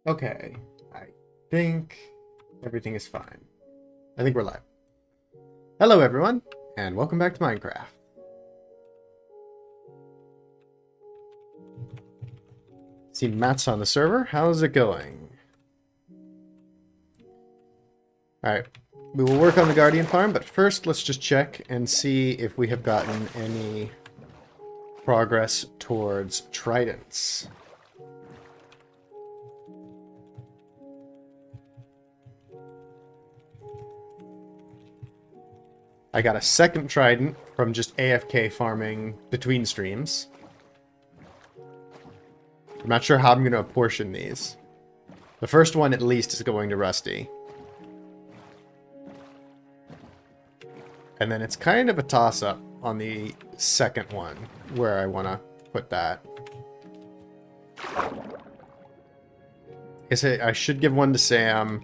Okay, I think everything is fine. I think we're live. Hello everyone, and welcome back to Minecraft. See Matt's on the server. How's it going? Alright, we will work on the Guardian farm, but first let's just check and see if we have gotten any progress towards tridents. I got a second trident from just AFK farming between streams. I'm not sure how I'm going to apportion these. The first one at least is going to Rusty. And then it's kind of a toss-up on the second one, where I want to put that. I should give one to Sam.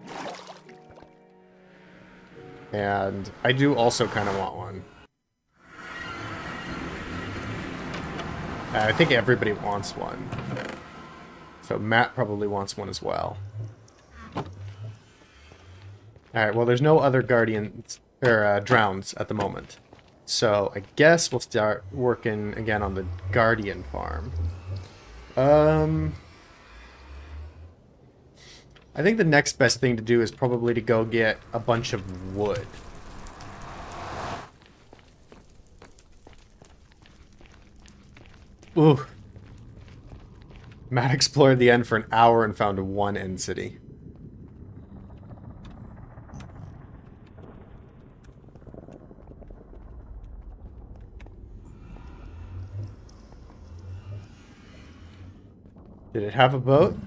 And I do also kind of want one. I think everybody wants one. So Matt probably wants one as well. Alright, well there's no other guardians, or drowns at the moment. So I guess we'll start working again on the guardian farm. I think the next best thing to do is probably to go get a bunch of wood. Ooh. Matt explored the end for an hour and found one end city. Did it have a boat?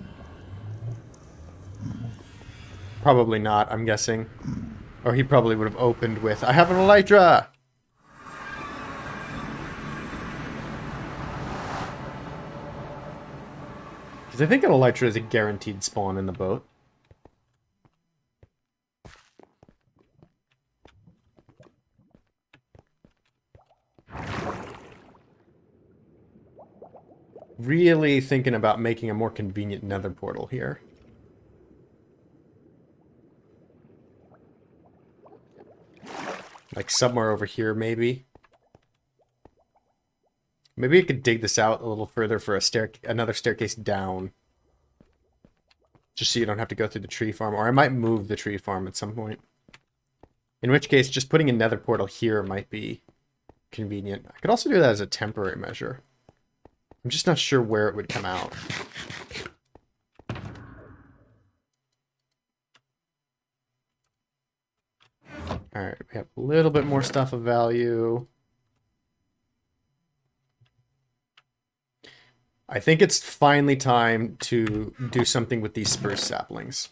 Probably not, I'm guessing. Or he probably would have opened with, I have an elytra! Because I think an elytra is a guaranteed spawn in the boat. Really thinking about making a more convenient nether portal here. Like somewhere over here, maybe. Maybe I could dig this out a little further for another staircase down. Just so you don't have to go through the tree farm. Or I might move the tree farm at some point. In which case, just putting a nether portal here might be convenient. I could also do that as a temporary measure. I'm just not sure where it would come out. Alright, we have a little bit more stuff of value. I think it's finally time to do something with these spruce saplings.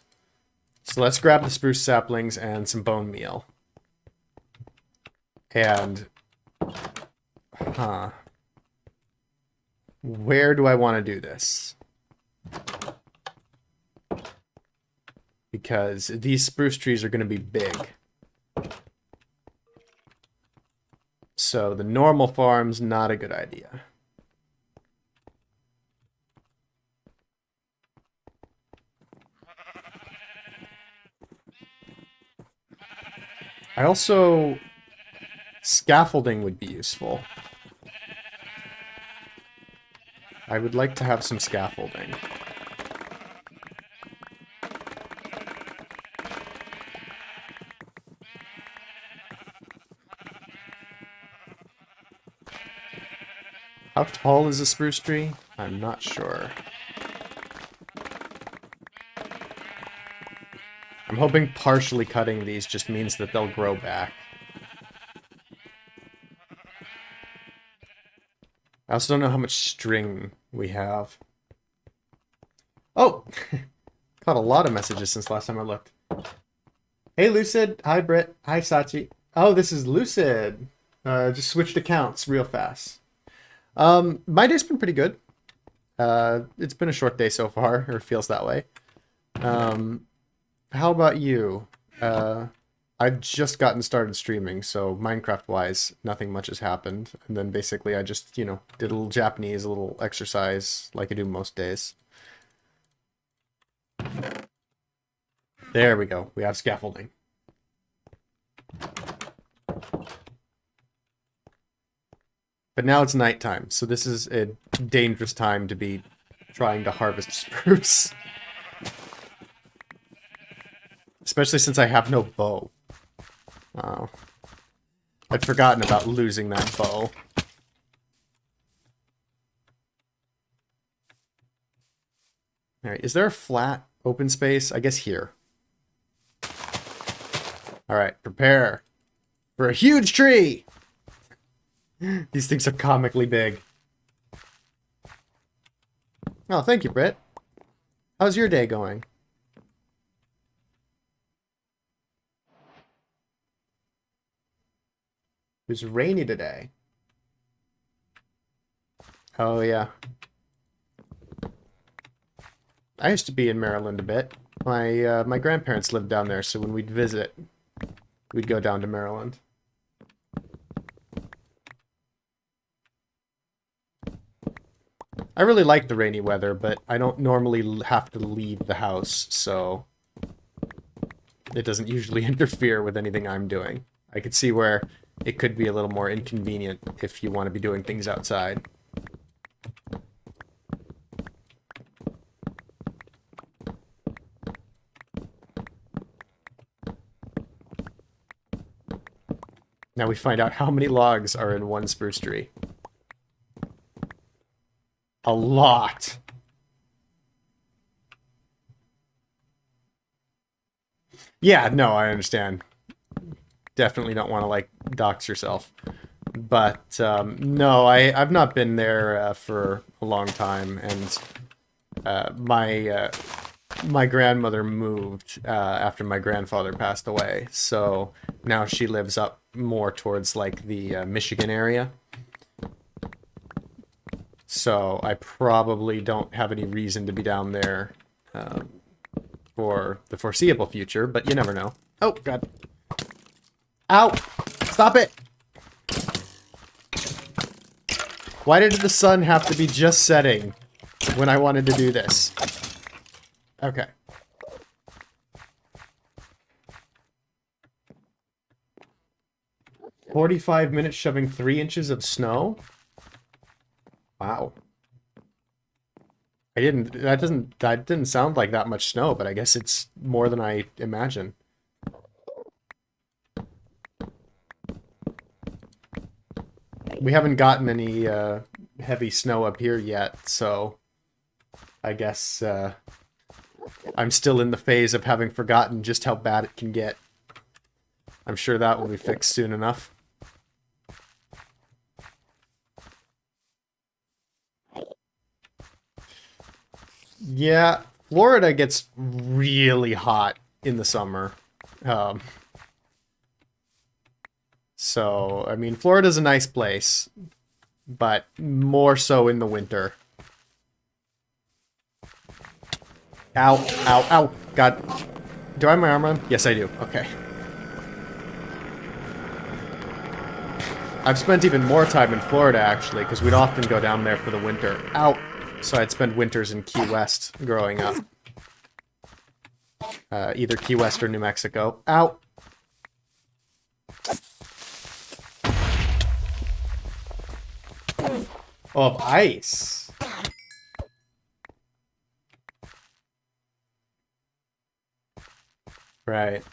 So let's grab the spruce saplings and some bone meal. And... where do I want to do this? Because these spruce trees are going to be big. So the normal farm's not a good idea. I also... scaffolding would be useful. I would like to have some scaffolding. How tall is a spruce tree? I'm not sure. I'm hoping partially cutting these just means that they'll grow back. I also don't know how much string we have. Oh! Caught a lot of messages since last time I looked. Hey Lucid! Hi Britt! Hi Sachi! Oh, this is Lucid! Just switched accounts real fast. My day's been pretty good. It's been a short day so far, or it feels that way. How about you? I've just gotten started streaming, so Minecraft-wise, nothing much has happened. And then basically I just, did a little Japanese, a little exercise, like I do most days. There we go. We have scaffolding. But now it's nighttime, so this is a dangerous time to be trying to harvest spruce. Especially since I have no bow. Oh. I'd forgotten about losing that bow. Alright, is there a flat open space? I guess here. Alright, prepare for a huge tree! These things are comically big. Oh, thank you, Britt. How's your day going? It was rainy today. Oh, yeah. I used to be in Maryland a bit. My grandparents lived down there, so when we'd visit, we'd go down to Maryland. I really like the rainy weather, but I don't normally have to leave the house, so it doesn't usually interfere with anything I'm doing. I could see where it could be a little more inconvenient if you want to be doing things outside. Now we find out how many logs are in one spruce tree. A lot. Yeah, no, I understand. Definitely don't want to, like, dox yourself. But, no, I've not been there for a long time, and my grandmother moved after my grandfather passed away, so now she lives up more towards, like, the Michigan area. So I probably don't have any reason to be down there for the foreseeable future, but you never know. Oh, God. Ow! Stop it! Why did the sun have to be just setting when I wanted to do this? Okay. "45 minutes shoving 3 inches of snow?" Wow. That didn't sound like that much snow, but I guess it's more than I imagine. We haven't gotten any heavy snow up here yet, so I guess I'm still in the phase of having forgotten just how bad it can get. I'm sure that will be fixed soon enough. Yeah, Florida gets really hot in the summer. So, I mean, Florida's a nice place, but more so in the winter. Ow, ow, ow. God. Do I have my arm on? Yes, I do. Okay. I've spent even more time in Florida, actually, because we'd often go down there for the winter. Ow. So I'd spend winters in Key West growing up. Either Key West or New Mexico. Ow! Oh, of ice. Right.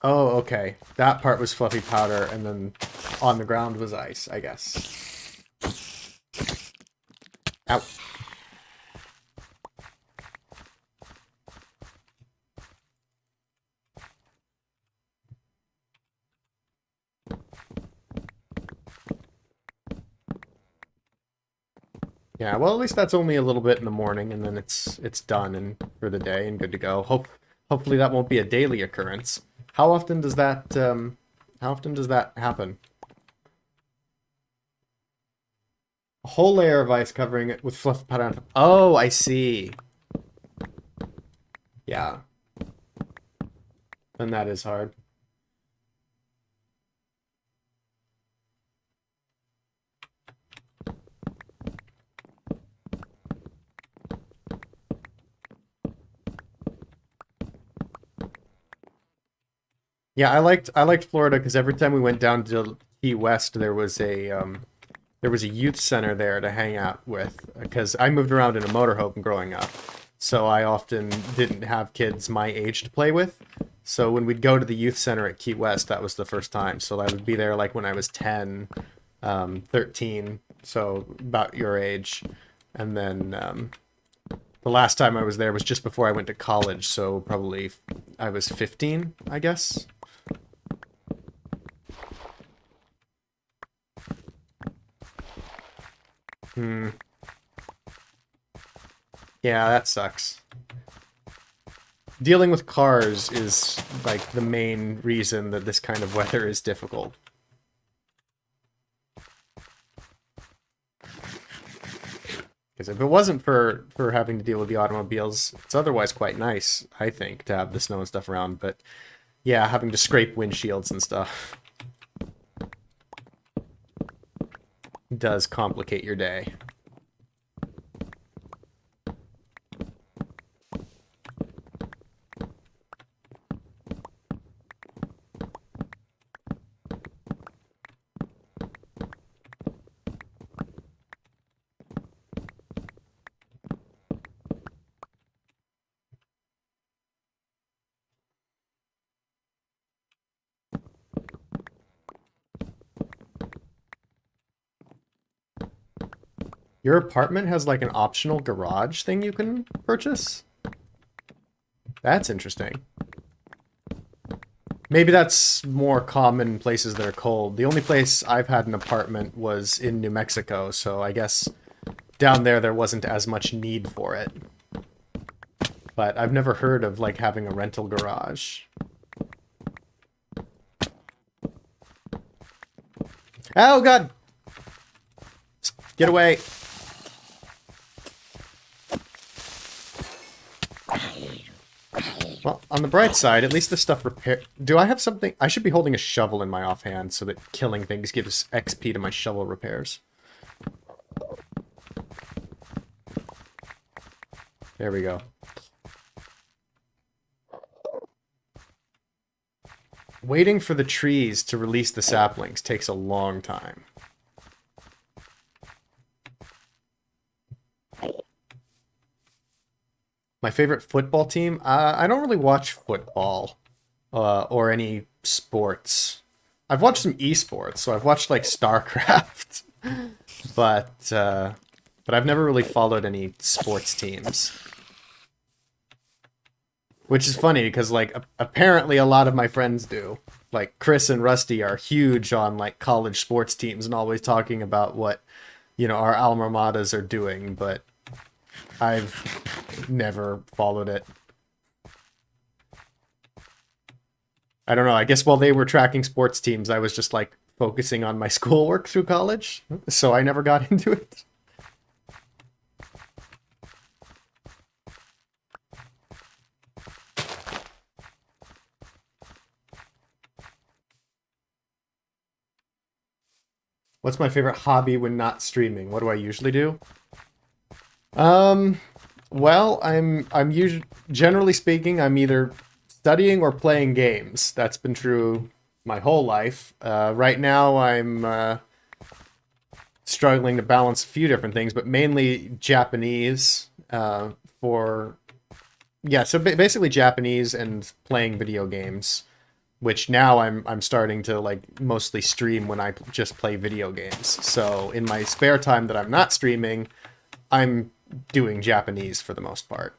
Oh, okay. That part was fluffy powder, and then on the ground was ice, I guess. Ow. Yeah, well, at least that's only a little bit in the morning, and then it's done and for the day and good to go. Hopefully that won't be a daily occurrence. How often does that happen? A whole layer of ice covering it with fluff powder on top. Oh, I see. Yeah. And that is hard. Yeah, I liked Florida because every time we went down to Key West, there was a youth center there to hang out with. Because I moved around in a motorhome growing up, so I often didn't have kids my age to play with. So when we'd go to the youth center at Key West, that was the first time. So I would be there like when I was 10, 13, so about your age, and then the last time I was there was just before I went to college, so probably I was 15, I guess. Hmm. Yeah, that sucks. Dealing with cars is like the main reason that this kind of weather is difficult. Because if it wasn't for having to deal with the automobiles, it's otherwise quite nice, I think, to have the snow and stuff around. But yeah, having to scrape windshields and stuff does complicate your day. Your apartment has like an optional garage thing you can purchase? That's interesting. Maybe that's more common in places that are cold. The only place I've had an apartment was in New Mexico, so I guess down there wasn't as much need for it. But I've never heard of like having a rental garage. Oh god! Get away! Well, on the bright side, at least the stuff repair. Do I have something? I should be holding a shovel in my offhand so that killing things gives XP to my shovel repairs. There we go. Waiting for the trees to release the saplings takes a long time. My favorite football team? I don't really watch football or any sports. I've watched some esports, so I've watched like StarCraft, but I've never really followed any sports teams. Which is funny because like apparently a lot of my friends do. Like Chris and Rusty are huge on like college sports teams and always talking about what, our alma maters are doing, but I've never followed it. I don't know. I guess while they were tracking sports teams, I was just like focusing on my schoolwork through college, so I never got into it. What's my favorite hobby when not streaming? What do I usually do? Um, well, I'm usually generally speaking, I'm either studying or playing games. That's been true my whole life. Right now, I'm struggling to balance a few different things, but mainly Japanese for yeah. So basically Japanese and playing video games, which now I'm starting to like mostly stream when I just play video games. So in my spare time that I'm not streaming, I'm doing Japanese for the most part.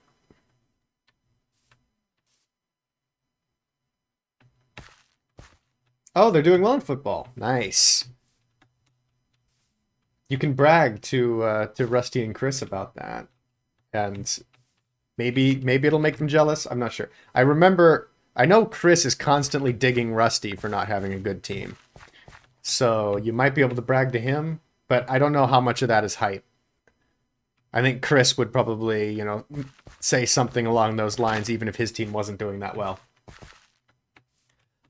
Oh, they're doing well in football. Nice. You can brag to Rusty and Chris about that, and maybe it'll make them jealous. I'm not sure. I know Chris is constantly digging Rusty for not having a good team, so you might be able to brag to him, but I don't know how much of that is hype. I think Chris would probably, say something along those lines, even if his team wasn't doing that well.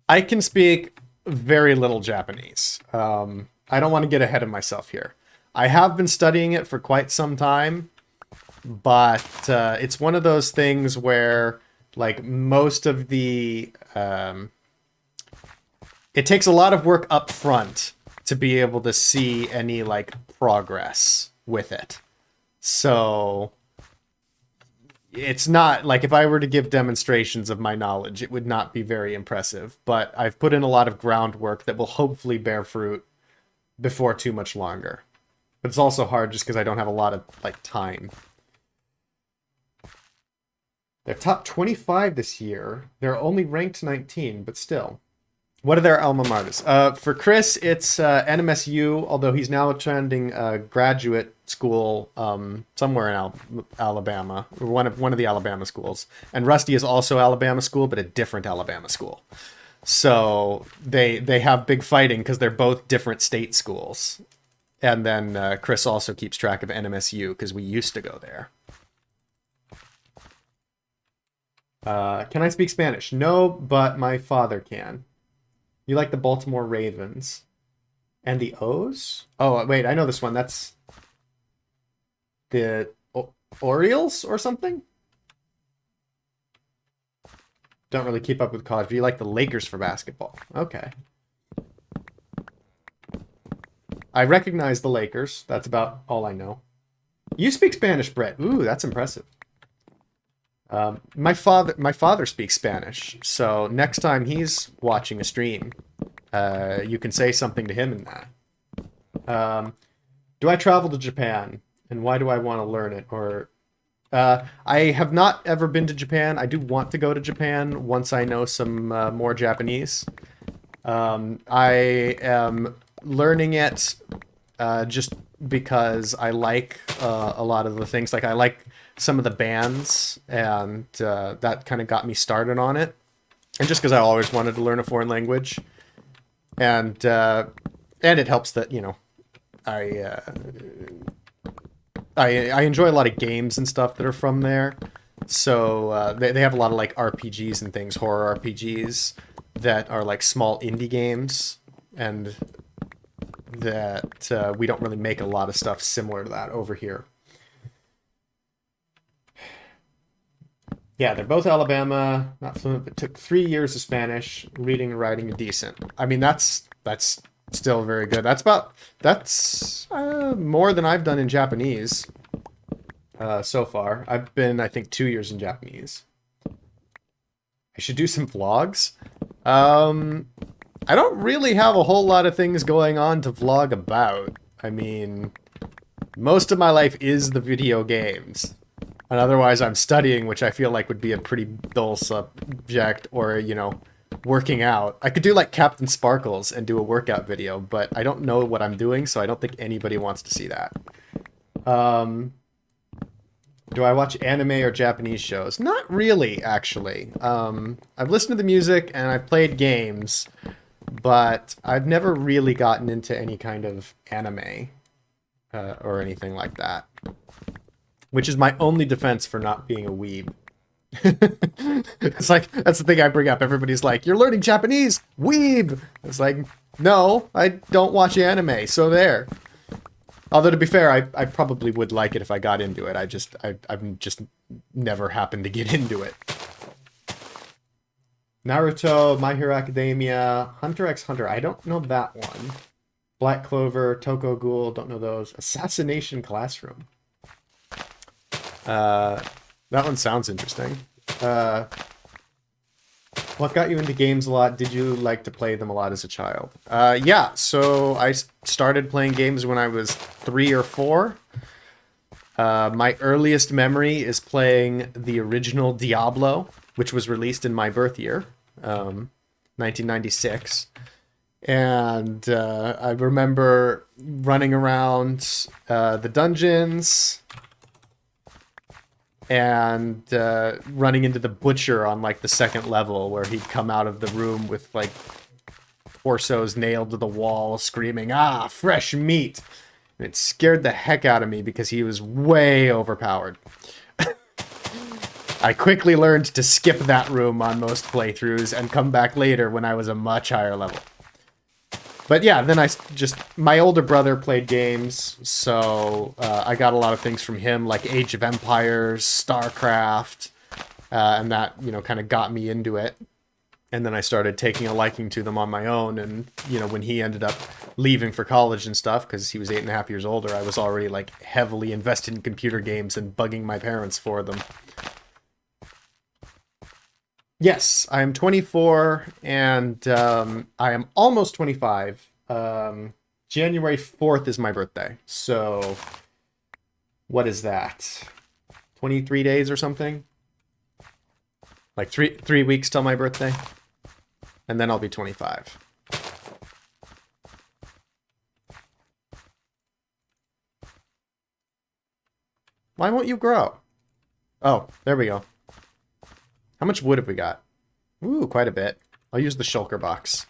I can speak very little Japanese. I don't want to get ahead of myself here. I have been studying it for quite some time, but it's one of those things where, like, most of the it takes a lot of work up front to be able to see any like progress with it. So it's not like if I were to give demonstrations of my knowledge, it would not be very impressive, but I've put in a lot of groundwork that will hopefully bear fruit before too much longer. But it's also hard just because I don't have a lot of like time. They're top 25 this year. They're only ranked 19, but still. What are their alma maters? For Chris, it's NMSU, although he's now attending graduate school somewhere in Alabama, or one of the Alabama schools. And Rusty is also Alabama school, but a different Alabama school. So they have big fighting because they're both different state schools. And then Chris also keeps track of NMSU because we used to go there. Can I speak Spanish? No, but my father can. You like the Baltimore Ravens. And the O's? Oh, wait, I know this one. That's the Orioles or something? Don't really keep up with college, but you like the Lakers for basketball. Okay. I recognize the Lakers. That's about all I know. You speak Spanish, Brett. Ooh, that's impressive. My father speaks Spanish, so next time he's watching a stream, you can say something to him in that. Do I travel to Japan, and why do I want to learn it? Or I have not ever been to Japan. I do want to go to Japan once I know some more Japanese. I am learning it just because I like a lot of the things. Like I like some of the bands, and that kind of got me started on it. And just because I always wanted to learn a foreign language, and it helps that, you know, I enjoy a lot of games and stuff that are from there. So they have a lot of like RPGs and things, horror RPGs that are like small indie games, and that we don't really make a lot of stuff similar to that over here. Yeah, they're both Alabama, not fluent, but took 3 years of Spanish, reading and writing decent. I mean, that's still very good. That's more than I've done in Japanese so far. I've been, I think, 2 years in Japanese. I should do some vlogs. I don't really have a whole lot of things going on to vlog about. I mean, most of my life is the video games. And otherwise I'm studying, which I feel like would be a pretty dull subject, or, you know, working out. I could do like Captain Sparkles and do a workout video, but I don't know what I'm doing, so I don't think anybody wants to see that. Do I watch anime or Japanese shows? Not really, actually. I've listened to the music and I've played games, but I've never really gotten into any kind of anime or anything like that. Which is my only defense for not being a weeb. It's like, that's the thing I bring up. Everybody's like, you're learning Japanese, weeb! It's like, no, I don't watch anime, so there. Although, to be fair, I probably would like it if I got into it. I've just never happened to get into it. Naruto, My Hero Academia, Hunter x Hunter. I don't know that one. Black Clover, Toko Ghoul, don't know those. Assassination Classroom. That one sounds interesting. What got you into games a lot? Did you like to play them a lot as a child? Yeah, so I started playing games when I was 3 or 4. My earliest memory is playing the original Diablo, which was released in my birth year, 1996. And I remember running around the dungeons and running into the butcher on like the second level, where he'd come out of the room with like torsos nailed to the wall screaming, "Ah, fresh meat!" And it scared the heck out of me because he was way overpowered. I quickly learned to skip that room on most playthroughs and come back later when I was a much higher level. But yeah, then my older brother played games, so I got a lot of things from him, like Age of Empires, StarCraft, and that, you know, kind of got me into it. And then I started taking a liking to them on my own. And, you know, when he ended up leaving for college and stuff, because he was 8.5 years older, I was already, like, heavily invested in computer games and bugging my parents for them. Yes, I am 24, and I am almost 25. January 4th is my birthday. So, what is that? 23 days or something? Like three weeks till my birthday? And then I'll be 25. Why won't you grow? Oh, there we go. How much wood have we got? Ooh, quite a bit. I'll use the shulker box.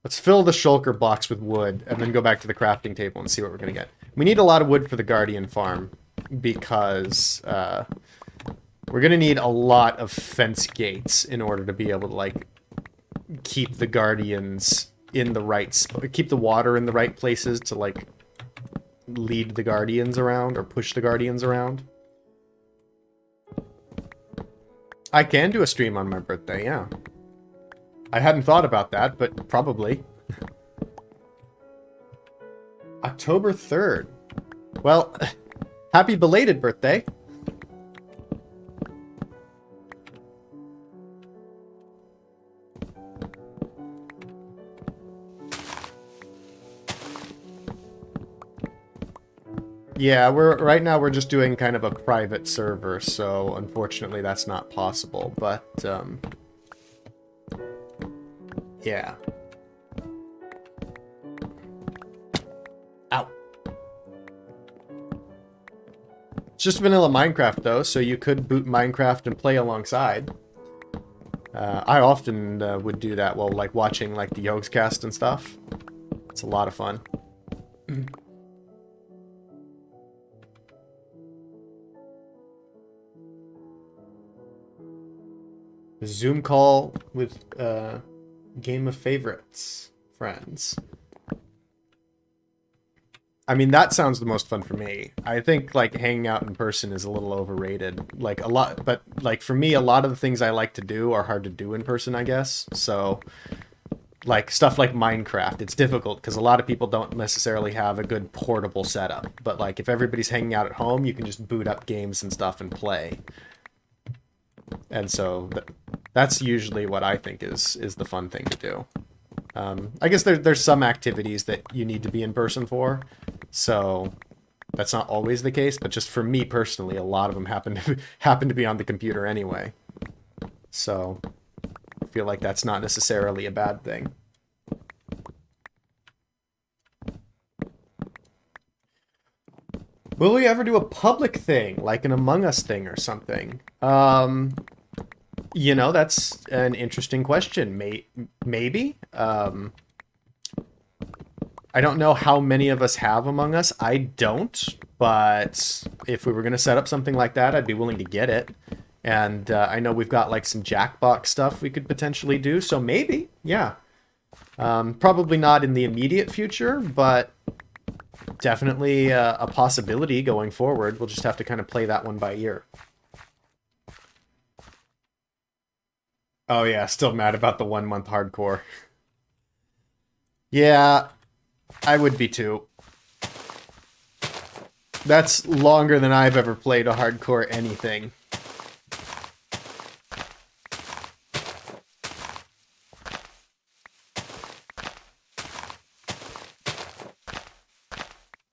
Let's fill the shulker box with wood and then go back to the crafting table and see what we're going to get. We need a lot of wood for the Guardian farm because we're going to need a lot of fence gates in order to be able to, like, keep the Guardians in the right... keep the water in the right places to, like, lead the Guardians around or push the Guardians around. I can do a stream on my birthday, yeah. I hadn't thought about that, but probably. October 3rd. Well, happy belated birthday. Yeah, right now we're just doing kind of a private server, so unfortunately that's not possible, but yeah. Ow. It's just vanilla Minecraft though, so you could boot Minecraft and play alongside. I often would do that while, like, watching, like, the Yogscast and stuff. It's a lot of fun. Zoom call with Game of Favorites friends. I mean, that sounds the most fun for me. I think, like, hanging out in person is a little overrated. Like, a lot, but, like, for me, a lot of the things I like to do are hard to do in person, I guess. So, like, stuff like Minecraft, it's difficult because a lot of people don't necessarily have a good portable setup. But, like, if everybody's hanging out at home, you can just boot up games and stuff and play. And so that's usually what I think is the fun thing to do. I guess there's some activities that you need to be in person for, so that's not always the case. But just for me personally, a lot of them happen to be on the computer anyway. So I feel like that's not necessarily a bad thing. Will we ever do a public thing, like an Among Us thing or something? You know, that's an interesting question. Maybe. I don't know how many of us have Among Us. I don't, but if we were going to set up something like that, I'd be willing to get it. And I know we've got, like, some Jackbox stuff we could potentially do, so maybe, yeah. Probably not in the immediate future, but definitely a possibility going forward. We'll just have to kind of play that one by ear. Oh yeah, still mad about the 1 month hardcore. Yeah, I would be too. That's longer than I've ever played a hardcore anything.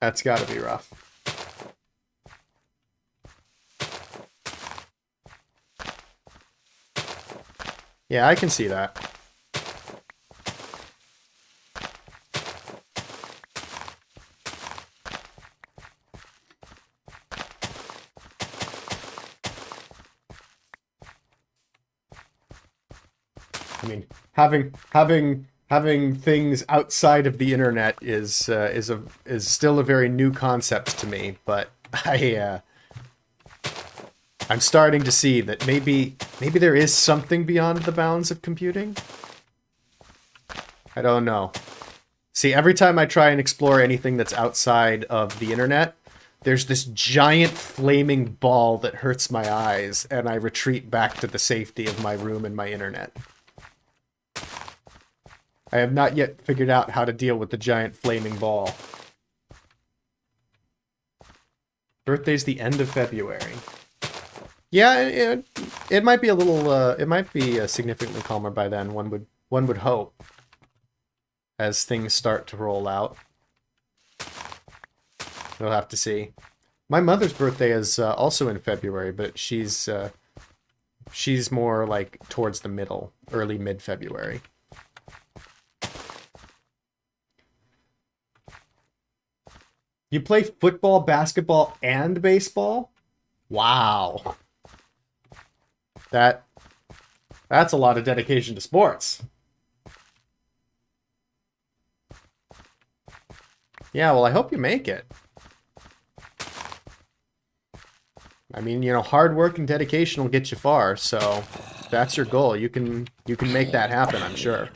That's gotta be rough. Yeah, I can see that. I mean, having things outside of the internet is still a very new concept to me, but I'm starting to see that maybe there is something beyond the bounds of computing. I don't know. See, every time I try and explore anything that's outside of the internet, there's this giant flaming ball that hurts my eyes, and I retreat back to the safety of my room and my internet. I have not yet figured out how to deal with the giant flaming ball. Birthday's the end of February. Yeah, it might be a little, it might be significantly calmer by then, one would hope, as things start to roll out. We'll have to see. My mother's birthday is also in February, but she's more like towards the middle, early mid-February. You play football, basketball, and baseball? Wow. That's a lot of dedication to sports. Yeah, well, I hope you make it. I mean, you know, hard work and dedication will get you far, so if that's your goal, you can make that happen, I'm sure.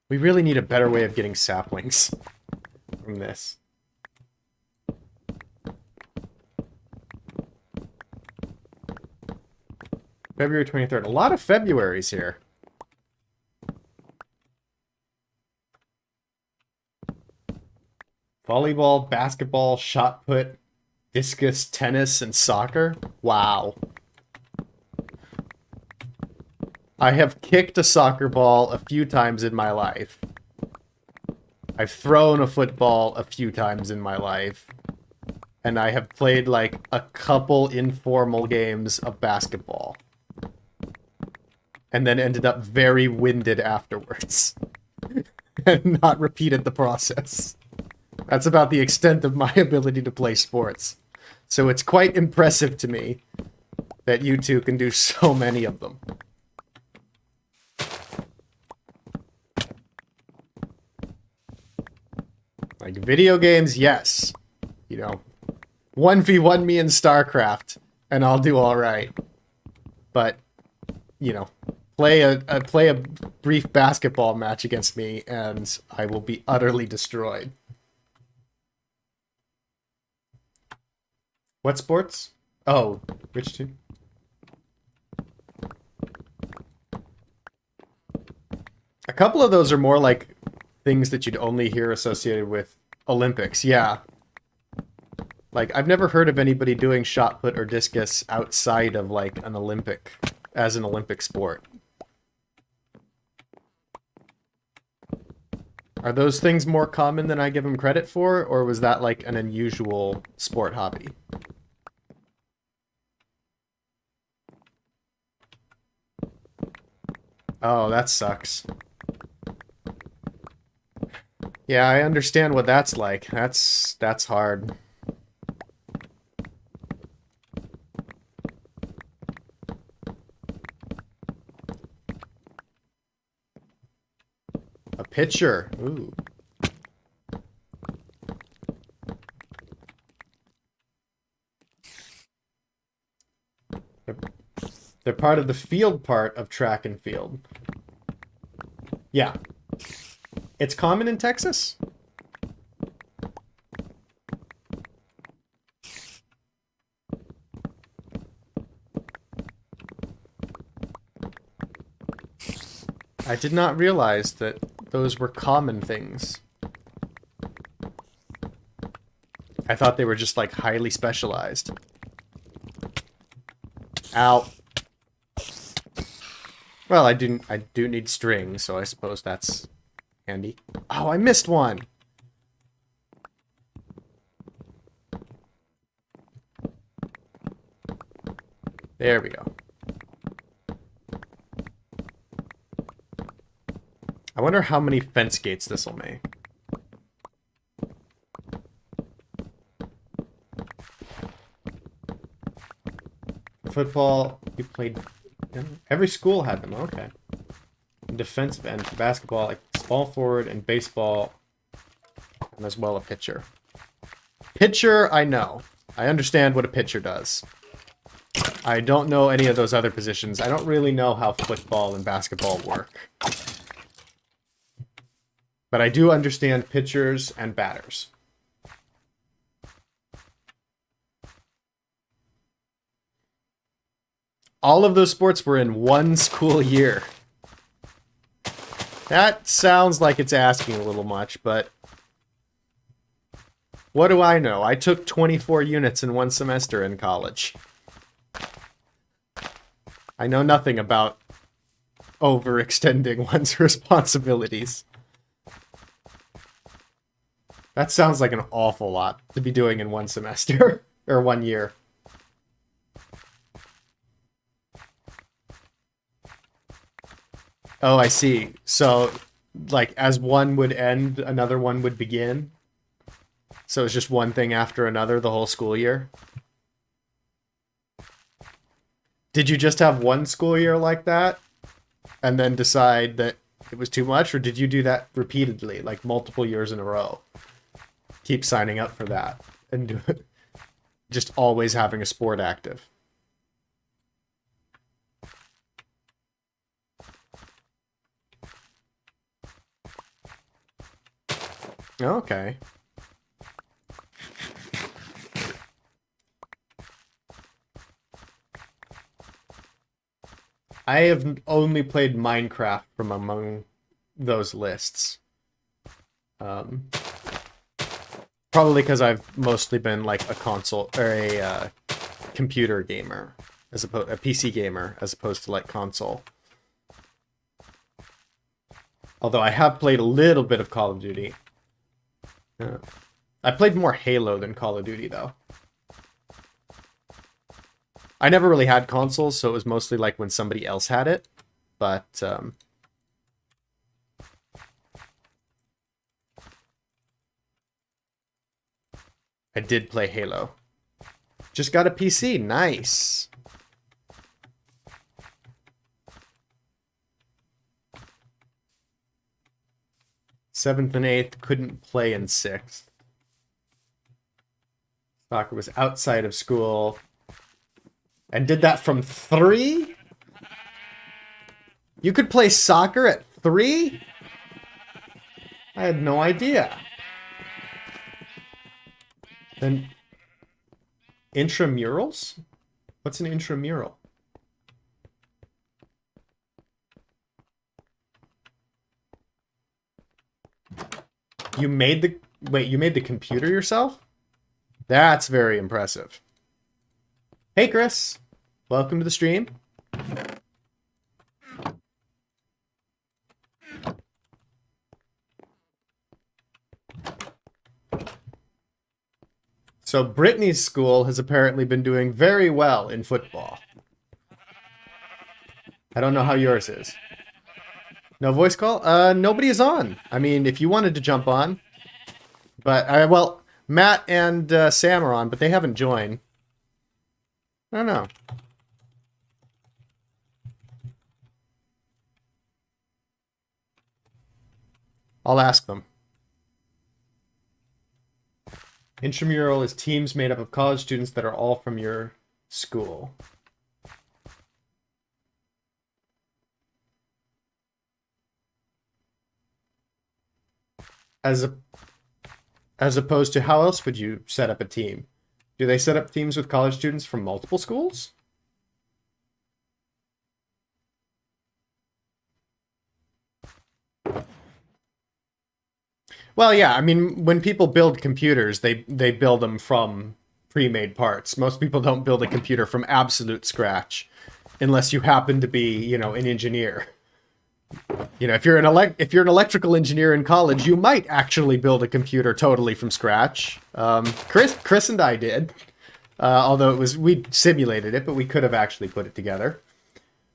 We really need a better way of getting saplings from this. February 23rd. A lot of Februaries here. Volleyball, basketball, shot put, discus, tennis, and soccer. Wow. I have kicked a soccer ball a few times in my life. I've thrown a football a few times in my life. And I have played like a couple informal games of basketball. And then ended up very winded afterwards. And not repeated the process. That's about the extent of my ability to play sports. So it's quite impressive to me that you two can do so many of them. Like, video games, yes. You know, 1v1 me in StarCraft, and I'll do alright. But, you know, play a brief basketball match against me, and I will be utterly destroyed. What sports? Oh, which two? A couple of those are more like things that you'd only hear associated with Olympics, yeah. Like, I've never heard of anybody doing shot put or discus outside of, like, an Olympic, as an Olympic sport. Are those things more common than I give them credit for, or was that, like, an unusual sport hobby? Oh, that sucks. Yeah, I understand what that's like. That's hard. A pitcher. Ooh. They're part of the field part of track and field. Yeah. It's common in Texas? I did not realize that those were common things. I thought they were just, like, highly specialized. Ow. Well, I do need string, so I suppose that's handy. Oh, I missed one! There we go. I wonder how many fence gates this will make. Football, you played... Every school had them, okay. Defensive end for basketball, like small forward and baseball, and as well a pitcher. Pitcher, I know. I understand what a pitcher does. I don't know any of those other positions. I don't really know how football and basketball work. But I do understand pitchers and batters. All of those sports were in one school year. That sounds like it's asking a little much, but what do I know? I took 24 units in one semester in college. I know nothing about overextending one's responsibilities. That sounds like an awful lot to be doing in one semester, or 1 year. Oh, I see. So, like, as one would end, another one would begin? So it's just one thing after another the whole school year? Did you just have one school year like that, and then decide that it was too much, or did you do that repeatedly, like multiple years in a row? Keep signing up for that, and do it. Just always having a sport active. Okay. I have only played Minecraft from among those lists. Probably because I've mostly been like a console or a computer gamer, as opposed a PC gamer, as opposed to like console. Although I have played a little bit of Call of Duty. I played more Halo than Call of Duty, though. I never really had consoles, so it was mostly like when somebody else had it. But, I did play Halo. Just got a PC. Nice. Seventh and eighth, couldn't play in sixth. Soccer was outside of school. And did that from 3? You could play soccer at 3? I had no idea. Then intramurals? What's an intramural? You made the... Wait, you made the computer yourself? That's very impressive. Hey, Chris. Welcome to the stream. So Brittany's school has apparently been doing very well in football. I don't know how yours is. No voice call? Nobody is on. I mean, if you wanted to jump on. But, well, Matt and Sam are on, but they haven't joined. I don't know. I'll ask them. Intramural is teams made up of college students that are all from your school. As opposed to, how else would you set up a team? Do they set up teams with college students from multiple schools? Well, yeah, I mean, when people build computers, they build them from pre-made parts. Most people don't build a computer from absolute scratch, unless you happen to be, you know, an engineer. You know, if you're an electrical engineer in college, you might actually build a computer totally from scratch. Chris and I did, although we simulated it, but we could have actually put it together.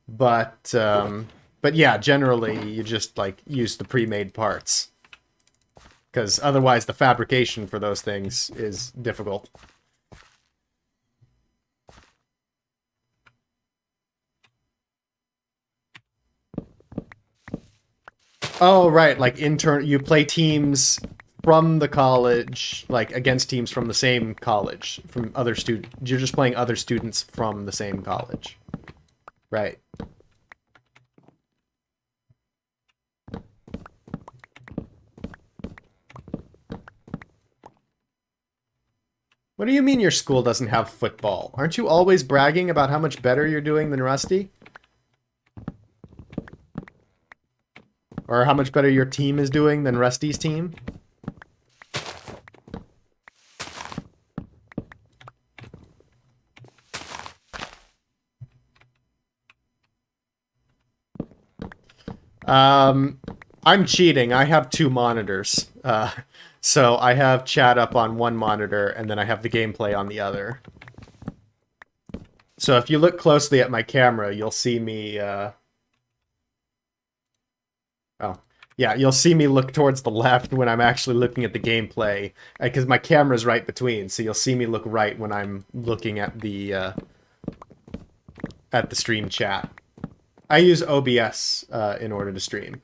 But yeah, generally you just like use the pre-made parts. Because otherwise the fabrication for those things is difficult. Oh, right. Like you play teams from the college, like against teams from the same college, from other students. You're just playing other students from the same college. Right. What do you mean your school doesn't have football? Aren't you always bragging about how much better you're doing than Rusty? Or how much better your team is doing than Rusty's team? I'm cheating. I have 2 monitors. So I have chat up on one monitor, and then I have the gameplay on the other. So if you look closely at my camera, you'll see me... Oh. Yeah, you'll see me look towards the left when I'm actually looking at the gameplay, because my camera's right between, so you'll see me look right when I'm looking at the stream chat. I use OBS in order to stream.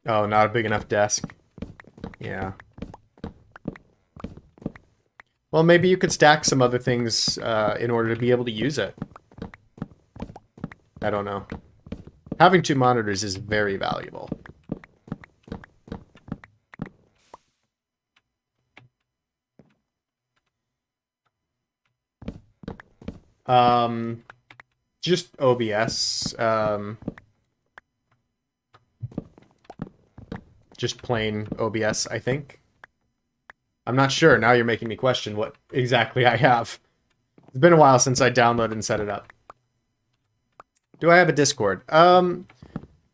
Oh, not a big enough desk. Yeah. Well, maybe you could stack some other things in order to be able to use it. I don't know. Having 2 monitors is very valuable. Just OBS. Just plain OBS, I think. I'm not sure. Now you're making me question what exactly I have. It's been a while since I downloaded and set it up. Do I have a Discord?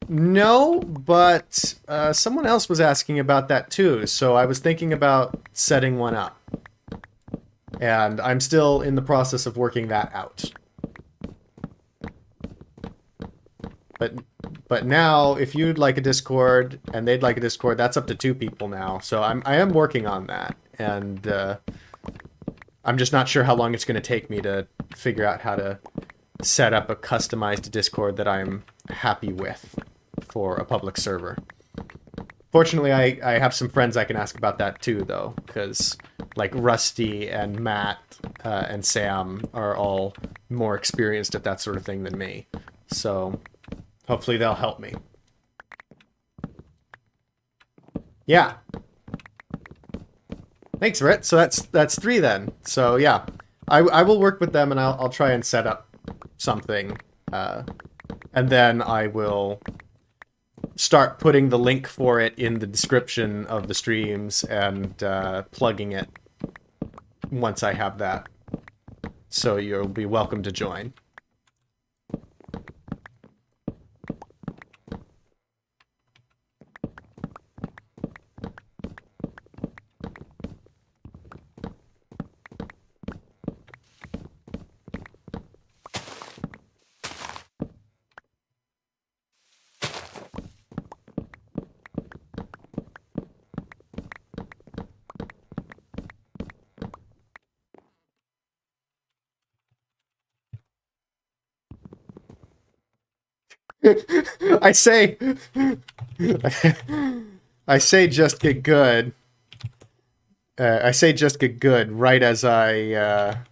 No, but someone else was asking about that too, so I was thinking about setting one up. And I'm still in the process of working that out. But now, if you'd like a Discord and they'd like a Discord, that's up to 2 people now. So I am working on that, and I'm just not sure how long it's going to take me to figure out how to set up a customized Discord that I'm happy with for a public server. Fortunately, I have some friends I can ask about that too, though, because like Rusty and Matt and Sam are all more experienced at that sort of thing than me. So hopefully they'll help me. Yeah. Thanks, Rit. So that's 3 then. So yeah, I will work with them and I'll try and set up something, and then I will start putting the link for it in the description of the streams and plugging it once I have that. So you'll be welcome to join. I say just get good. I say just get good right as I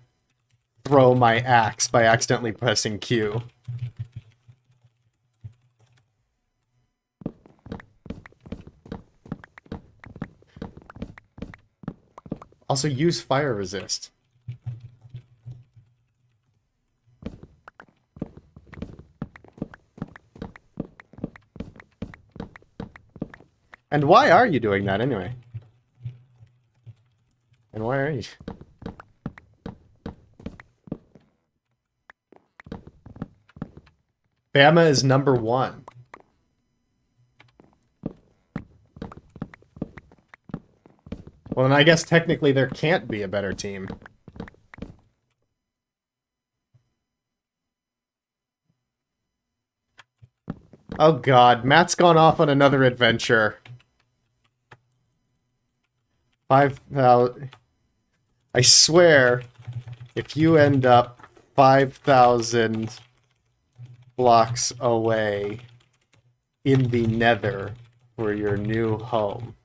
throw my axe by accidentally pressing Q. Also use fire resist. And why are you doing that anyway? And why are you? Bama is number 1. Well, then I guess technically there can't be a better team. Oh god, Matt's gone off on another adventure. 5,000. I swear, if you end up 5,000 blocks away in the Nether for your new home.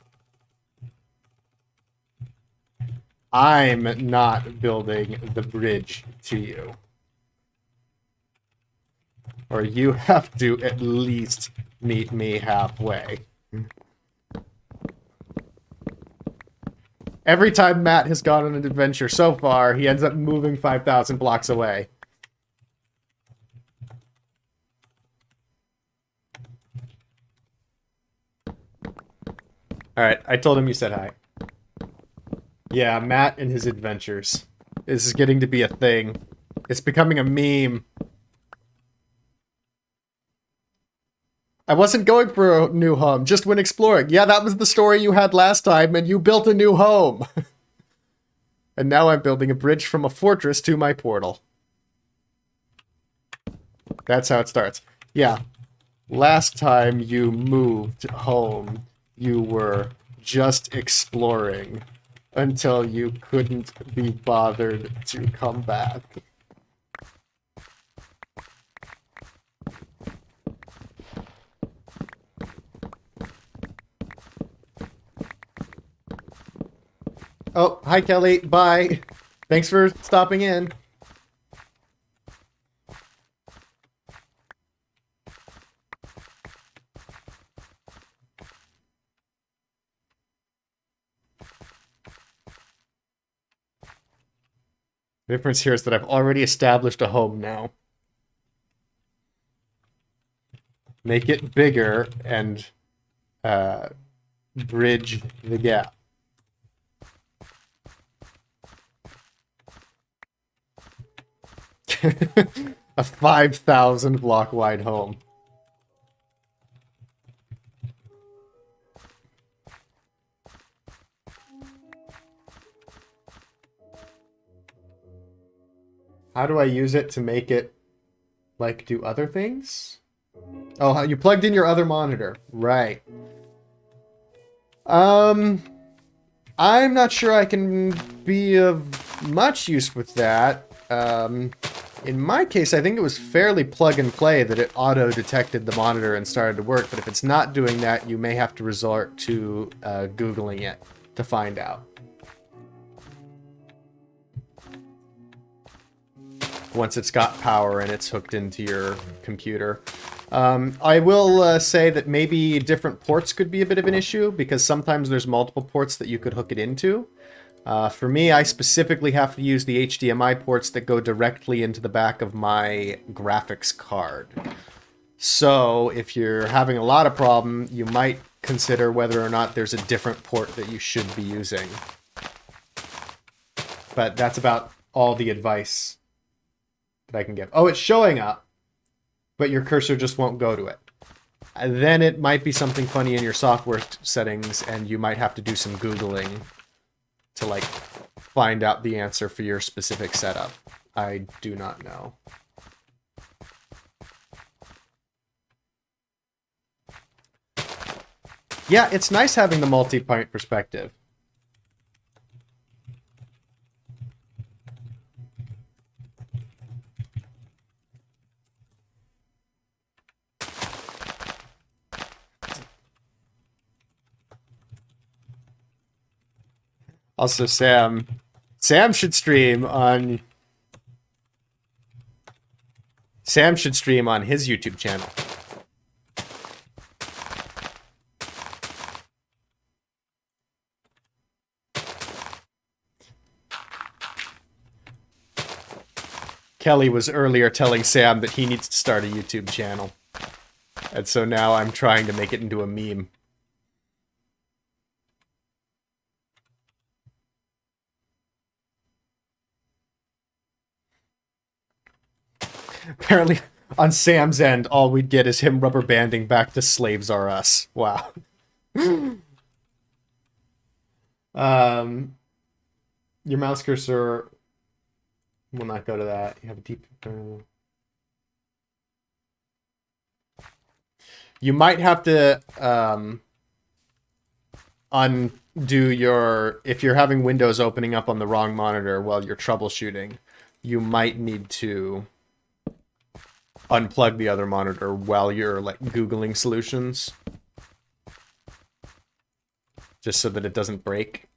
I'm not building the bridge to you. Or you have to at least meet me halfway. Every time Matt has gone on an adventure so far, he ends up moving 5,000 blocks away. Alright, I told him you said hi. Yeah, Matt and his adventures. This is getting to be a thing. It's becoming a meme. I wasn't going for a new home, just went exploring. Yeah, that was the story you had last time, and you built a new home. And now I'm building a bridge from a fortress to my portal. That's how it starts. Yeah. Last time you moved home, you were just exploring until you couldn't be bothered to come back. Oh, hi Kelly. Bye. Thanks for stopping in. The difference here is that I've already established a home now. Make it bigger and bridge the gap. A 5,000 block wide home. How do I use it to make it, like, do other things? Oh, you plugged in your other monitor. Right. I'm not sure I can be of much use with that. In my case, I think it was fairly plug and play that it auto-detected the monitor and started to work, but if it's not doing that, you may have to resort to Googling it to find out. Once it's got power and it's hooked into your computer. I will say that maybe different ports could be a bit of an issue, because sometimes there's multiple ports that you could hook it into. For me, I specifically have to use the HDMI ports that go directly into the back of my graphics card. So, if you're having a lot of problem, you might consider whether or not there's a different port that you should be using. But that's about all the advice that I can give. Oh, it's showing up, but your cursor just won't go to it. Then it might be something funny in your software settings, and you might have to do some Googling to, like, find out the answer for your specific setup. I do not know. Yeah, it's nice having the multi-point perspective. Also, Sam should stream on... Sam should stream on his YouTube channel. Kelly was earlier telling Sam that he needs to start a YouTube channel. And so now I'm trying to make it into a meme. Apparently, on Sam's end, all we'd get is him rubber banding back to Slaves Are Us. Wow. Your mouse cursor will not go to that. You have a deep... You might have to undo your... If you're having Windows opening up on the wrong monitor while you're troubleshooting, you might need to unplug the other monitor while you're like Googling solutions. Just so that it doesn't break.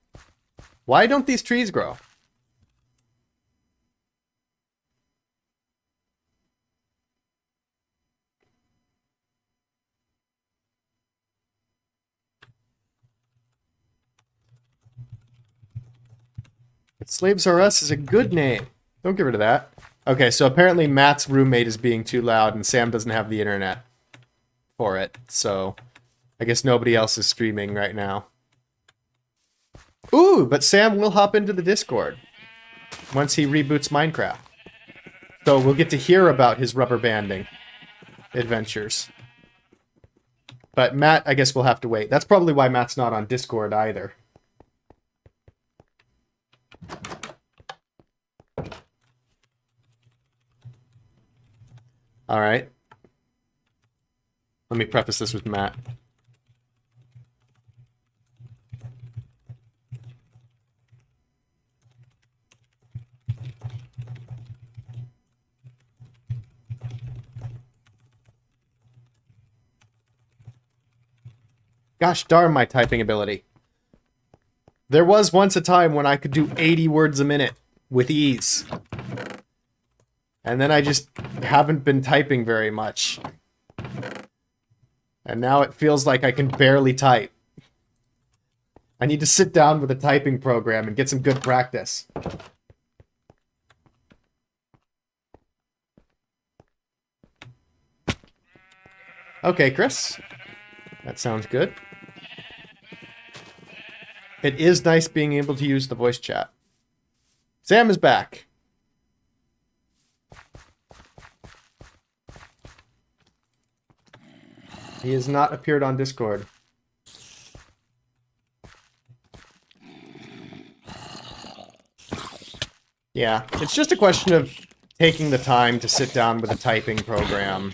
Why don't these trees grow? Slaves R Us is a good name. Don't get rid of that. Okay, so apparently Matt's roommate is being too loud and Sam doesn't have the internet for it. So I guess nobody else is streaming right now. Ooh, but Sam will hop into the Discord once he reboots Minecraft. So we'll get to hear about his rubber banding adventures. But Matt, I guess we'll have to wait. That's probably why Matt's not on Discord either. All right. Let me preface this with Matt. Gosh darn my typing ability. There was once a time when I could do 80 words a minute with ease. And then I just haven't been typing very much. And now it feels like I can barely type. I need to sit down with a typing program and get some good practice. Okay, Chris. That sounds good. It is nice being able to use the voice chat. Sam is back. He has not appeared on Discord. Yeah, it's just a question of taking the time to sit down with a typing program.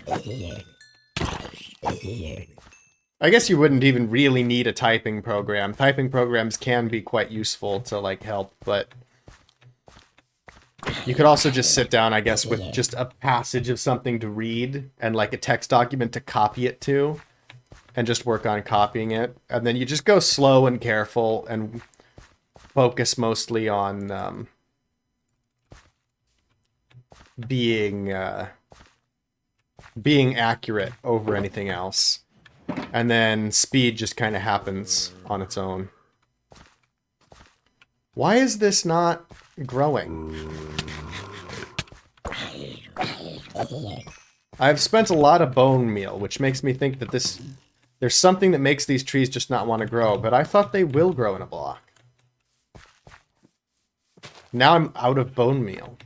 I guess you wouldn't even really need a typing program. Typing programs can be quite useful to, like, help, but you could also just sit down, I guess, with just a passage of something to read and, like, a text document to copy it to, and just work on copying it. And then you just go slow and careful and focus mostly on being accurate over anything else. And then speed just kind of happens on its own. Why is this not growing? I've spent a lot of bone meal, which makes me think that there's something that makes these trees just not want to grow, but I thought they will grow in a block. Now I'm out of bone meal.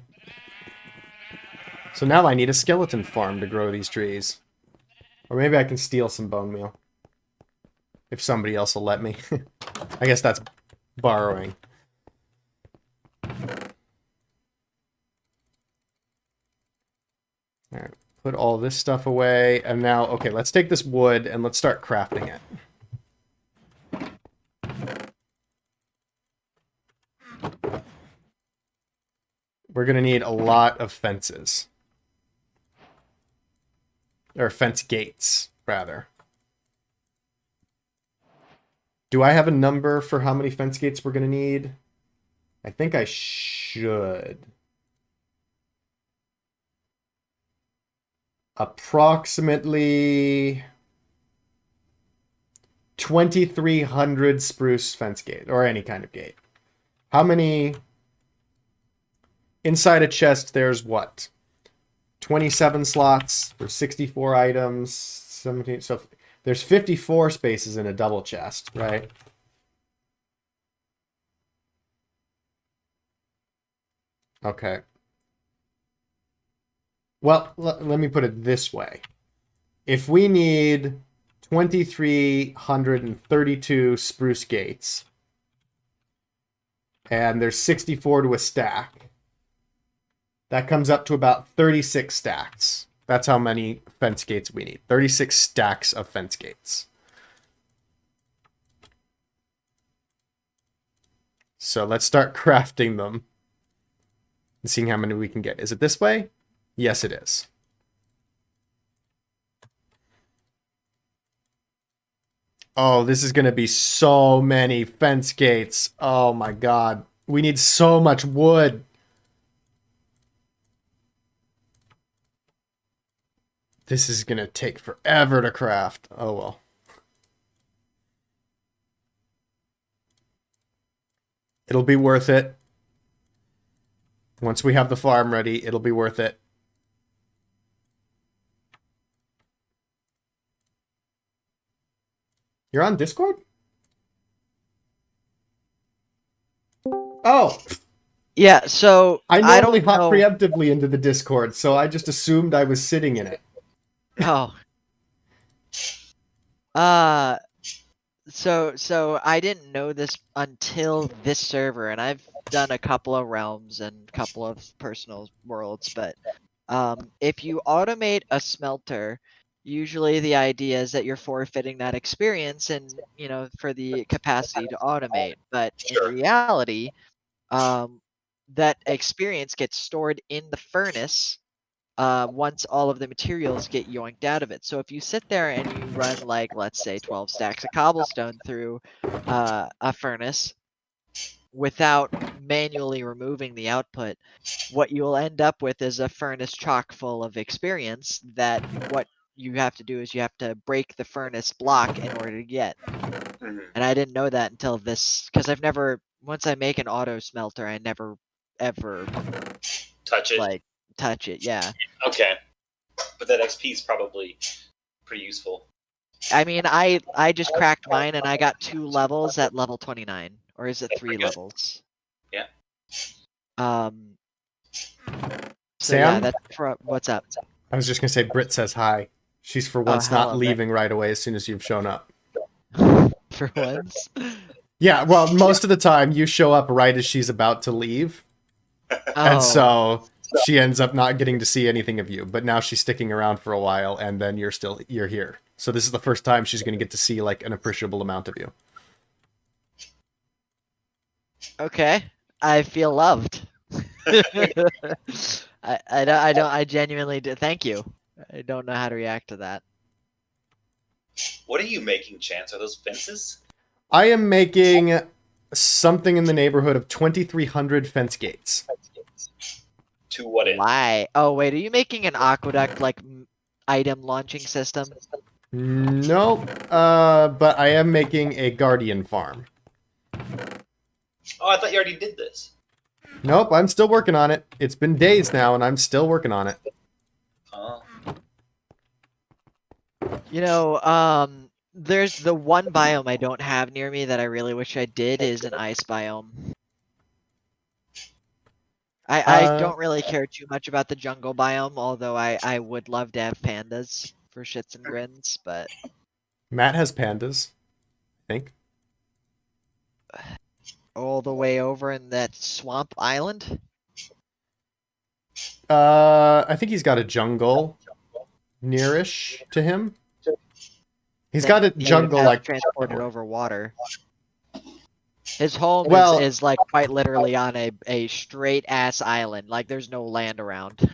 So now I need a skeleton farm to grow these trees. Or maybe I can steal some bone meal. If somebody else will let me. I guess that's borrowing. Alright, put all this stuff away. And now, okay, let's take this wood and let's start crafting it. We're going to need a lot of fences. Or fence gates, rather. Do I have a number for how many fence gates we're going to need? I think I should. Approximately 2,300 spruce fence gate, or any kind of gate. How many... Inside a chest, there's what? 27 slots for 64 items, 17, so there's 54 spaces in a double chest, right? Okay. Well, let me put it this way. If we need 2,332 spruce gates, and there's 64 to a stack, that comes up to about 36 stacks. That's how many fence gates we need. 36 stacks of fence gates. So let's start crafting them. and seeing how many we can get. Is it this way? Yes, it is. Oh, this is going to be so many fence gates. Oh my god. We need so much wood. This is going to take forever to craft. Oh well. It'll be worth it. Once we have the farm ready, it'll be worth it. You're on Discord? Oh! Yeah, so I normally hop know. preemptively into the Discord, so I just assumed I was sitting in it. Oh. So I didn't know this until this server, and I've done a couple of realms and a couple of personal worlds, but if you automate a smelter, usually the idea is that you're forfeiting that experience and, you know, for the capacity to automate. But in reality, that experience gets stored in the furnace once all of the materials get yoinked out of it. So if you sit there and you run, like, let's say 12 stacks of cobblestone through a furnace without manually removing the output, what you'll end up with is a furnace chock full of experience that what you have to do is you have to break the furnace block in order to get. And I didn't know that until this, because I've never, once I make an auto smelter, I never ever touch it. Touch it, yeah. Okay. But that XP is probably pretty useful. I mean, I just cracked mine and I got 2 levels at level 29. Or is it 3 levels? Yeah. So Sam? yeah, that's for, what's up? I was just going to say, Britt says hi. She's for once not leaving right away as soon as you've shown up. For once? Yeah, well, most of the time you show up right as she's about to leave. And so she ends up not getting to see anything of you. But now she's sticking around for a while, and then you're here. So this is the first time she's going to get to see like an appreciable amount of you. Okay, I feel loved. I genuinely do. Thank you. I don't know how to react to that. What are you making, Chance? Are those fences? I am making something in the neighborhood of 2,300 fence gates. To what end? Why? Oh wait, are you making an aqueduct like item launching system? Nope. But I am making a guardian farm. Oh, I thought you already did this. Nope, I'm still working on it. It's been days now, and I'm still working on it. Oh. You know, there's the one biome I don't have near me that I really wish I did is an ice biome. I don't really care too much about the jungle biome, although I would love to have pandas for shits and grins, but... Matt has pandas, I think. All the way over in that swamp island? I think he's got a jungle nearish to him. He's got a jungle like transported over water. His home is like quite literally on a straight ass island. Like there's no land around.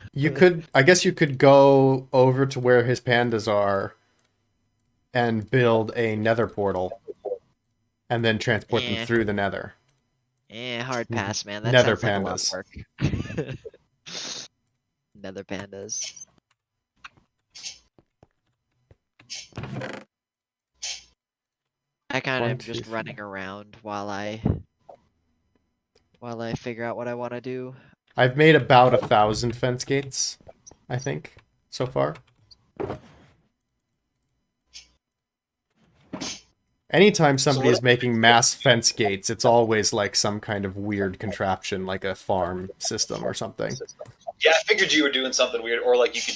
I guess you could go over to where his pandas are and build a nether portal and then transport them through the nether. Hard pass, man. That Nether sounds pandas. like a lot of work. Nether pandas. I kind of am just running around while I figure out what I want to do. I've made about 1,000 fence gates, I think, so far. Anytime somebody is making mass fence gates, it's always like some kind of weird contraption, like a farm system or something. Yeah, I figured you were doing something weird, or like you could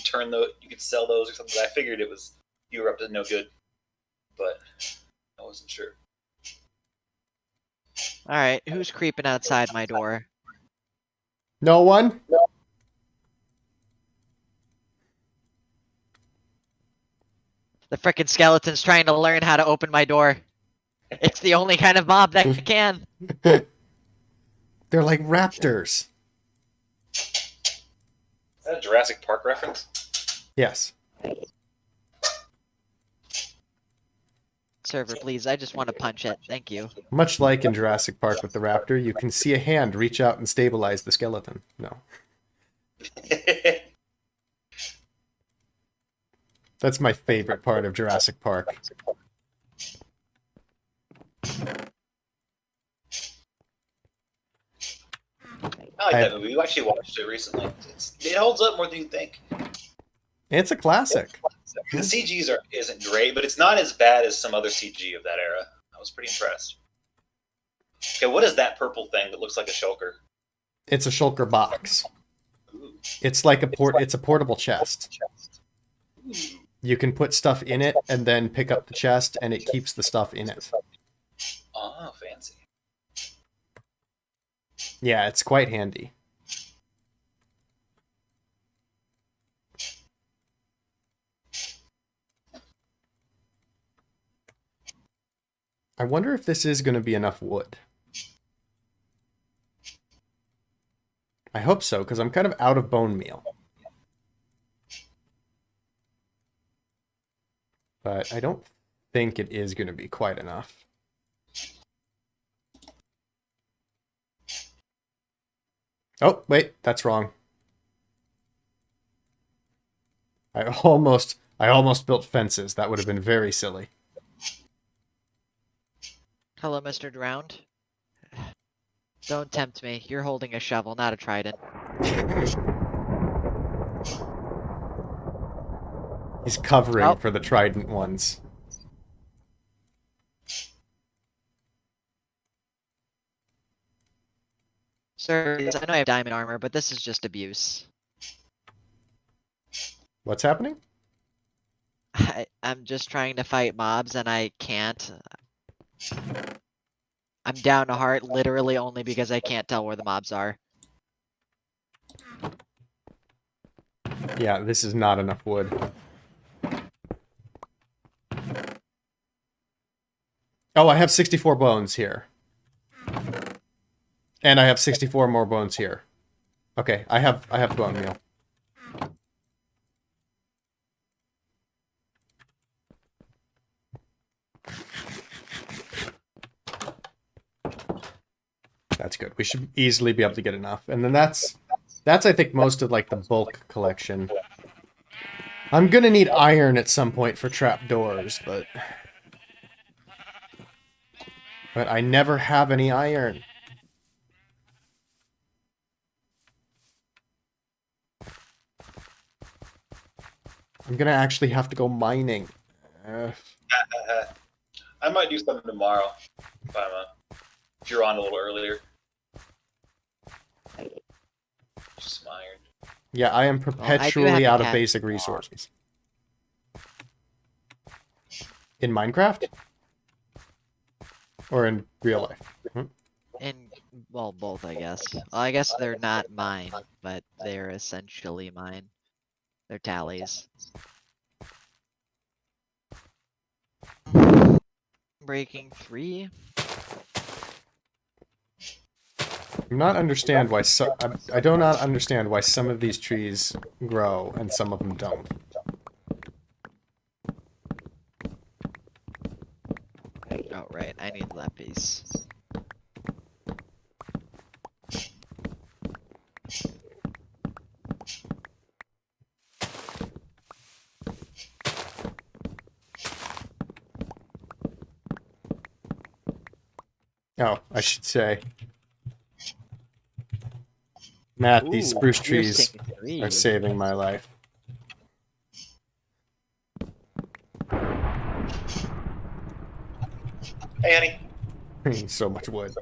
sell those or something. I figured you were up to no good, but I wasn't sure. All right, who's creeping outside my door? No one? No. The frickin' skeleton's trying to learn how to open my door. It's the only kind of mob that can. They're like raptors. that a Jurassic Park reference? Yes. Server, please. I just want to punch it. Thank you. Much like in Jurassic Park with the raptor, you can see a hand reach out and stabilize the skeleton. No. That's my favorite part of Jurassic Park. I like that movie. We actually watched it recently. It holds up more than you think. It's a classic. The CGs isn't great, but it's not as bad as some other CG of that era. I was pretty impressed. Okay, what is that purple thing that looks like a shulker? It's a shulker box. Ooh. It's like it's a portable chest. Ooh. You can put stuff in it and then pick up the chest, and it keeps the stuff in it. Oh, fancy. Yeah, it's quite handy. I wonder if this is going to be enough wood. I hope so, because I'm kind of out of bone meal. But I don't think it is going to be quite enough. Oh, wait, that's wrong. I almost built fences. That would have been very silly. Hello, Mr. Drowned. Don't tempt me. You're holding a shovel, not a trident. He's covering for the trident ones. Sir, I know I have diamond armor, but this is just abuse. What's happening? I'm just trying to fight mobs and I can't. I'm down a heart literally only because I can't tell where the mobs are. Yeah, this is not enough wood. Oh, I have 64 bones here. And I have 64 more bones here. Okay, I have bone meal. That's good. We should easily be able to get enough. And then that's I think most of like the bulk collection. I'm gonna need iron at some point for trapdoors, but I never have any iron. I'm gonna actually have to go mining. I might do something tomorrow if you're on a little earlier. Just some iron. Yeah, I am perpetually out of cat. basic resources. In Minecraft? Or in real life? Well, both, I guess. Well, I guess they're not mine, but they're essentially mine. They're tallies. Breaking 3? I do not understand why some of these trees grow and some of them don't. Oh, right. I need that piece. Oh, I should say. Matt, these spruce trees are saving my life. Hey, honey. So much wood.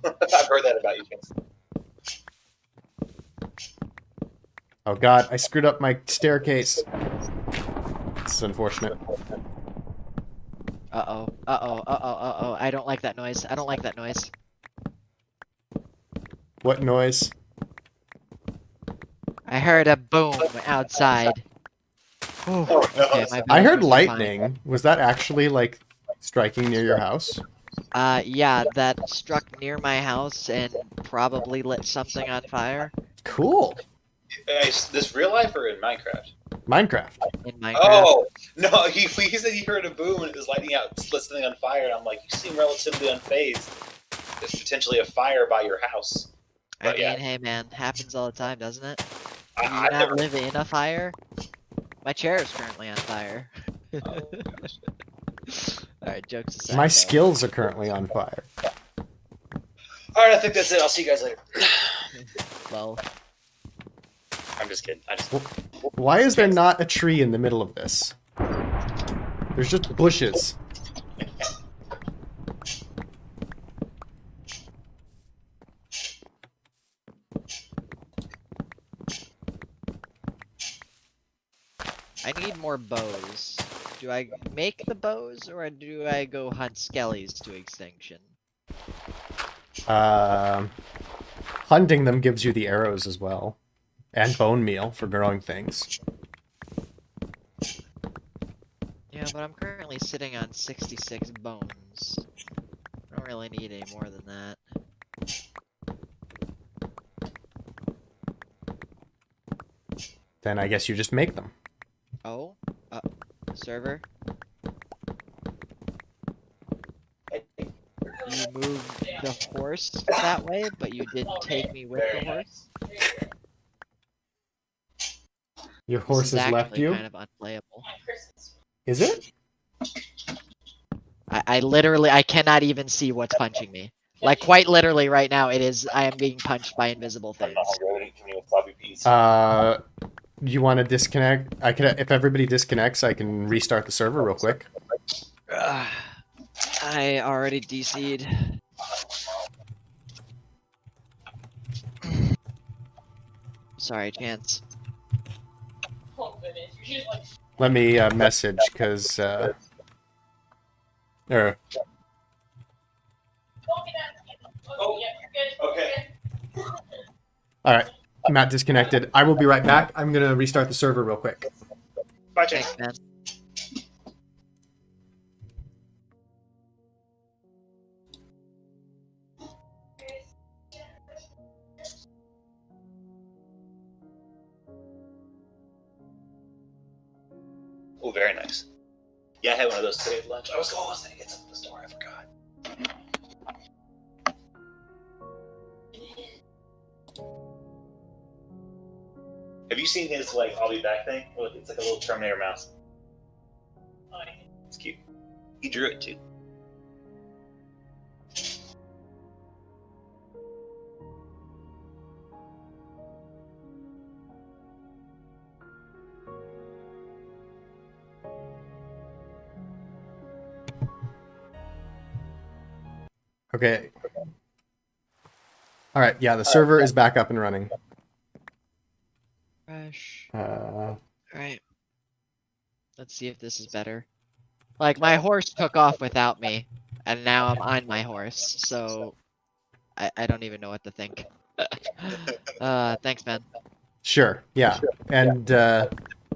I've heard that about you, James. Oh god, I screwed up my staircase. This is unfortunate. Uh-oh. Uh-oh. Uh-oh. Uh-oh. I don't like that noise. I don't like that noise. What noise? I heard a boom outside. Oh, no. Okay, my I heard villagers are fine. lightning. Was that actually like striking near your house? Yeah, that struck near my house and probably lit something on fire Cool. Is this real life or in Minecraft? Minecraft. in Minecraft. Oh no! He said he heard a boom and it was lighting out, lit something on fire. And I'm like, you seem relatively unfazed. There's potentially a fire by your house. I But mean, yeah, hey man, happens all the time, doesn't it? Do you I've not never. live in a fire? My chair is currently on fire. Oh, gosh. Alright, jokes aside. My though. skills are currently on fire. All right, I think that's it. I'll see you guys later. Well, I'm just kidding. Why is there not a tree in the middle of this? There's just bushes. I need more bows. Do I make the bows or do I go hunt skellies to extinction? Hunting them gives you the arrows as well. And bone meal for growing things. Yeah, but I'm currently sitting on 66 bones. I don't really need any more than that. Then I guess you just make them. Oh? Server? You moved the horse that way, but you didn't take me with the horse? Your horse This is has left actually you? kind of unplayable. Is it? I literally, I cannot even see what's punching me. Like, quite literally right now, I am being punched by invisible things. You want to disconnect? I could, if everybody disconnects, I can restart the server real quick. I already DC'd. Sorry, Chance. Let me message, because... Okay. Alright, Matt disconnected. I will be right back. I'm going to restart the server real quick. Bye, Chase. Thanks, man. Oh, very nice. Yeah, I had one of those today at lunch. I was going to get something at the store. I forgot. Have you seen his like "I'll be back" thing? Look, it's like a little Terminator mouse. It's cute. He drew it too. Okay. Alright, yeah, the server is back up and running. Fresh. Uh, Alright. Let's see if this is better. Like, my horse took off without me, and now I'm on my horse, so I don't even know what to think. Thanks, man. sure, yeah. And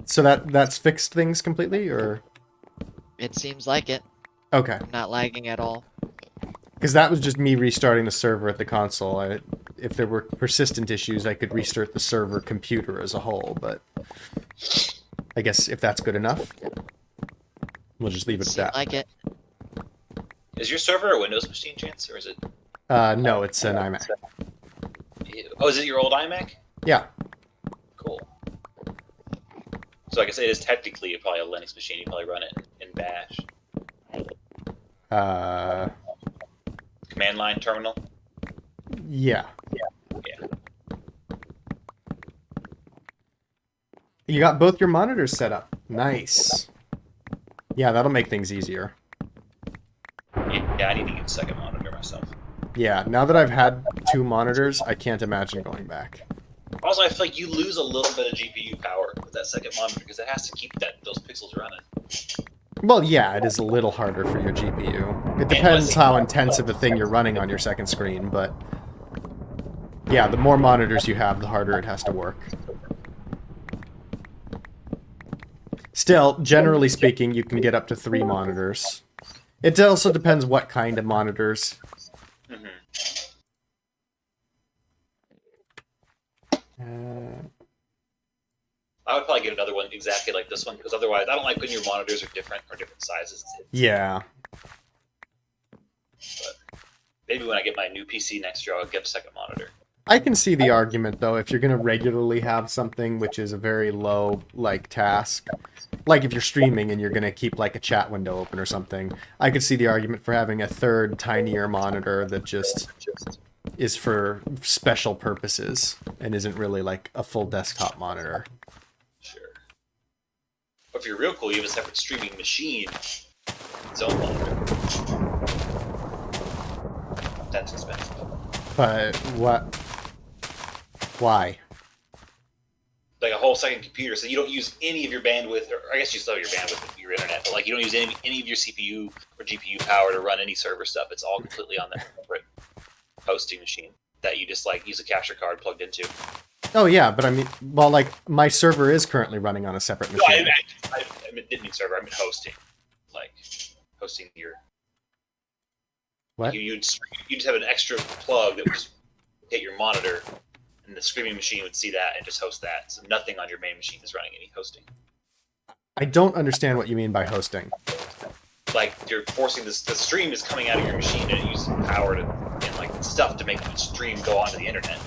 so that's fixed things completely, or? It seems like it. Okay. I'm not lagging at all. Because that was just me restarting the server at the console. If there were persistent issues, I could restart the server computer as a whole, but I guess if that's good enough, we'll just leave it at Seemed that. like it. Is your server a Windows machine, Chance, or is it? No, it's an iMac. Oh, is it your old iMac? Yeah. Cool. So I guess it is technically probably a Linux machine. You probably run it in Bash. Command line terminal. Yeah. Yeah. You got both your monitors set up. Nice. Yeah, that'll make things easier. Yeah, I need to get a second monitor myself. Yeah, now that I've had 2 monitors, I can't imagine going back. Also, I feel like you lose a little bit of GPU power with that second monitor because it has to keep those pixels running. Well, yeah, it is a little harder for your GPU. It depends how intensive a thing you're running on your second screen, but yeah, the more monitors you have, the harder it has to work. Still, generally speaking, you can get up to 3 monitors. It also depends what kind of monitors. Hmm. I would probably get another one exactly like this one, because otherwise I don't like when your monitors are different or different sizes. Yeah. But maybe when I get my new PC next year, I'll get a second monitor. I can see the argument, though, if you're going to regularly have something which is a very low, like, task. Like if you're streaming and you're going to keep, like, a chat window open or something. I could see the argument for having a third, tinier monitor that just is for special purposes and isn't really, like, a full desktop monitor. Sure. But if you're real cool, you have a separate streaming machine. Its own monitor. That's expensive. But what... Why? Like a whole second computer, so you don't use any of your bandwidth, or I guess you still have your bandwidth with your internet, but like you don't use any of your CPU or GPU power to run any server stuff. It's all completely on that separate hosting machine that you just like use a capture card plugged into. Oh, yeah, but I mean, well, like, my server is currently running on a separate No, machine. I didn't mean server. I mean hosting, like hosting your. What? You'd just have an extra plug that would just hit your monitor. And the streaming machine would see that and just host that. So nothing on your main machine is running any hosting. I don't understand what you mean by hosting. Like you're forcing this, the stream is coming out of your machine and it uses power to and like stuff to make the stream go onto the internet.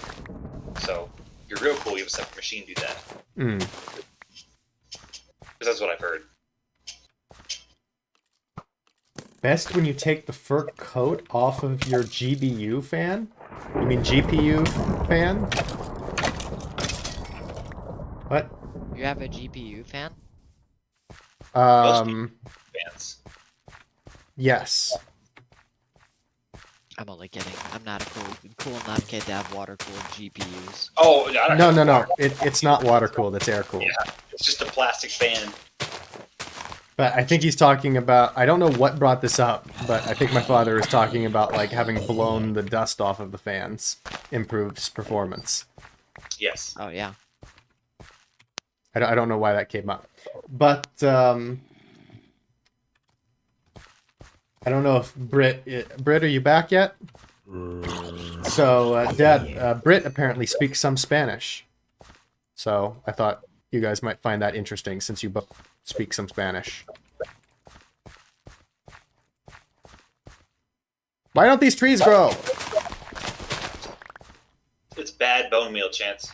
So you're real cool. You have a separate machine do that. Mm. Because that's what I've heard. Best when you take the fur coat off of your GBU fan? You mean GPU fan? What? You have a GPU fan? Fans. Yes. I'm only kidding. I'm not a cool enough kid to have water-cooled GPUs. Oh, I don't No, have no. It's not water cooled, it's air cooled. Yeah, it's just a plastic fan. But I think he's talking about, I don't know what brought this up, but I think my father is talking about like having blown the dust off of the fans improves performance. Yes. Oh, yeah. I don't know why that came up. But, I don't know if Britt, are you back yet? So, Dad, Britt apparently speaks some Spanish. So, I thought you guys might find that interesting since you both speak some Spanish. Why don't these trees grow? It's bad bone meal, Chance.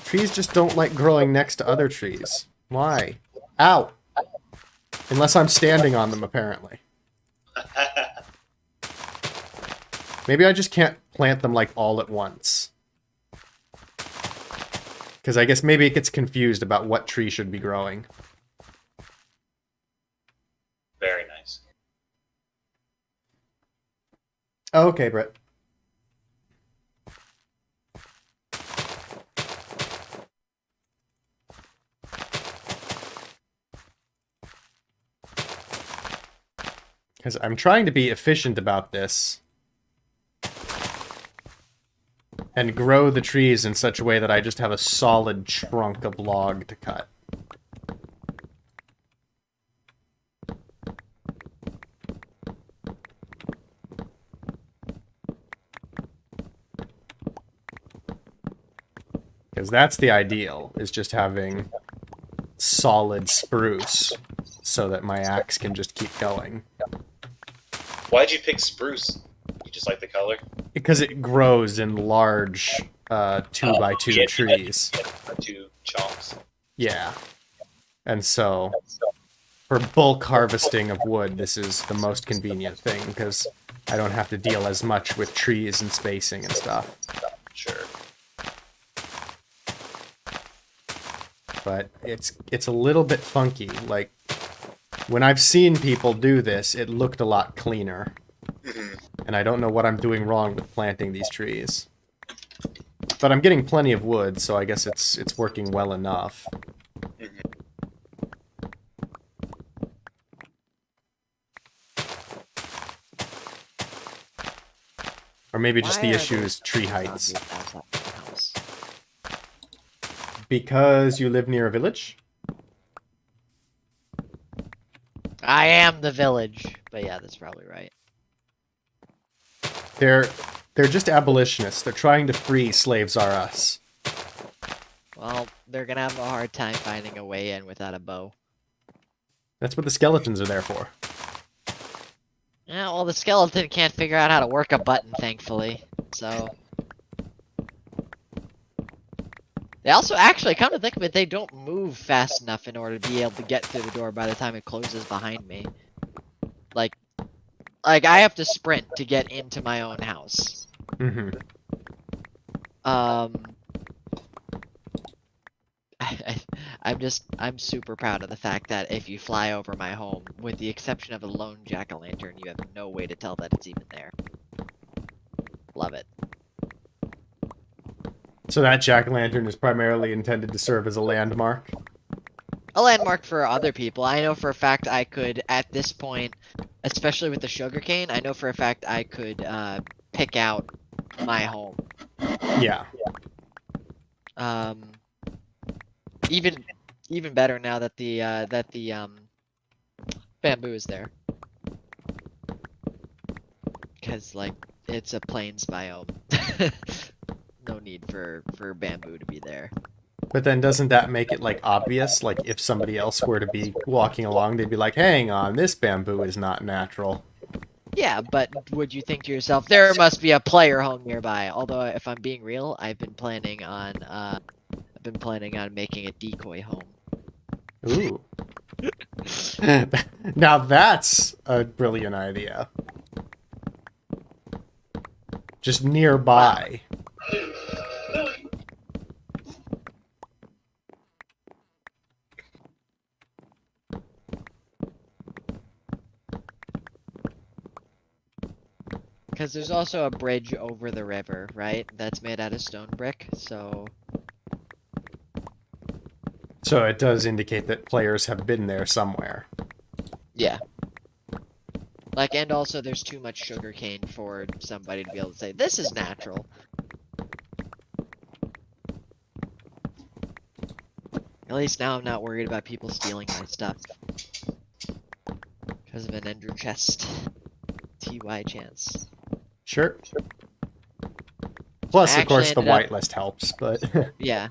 Trees just don't like growing next to other trees. Why? Ow! Unless I'm standing on them, apparently. Maybe I just can't plant them, like, all at once. Because I guess maybe it gets confused about what tree should be growing. Very nice. Oh, okay, Brett. Because I'm trying to be efficient about this. And grow the trees in such a way that I just have a solid trunk of log to cut. Because that's the ideal, is just having solid spruce so that my axe can just keep going. Why'd you pick spruce? You just like the color? Because it grows in large 2x2 trees. Two chunks. Yeah. And so, for bulk harvesting of wood, this is the most convenient thing, because I don't have to deal as much with trees and spacing and stuff. Sure. But it's a little bit funky. Like, when I've seen people do this, it looked a lot cleaner. And I don't know what I'm doing wrong with planting these trees. But I'm getting plenty of wood, so I guess it's working well enough. Or maybe just the issue is tree heights. Because you live near a village? I am the village. But yeah, that's probably right. They're just abolitionists. They're trying to free slaves are us. Well, they're gonna have a hard time finding a way in without a bow. That's what the skeletons are there for. Yeah, well, the skeleton can't figure out how to work a button, thankfully. So... They also, actually, come to think of it, they don't move fast enough in order to be able to get through the door by the time it closes behind me. Like I have to sprint to get into my own house. Mm-hmm. I'm super proud of the fact that if you fly over my home, with the exception of a lone jack-o'-lantern, you have no way to tell that it's even there. Love it. So that jack-o'-lantern is primarily intended to serve as a landmark? A landmark for other people. I know for a fact I could, at this point, especially with the sugarcane, I know for a fact I could pick out my home. Yeah. Even better now that the bamboo is there. Because, like, it's a plains biome. No need for bamboo to be there. But then doesn't that make it, like, obvious? Like, if somebody else were to be walking along, they'd be like, hang on, this bamboo is not natural. Yeah, but would you think to yourself, there must be a player home nearby? Although, if I'm being real, I've been planning on making a decoy home. Ooh. Now that's a brilliant idea. Just nearby. Because there's also a bridge over the river, right? That's made out of stone brick, so... So it does indicate that players have been there somewhere. Yeah. Like, and also there's too much sugarcane for somebody to be able to say, this is natural. At least now I'm not worried about people stealing my stuff. Because of an ender chest. TY chance. Sure. Plus, I of course, the actually ended whitelist helps, but... Yeah.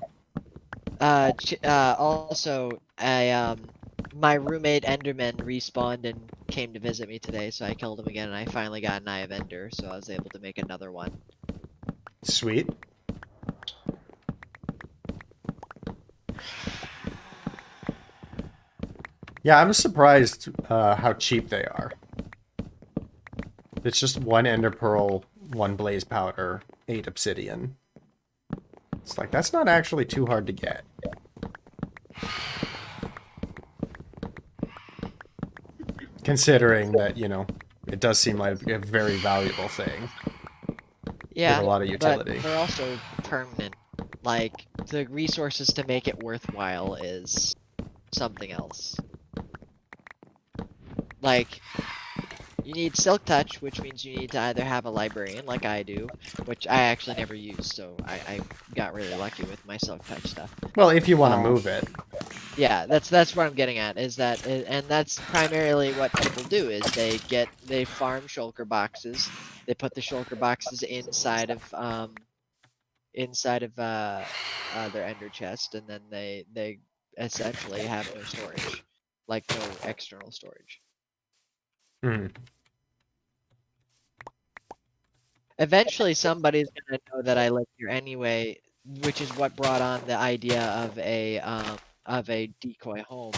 Also, my roommate Enderman respawned and came to visit me today, so I killed him again, and I finally got an Eye of Ender, so I was able to make another one. Sweet. Yeah, I'm surprised how cheap they are. It's just 1 ender pearl, 1 blaze powder, 8 obsidian. It's like, that's not actually too hard to get. Considering that, you know, it does seem like a very valuable thing. Yeah, with a lot of utility. but they're also permanent. Like, the resources to make it worthwhile is something else. Like, you need Silk Touch, which means you need to either have a librarian, like I do, which I actually never use, so I got really lucky with my Silk Touch stuff. Well, if you want to move it. Yeah, that's what I'm getting at, is that, and that's primarily what people do, is they farm shulker boxes, they put the shulker boxes inside of their ender chest, and then they essentially have no storage, like no external storage. Hmm. Eventually, somebody's gonna know that I live here anyway, which is what brought on the idea of a decoy home.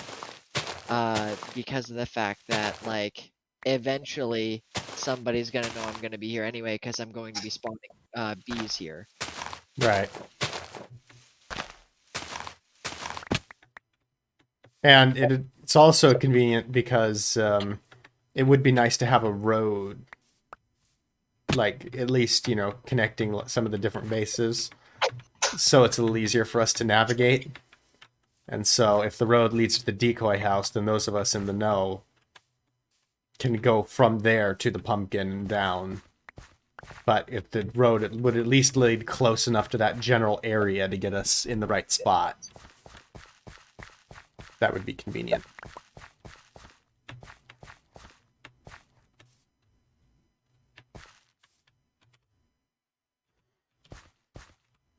Because of the fact that, like, eventually somebody's gonna know I'm gonna be here anyway, because I'm going to be spawning bees here. Right. And it's also convenient because it would be nice to have a road, like, at least, you know, connecting some of the different bases, so it's a little easier for us to navigate. And so if the road leads to the decoy house, then those of us in the know can go from there to the pumpkin and down. But if the road, it would at least lead close enough to that general area to get us in the right spot. That would be convenient.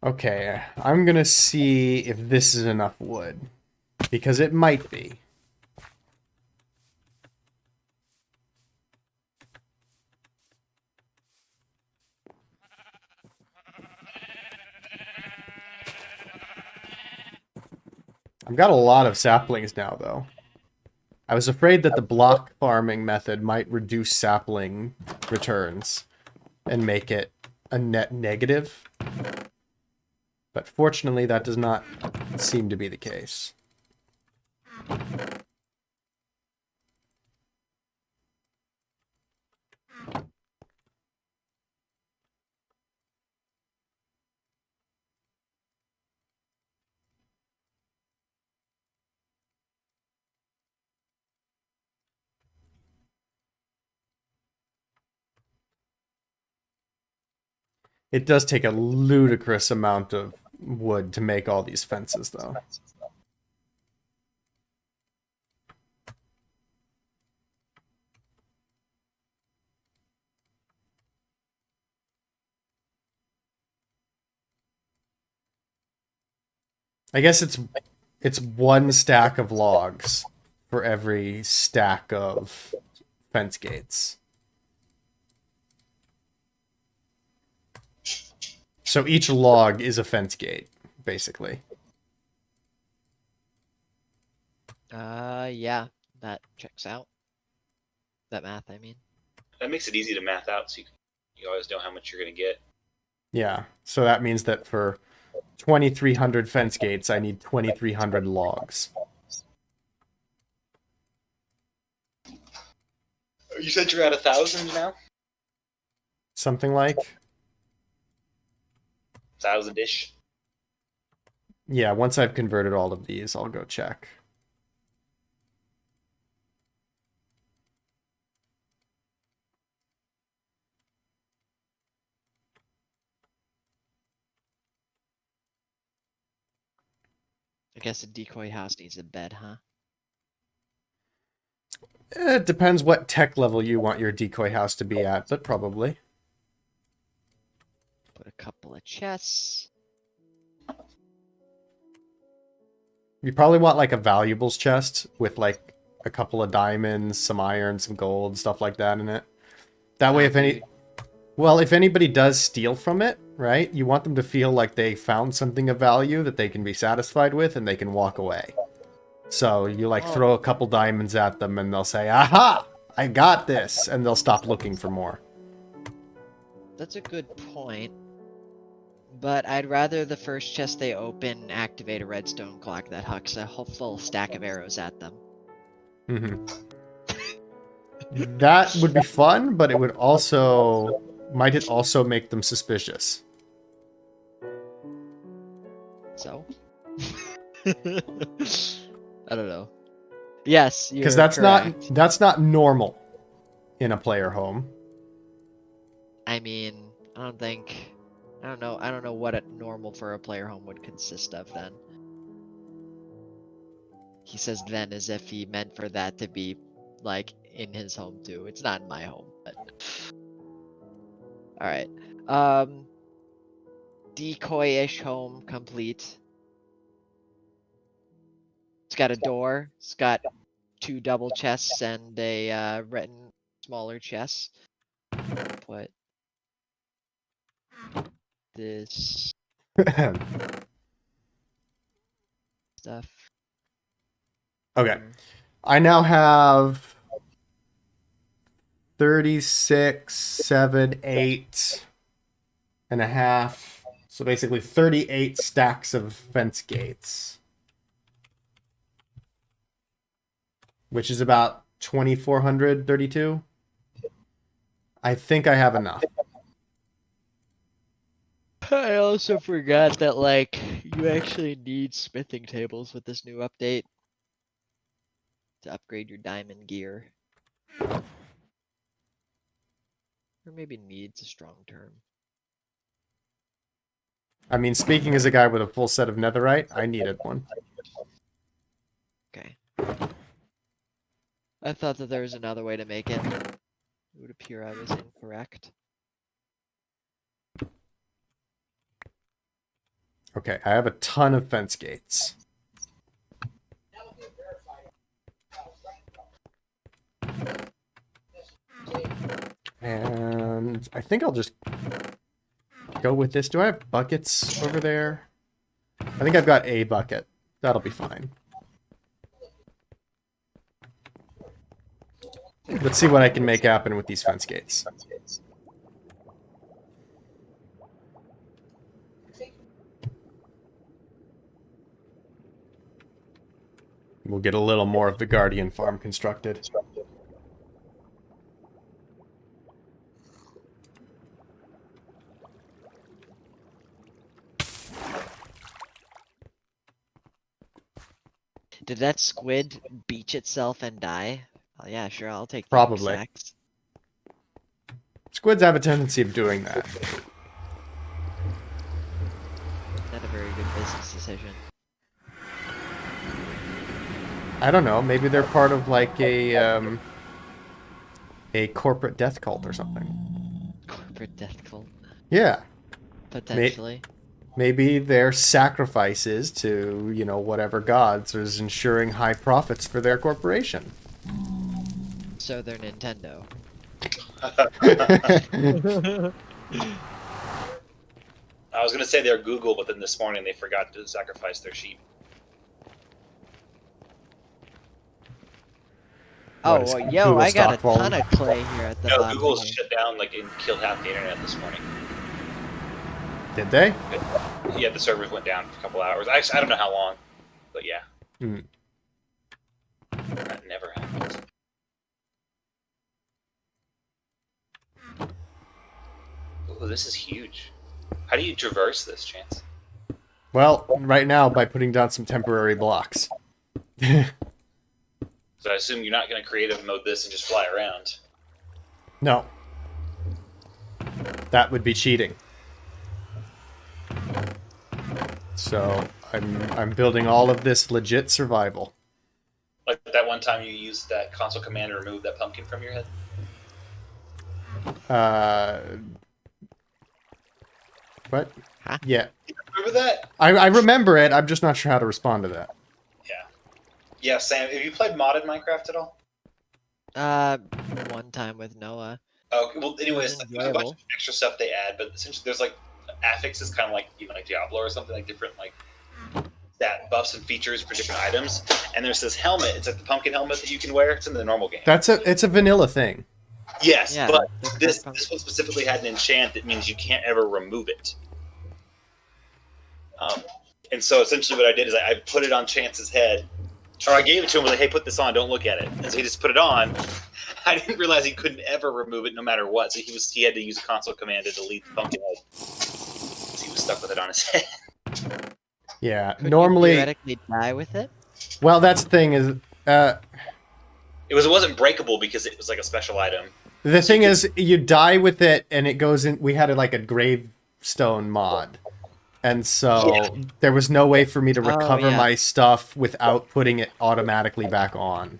Okay, I'm gonna see if this is enough wood. Because it might be. I've got a lot of saplings now, though. I was afraid that the block farming method might reduce sapling returns and make it a net negative. But fortunately, that does not seem to be the case. It does take a ludicrous amount of wood to make all these fences, though. I guess it's one stack of logs for every stack of fence gates. So each log is a fence gate, basically. Yeah, that checks out. That math, I mean. That makes it easy to math out, so you always know how much you're going to get. Yeah, so that means that for 2,300 fence gates, I need 2,300 logs. You said you're at 1,000 now? Something like? 1,000-ish? Yeah, once I've converted all of these, I'll go check. I guess a decoy house needs a bed, huh? It depends what tech level you want your decoy house to be at, but probably. Put a couple of chests. You probably want like a valuables chest with like a couple of diamonds, some iron, some gold, stuff like that in it. That way, if anybody does steal from it, right, you want them to feel like they found something of value that they can be satisfied with and they can walk away. So you like throw a couple diamonds at them and they'll say, "Aha! I got this," and they'll stop looking for more. That's a good point. But I'd rather the first chest they open activate a redstone clock that hucks a whole full stack of arrows at them. That would be fun, but it would also... Might it also make them suspicious? So? I don't know. Yes, Because you're that's correct. not normal in a player home. I mean, I don't know what a normal for a player home would consist of then. He says then as if he meant for that to be like in his home too. It's not in my home, but all right. Decoy-ish home complete. It's got a door. It's got 2 double chests and a written smaller chest. Put this stuff. Okay. here. I now have 36, 7, 8 and a half. So basically 38 stacks of fence gates. Which is about 2,432. I think I have enough. I also forgot that like you actually need smithing tables with this new update to upgrade your diamond gear. Or maybe needs a strong term. I mean, speaking as a guy with a full set of netherite, I needed one. Okay. I thought that there was another way to make it. It would appear I was incorrect. Okay, I have a ton of fence gates. And I think I'll just go with this. Do I have buckets over there? I think I've got a bucket. That'll be fine. Let's see what I can make happen with these fence gates. We'll get a little more of the Guardian farm constructed. Did that squid beach itself and die? Oh, yeah, sure, I'll take the Probably. sacks. Squids have a tendency of doing that. Not a very good business decision. I don't know. Maybe they're part of like a corporate death cult or something. Corporate death cult, Yeah. potentially. Maybe their sacrifices to, you know, whatever gods is ensuring high profits for their corporation. So they're Nintendo. I was gonna say they're Google, but then this morning they forgot to sacrifice their sheep. Oh, What is well, yo, Google I got a stockfall? ton of clay here at the No, bottom. Google's here. shut down like and killed half the internet this morning. Did they? Yeah, the servers went down for a couple hours. Actually, I don't know how long, but yeah, Hmm. that never happens. Ooh, this is huge. How do you traverse this, Chance? Well, right now by putting down some temporary blocks. So I assume you're not going to creative mode this and just fly around. No. That would be cheating. So I'm building all of this legit survival. Like that one time you used that console command to remove that pumpkin from your head. What? Huh? Yeah. Remember that? I remember it. I'm just not sure how to respond to that. Yeah, Sam. Have you played modded Minecraft at all? One time with Noah. Oh, well, anyways, It was there's a bunch enjoyable. of extra stuff they add, but essentially there's like affixes, kind of like even like Diablo or something, like different like stat buffs and features for different items. And there's this helmet. It's like the pumpkin helmet that you can wear. It's in the normal game. It's a vanilla thing. Yes, Yeah, but the this pumpkin. one specifically had an enchant that means you can't ever remove it. And so essentially what I did is I put it on Chance's head, or I gave it to him, like, hey, put this on, don't look at it. And so he just put it on. I didn't realize he couldn't ever remove it no matter what, so he had to use a console command to delete the pumpkin head. So he was stuck with it on his head. Yeah. Could you Normally, theoretically die with it? well, that's the thing is It wasn't breakable because it was like a special item. the thing is you die with it and it goes in. We had like a gravestone mod. And so Yeah. there was no way for me to recover yeah. my stuff without putting it automatically back on.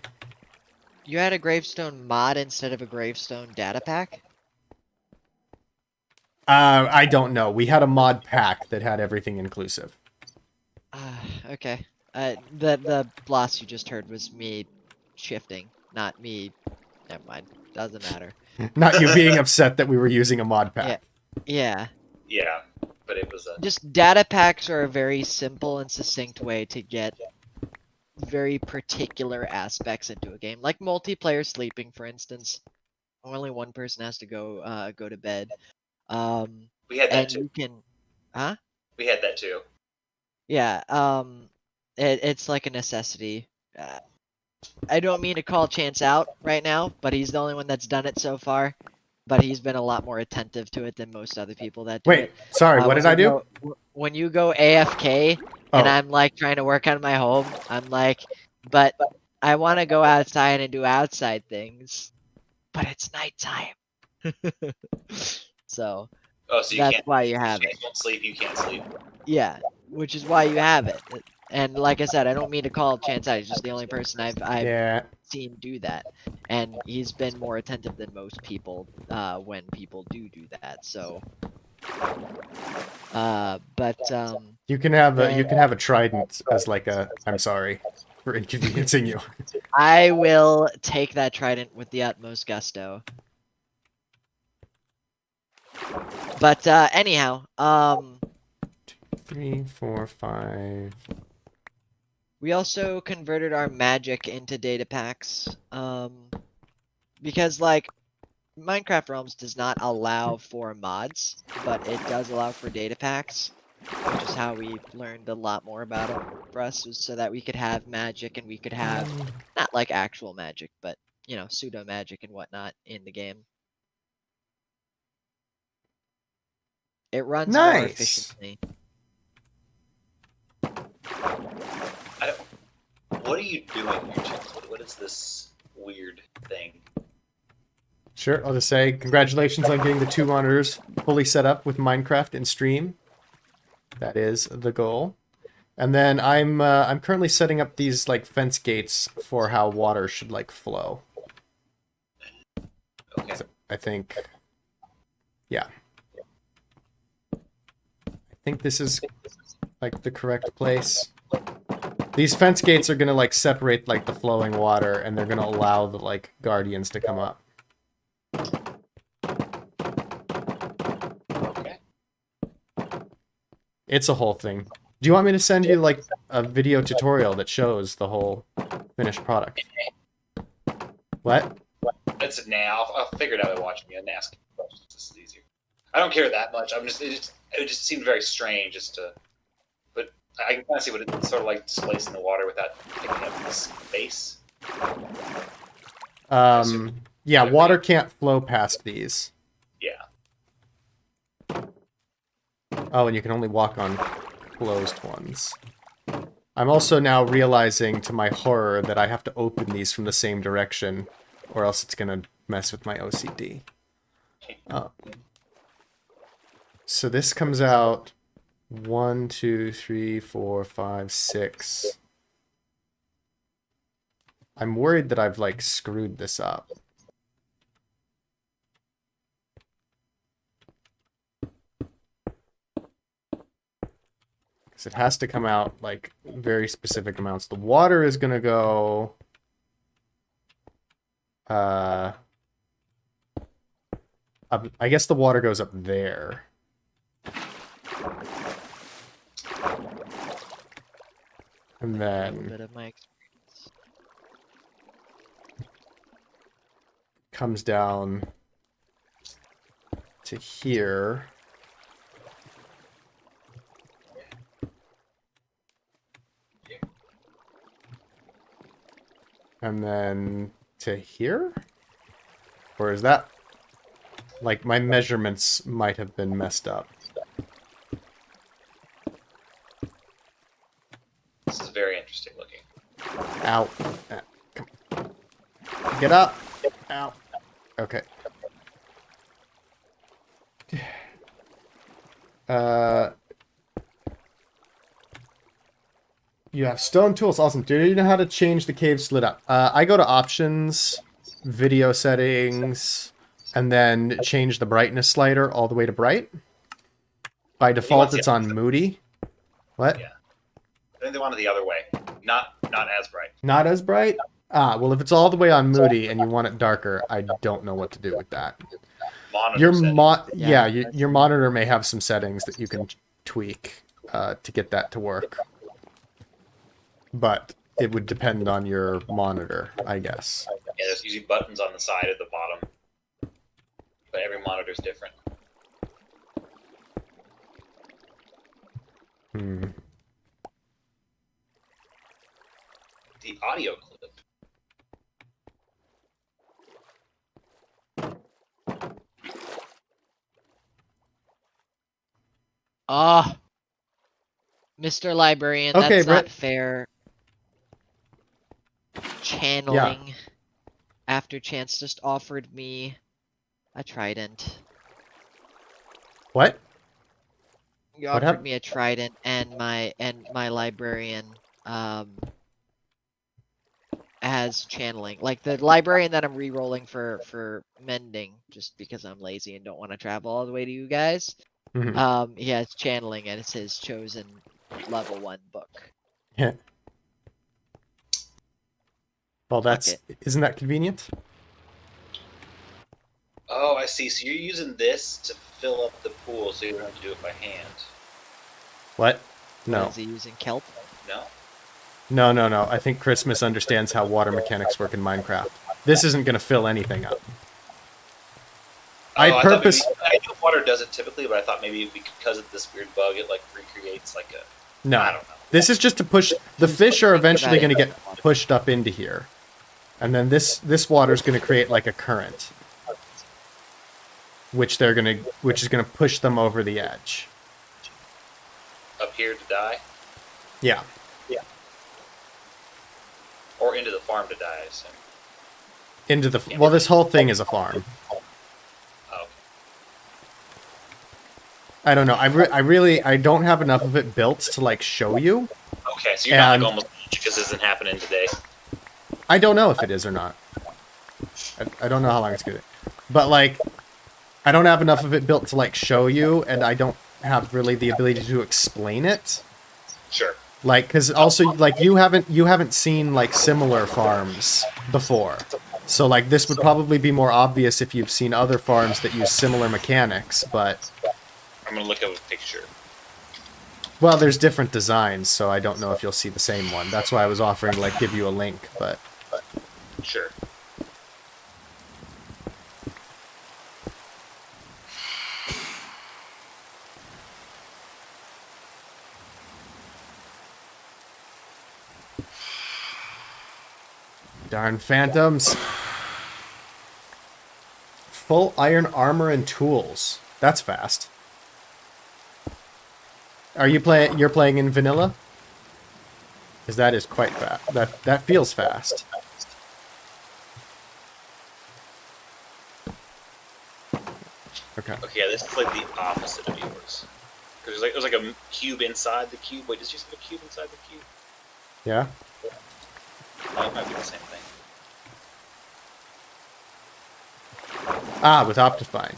You had a gravestone mod instead of a gravestone data pack? I don't know. We had a mod pack that had everything inclusive. Okay. The blast you just heard was me shifting, not me. Never mind. Doesn't matter. Not you being upset that we were using a mod pack. Yeah. Yeah, but it was Just data packs are a very simple and succinct way to get very particular aspects into a game, like multiplayer sleeping, for instance. Only one person has to go to bed. we had that And too. you can, huh? We had that too. Yeah. It's like a necessity. I don't mean to call Chance out right now, but he's the only one that's done it so far. But he's been a lot more attentive to it than most other people that do Wait, it. sorry, what when did I you do? when you go AFK and Oh. I'm like trying to work on my home, I'm like, but I want to go outside and do outside things, but it's nighttime. So Oh, so you that's can't. why you have it. Chance won't sleep. You can't sleep. Yeah, which is why you have it. And like I said, I don't mean to call Chance out. He's just the only person I've Yeah. seen do that, and he's been more attentive than most people when people do that. So You can have then- a trident as like a I'm sorry for inconveniencing you. I will take that trident with the utmost gusto. But anyhow, 3, 4, 5. we also converted our magic into data packs. Because like Minecraft Realms does not allow for mods, but it does allow for data packs, which is how we learned a lot more about it for us, was so that we could have magic and we could have not like actual magic, but you know, pseudo magic and whatnot in the game. It runs more Nice. efficiently. What are you doing here, Chance? What is this weird thing? Sure, I'll just say congratulations on getting the 2 monitors fully set up with Minecraft in stream. That is the goal. And then I'm currently setting up these like fence gates for how water should like flow. Okay. So I think, yeah. I think this is like the correct place. These fence gates are gonna like separate like the flowing water, and they're gonna allow the like guardians to come up. Okay. It's a whole thing. Do you want me to send you like a video tutorial that shows the whole finished product? What? That's it now. I'll figure it out by watching you and asking questions. This is easier. I don't care that much. It just seemed very strange just to, but I can kind of see what it's sort of like displacing the water without picking up the space. Yeah, water can't flow past these. Yeah. Oh, and you can only walk on closed ones. I'm also now realizing to my horror that I have to open these from the same direction, or else it's gonna mess with my OCD. So this comes out 1, 2, 3, 4, 5, 6. I'm worried that I've like screwed this up. Because it has to come out like very specific amounts. The water is gonna go up, I guess the water goes up there. And A little then bit of my experience. comes down to here. And then to here? Or is that... Like, my measurements might have been messed up. This is very interesting looking. Ow. Come on. Get up! Ow. Okay. You have stone tools. Awesome. Do you know how to change the cave slit up? I go to options, video settings, and then change the brightness slider all the way to bright. By default, it's on moody. What? Yeah. I think they wanted the other way. Not as bright. Not as bright? Ah, well, if it's all the way on moody and you want it darker, I don't know what to do with that. Monitor Your settings. your monitor may have some settings that you can tweak to get that to work. But it would depend on your monitor, I guess. Yeah, there's usually buttons on the side at the bottom. But every monitor's different. The audio clip. Ah, Mr. Librarian, Okay, that's Brett. not fair. Channeling after Chance just offered me a trident. What? You What offered happened? me a trident and my librarian has channeling. Like the librarian that I'm re-rolling for mending just because I'm lazy and don't want to travel all the way to you guys. Mhm. He has channeling, and it's his chosen level 1 book. Yeah. Well, Fuck it. isn't that convenient? Oh, I see. So you're using this to fill up the pool, so you don't have to do it by hand. What? What No. is he using? Kelp? No. No. I think Chris misunderstands how water mechanics work in Minecraft. This isn't going to fill anything up. Oh, I thought maybe, purpose... I know water does it typically, but I thought maybe because of this weird bug, it like recreates like a. No. I don't know. This is just to push... The fish are eventually Right. going to get pushed up into here. And then this water is going to create like a current. Which is going to push them over the edge. Up here to die, Yeah. or into the farm to die. I assume. Into the... Well, this whole thing is a farm. Oh, okay. I don't know. I don't have enough of it built to like show you. Okay, so you're not And- like almost because this isn't happening today. I don't know if it is or not. I don't know how long it's gonna. But like, I don't have enough of it built to like show you, and I don't have really the ability to explain it. Sure. Like, because also like you haven't seen like similar farms before, so like this would probably be more obvious if you've seen other farms that use similar mechanics. But I'm gonna look up a picture. well, there's different designs, so I don't know if you'll see the same one. That's why I was offering to like give you a link, but. Sure. Darn phantoms. Full iron armor and tools. That's fast. Are you playing? You're playing in vanilla? Because that is quite fast. That feels fast. Okay. Okay, yeah, this is like the opposite of yours. Because there's like a cube inside the cube. Wait, does you have a cube inside the cube? Yeah. Oh, it might be the same thing. Ah, with Optifine.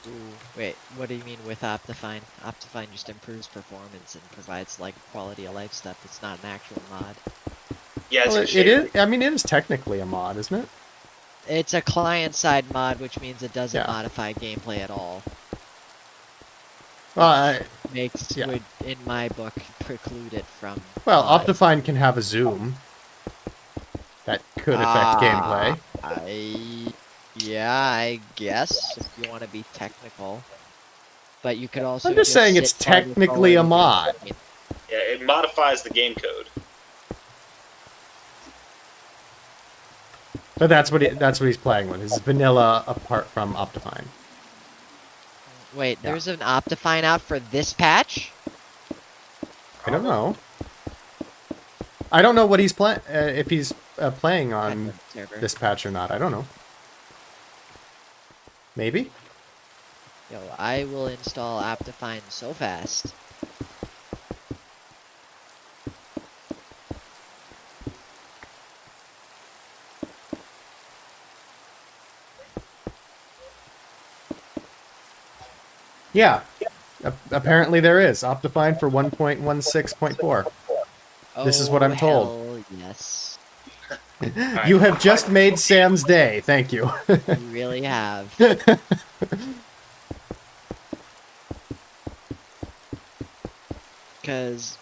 Ooh, wait, what do you mean with Optifine? Optifine just improves performance and provides like quality of life stuff. It's not an actual mod. Yeah, it's Well, a it shader. is. I mean, it is technically a mod, isn't it? It's a client-side mod, which means it doesn't Yeah. modify gameplay at all. Well, Yeah. Would, in my book, preclude it from. well, mods. Optifine can have a zoom. That could affect gameplay. Yeah, I guess if you want to be technical, but you could also. I'm just saying sit it's farther technically a forward. mod. Yeah, it modifies the game code. But that's what he's playing with. Is vanilla apart from Optifine. Wait, Yeah. there's an Optifine out for this patch? I don't know. I don't know what he's playing. If he's playing on Server. this patch or not. I don't know. Maybe. Yo, I will install Optifine so fast. Yeah. Apparently there is Optifine for 1.16.4. This is what I'm told. Hell yes, You have just made Sam's day. Thank you. you really have. Because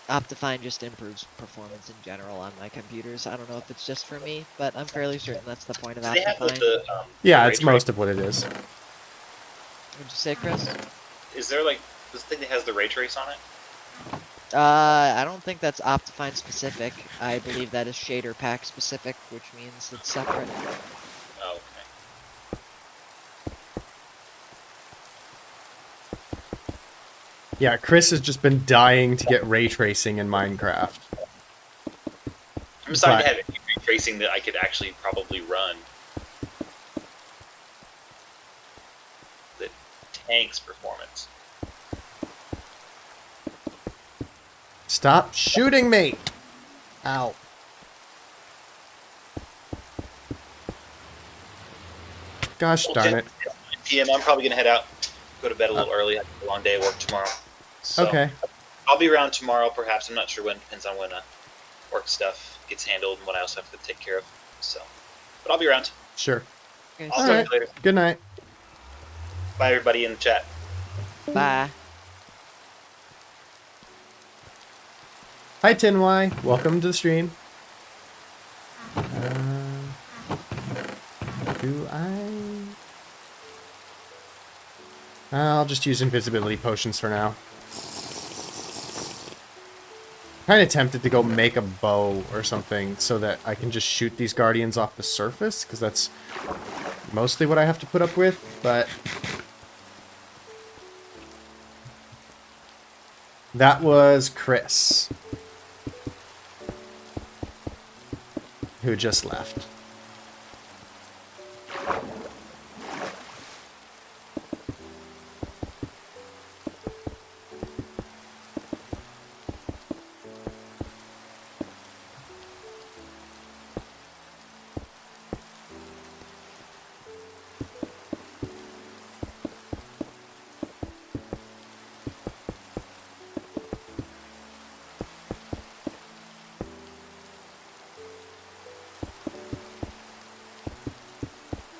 Optifine just improves performance in general on my computers. I don't know if it's just for me, but I'm fairly certain that's the point of Do they have Optifine. Yeah, ray it's trace? most of what it is. What'd you say, Chris? Is there like this thing that has the ray trace on it? I don't think that's Optifine specific. I believe that is shader pack specific, which means it's separate. Oh, okay. Yeah, Chris has just been dying to get ray tracing in Minecraft. I'm deciding But- to have any ray tracing that I could actually probably run. That tanks performance. Stop shooting me! Ow. Gosh darn it. Yeah, I'm probably gonna head out, go to bed a little early. I have a long day of work tomorrow. So Okay. I'll be around tomorrow, perhaps. I'm not sure when. Depends on when work stuff gets handled and what I also have to take care of. So, but I'll be around. Sure. Okay, I'll All talk right. to you later. Good night. Bye, everybody in the chat. bye. Hi, Tin Y. Welcome to the stream. Do I? I'll just use invisibility potions for now. Kind of tempted to go make a bow or something so that I can just shoot these guardians off the surface, because that's mostly what I have to put up with, but that was Chris, who just left.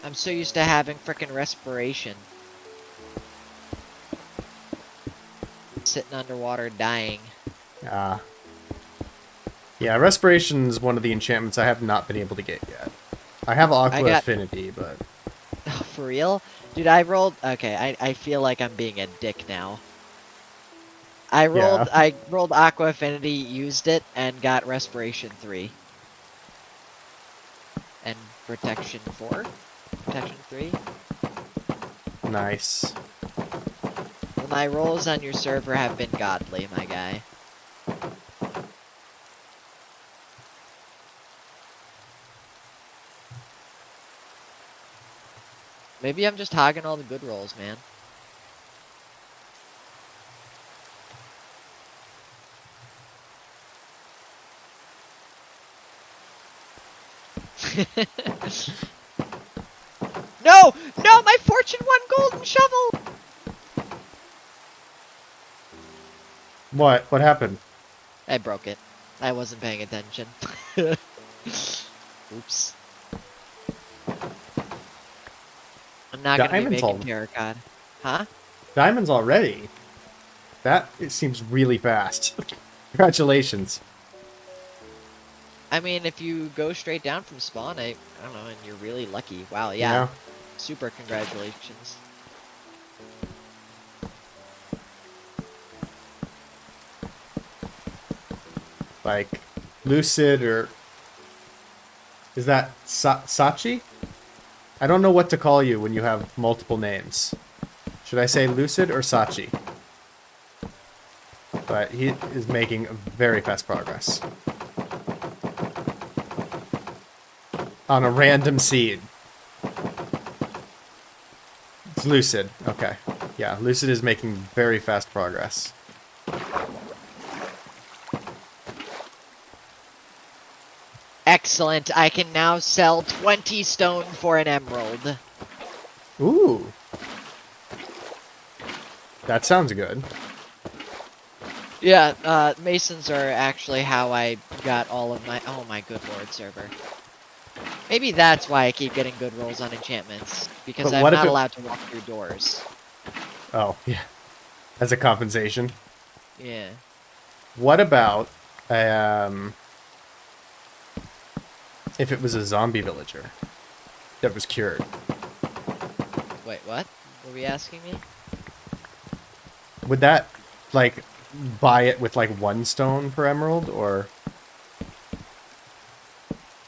I'm so used to having frickin' respiration. Sitting underwater dying. Yeah, respiration is one of the enchantments I have not been able to get yet. I have Aqua got- Affinity, but Oh, for real? Dude, I rolled... Okay, I feel like I'm being a dick now. I rolled Aqua Affinity, used it, and got Respiration 3. And Protection 4? Protection 3? nice. Well, my rolls on your server have been godly, my guy. Maybe I'm just hogging all the good rolls, man. No! No! My Fortune 1 golden shovel! What? What happened? I broke it. I wasn't paying attention. Oops. I'm not gonna be Diamonds making all- tarot card. Huh? Diamonds already? That it seems really fast. Congratulations. I mean, if you go straight down from spawn, I don't know, and you're really lucky. Wow, yeah. Super congratulations. Like Lucid, or is that Sachi? I don't know what to call you when you have multiple names. Should I say Lucid or Sachi? But he is making very fast progress. On a random seed. It's Lucid. Okay. Yeah, Lucid is making very fast progress. Excellent. I can now sell 20 stone for an emerald. Ooh. That sounds good. Yeah, masons are actually how I got all of my... Oh my good lord, server. Maybe that's why I keep getting good rolls on enchantments. Because But I'm what if not it- allowed to walk through doors. Oh, yeah. As a compensation. Yeah. What about if it was a zombie villager that was cured? Wait, what? Were we asking me? Would that, like, buy it with, like, 1 stone per emerald, or...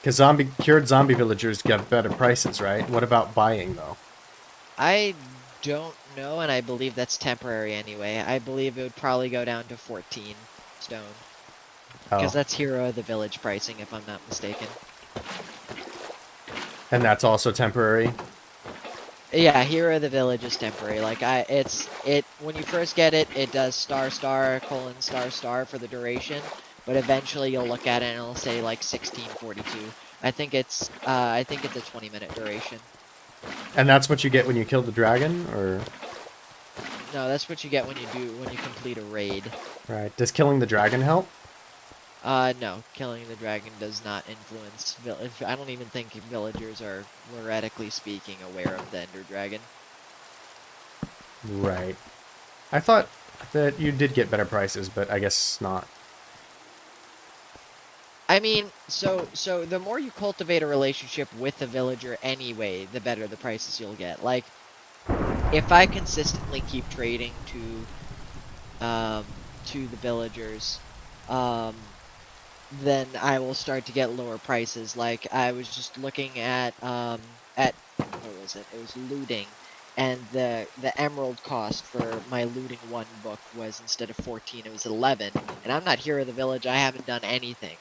Because cured zombie villagers get better prices, right? What about buying, though? I don't know, and I believe that's temporary anyway. I believe it would probably go down to 14 stone. Because Oh, that's Hero of the Village pricing, if I'm not mistaken. and that's also temporary? Yeah, Hero of the Village is temporary. Like, when you first get it, it does star star colon star star for the duration. But eventually you'll look at it and it'll say like 1642. I think it's a 20-minute duration. And that's what you get when you kill the dragon, or No, that's what you get when you complete a raid. right? Does killing the dragon help? No, killing the dragon does not influence. I don't even think villagers are, theoretically speaking, aware of the Ender Dragon. Right. I thought that you did get better prices, but I guess not. I mean, so the more you cultivate a relationship with the villager anyway, the better the prices you'll get. Like, if I consistently keep trading to the villagers, then I will start to get lower prices. Like, I was just looking at what was it? It was looting, and the emerald cost for my looting 1 book was, instead of 14, it was 11. And I'm not Hero of the Village. I haven't done anything.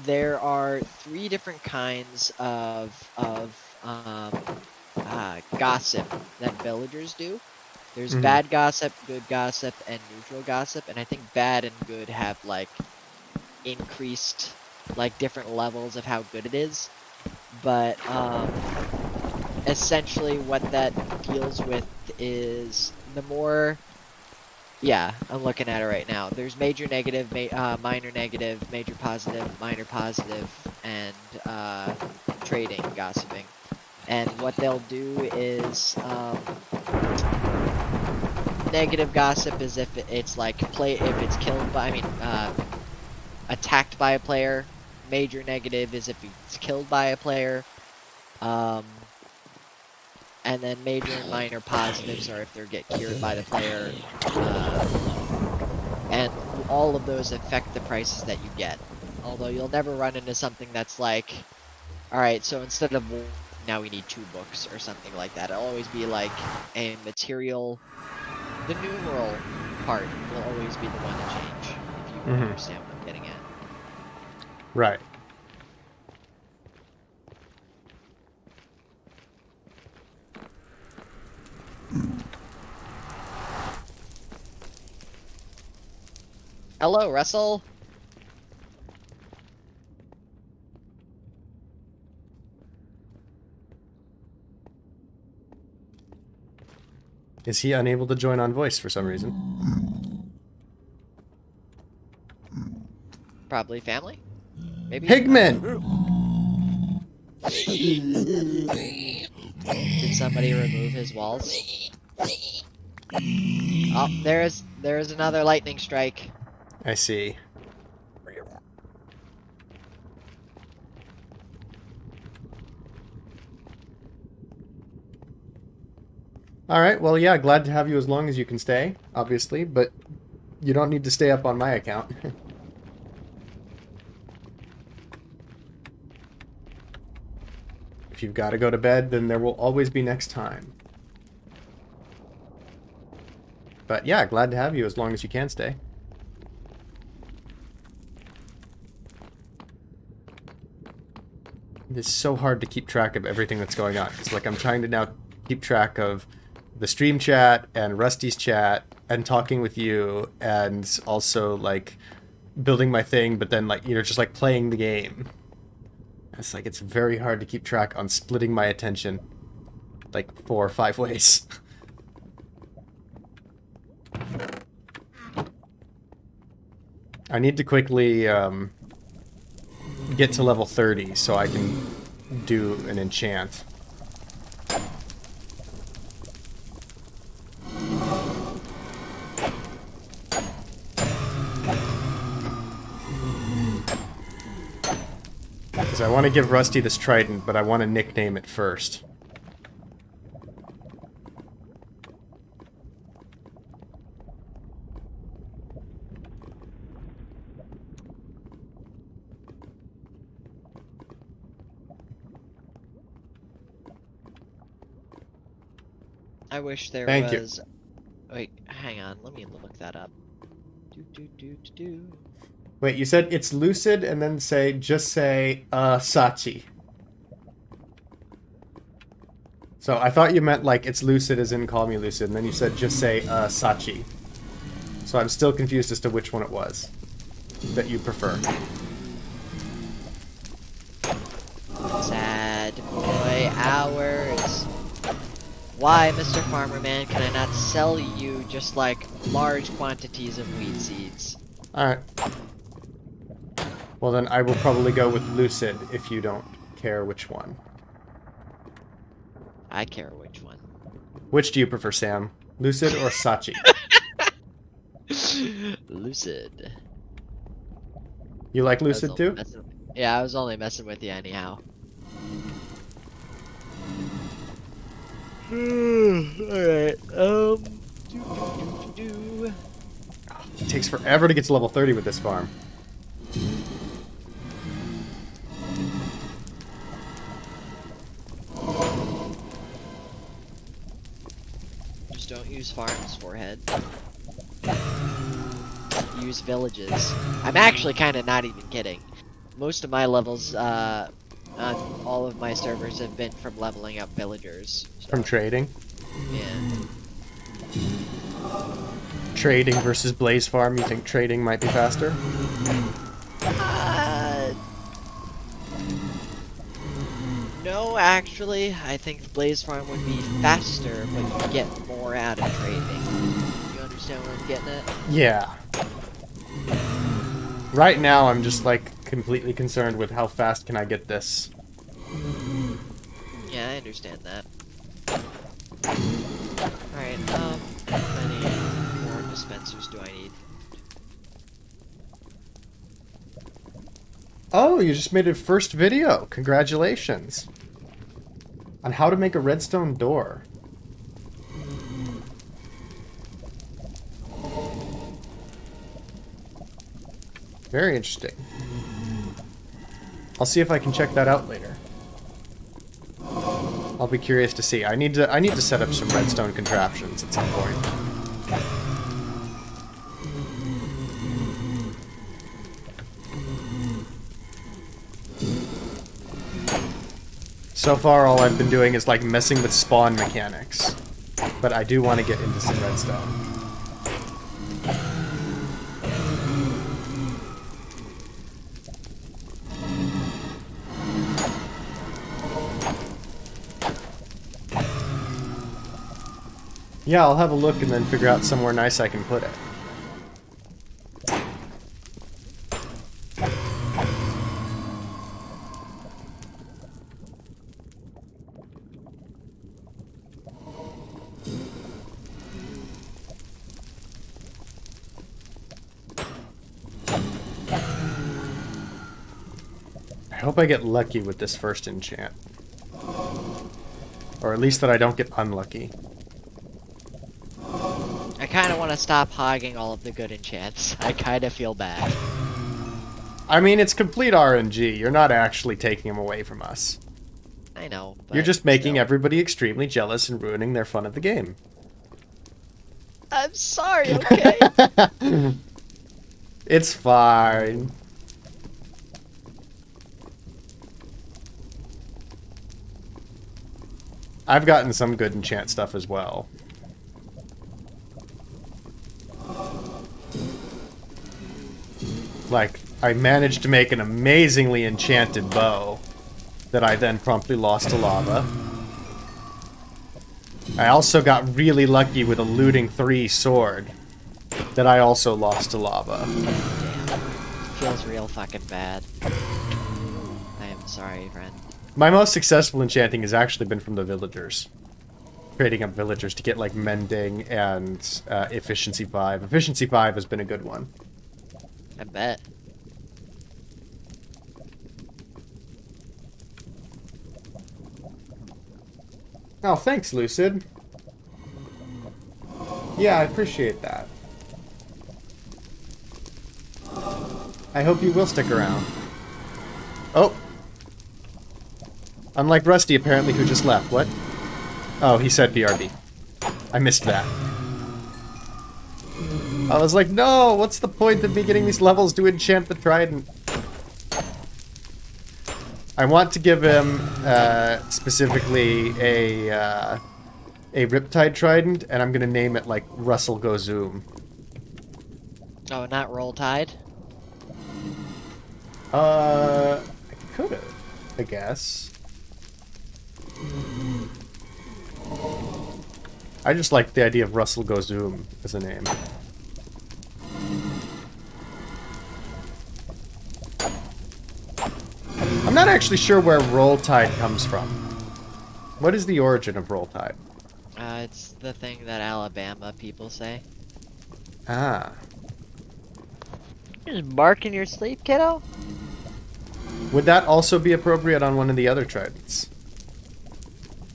There are 3 different kinds of gossip that villagers do. There's bad gossip, good gossip, and neutral gossip, and I think bad and good have, like, increased, like, different levels of how good it is. But essentially what that deals with is the more... Yeah, I'm looking at it right now. There's major negative, minor negative, major positive, minor positive, and trading, gossiping. And what they'll do is, negative gossip is if it's like if it's killed by, attacked by a player. Major negative is if it's killed by a player. And then major and minor positives are if they get cured by the player. And all of those affect the prices that you get. Although you'll never run into something that's like, alright, so instead of now we need 2 books or something like that. It'll always be like a material. The numeral part will always be the one to change, if you understand what I'm getting at. Right. Hello, Russell. Is he unable to join on voice for some reason? Probably family? Maybe? Pigman! Did somebody remove his walls? Oh, there's another lightning strike. I see. Alright, well, yeah, glad to have you as long as you can stay, obviously, but you don't need to stay up on my account. If you've got to go to bed, then there will always be next time. But yeah, glad to have you as long as you can stay. It's so hard to keep track of everything that's going on. It's like I'm trying to now keep track of the stream chat and Rusty's chat and talking with you and also like building my thing, but then like, you know, just like playing the game. It's like it's very hard to keep track on splitting my attention like 4 or 5 ways. I need to quickly get to level 30 so I can do an enchant. Because I want to give Rusty this trident, but I want to nickname it first. I wish there Thank you. was... Wait, hang on. Let me look that up. Wait, you said it's lucid and then just say, Sachi. So I thought you meant like it's lucid as in call me lucid, and then you said just say, Sachi. So I'm still confused as to which one it was that you prefer. Sad boy hours. Why, Mr. Farmer Man, can I not sell you just like large quantities of wheat seeds? Alright. Well then I will probably go with Lucid if you don't care which one. I care which one. Which do you prefer, Sam? Lucid or Sachi? Lucid. You like I was Lucid only too? messing- Yeah, I was only messing with you anyhow. Alright, It takes forever to get to level 30 with this farm. Just don't use farms, forehead. Use villages. I'm actually kind of not even kidding. Most of my levels on all of my servers have been from leveling up villagers. So, From trading. yeah. Trading versus Blaze Farm, you think trading might be faster? No, actually, I think Blaze Farm would be faster, but you get more out of trading. You understand what I'm getting at? Yeah. Right now, I'm just like completely concerned with how fast can I get this. Yeah, I understand that. Alright, how many more dispensers do I need? Oh, you just made a first video. Congratulations. On how to make a redstone door. Very interesting. I'll see if I can check that out later. I'll be curious to see. I need to set up some redstone contraptions at some point. So far, all I've been doing is like messing with spawn mechanics. But I do want to get into some redstone. Yeah, I'll have a look and then figure out somewhere nice I can put it. I hope I get lucky with this first enchant. Or at least that I don't get unlucky. I kind of want to stop hogging all of the good enchants. I kind of feel bad. I mean, it's complete RNG. You're not actually taking them away from us. I know, but You're just making still. everybody extremely jealous and ruining their fun of the game. I'm sorry, okay? It's fine. I've gotten some good enchant stuff as well. Like, I managed to make an amazingly enchanted bow that I then promptly lost to lava. I also got really lucky with a looting 3 sword that I also lost to lava. Damn. Feels real fucking bad. I am sorry, friend. My most successful enchanting has actually been from the villagers. Trading up villagers to get like mending and efficiency 5. Efficiency 5 has been a good one. I bet. Oh, thanks, Lucid. Yeah, I appreciate that. I hope you will stick around. Oh. Unlike Rusty, apparently, who just left. What? Oh, he said BRB. I missed that. I was like, no, what's the point of me getting these levels to enchant the trident? I want to give him, specifically a Riptide Trident, and I'm gonna name it, like, Russell Go Zoom. Oh, not Roll Tide? I could've, I guess. I just like the idea of Russell Go Zoom as a name. I'm not actually sure where Roll Tide comes from. What is the origin of Roll Tide? It's the thing that Alabama people say. Ah. You're just barking your sleep, kiddo? Would that also be appropriate on one of the other tridents?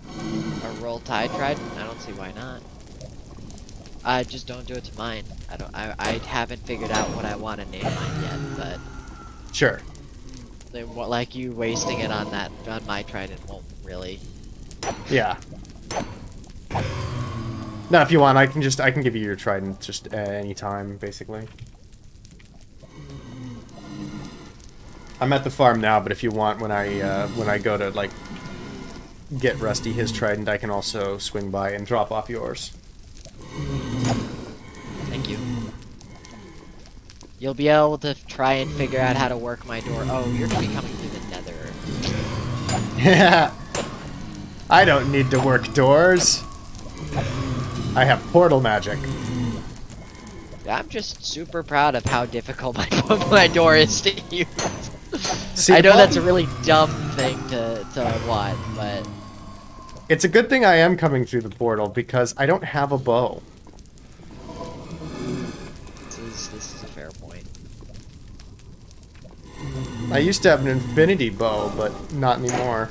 A roll tide trident? I don't see why not. I just don't do it to mine. I haven't figured out what I want to name mine yet, but Sure. like you wasting it on my trident won't really. Yeah. No, if you want, I can give you your trident just at any time, basically. I'm at the farm now, but if you want, when I go to like get Rusty his trident, I can also swing by and drop off yours. Thank you. You'll be able to try and figure out how to work my door. Oh, you're gonna be coming through the nether. Yeah. I don't need to work doors. I have portal magic. I'm just super proud of how difficult my door is to use. See, I know well, that's a really dumb thing to want, but it's a good thing I am coming through the portal because I don't have a bow. this is a fair point. I used to have an infinity bow, but not anymore.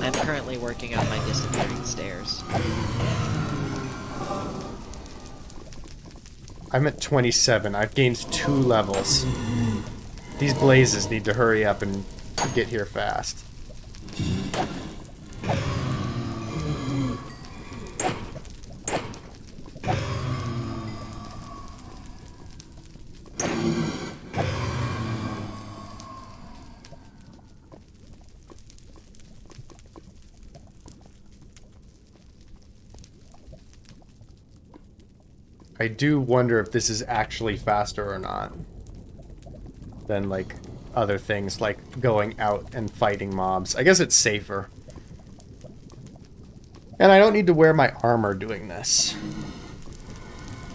I'm currently working on my disappearing stairs. I'm at 27. I've gained 2 levels. These blazes need to hurry up and get here fast. I do wonder if this is actually faster or not than, like, other things, like going out and fighting mobs. I guess it's safer. And I don't need to wear my armor doing this.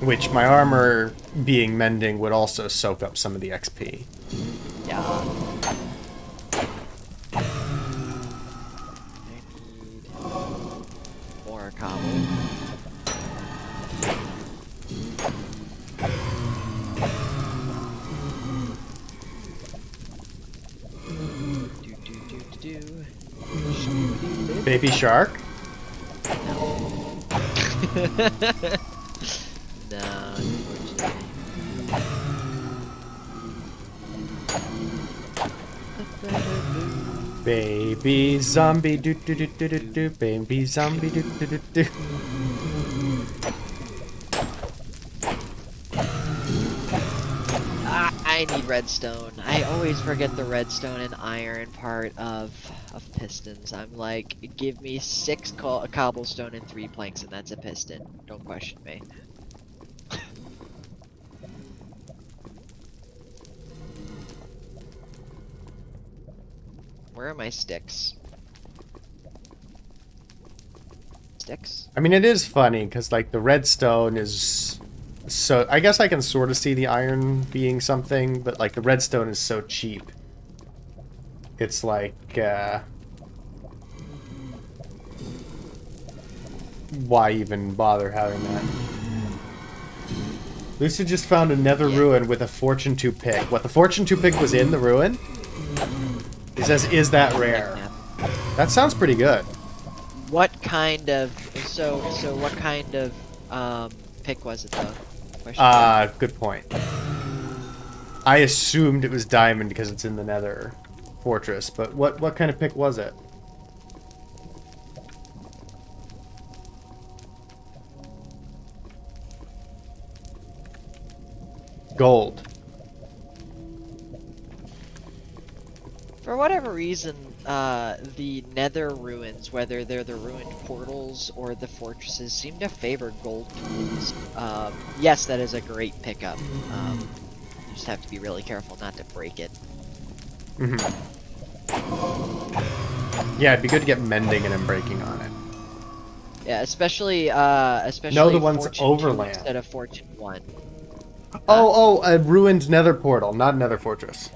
Which, my armor being mending would also soak up some of the XP. Yeah. I need more cobble. Baby shark? No. No, unfortunately. Baby zombie do do do do do do. Baby zombie do do do do. I need redstone. I always forget the redstone and iron part of pistons. I'm like, give me 6 cobblestone and 3 planks and that's a piston. Don't question me. Where are my sticks? Sticks? I mean, it is funny, because, like, the redstone is so... I guess I can sort of see the iron being something, but, like, the redstone is so cheap. It's like, why even bother having that? Lucy just found a nether ruin with a fortune 2 pick. What, the fortune 2 pick was in the ruin? It says, is that rare? That sounds pretty good. What kind of... So what kind of, pick was it, though? Question. Good point. I assumed it was diamond because it's in the nether fortress, but what kind of pick was it? Gold. For whatever reason, the nether ruins, whether they're the ruined portals or the fortresses, seem to favor gold tools. Yes, that is a great pickup. just have to be really careful not to break it. Hmm. Yeah, it'd be good to get mending and unbreaking on it. Yeah, especially No, the one's Fortune 2 overland. instead of Fortune 1. Oh, a ruined nether portal, not nether fortress.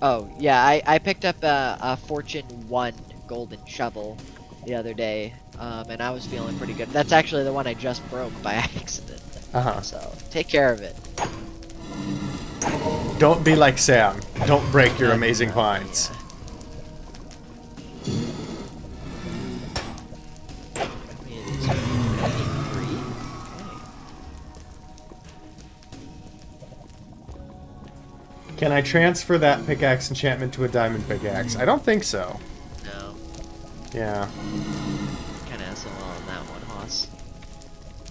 Oh, yeah, I picked up a Fortune 1 golden shovel the other day, and I was feeling pretty good. That's actually the one I just broke by accident. Uh-huh. So, take care of it. Don't be like Sam. Don't break your amazing Yeah. finds. How many of these? I need 3? Okay. Can I transfer that pickaxe enchantment to a diamond pickaxe? I don't think so. No. Yeah. Kinda SOL on that one, Hoss.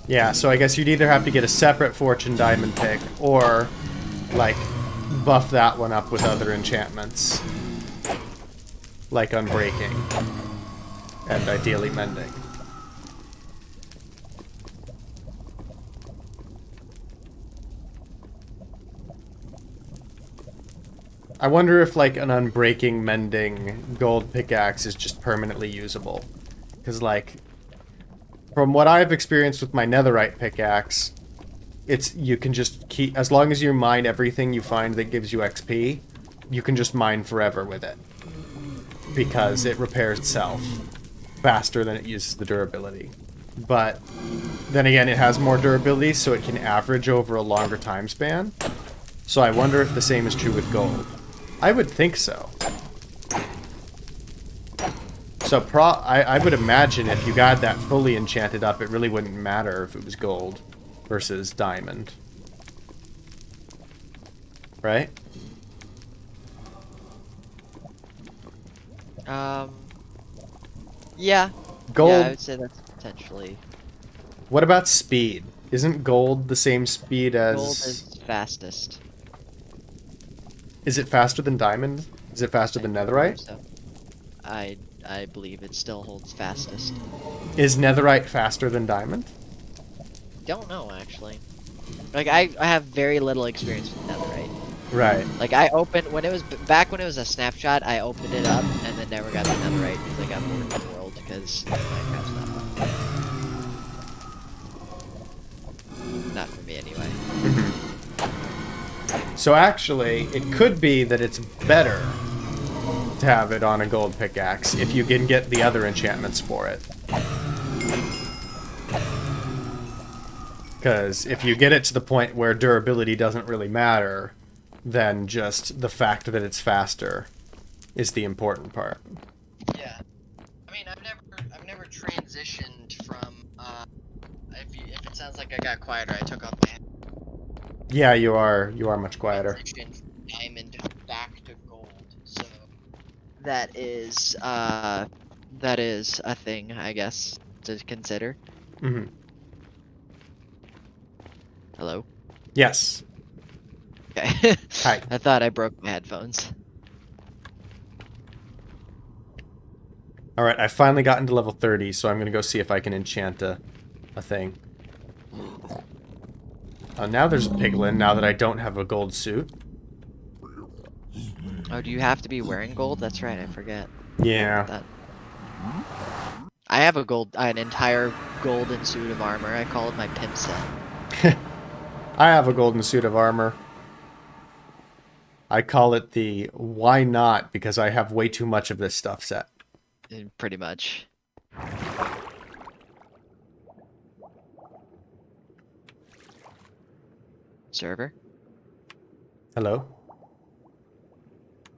Yeah, so I guess you'd either have to get a separate fortune diamond pick, or, like, buff that one up with other enchantments. Like unbreaking. And ideally mending. I wonder if, like, an unbreaking, mending gold pickaxe is just permanently usable. Because, like, from what I've experienced with my netherite pickaxe, you can just keep, as long as you mine everything you find that gives you XP, you can just mine forever with it. Because it repairs itself faster than it uses the durability. But then again, it has more durability, so it can average over a longer time span. So I wonder if the same is true with gold. I would think so. So I would imagine if you got that fully enchanted up, it really wouldn't matter if it was gold versus diamond. Right? Yeah. Gold. Yeah, I would say that's potentially. What about speed? Isn't gold the same speed as... Gold is fastest. Is it faster than diamond? Is it faster than netherite? So, I believe it still holds fastest. Is netherite faster than diamond? Don't know actually. Like I have very little experience with netherite. Right. Like I opened when it was back when it was a snapshot. I opened it up and then never got the netherite because I got bored of the world because Minecraft's not fun. Not for me anyway. So actually, it could be that it's better to have it on a gold pickaxe if you can get the other enchantments for it. Because if you get it to the point where durability doesn't really matter, then just the fact that it's faster is the important part. Yeah, I mean I've never transitioned from if it sounds like I got quieter, I took off my head. Yeah, you are much quieter. Transition from diamond back to gold, so that is a thing I guess to consider. Mm-hmm. Hello. Yes. Okay. Hi. I thought I broke my headphones. Alright, I finally gotten to level 30, so I'm gonna go see if I can enchant a thing. Now there's a piglin, now that I don't have a gold suit. Oh, do you have to be wearing gold? That's right, I forget. Yeah. That. I have an entire golden suit of armor. I call it my pimp set. I have a golden suit of armor. I call it the why not, because I have way too much of this stuff set. Pretty much. Server? Hello?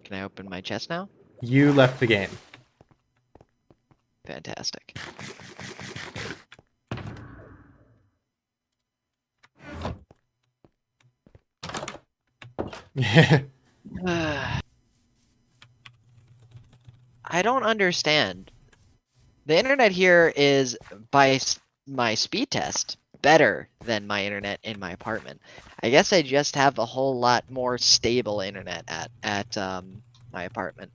Can I open my chest now? You left the game. Fantastic. I don't understand. The internet here is, by my speed test, better than my internet in my apartment. I guess I just have a whole lot more stable internet at my apartment.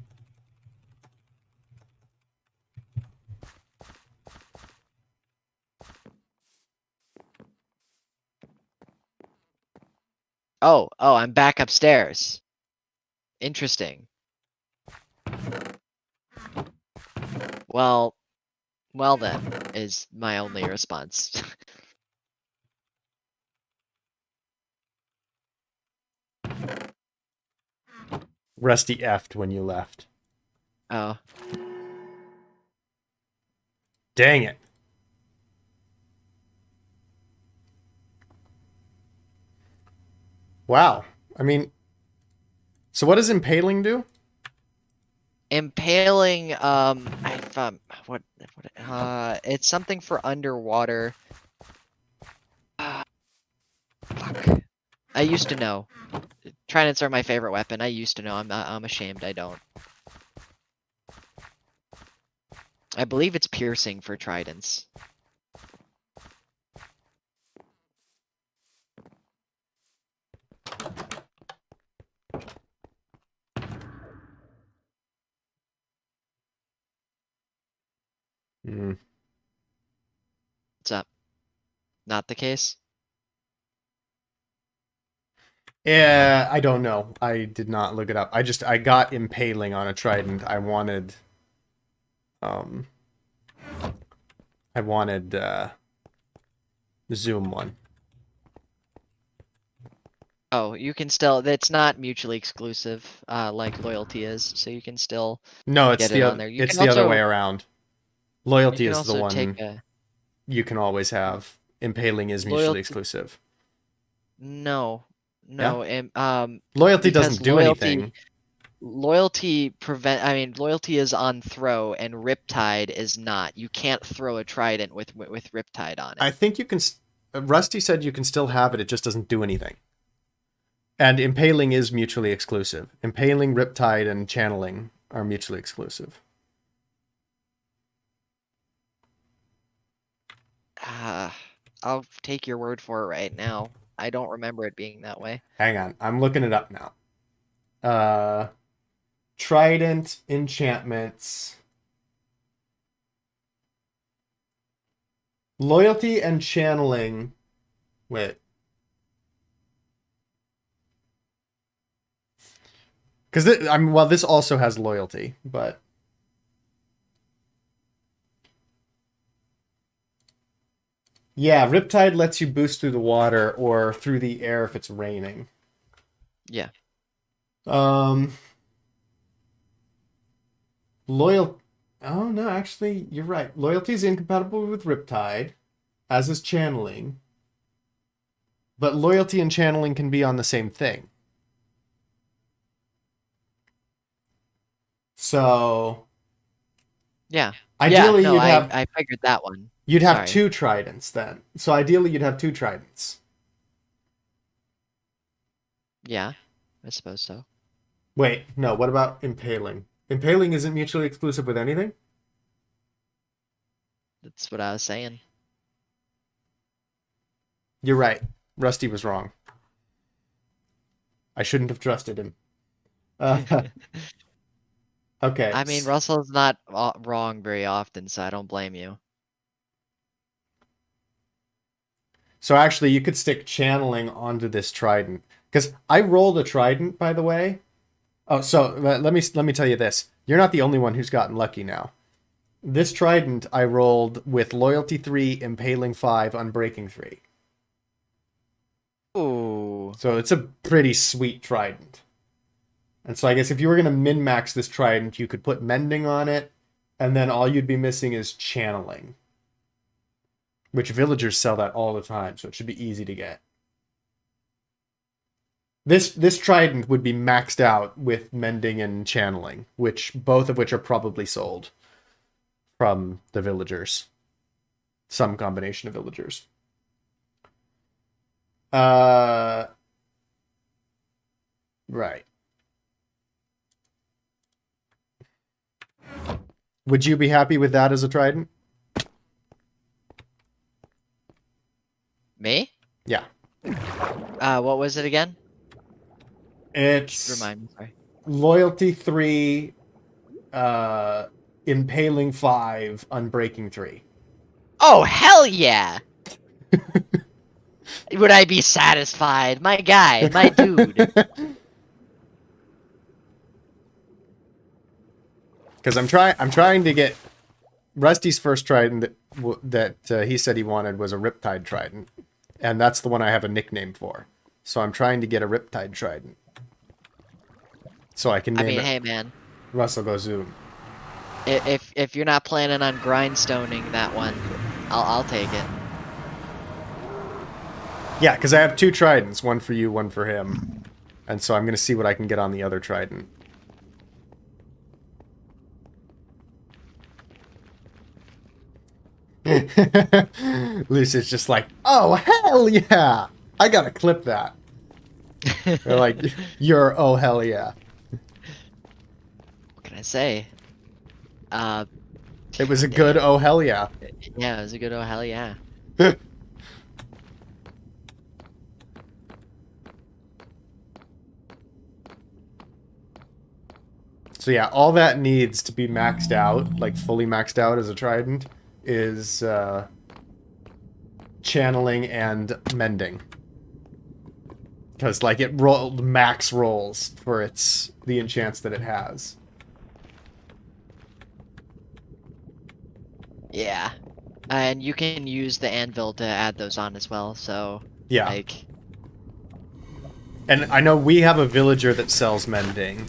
Oh, I'm back upstairs. Interesting. Well then, is my only response. Rusty effed when you left. Oh, Dang it. Wow. I mean, so what does impaling do? impaling. It's something for underwater. Fuck. I used to know. Tridents are my favorite weapon. I used to know. I'm ashamed I don't. I believe it's piercing for tridents. Hmm. What's up? Not the case? Yeah, I don't know. I did not look it up. I got impaling on a trident. I wanted the zoom one. Oh, you can still. It's not mutually exclusive, like loyalty is. So you can still No, it's get the it on other there. You it's can the other also, way around. you Loyalty can is the also take one a you can always have. Impaling is mutually loyalty. exclusive. No, Yeah? no. Loyalty Because doesn't do anything. Loyalty is on throw, and Riptide is not. You can't throw a trident with Riptide on I it. think you can Rusty said you can still have it, it just doesn't do anything. And impaling is mutually exclusive. Impaling, Riptide, and channeling are mutually exclusive. I'll take your word for it right now. I don't remember it being that way. Hang on, I'm looking it up now. Trident enchantments. Loyalty and channeling. Wait. Because this also has loyalty, but yeah, Riptide lets you boost through the water or through the air if it's raining. Yeah. Loyal. Oh no, actually, you're right. Loyalty is incompatible with Riptide, as is channeling. But loyalty and channeling can be on the same thing. So Yeah. ideally, Yeah, no, you'd have I figured that one. you'd have Sorry. 2 tridents then. So ideally, you'd have 2 tridents. Yeah, I suppose so. Wait, no. What about impaling? Impaling isn't mutually exclusive with anything. That's what I was saying. You're right. Rusty was wrong. I shouldn't have trusted him. Okay. I mean, Russell's not wrong very often, so I don't blame you. So actually, you could stick channeling onto this trident because I rolled a trident, by the way. Oh, so let me tell you this: you're not the only one who's gotten lucky now. This trident I rolled with loyalty 3, impaling 5, unbreaking 3. Ooh. So it's a pretty sweet trident. And so I guess if you were gonna min max this trident, you could put mending on it, and then all you'd be missing is channeling. Which villagers sell that all the time, so it should be easy to get. This trident would be maxed out with mending and channeling, both of which are probably sold from the villagers. Some combination of villagers. Right. Would you be happy with that as a trident? Me? Yeah. What was it again? It's Remind me, sorry. loyalty 3, impaling 5, unbreaking 3. Oh, hell yeah! would I be satisfied? My guy, my dude. Because I'm trying to get Rusty's first trident that he said he wanted was a Riptide trident, and that's the one I have a nickname for. So I'm trying to get a Riptide trident, so I can name it. Hey man, Russell Go Zoom. if you're not planning on grindstoning that one, I'll take it. Yeah, because I have 2 tridents, one for you, one for him, and so I'm gonna see what I can get on the other trident. Lucy's just like, oh, hell yeah! I gotta clip that. They're like, you're, oh, hell yeah. What can I say? It was a good, oh, hell yeah. Yeah, it was a good oh hell yeah. So yeah, all that needs to be maxed out, like fully maxed out as a trident, is channeling and mending. Because like it rolled max rolls for the enchants that it has. Yeah. And you can use the anvil to add those on as well, so Yeah. like And I know we have a villager that sells mending.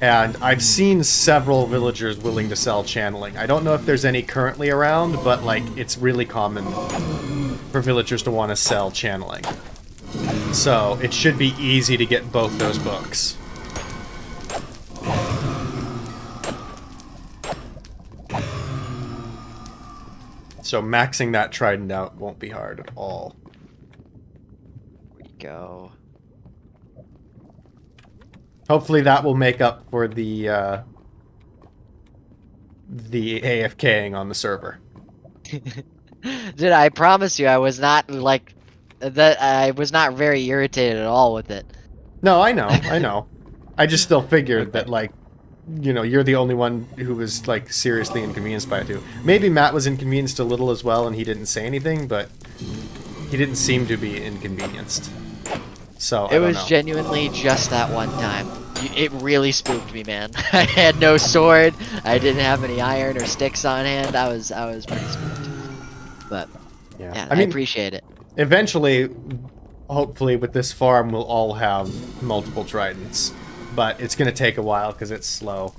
And I've seen several villagers willing to sell channeling. I don't know if there's any currently around, but like it's really common for villagers to want to sell channeling. So it should be easy to get both those books. So maxing that trident out won't be hard at all. here we go. Hopefully that will make up for the AFKing on the server. Dude, I promise you I was not like that. I was not very irritated at all with it. No, I know. I just still figured that, like, you know, you're the only one who was, like, seriously inconvenienced by it, too. Maybe Matt was inconvenienced a little as well, and he didn't say anything, but he didn't seem to be inconvenienced. So, I It don't was know. genuinely just that one time. It really spooked me, man. I had no sword. I didn't have any iron or sticks on hand. I was pretty spooked. But yeah, I mean, appreciate it. eventually, hopefully, with this farm, we'll all have multiple tridents. But it's going to take a while because it's slow.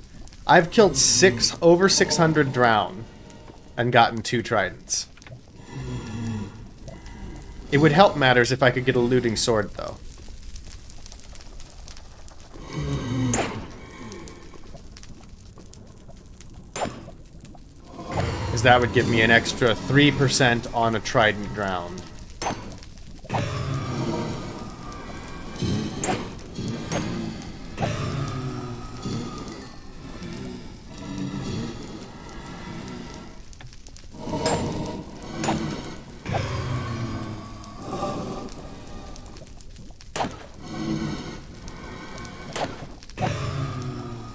I've killed over 600 drown and gotten 2 tridents. It would help matters if I could get a looting sword, though. Because that would give me an extra 3% on a trident drown.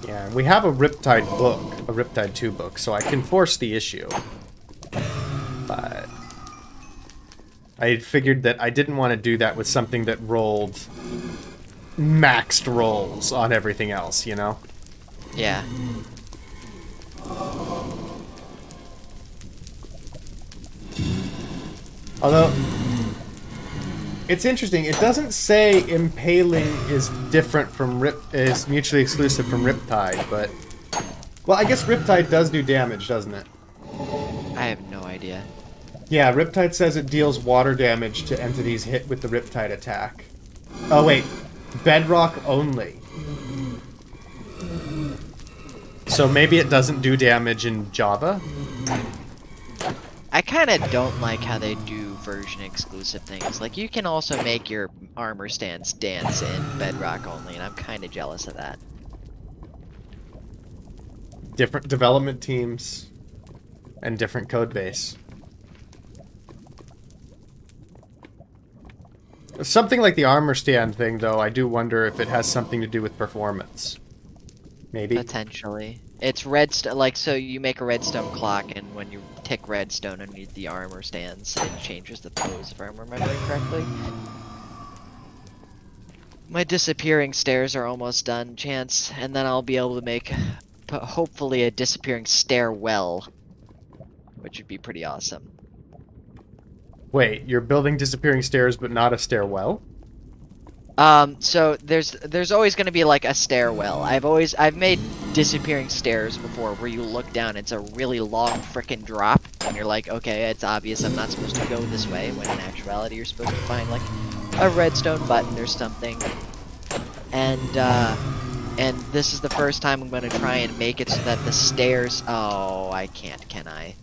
Yeah, we have a Riptide book, a Riptide 2 book, so I can force the issue. But I figured that I didn't want to do that with something that rolled maxed rolls on everything else, you know? Yeah. Although, it's interesting. It doesn't say impaling is different from is mutually exclusive from Riptide, but well, I guess Riptide does do damage, doesn't it? I have no idea. Yeah, Riptide says it deals water damage to entities hit with the Riptide attack. Oh wait, bedrock only. So maybe it doesn't do damage in Java? I kind of don't like how they do version exclusive things. Like, you can also make your armor stance dance in bedrock only, and I'm kind of jealous of that. Different development teams and different code base. Something like the armor stand thing, though, I do wonder if it has something to do with performance. Maybe. Potentially. It's redstone, like, so you make a redstone clock, and when you tick redstone underneath the armor stands. It changes the pose, if I'm remembering correctly. My disappearing stairs are almost done, Chance, and then I'll be able to make, hopefully, a disappearing stairwell, which would be pretty awesome. Wait, you're building disappearing stairs, but not a stairwell? So there's always going to be like a stairwell. I've made disappearing stairs before where you look down, it's a really long frickin' drop, and you're like, okay, it's obvious I'm not supposed to go this way, when in actuality you're supposed to find like a redstone button or something. And this is the first time I'm going to try and make it so that the stairs, oh, I can't, can I?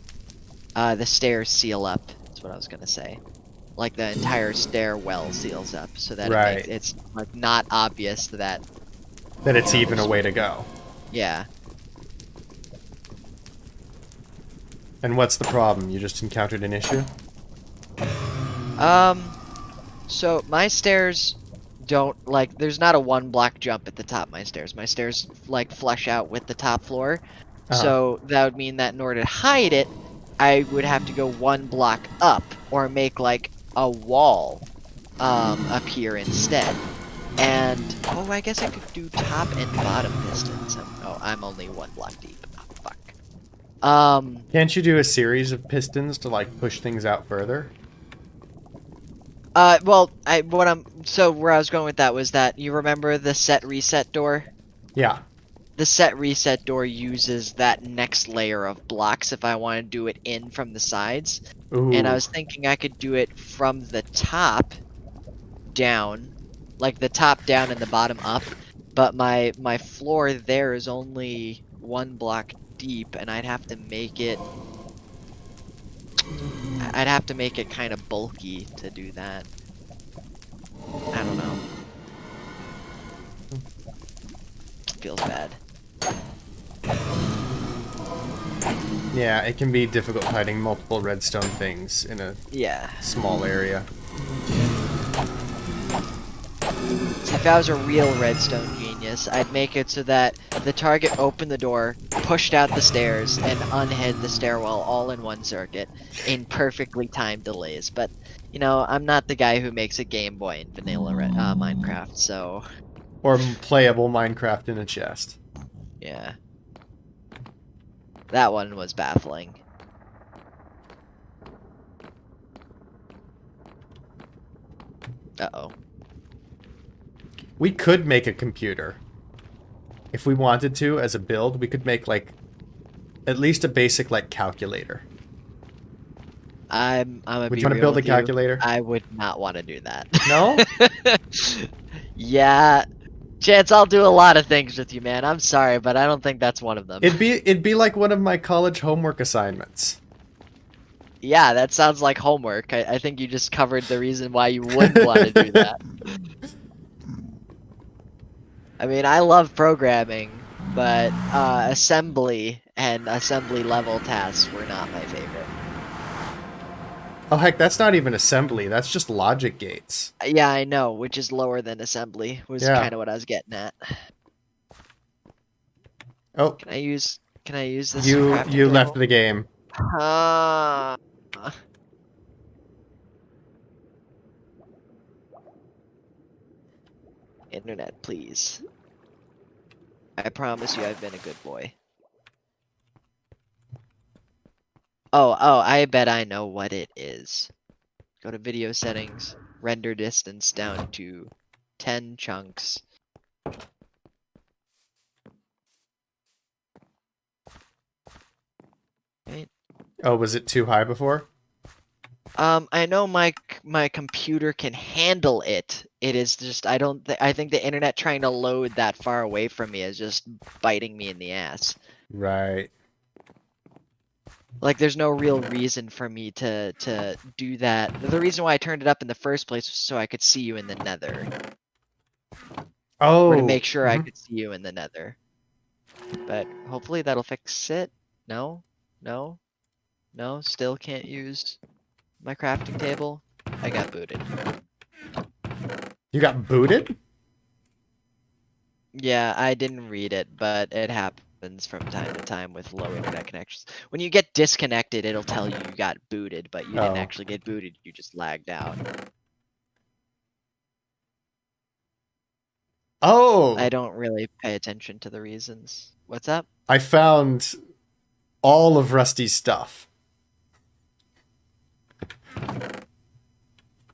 The stairs seal up, that's what I was going to say. Like the entire stairwell seals up, so that Right. it's like not obvious that It's even a way to go. yeah. And what's the problem? You just encountered an issue? So my stairs don't like. There's not a 1 block jump at the top of my stairs. My stairs like flush out with the top floor, so that would mean that in order to hide it, I would have to go 1 block up or make like a wall appear instead. And oh, I guess I could do top and bottom pistons. Oh, I'm only 1 block deep. Oh, fuck. Can't you do a series of pistons to like push things out further? Well, where I was going with that was that you remember the set reset door? Yeah. The set reset door uses that next layer of blocks if I want to do it in from the sides. Ooh. And I was thinking I could do it from the top down, like the top down and the bottom up, but my floor there is only 1 block deep, and I'd have to make it kind of bulky to do that. I don't know. Feels bad. Yeah, it can be difficult hiding multiple redstone things in a small area. See, if I was a real redstone genius, I'd make it so that the target opened the door, pushed out the stairs, and unhid the stairwell all in one circuit in perfectly timed delays. But, you know, I'm not the guy who makes a Game Boy in vanilla Minecraft, so... Or playable Minecraft in a chest. Yeah. That one was baffling. Uh-oh. We could make a computer. If we wanted to, as a build, we could make, like, at least a basic, like, calculator. I'm gonna Would be you want to real build a with you. calculator? I would not want to do that. No? Yeah. Chance, I'll do a lot of things with you, man. I'm sorry, but I don't think that's one of them. It'd be like one of my college homework assignments. Yeah, that sounds like homework. I think you just covered the reason why you wouldn't want to do that. I mean, I love programming, but assembly and assembly level tasks were not my favorite. Oh heck, that's not even assembly, that's just logic gates. Yeah, I know, which is lower than assembly, was Yeah. kind of what I was getting at. Oh, Can I use this? you crafting left table? the game. Internet, please. I promise you I've been a good boy. Oh, I bet I know what it is. Go to video settings, render distance down to 10 chunks. Right. Oh, was it too high before? I know my computer can handle it. It is just I think the internet trying to load that far away from me is just biting me in the ass. Right. Like there's no real reason for me to do that. The reason why I turned it up in the first place was so I could see you in the Nether. Oh. Or to make sure I could see you in the Nether. But hopefully that'll fix it. No? No? No? Still can't use my crafting table? I got booted. You got booted? Yeah, I didn't read it, but it happened. happens from time to time with low internet connections. When you get disconnected, it'll tell you you got booted, but you didn't Oh. actually get booted. You just lagged out. Oh, I don't really pay attention to the reasons. What's up? I found all of Rusty's stuff.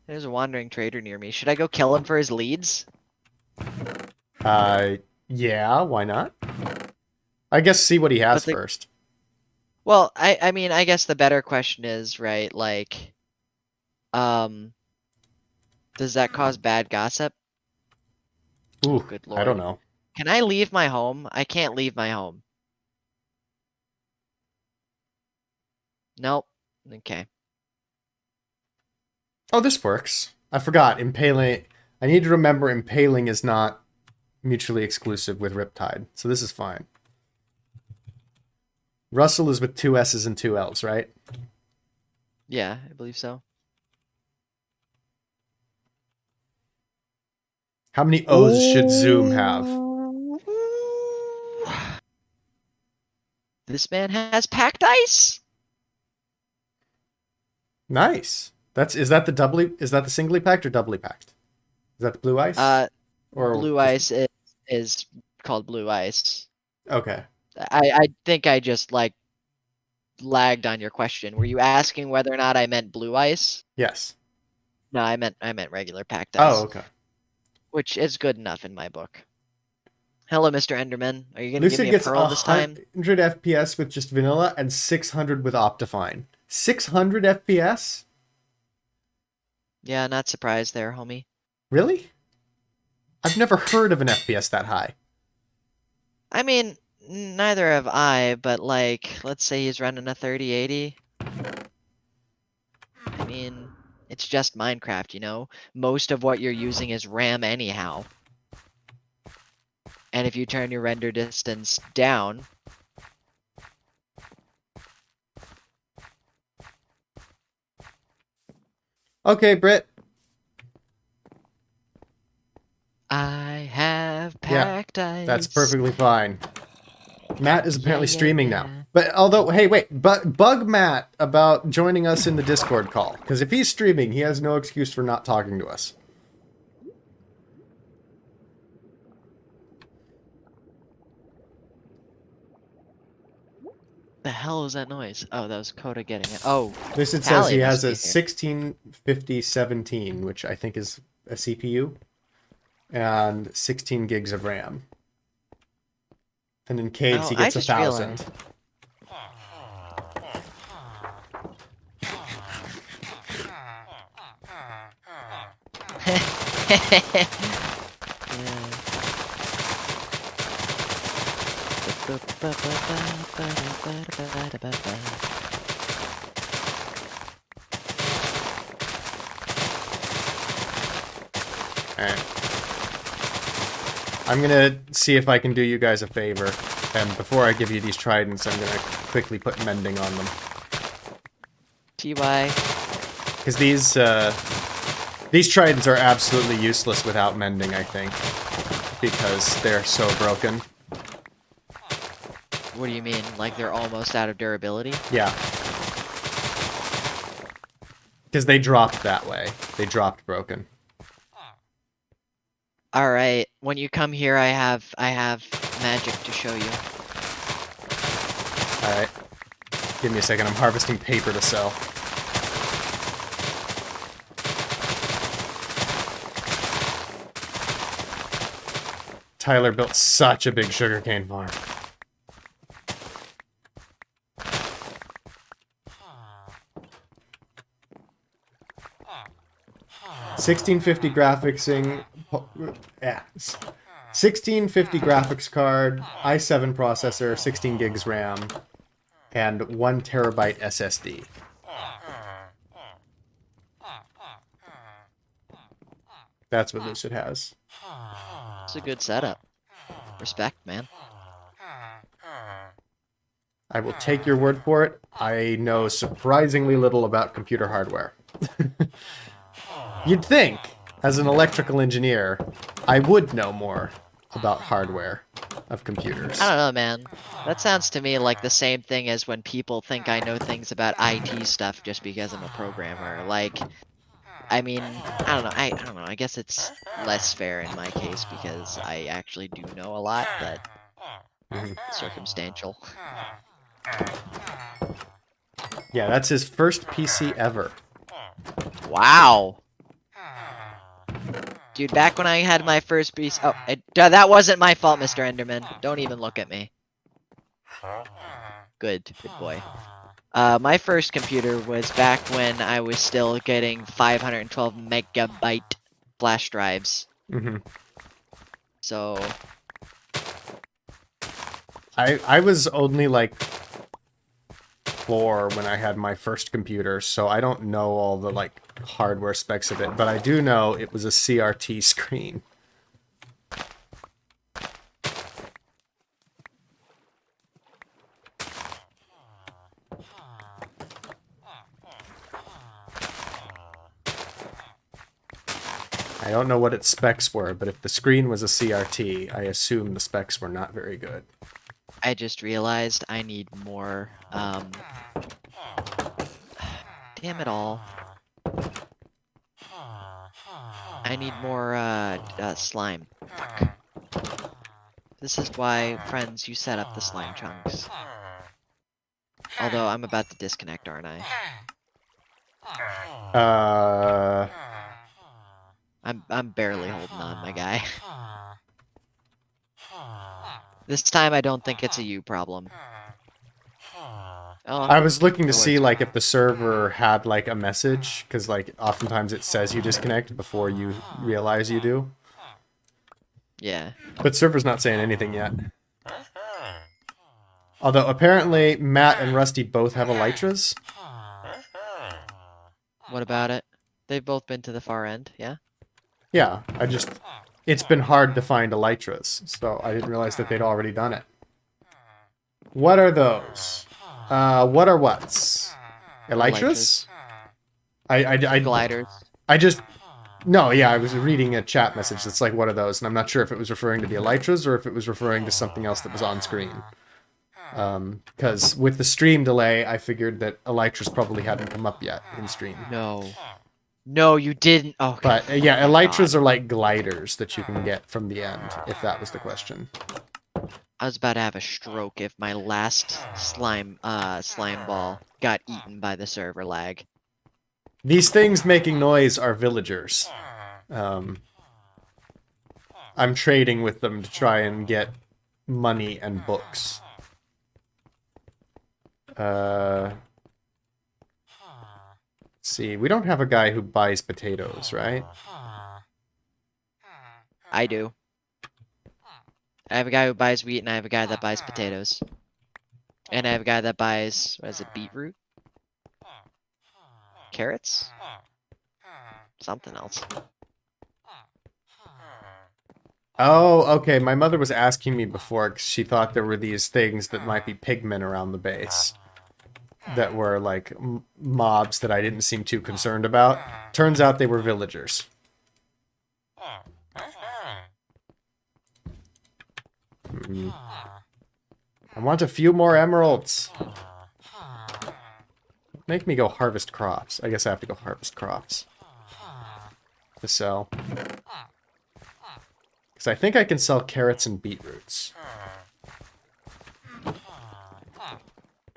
There's a wandering trader near me. Should I go kill him for his leads? Yeah, why not? I guess see what he has But the- first. Well, I mean, I guess the better question is, right, like, does that cause bad gossip? Ooh, Good lord. I don't know. Can I leave my home? I can't leave my home. Nope. Okay. Oh, this works. I forgot. Impaling. I need to remember impaling is not mutually exclusive with Riptide, so this is fine. Russell is with 2 S's and 2 L's, right? Yeah, I believe so. How many O's should Zoom have? This man has packed ice. Nice. Is that the singly packed or doubly packed? Is that the blue ice? Or Blue just- ice is called blue ice. Okay. I think I just like lagged on your question. Were you asking whether or not I meant blue ice? Yes. No, I meant regular packed ice. Oh, okay. Which is good enough in my book. Hello, Mr. Enderman. Are you gonna give Lucid me a gets pearl this time? 100 FPS with just vanilla and 600 with Optifine. 600 FPS? Yeah, not surprised there, homie. Really? I've never heard of an FPS that high. I mean, neither have I, but like, let's say he's running a 3080. I mean, it's just Minecraft, you know? Most of what you're using is RAM anyhow. And if you turn your render distance down, Okay, Britt. I have packed ice. That's perfectly fine. Matt is apparently Yeah, streaming yeah. now. But although, hey, wait, but bug Matt about joining us in the Discord call. Because if he's streaming, he has no excuse for not talking to us. The hell was that noise? Oh, that was Coda getting it. Oh, Lucid says Tally he must has a be here. 165017, which I think is a CPU, and 16 gigs of RAM. And in Caves, Oh, he I gets just 1,000. Alright. I'm gonna see if I can do you guys a favor. And before I give you these tridents, I'm gonna quickly put mending on them. TY. Because these tridents are absolutely useless without mending, I think. Because they're so broken. What do you mean? Like they're almost out of durability? Yeah. Because they dropped that way. They dropped broken. All right. When you come here, I have magic to show you. Alright. Give me a second. I'm harvesting paper to sell. Tyler built such a big sugarcane farm. $1650 graphicsing, yeah, 1650 graphics card, i7 processor, 16 gigs RAM, and 1 terabyte SSD. That's what Lucid has. It's a good setup. Respect, man. I will take your word for it. I know surprisingly little about computer hardware. You'd think, as an electrical engineer, I would know more about hardware. of computers. I don't know, man. That sounds to me like the same thing as when people think I know things about IT stuff just because I'm a programmer. Like, I mean, I don't know. I don't know. I guess it's less fair in my case because I actually do know a lot, but Mhm. circumstantial. Yeah, that's his first PC ever. Wow. Dude, back when I had my first piece. Oh, that wasn't my fault, Mr. Enderman. Don't even look at me. Good boy. My first computer was back when I was still getting 512 megabyte flash drives. Hmm. So, I was only like 4 when I had my first computer, so I don't know all the like hardware specs of it, but I do know it was a CRT screen. I don't know what its specs were, but if the screen was a CRT, I assume the specs were not very good. I just realized I need more, damn it all. I need more, slime. Fuck. This is why, friends, you set up the slime chunks. Although, I'm about to disconnect, aren't I? I'm barely holding on, my guy. This time I don't think it's a you problem. Oh, I was looking to it see works. like if the server had like a message, because like oftentimes it says you disconnect before you realize you do. Yeah. But server's not saying anything yet. Although apparently Matt and Rusty both have elytras. What about it? They've both been to the far end, yeah? Yeah, it's been hard to find elytras, so I didn't realize that they'd already done it. What are those? What are what's? Elytras? Gliders. No, yeah, I was reading a chat message that's like, what are those? And I'm not sure if it was referring to the elytras or if it was referring to something else that was on screen. Because with the stream delay, I figured that elytras probably hadn't come up yet in stream. No. No, you didn't. Oh, But yeah, elytras are like gliders that you can get from the end, if that was the question. I was about to have a stroke if my last slime ball got eaten by the server lag. These things making noise are villagers. I'm trading with them to try and get money and books. Let's see, we don't have a guy who buys potatoes, right? I do. I have a guy who buys wheat, and I have a guy that buys potatoes. And I have a guy that buys, what is it, beetroot? Carrots? Something else. Oh, okay. My mother was asking me before because she thought there were these things that might be pigmen around the base that were like mobs that I didn't seem too concerned about. Turns out they were villagers. I want a few more emeralds. Make me go harvest crops. I guess I have to go harvest crops to sell. Because I think I can sell carrots and beetroots.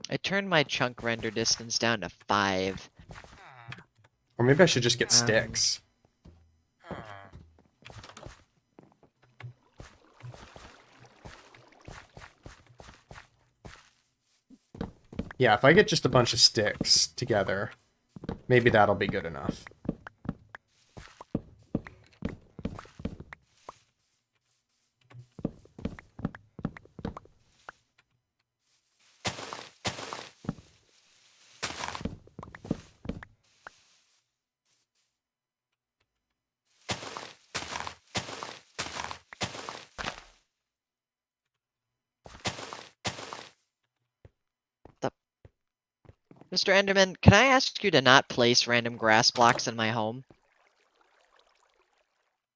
I turned my chunk render distance down to 5. Or maybe I should just get sticks. Yeah, if I get just a bunch of sticks together, maybe that'll be good enough. Mr. Enderman, can I ask you to not place random grass blocks in my home?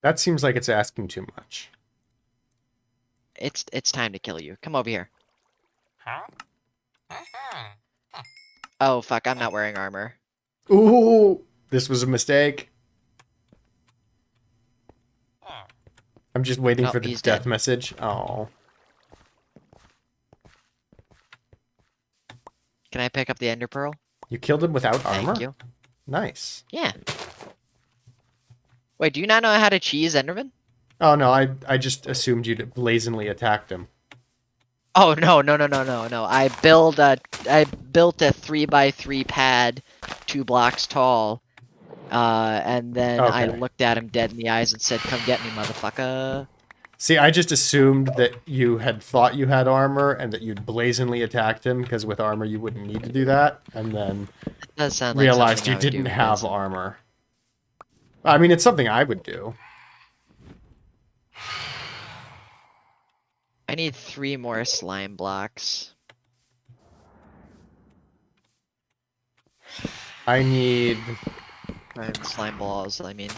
That seems like it's asking too much. It's time to kill you. Come over here. Oh fuck! I'm not wearing armor. Ooh, this was a mistake. I'm just waiting Oh, for the he's death dead. message. Oh. Can I pick up the ender pearl? You killed him without armor? Thank you. Nice. Yeah. Wait, do you not know how to cheese Enderman? Oh no, I just assumed you'd blazingly attacked him. Oh no. I built a 3x3 pad, 2 blocks tall, and then I Okay. looked at him dead in the eyes and said, "Come get me, motherfucker." See, I just assumed that you had thought you had armor and that you'd blazingly attacked him, because with armor you wouldn't need to do that, and then That does sound like realized something you I would do didn't because- have armor. I mean, it's something I would do. I need 3 more slime blocks. I need Slime balls, I mean.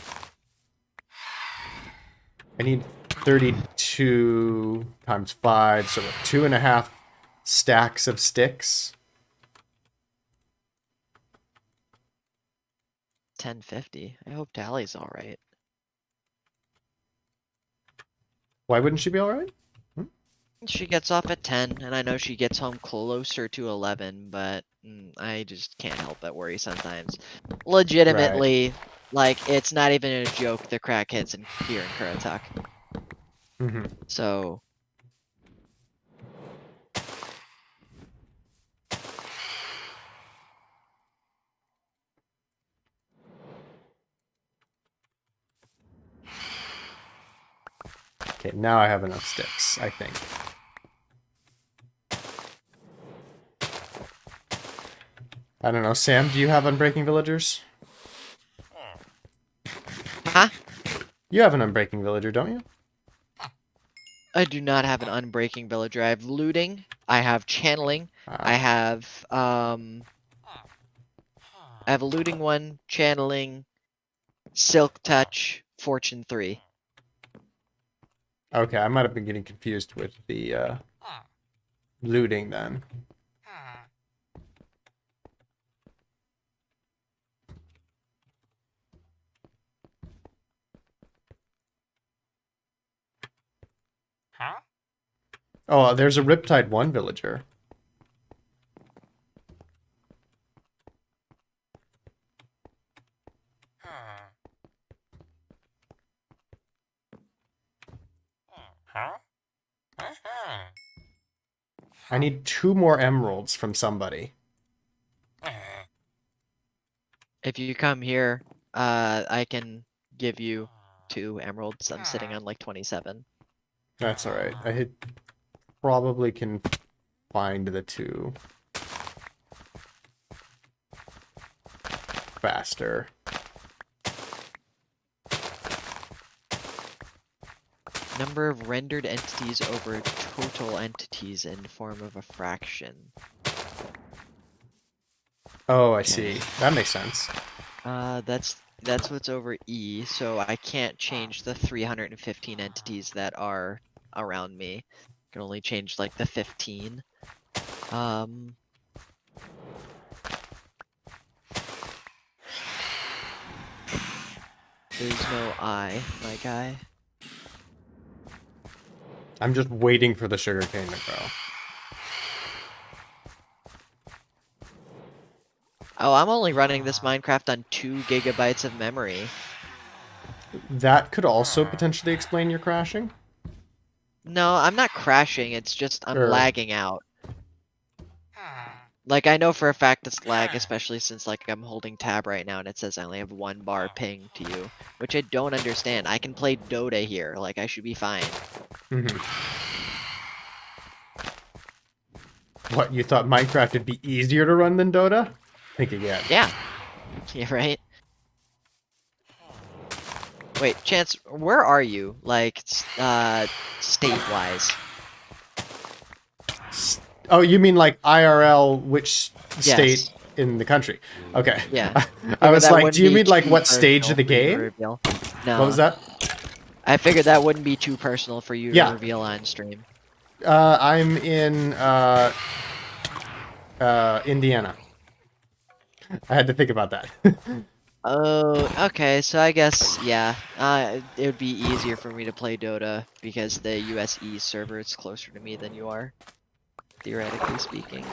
32 times 5, so 2.5 stacks of sticks. 1050. I hope Tally's alright. Why wouldn't she be alright? She gets off at 10, and I know she gets home closer to 11, but I just can't help but worry sometimes. Legitimately, like, it's not even a joke, the crackheads here in Kuratak. Mm-hmm. So... Okay, now I have enough sticks, I think. I don't know, Sam, do you have Unbreaking Villagers? Huh? You have an Unbreaking Villager, don't you? I do not have an unbreaking villager. I have looting, I have channeling, I have a looting 1, channeling, silk touch, fortune 3. Okay, I might have been getting confused with the looting then. Oh, there's a Riptide 1 villager. I need 2 more emeralds from somebody. If you come here, I can give you 2 emeralds. I'm sitting on like 27. That's alright. Probably can find the 2 faster. Number of rendered entities over total entities in form of a fraction. Oh, I see. That makes sense. That's what's over E, so I can't change the 315 entities that are around me. I can only change like the 15. There's no I, my guy. I'm just waiting for the sugarcane to grow. Oh, I'm only running this Minecraft on 2 gigabytes of memory. That could also potentially explain your crashing. No, I'm not crashing, it's just I'm Sure. lagging out. Like, I know for a fact it's lag, especially since, like, I'm holding tab right now and it says I only have 1 bar ping to you. Which I don't understand. I can play Dota here, like, I should be fine. Mm-hmm. What, you thought Minecraft would be easier to run than Dota? Think again. Yeah. Yeah, right? Wait, Chance, where are you? Like, state-wise? Oh, you mean like IRL, which state Yes. in the country? Okay. Yeah. I was That like, wouldn't do you be mean like too what stage personal of the for you to game? reveal. No. What was that? I figured that wouldn't be too personal for you to Yeah. reveal on stream. I'm in Indiana. I had to think about that. Oh, okay. So I guess yeah. It would be easier for me to play Dota because the USE server is closer to me than you are, theoretically speaking.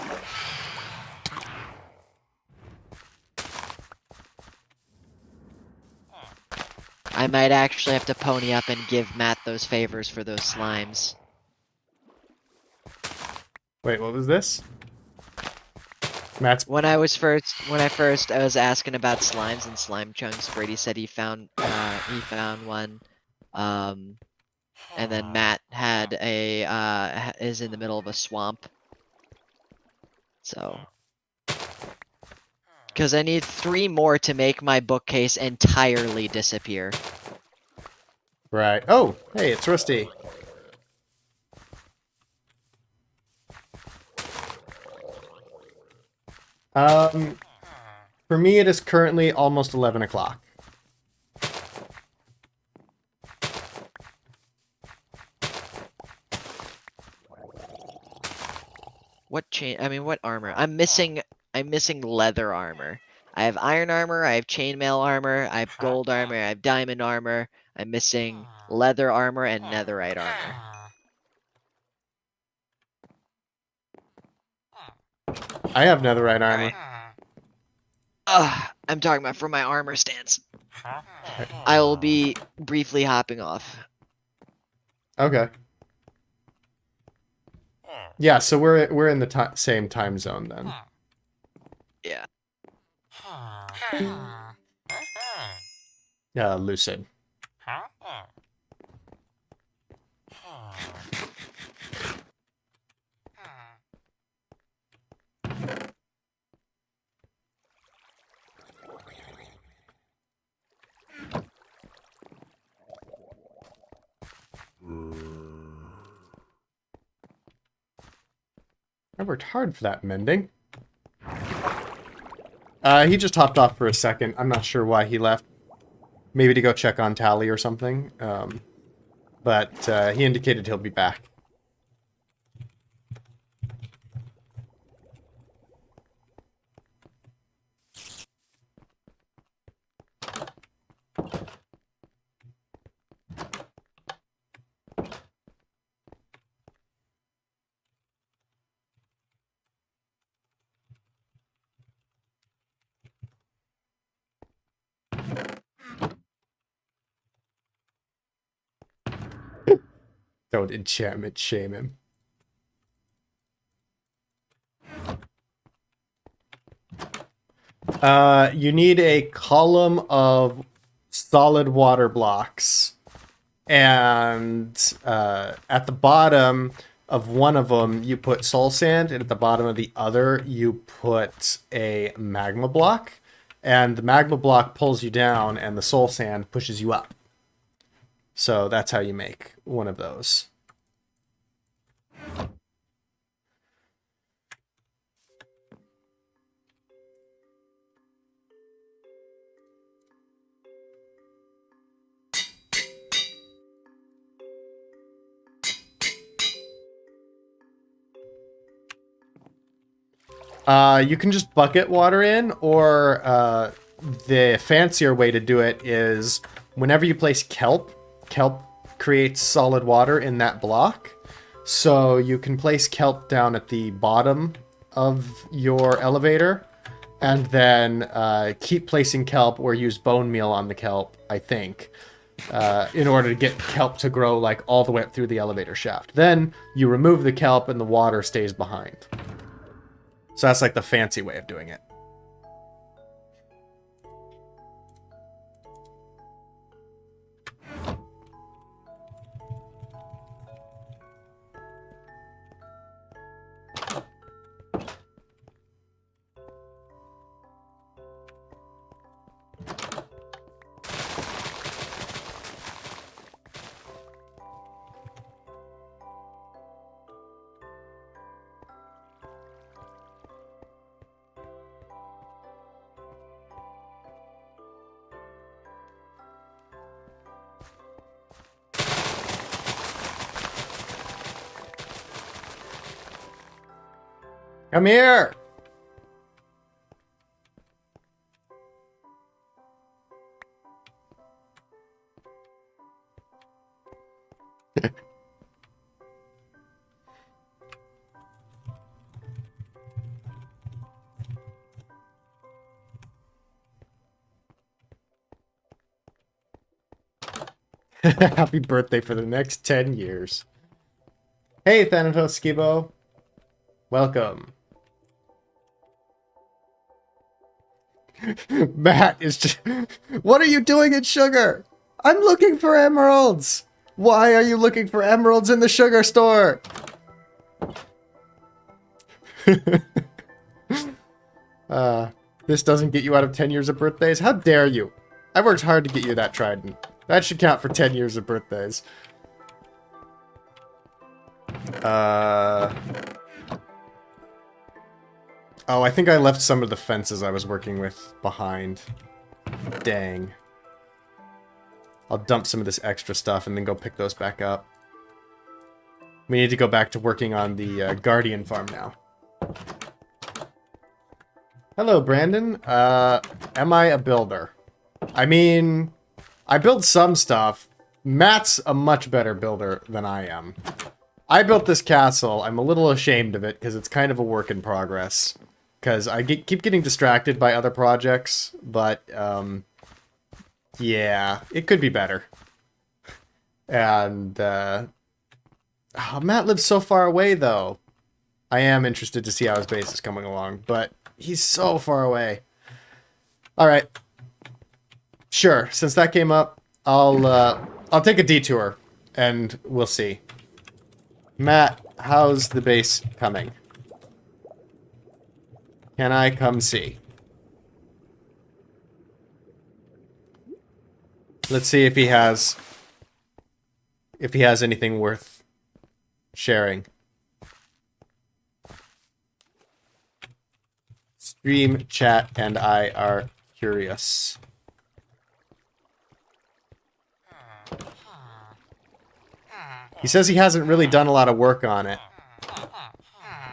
I might actually have to pony up and give Matt those favors for those slimes. Wait, what was this? Matt's. When I first I was asking about slimes and slime chunks, Brady said he found one. And then Matt had is in the middle of a swamp. So because I need 3 more to make my bookcase entirely disappear. Right. Oh, hey, it's Rusty. For me, it is currently almost 11 o'clock. What armor? I'm missing leather armor. I have iron armor, I have chainmail armor, I have gold armor, I have diamond armor. I'm missing leather armor and netherite armor. I have netherite armor. I'm talking about for my armor stance. I will be briefly hopping off. Okay. Yeah, so we're in the same time zone then. Yeah. Lucid. I worked hard for that mending. He just hopped off for a second. I'm not sure why he left. Maybe to go check on Tally or something. But he indicated he'll be back. Don't enchantment shame him. You need a column of solid water blocks. And at the bottom of one of them, you put soul sand. And at the bottom of the other, you put a magma block. And the magma block pulls you down, and the soul sand pushes you up. So that's how you make one of those. You can just bucket water in, or the fancier way to do it is whenever you place kelp creates solid water in that block. So you can place kelp down at the bottom of your elevator, and then keep placing kelp or use bone meal on the kelp, I think, in order to get kelp to grow like all the way up through the elevator shaft. Then you remove the kelp and the water stays behind. So that's like the fancy way of doing it. Come here! Happy birthday for the next 10 years. Hey, Thanatos Skibo. Welcome. Matt is just... What are you doing in sugar? I'm looking for emeralds. Why are you looking for emeralds in the sugar store? This doesn't get you out of 10 years of birthdays? How dare you? I worked hard to get you that trident. That should count for 10 years of birthdays. Oh, I think I left some of the fences I was working with behind. Dang. I'll dump some of this extra stuff and then go pick those back up. We need to go back to working on the Guardian farm now. Hello, Brandon. Am I a builder? I mean, I build some stuff. Matt's a much better builder than I am. I built this castle. I'm a little ashamed of it because it's kind of a work in progress. Because I keep getting distracted by other projects, but yeah, it could be better. And Matt lives so far away, though. I am interested to see how his base is coming along, but he's so far away. All right, sure. Since that came up, I'll take a detour, and we'll see. Matt, how's the base coming? Can I come see? Let's see if he has anything worth sharing. Stream, chat, and I are curious. He says he hasn't really done a lot of work on it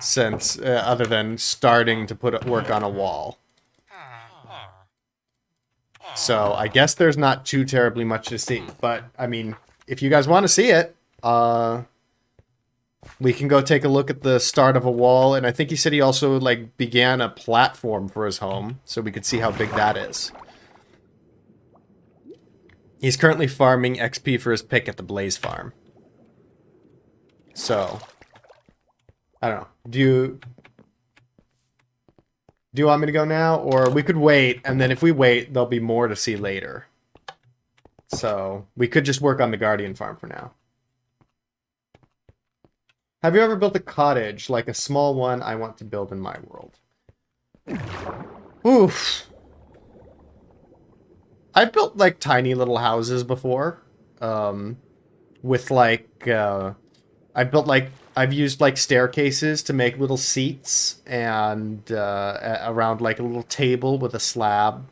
since, other than starting to put work on a wall. So I guess there's not too terribly much to see. But, I mean, if you guys want to see it, we can go take a look at the start of a wall. And I think he said he also, like, began a platform for his home, so we could see how big that is. He's currently farming XP for his pick at the Blaze Farm. So, I don't know. Do you want me to go now? Or we could wait, and then if we wait, there'll be more to see later. So, we could just work on the Guardian farm for now. Have you ever built a cottage, like a small one I want to build in my world? Oof. I've built, like, tiny little houses before. With, like, I've used, like, staircases to make little seats and around, like, a little table with a slab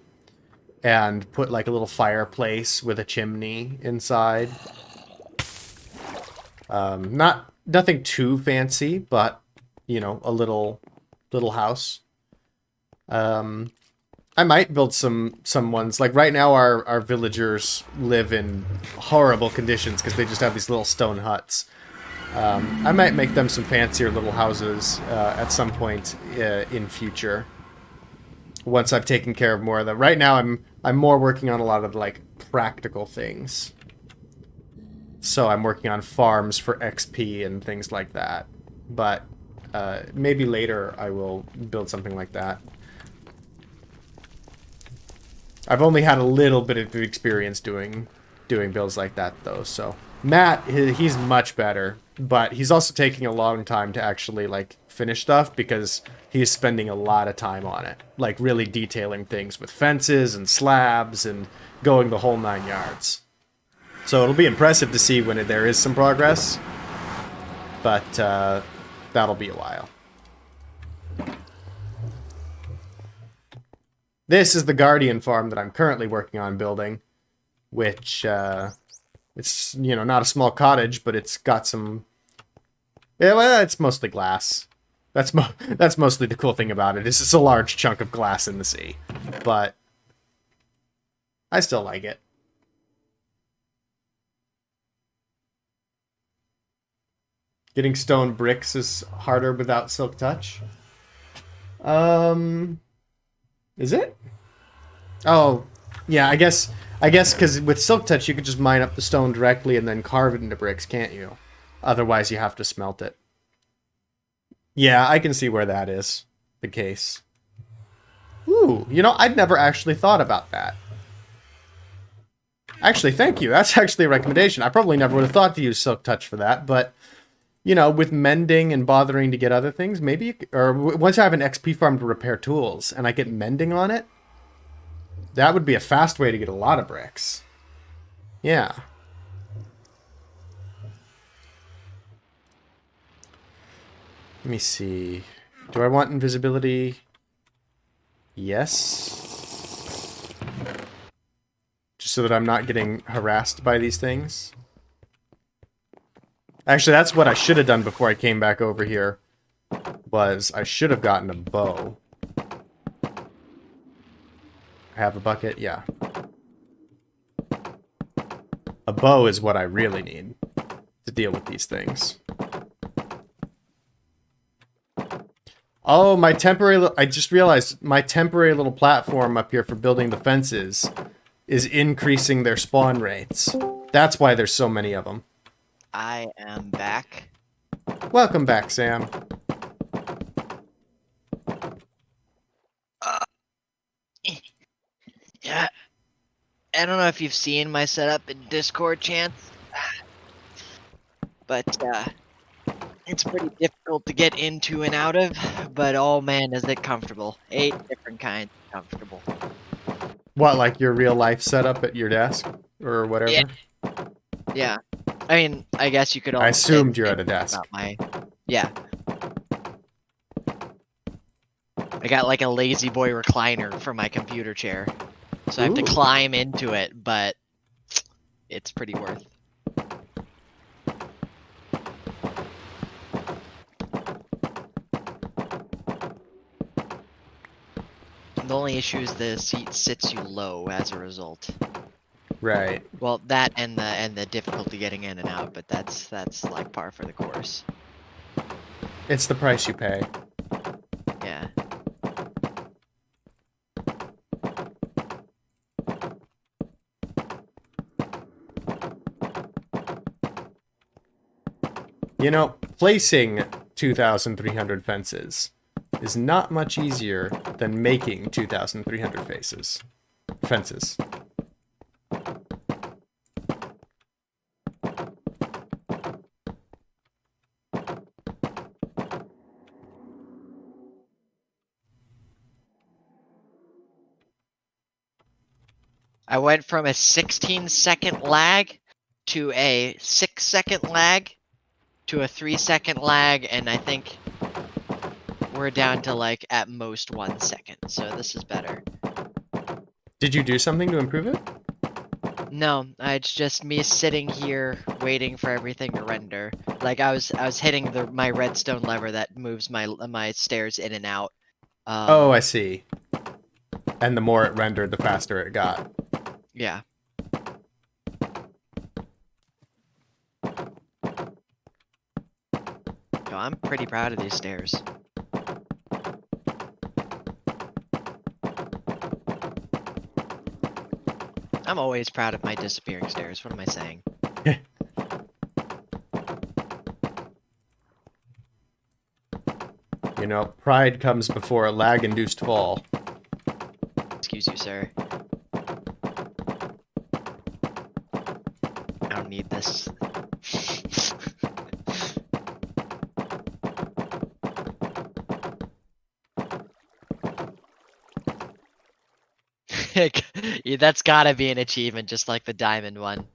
and put, like, a little fireplace with a chimney inside. Nothing too fancy, but, you know, a little house. I might build some ones. Like, right now our villagers live in horrible conditions because they just have these little stone huts. I might make them some fancier little houses at some point in future. Once I've taken care of more of them. Right now, I'm more working on a lot of like practical things. So I'm working on farms for XP and things like that. But maybe later I will build something like that. I've only had a little bit of experience doing builds like that though. So Matt, he's much better. But he's also taking a long time to actually, like, finish stuff because he's spending a lot of time on it. Like, really detailing things with fences and slabs and going the whole 9 yards. So it'll be impressive to see when there is some progress. But that'll be a while. This is the Guardian farm that I'm currently working on building. Which, it's, you know, not a small cottage, but it's got some... Yeah, well, it's mostly glass. That's mostly the cool thing about it. It's just a large chunk of glass in the sea, but I still like it. Getting stone bricks is harder without Silk Touch. Is it? Oh, yeah. I guess because with Silk Touch you could just mine up the stone directly and then carve it into bricks, can't you? Otherwise, you have to smelt it. Yeah, I can see where that is the case. Ooh, you know, I'd never actually thought about that. Actually, thank you. That's actually a recommendation. I probably never would have thought to use Silk Touch for that, but, you know, with mending and bothering to get other things, maybe, or once I have an XP farm to repair tools and I get mending on it, that would be a fast way to get a lot of bricks. Yeah. Let me see. Do I want invisibility? Yes. Just so that I'm not getting harassed by these things. Actually, that's what I should have done before I came back over here. Was I should have gotten a bow. I have a bucket? Yeah. A bow is what I really need to deal with these things. Oh, my temporary... I just realized my temporary little platform up here for building the fences is increasing their spawn rates. That's why there's so many of them. I am back. Welcome back, Sam. Yeah. I don't know if you've seen my setup in Discord, Chance, but it's pretty difficult to get into and out of, but oh man, is it comfortable. 8 different kinds of comfortable. What, like your real life setup at your desk? Or whatever? Yeah. Yeah. I mean, I guess you could also I assumed you're at a desk. Yeah. I got like a lazy boy recliner for my computer chair. So I have to climb into it, but it's pretty worth. The only issue is the seat sits you low as a result. Right. Well, that and the difficulty getting in and out, but that's like par for the course. It's the price you pay. Yeah. You know, placing 2,300 fences is not much easier than making 2,300 fences. I went from a 16-second lag to a 6-second lag to a 3-second lag, and I think we're down to like at most 1 second. So this is better. Did you do something to improve it? No, it's just me sitting here waiting for everything to render. Like I was hitting my redstone lever that moves my stairs in and out. Oh, I see. And the more it rendered, the faster it got. Yeah. Yo, I'm pretty proud of these stairs. I'm always proud of my disappearing stairs. What am I saying? You know, pride comes before a lag-induced fall. Excuse you, sir. I don't need this. Yeah, that's gotta be an achievement, just like the diamond one.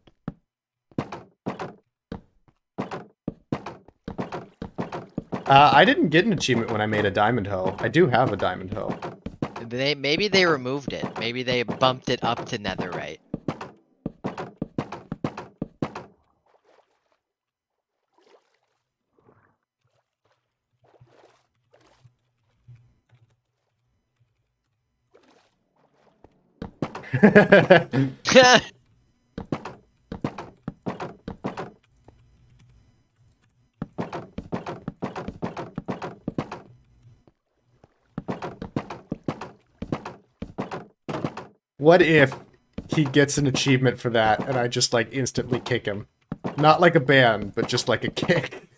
I didn't get an achievement when I made a diamond hoe. I do have a diamond hoe. Maybe they removed it. Maybe they bumped it up to netherite. What if he gets an achievement for that and I just like instantly kick him? Not like a ban, but just like a kick.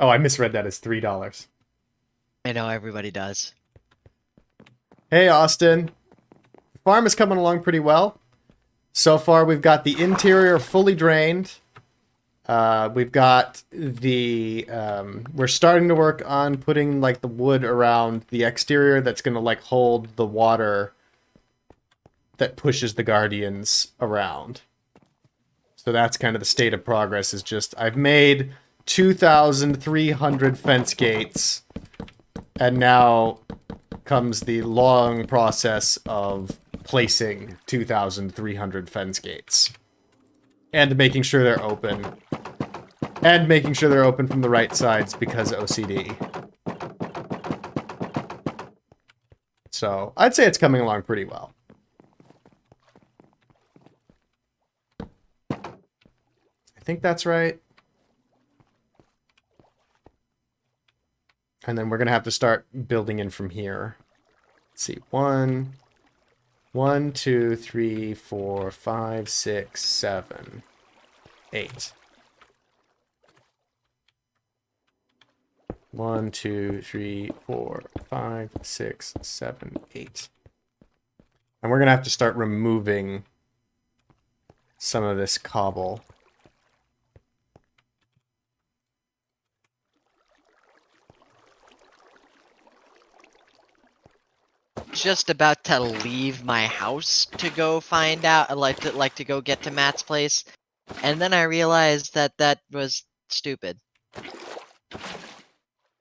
Oh, I misread that as $3. I know everybody does. Hey, Austin. The farm is coming along pretty well. So far, we've got the interior fully drained. We've got the... we're starting to work on putting, like, the wood around the exterior that's going to, like, hold the water that pushes the guardians around. So that's kind of the state of progress, is just... I've made 2,300 fence gates, and now comes the long process of placing 2,300 fence gates. And making sure they're open. And making sure they're open from the right sides because OCD. So, I'd say it's coming along pretty well. I think that's right. And then we're going to have to start building in from here. Let's see. 1, 2, 3, 4, 5, 6, 7, 8. 1, 2, 3, 4, 5, 6, 7, 8. And we're going to have to start removing some of this cobble. Just about to leave my house to go find out. I like to go get to Matt's place, and then I realized that that was stupid.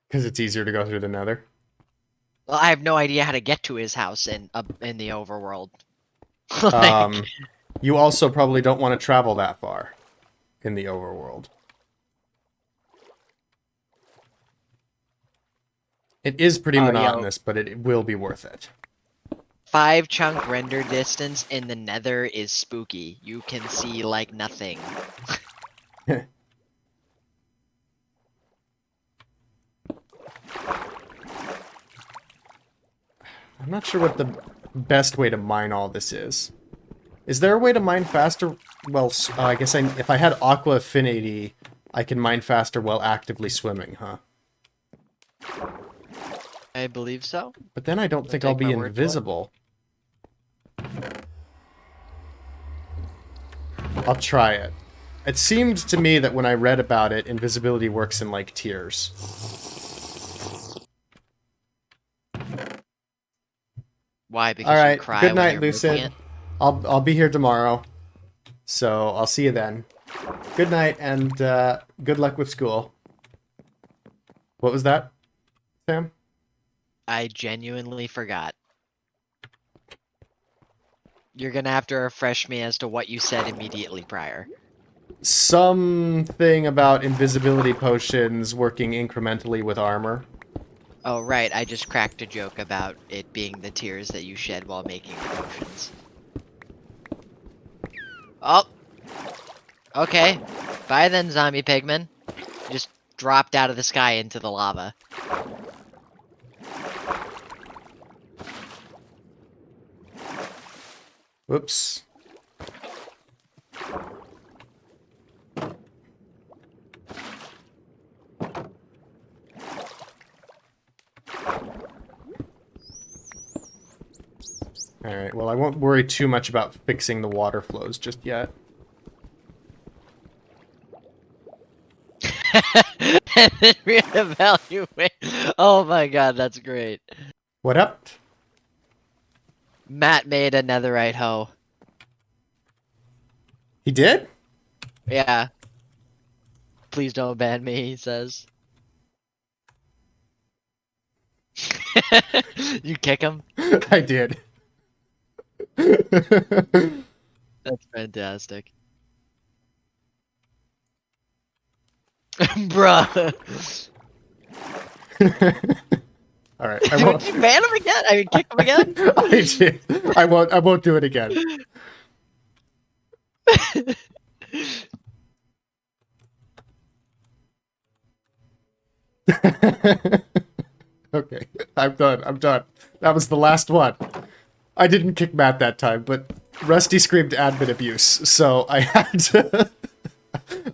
Because it's easier to go through the nether. Well, I have no idea how to get to his house in the overworld. Like, You also probably don't want to travel that far in the overworld. It is pretty monotonous, but it will be worth it. 5 chunk render distance in the nether is spooky. You can see like nothing. I'm not sure what the best way to mine all this is. Is there a way to mine faster? Well, I guess if I had Aqua Affinity, I can mine faster while actively swimming, huh? I believe so. But then I don't think I'll be invisible. I'll try it. It seemed to me that when I read about it, invisibility works in, like, tiers. Why? Because Alright, you cry good when night, you're Lucid. moving it? I'll be here tomorrow. So, I'll see you then. Good night, and good luck with school. What was that, Sam? I genuinely forgot. You're gonna have to refresh me as to what you said immediately prior. Something about invisibility potions working incrementally with armor. Oh, right, I just cracked a joke about it being the tears that you shed while making the potions. Oh! Okay. Bye then, zombie pigman. Just dropped out of the sky into the lava. Whoops. Alright, well I won't worry too much about fixing the water flows just yet. And then reevaluate. Oh my god, that's great. What up? Matt made a netherite hoe. He did? Yeah. Please don't ban me, he says. You kick him? I did. That's fantastic. Bruh. All right, I Would won't. you ban him again? I mean, kick him again? I did. I won't. I won't do it again. Okay, I'm done. I'm done. That was the last one. I didn't kick Matt that time, but Rusty screamed admin abuse, so I had to.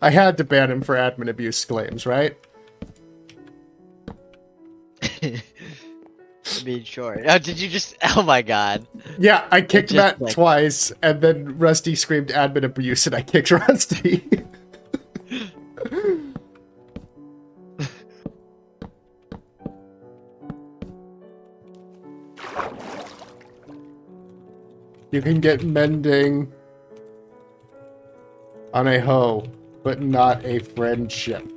I had to ban him for admin abuse claims, right? I mean, sure. Oh, did you just? Oh my god. Yeah, I kicked just Matt like- twice, and then Rusty screamed admin abuse, and I kicked Rusty. You can get mending on a hoe, but not a friendship.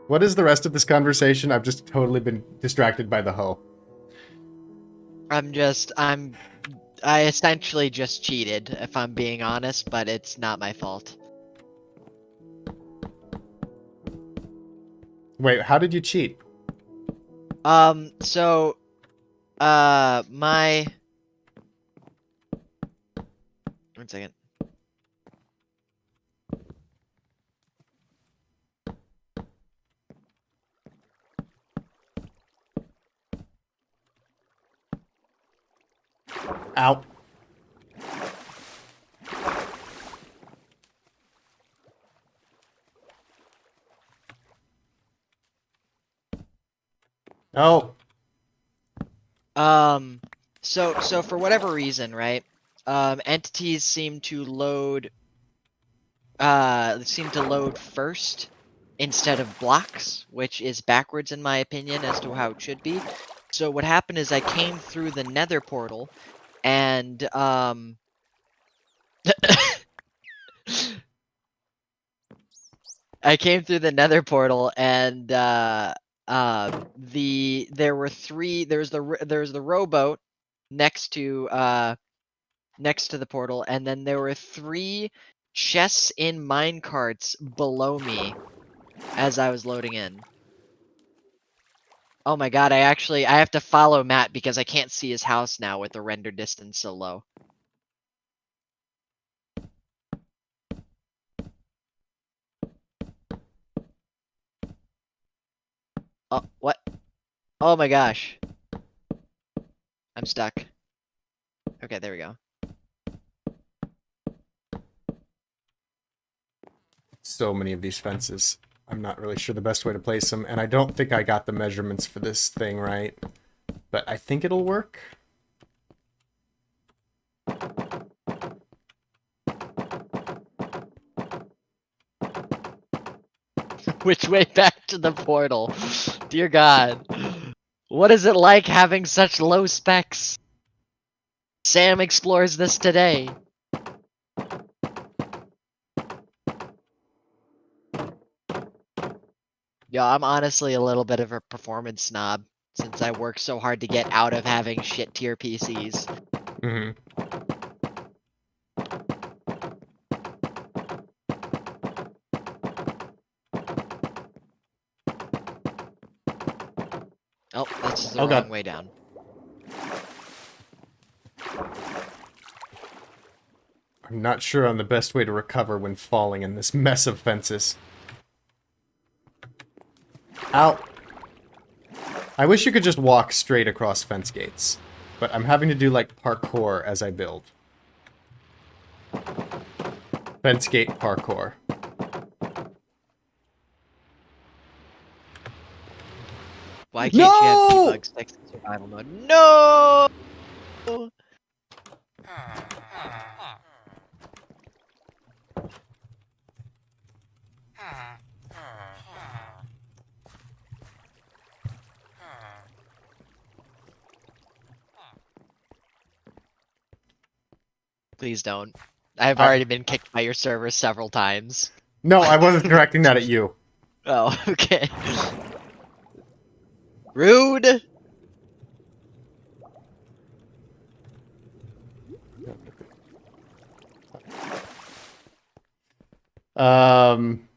What is the rest of this conversation? I've just totally been distracted by the hoe. I essentially just cheated, if I'm being honest, but it's not my fault. Wait, how did you cheat? So, my... One second. Ow. Oh. So for whatever reason, right? Entities seem to load first instead of blocks, which is backwards in my opinion as to how it should be. So what happened is I came through the nether portal and I came through the nether portal and there were three there's the rowboat next to the portal, and then there were three chests in minecarts below me as I was loading in. Oh my god, I have to follow Matt because I can't see his house now with the render distance so low. Oh, what? Oh my gosh. I'm stuck. Okay, there we go. So many of these fences. I'm not really sure the best way to place them, and I don't think I got the measurements for this thing right. But I think it'll work. Which way back to the portal? Dear God. What is it like having such low specs? Sam explores this today. Yo, I'm honestly a little bit of a performance snob since I work so hard to get out of having shit tier PCs. Mm-hmm. Oh, this is the Oh, wrong God. way down. I'm not sure on the best way to recover when falling in this mess of fences. Ow. I wish you could just walk straight across fence gates, but I'm having to do like parkour as I build. Fence gate parkour. Why can't you have No! debugs next to survival mode? No! Please don't. I've already been kicked by your server several times. No, I wasn't directing that at you. Oh, okay. Rude. Um,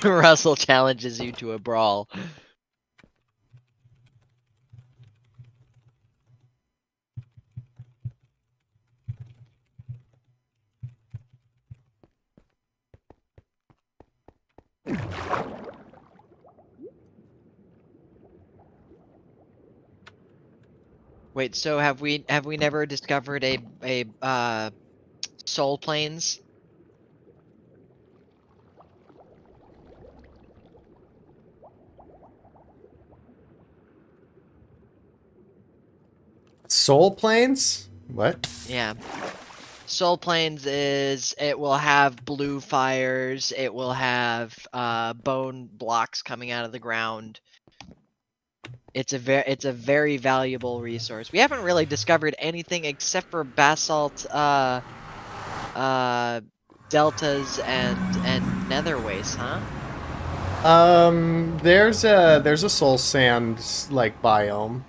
Russell challenges you to a brawl. Wait, so have we never discovered a soul planes? soul planes? What? Yeah. Soul planes is it will have blue fires, it will have bone blocks coming out of the ground. It's a very valuable resource. We haven't really discovered anything except for basalt deltas and nether wastes, huh? There's a soul sand like biome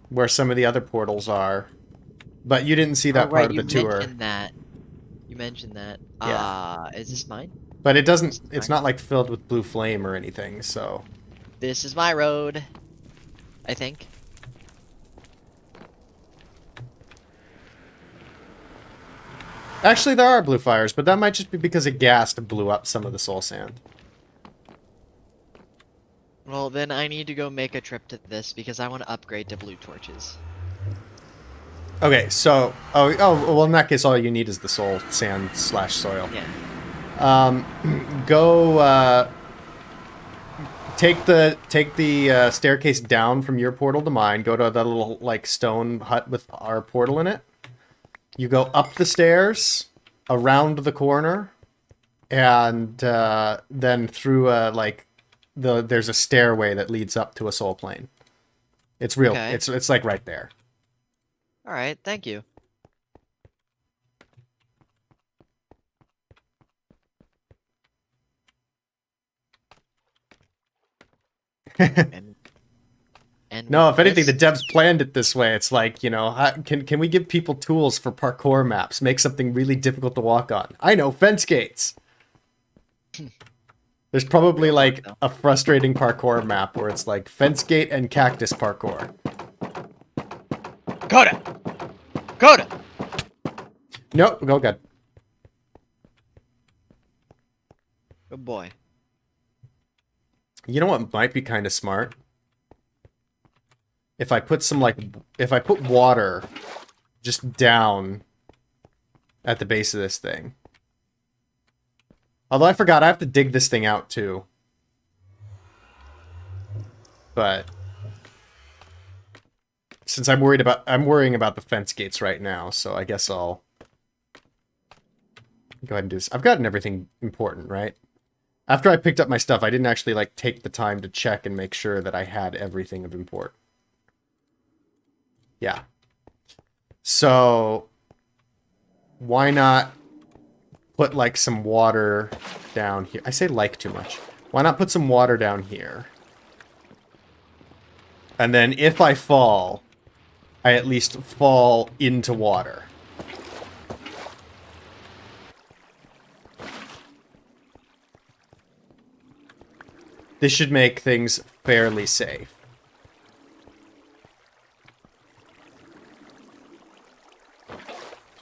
where some of the other portals are, but you didn't see that Oh, part right, of you the tour. mentioned that. You mentioned that. Yeah. Is this mine? But it doesn't. This is It's mine. not like filled with blue flame or anything. So This is my road, I think. actually, there are blue fires, but that might just be because a ghast blew up some of the soul sand. Well, then I need to go make a trip to this because I want to upgrade to blue torches. Okay, so well, in that case, all you need is the soul sand / soil. Yeah. Go take the staircase down from your portal to mine. Go to that little like stone hut with our portal in it. You go up the stairs, around the corner, and then through there's a stairway that leads up to a soul plane. It's real. Okay. It's like right there. All right. Thank you. and No, with if anything, the this- devs planned it this way. It's like, can we give people tools for parkour maps? Make something really difficult to walk on. I know, fence gates. There's probably like a frustrating parkour map where it's like fence gate and cactus parkour. Coda. Coda. Nope, go good. Good boy. You know what might be kind of smart? If I put water just down at the base of this thing. Although I forgot, I have to dig this thing out too. But since I'm worrying about the fence gates right now, so I guess I'll go ahead and do this. I've gotten everything important, right? After I picked up my stuff, I didn't actually like take the time to check and make sure that I had everything of import. Yeah. So why not put like some water down here? I say like too much. Why not put some water down here? And then if I fall, I at least fall into water. This should make things fairly safe.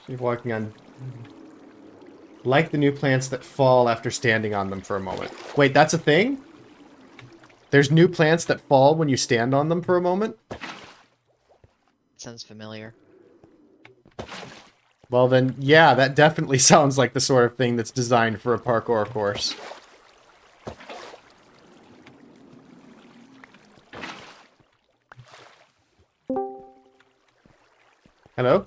You're walking on... Like the new plants that fall after standing on them for a moment. Wait, that's a thing? There's new plants that fall when you stand on them for a moment? Sounds familiar. Well then, yeah, that definitely sounds like the sort of thing that's designed for a parkour course. Hello?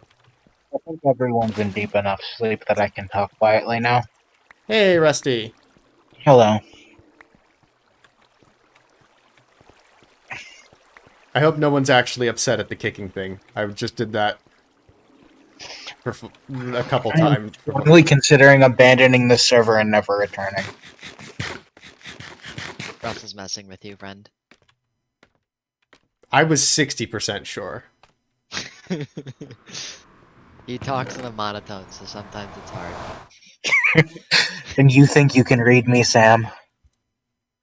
I think everyone's in deep enough sleep that I can talk quietly now. Hey, Rusty. Hello. I hope no one's actually upset at the kicking thing. I just did that for a couple times. I'm really considering abandoning the server and never returning. Russell's messing with you, friend. I was 60% sure. He talks in a monotone, so sometimes it's hard. And you think you can read me, Sam?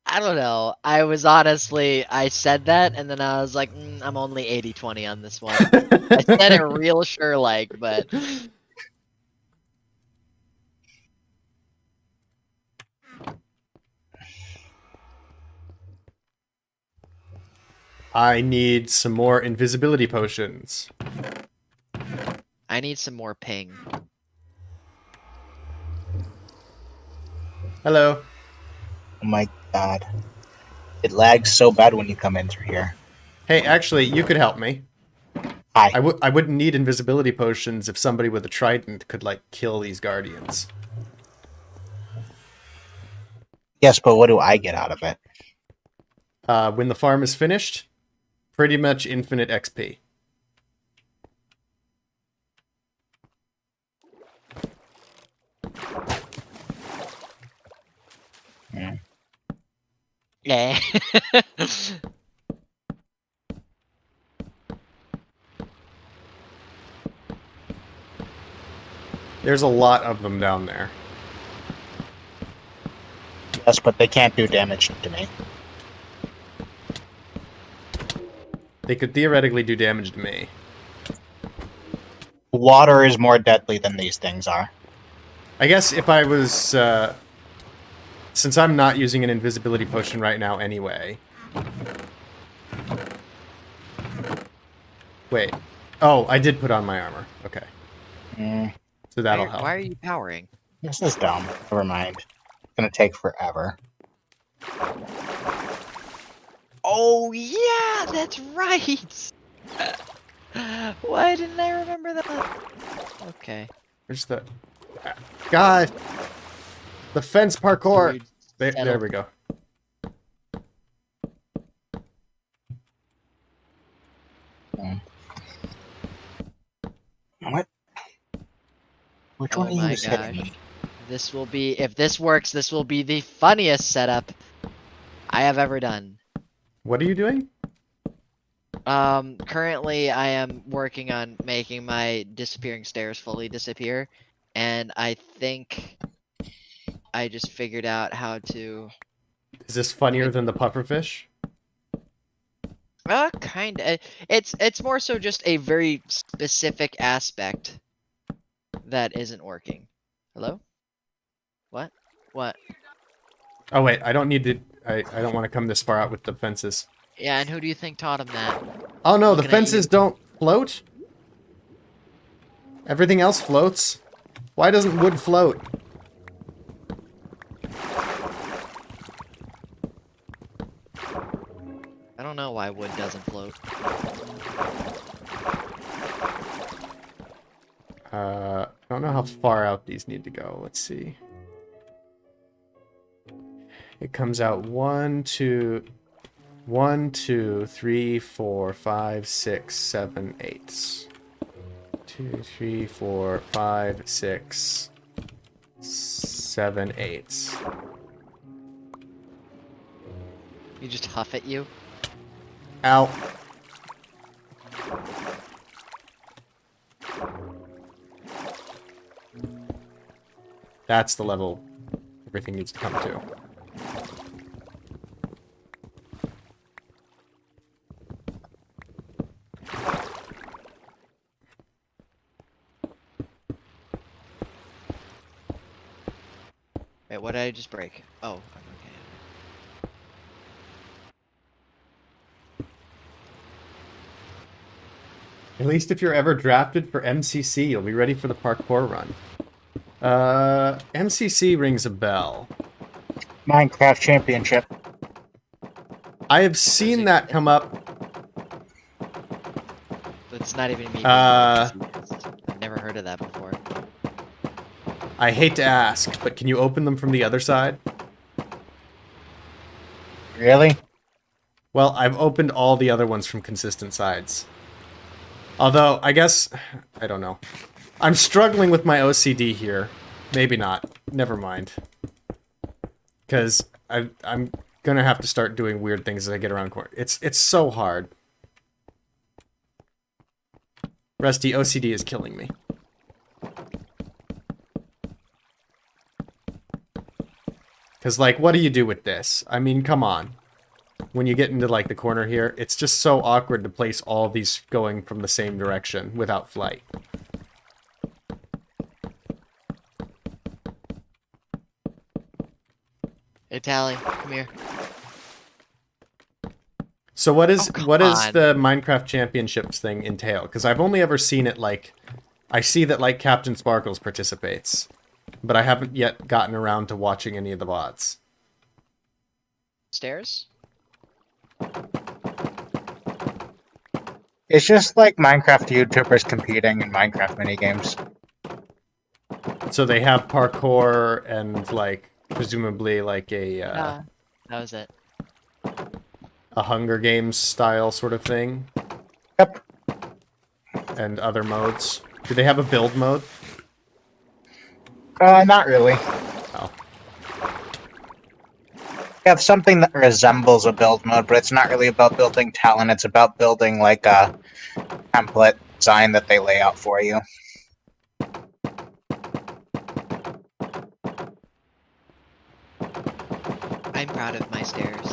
I don't know. I said that, and then I was like, I'm only 80-20 on this one. I said it real sure like, but... I need some more invisibility potions. I need some more ping. Hello. Oh my god. It lags so bad when you come in through here. Hey, actually, you could help me. Hi. I wouldn't need invisibility potions if somebody with a trident could, like, kill these guardians. Yes, but what do I get out of it? When the farm is finished, pretty much infinite XP. Yeah. There's a lot of them down there. Yes, but they can't do damage to me. They could theoretically do damage to me. Water is more deadly than these things are. I guess if I was... since I'm not using an invisibility potion right now anyway... Wait. Oh, I did put on my armor. Okay. So that'll help. Why are you powering? This is dumb. Never mind. It's gonna take forever. Oh, yeah, that's right! Why didn't I remember that? Okay. Where's the... God! The fence parkour! Dude, There we go. What? Which Oh one of my you is hitting gosh. me? This will be, if this works, this will be the funniest setup I have ever done. What are you doing? Currently I am working on making my disappearing stairs fully disappear, and I think I just figured out how to... Is this funnier than the pufferfish? Kinda. It's more so just a very specific aspect that isn't working. Hello? What? What? Oh wait, I don't need to... I don't want to come this far out with the fences. Yeah, and who do you think taught him that? Oh no, the Looking at fences you. don't float? Everything else floats? Why doesn't wood float? I don't know why wood doesn't float. I don't know how far out these need to go. Let's see. It comes out 1, 2, 3, 4, 5, 6, 7, 8. 2, 3, 4, 5, 6, 7, 8. You just huff at you? Ow. That's the level everything needs to come to. Wait, what did I just break? Oh, okay. At least if you're ever drafted for MCC, you'll be ready for the parkour run. MCC rings a bell. Minecraft Championship. I have seen that come up. It's not even me. Uh, I've never heard of that before. I hate to ask, but can you open them from the other side? Really? Well, I've opened all the other ones from consistent sides. Although, I guess... I don't know. I'm struggling with my OCD here. Maybe not. Never mind. Because I'm gonna have to start doing weird things as I get around corners. It's so hard. Rusty, OCD is killing me. Because, like, what do you do with this? I mean, come on. When you get into, like, the corner here, it's just so awkward to place all these going from the same direction without flight. Hey, Tally, come here. So what is Oh, come what is on. the Minecraft Championships thing entail? Because I've only ever seen it, like... I see that, like, Captain Sparkles participates. But I haven't yet gotten around to watching any of the VODs. Stairs? It's just like Minecraft YouTubers competing in Minecraft minigames. So they have parkour and, like, presumably, like, That was it. a Hunger Games style sort of thing. Yep. And other modes. Do they have a build mode? Not really. Oh. We have something that resembles a build mode, but it's not really about building talent. It's about building like a template design that they lay out for you. I'm proud of my stairs.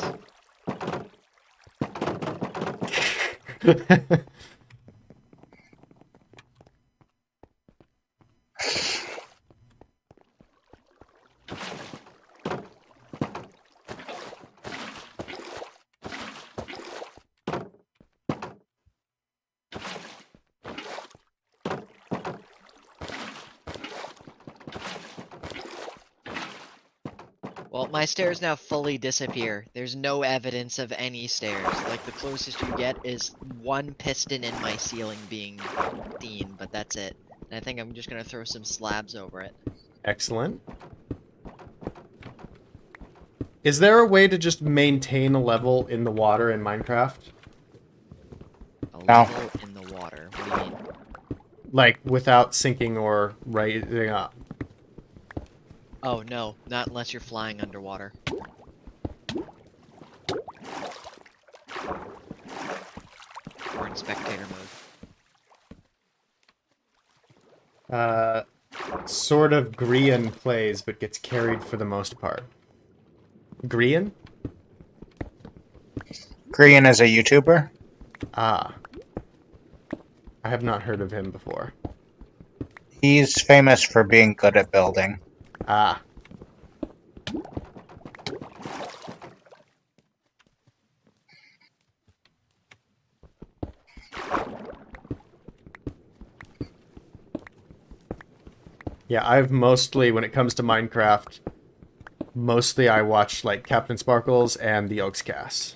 Well, my stairs now fully disappear. There's no evidence of any stairs. Like, the closest you get is one piston in my ceiling being seen, but that's it. And I think I'm just gonna throw some slabs over it. Excellent. Is there a way to just maintain a level in the water in Minecraft? A No. level in the water. What do you mean? Like, without sinking or rising up? Oh, no. Not unless you're flying underwater. Or in spectator mode. Sort of Grian plays, but gets carried for the most part. Grian? Korean is a YouTuber. Ah. I have not heard of him before. He's famous for being good at building. Ah. Yeah, I've mostly, when it comes to Minecraft, mostly I watch, like, Captain Sparkles and the Oakscast.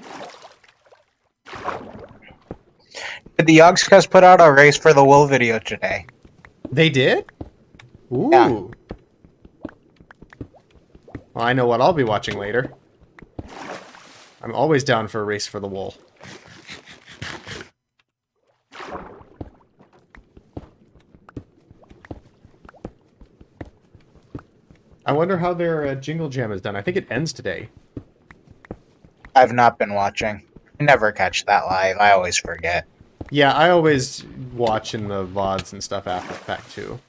Did the Yogscast put out a race for the wool video today? They did? Ooh. Yeah. Well, I know what I'll be watching later. I'm always down for a race for the wool. I wonder how their Jingle Jam is done. I think it ends today. I've not been watching. I never catch that live. I always forget. Yeah, I always watch in the VODs and stuff after the fact, too.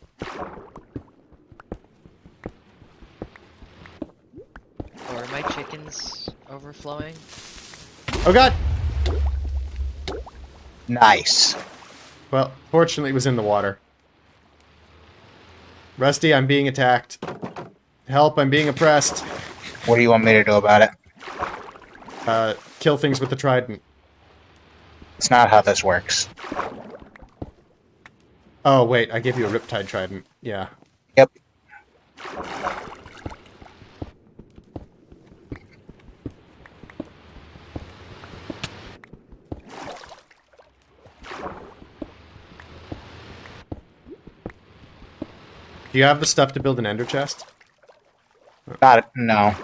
Or are my chickens overflowing? Oh god! Nice. Well, fortunately it was in the water. Rusty, I'm being attacked. Help, I'm being oppressed. What do you want me to do about it? Kill things with the trident. It's not how this works. Oh, wait, I gave you a Riptide trident. Yeah. Yep. Do you have the stuff to build an ender chest? Got it. No.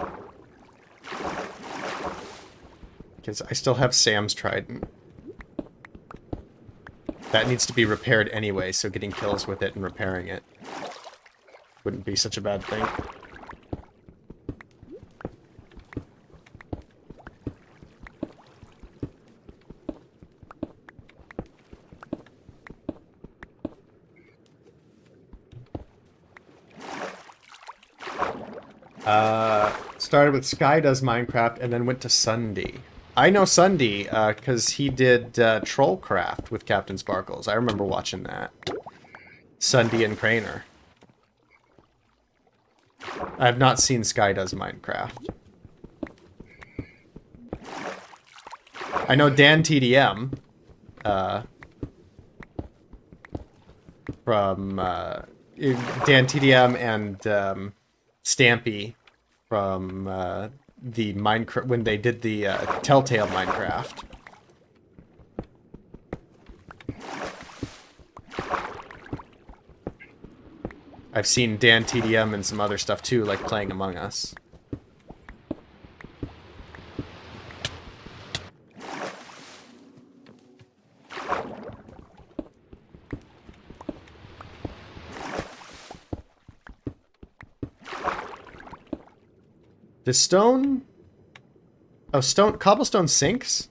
Because I still have Sam's trident. That needs to be repaired anyway, so getting kills with it and repairing it wouldn't be such a bad thing. Started with Sky Does Minecraft and then went to Sunday. I know Sunday because he did Trollcraft with Captain Sparkles. I remember watching that. Sunday and Craner. I have not seen Sky Does Minecraft. I know Dan TDM from Dan TDM and Stampy from the Minecraft when they did the Telltale Minecraft. I've seen Dan TDM and some other stuff too, like playing Among Us. The stone... Oh, cobblestone sinks?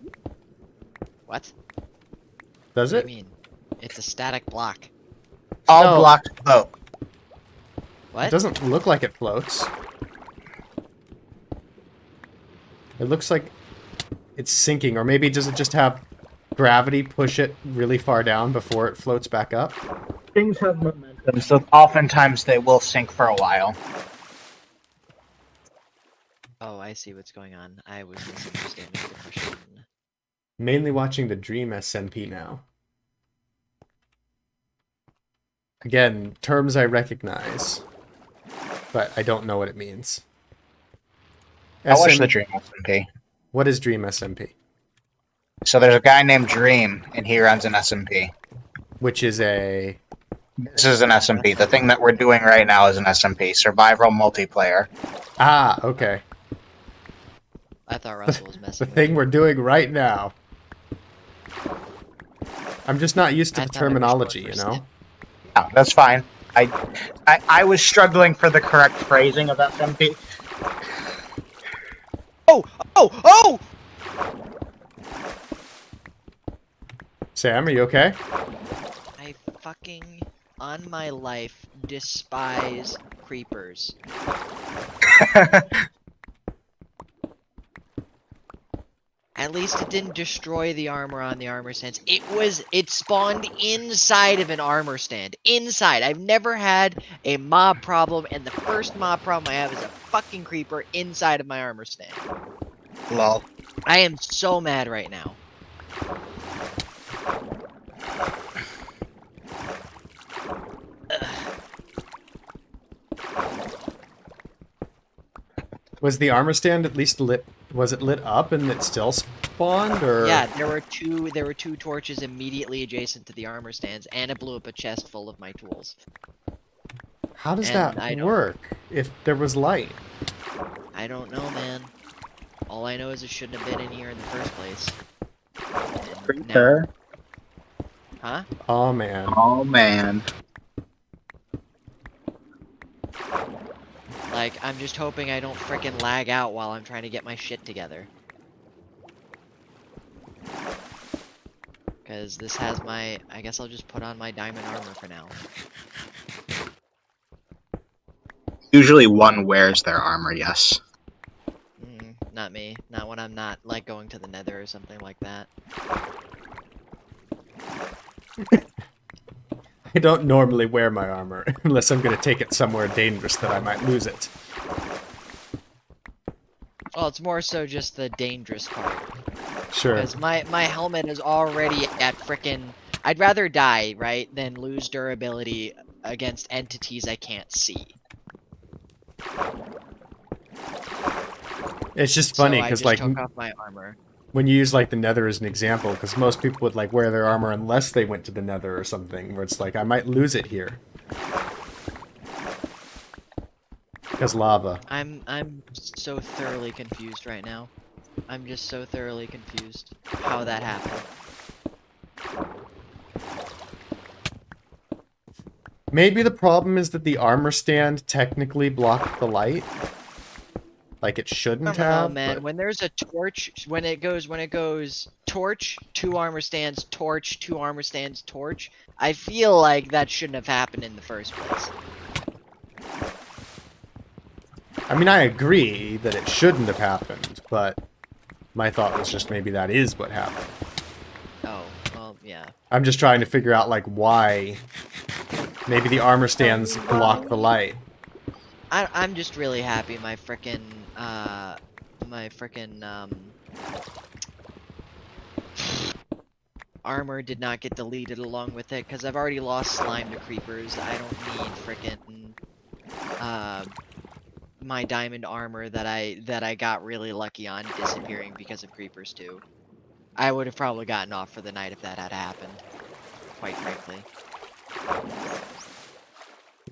What? Does What it? do you mean? It's a static block. All No. blocks float. What? It doesn't look like it floats. It looks like it's sinking, or maybe does it just have gravity push it really far down before it floats back up? Things have momentum, so oftentimes they will sink for a while. Oh, I see what's going on. I was misunderstanding the question. Mainly watching the Dream SMP now. Again, terms I recognize, but I don't know what it means. I watched SM the Dream SMP. What is Dream SMP? So there's a guy named Dream, and he runs an SMP. Which is a... This is an SMP. The thing that we're doing right now is an SMP, survival multiplayer. Ah, okay. I thought Russell was The messing with thing me. we're doing right now. I'm just not used to I the thought it was terminology, short you for know? snip. No, that's fine. I was struggling for the correct phrasing of SMP. Oh! Oh! Oh! Sam, are you okay? I fucking, on my life, despise creepers. At least it didn't destroy the armor on the armor stands. It spawned inside of an armor stand. Inside. I've never had a mob problem, and the first mob problem I have is a fucking creeper inside of my armor stand. Lol. I am so mad right now. Was the armor stand at least lit? Was it lit up and it still spawned, or? Yeah, there were two torches immediately adjacent to the armor stands, and it blew up a chest full of my tools. How does And that I don't- work if there was light? I don't know, man. All I know is it shouldn't have been in here in the first place. And now- Huh? Oh man. Oh man. Like, I'm just hoping I don't frickin' lag out while I'm trying to get my shit together. Because this has my... I guess I'll just put on my diamond armor for now. Usually one wears their armor, yes. Not me. Not when I'm not, like, going to the nether or something like that. I don't normally wear my armor unless I'm going to take it somewhere dangerous that I might lose it. Well, it's more so just the dangerous part. Sure. Because my helmet is already at frickin'... I'd rather die, right, than lose durability against entities I can't see. It's just funny so I because just like took off my armor. when you use like the nether as an example, because most people would like wear their armor unless they went to the nether or something, where it's like I might lose it here. Because lava. I'm so thoroughly confused right now. I'm just so thoroughly confused how that happened. Maybe the problem is that the armor stand technically blocked the light. Like it I shouldn't don't know, have, man. but When there's a torch, when it goes torch, 2 armor stands, torch, 2 armor stands, torch. I feel like that shouldn't have happened in the first place. I mean, I agree that it shouldn't have happened, but my thought was just maybe that is what happened. Oh, well, yeah. I'm just trying to figure out, like, why maybe the armor stands block the light. I'm just really happy my frickin', armor did not get deleted along with it, because I've already lost slime to creepers. I don't need frickin', my diamond armor that I got really lucky on disappearing because of creepers too. I would have probably gotten off for the night if that had happened, quite frankly.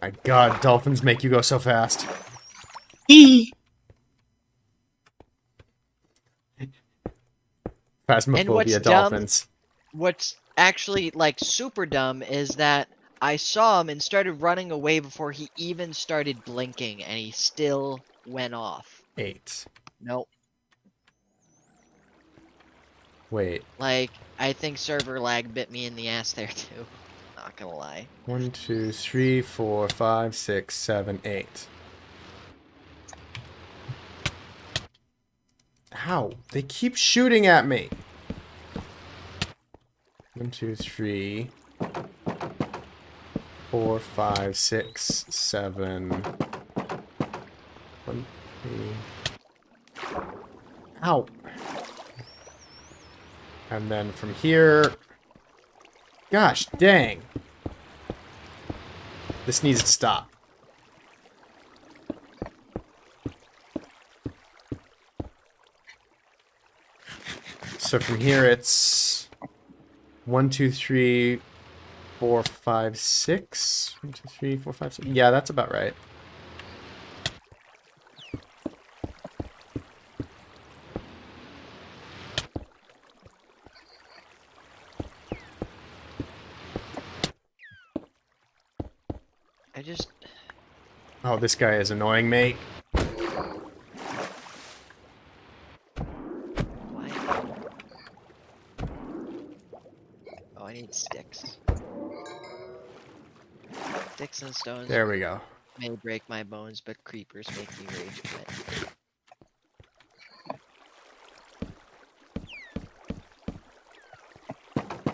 My god, dolphins make you go so fast. Phasmophobia dolphins. What's actually, like, super dumb is that I saw him and started running away before he even started blinking, and he still went off. 8. Nope. Wait. Like, I think server lag bit me in the ass there too. Not gonna lie. 1, 2, 3, 4, 5, 6, 7, 8. Ow! They keep shooting at me! 1, 2, 3, 4, 5, 6, 7. 1, 3. Ow! And then from here... Gosh, dang! This needs to stop. So from here it's 1, 2, 3, 4, 5, 6. 1, 2, 3, 4, 5, 6. Yeah, that's about right. I just... Oh, this guy is annoying me. Why? Oh, I need sticks. Sticks and stones There we go. may break my bones, but creepers make me rage quit.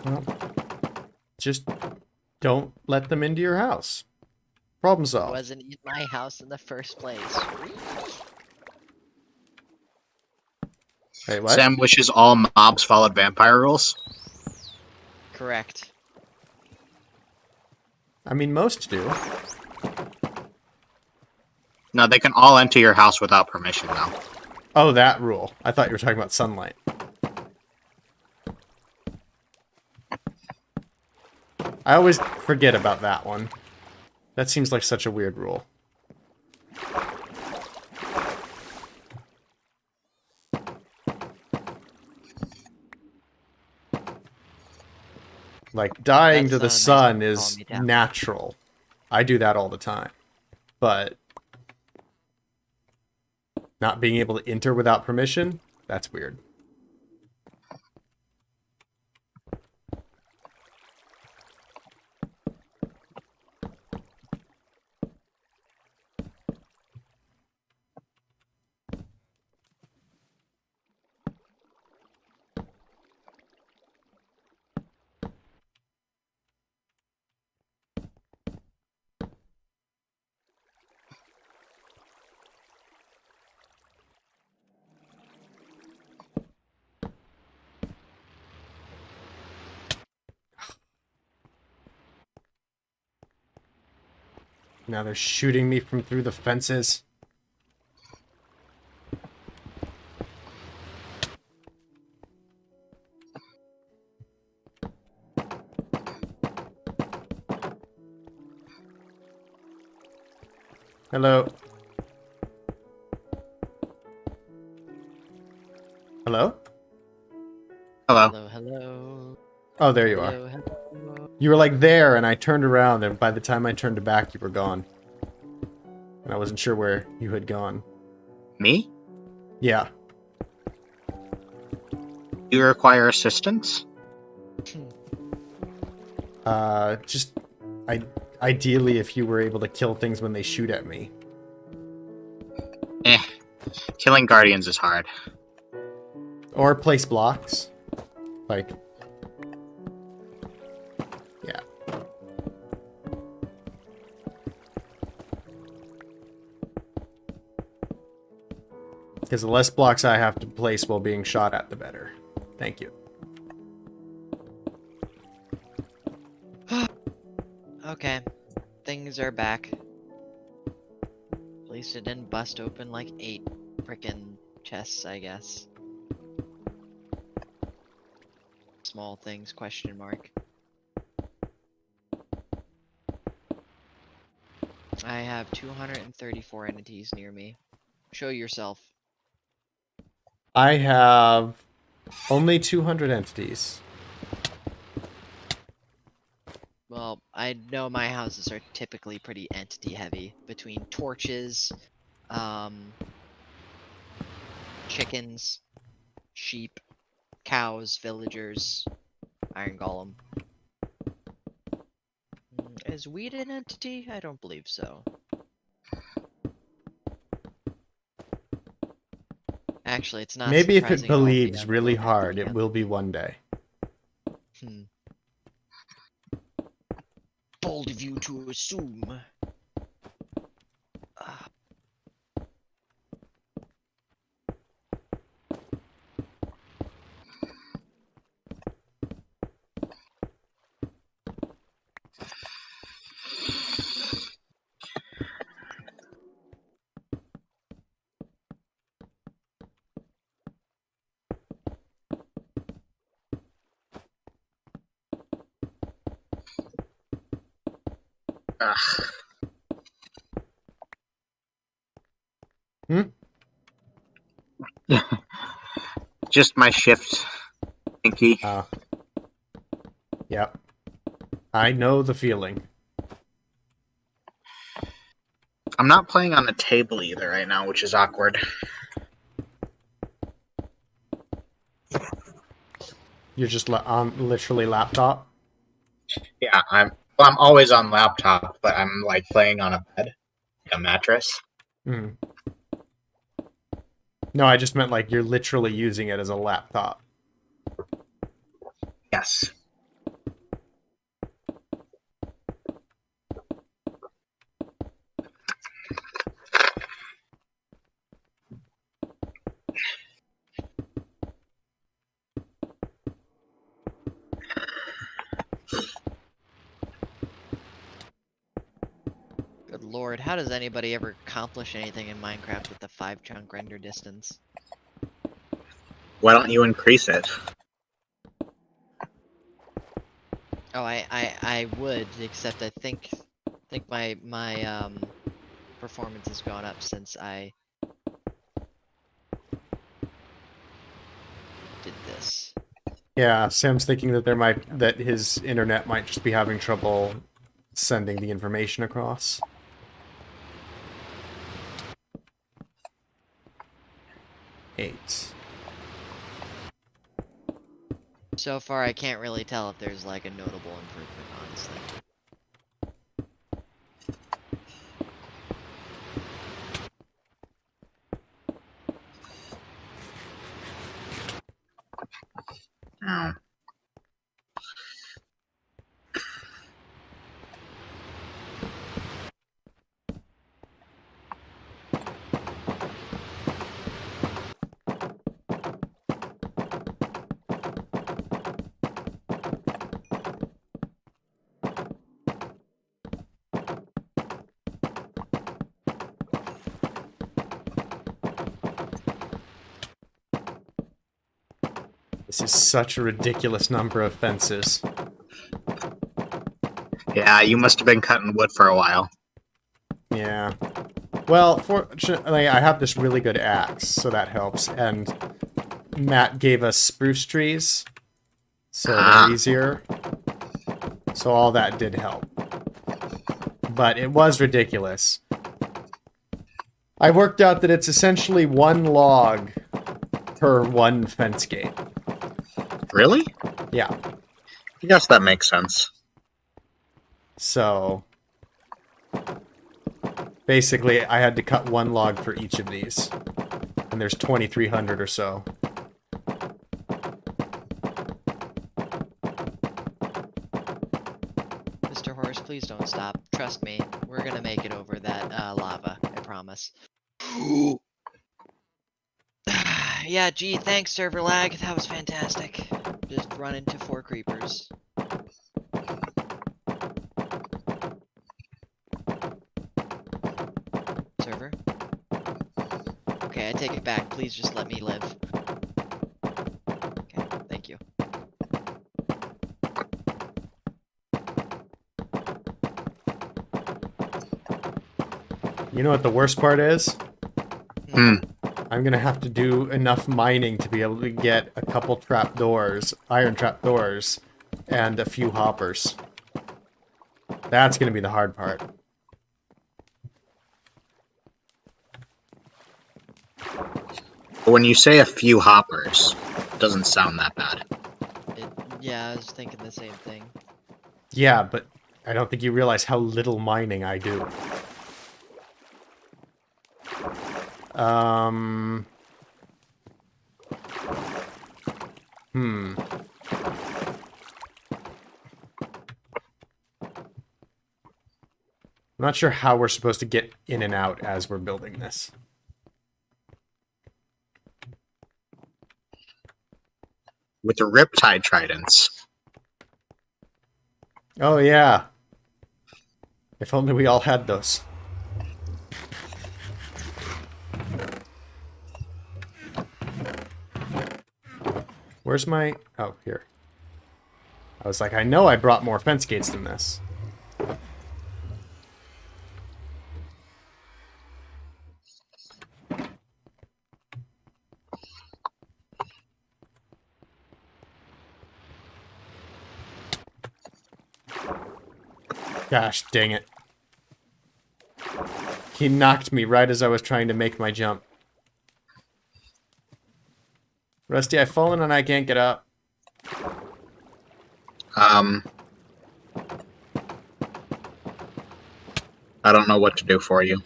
Well, just don't let them into your house. Problem It solved. wasn't in my house in the first place. Wait, what? Sam wishes all mobs followed vampire rules. Correct. I mean, most do. No, they can all enter your house without permission, though. Oh, that rule. I thought you were talking about sunlight. I always forget about that one. That seems like such a weird rule. Like, dying That's to the nice sun of you is calling me down. natural. I do that all the time. But not being able to enter without permission, that's weird. Now they're shooting me from through the fences. Hello. Hello? Hello. Hello, hello. Oh, there you are. Hello, hello. You were like there, and I turned around, and by the time I turned back, you were gone. And I wasn't sure where you had gone. Me? Yeah. Do you require assistance? Just... Ideally, if you were able to kill things when they shoot at me. Killing guardians is hard. Or place blocks. Like... Yeah. Because the less blocks I have to place while being shot at, the better. Thank you. Okay, things are back. At least it didn't bust open like 8 frickin' chests, I guess. Small things, question mark. I have 234 entities near me. Show yourself. I have only 200 entities. Well, I know my houses are typically pretty entity heavy. Between torches, chickens, sheep, cows, villagers, iron golem. Is wheat an entity? I don't believe so. Actually, it's not. Maybe if it surprising at all the believes really unknown hard, entity it will be one day. Bold of you to assume. Ah. Ugh. Hmm? Just my shift, Pinky. Yep. I know the feeling. I'm not playing on the table either right now, which is awkward. You're just on literally laptop? Yeah, I'm always on laptop, but I'm like playing on a bed, like a mattress. Mm. No, I just meant like you're literally using it as a laptop. Yes. Good lord, how does anybody ever accomplish anything in Minecraft with the 5-chunk render distance? Why don't you increase it? Oh, I would, except I think my performance has gone up since I did this. Yeah, Sam's thinking that his internet might just be having trouble sending the information across. Eight. So far, I can't really tell if there's like a notable improvement, honestly. Oh. This is such a ridiculous number of fences. Yeah, you must have been cutting wood for a while. Yeah. Well, fortunately, I have this really good axe, so that helps. And Matt gave us spruce trees, so they're easier. So all that did help. But it was ridiculous. I worked out that it's essentially 1 log per 1 fence gate. Really? Yeah. Yes, that makes sense. So basically, I had to cut 1 log for each of these. And there's 2,300 or so. Mr. Horse, please don't stop. Trust me, we're gonna make it over that lava. I promise. Yeah, gee, thanks, server lag. That was fantastic. Just run into 4 creepers. Server? Okay, I take it back. Please just let me live. Okay, thank you. You know what the worst part is? Hmm. I'm gonna have to do enough mining to be able to get a couple trapdoors, iron trapdoors, and a few hoppers. That's gonna be the hard part. But when you say a few hoppers, it doesn't sound that bad. Yeah, I was thinking the same thing. Yeah, but I don't think you realize how little mining I do. Hmm. I'm not sure how we're supposed to get in and out as we're building this. With the Riptide Tridents. Oh, yeah. If only we all had those. Where's my... Oh, here. I was like, I know I brought more fence gates than this. Gosh, dang it. He knocked me right as I was trying to make my jump. Rusty, I've fallen and I can't get up. I don't know what to do for you.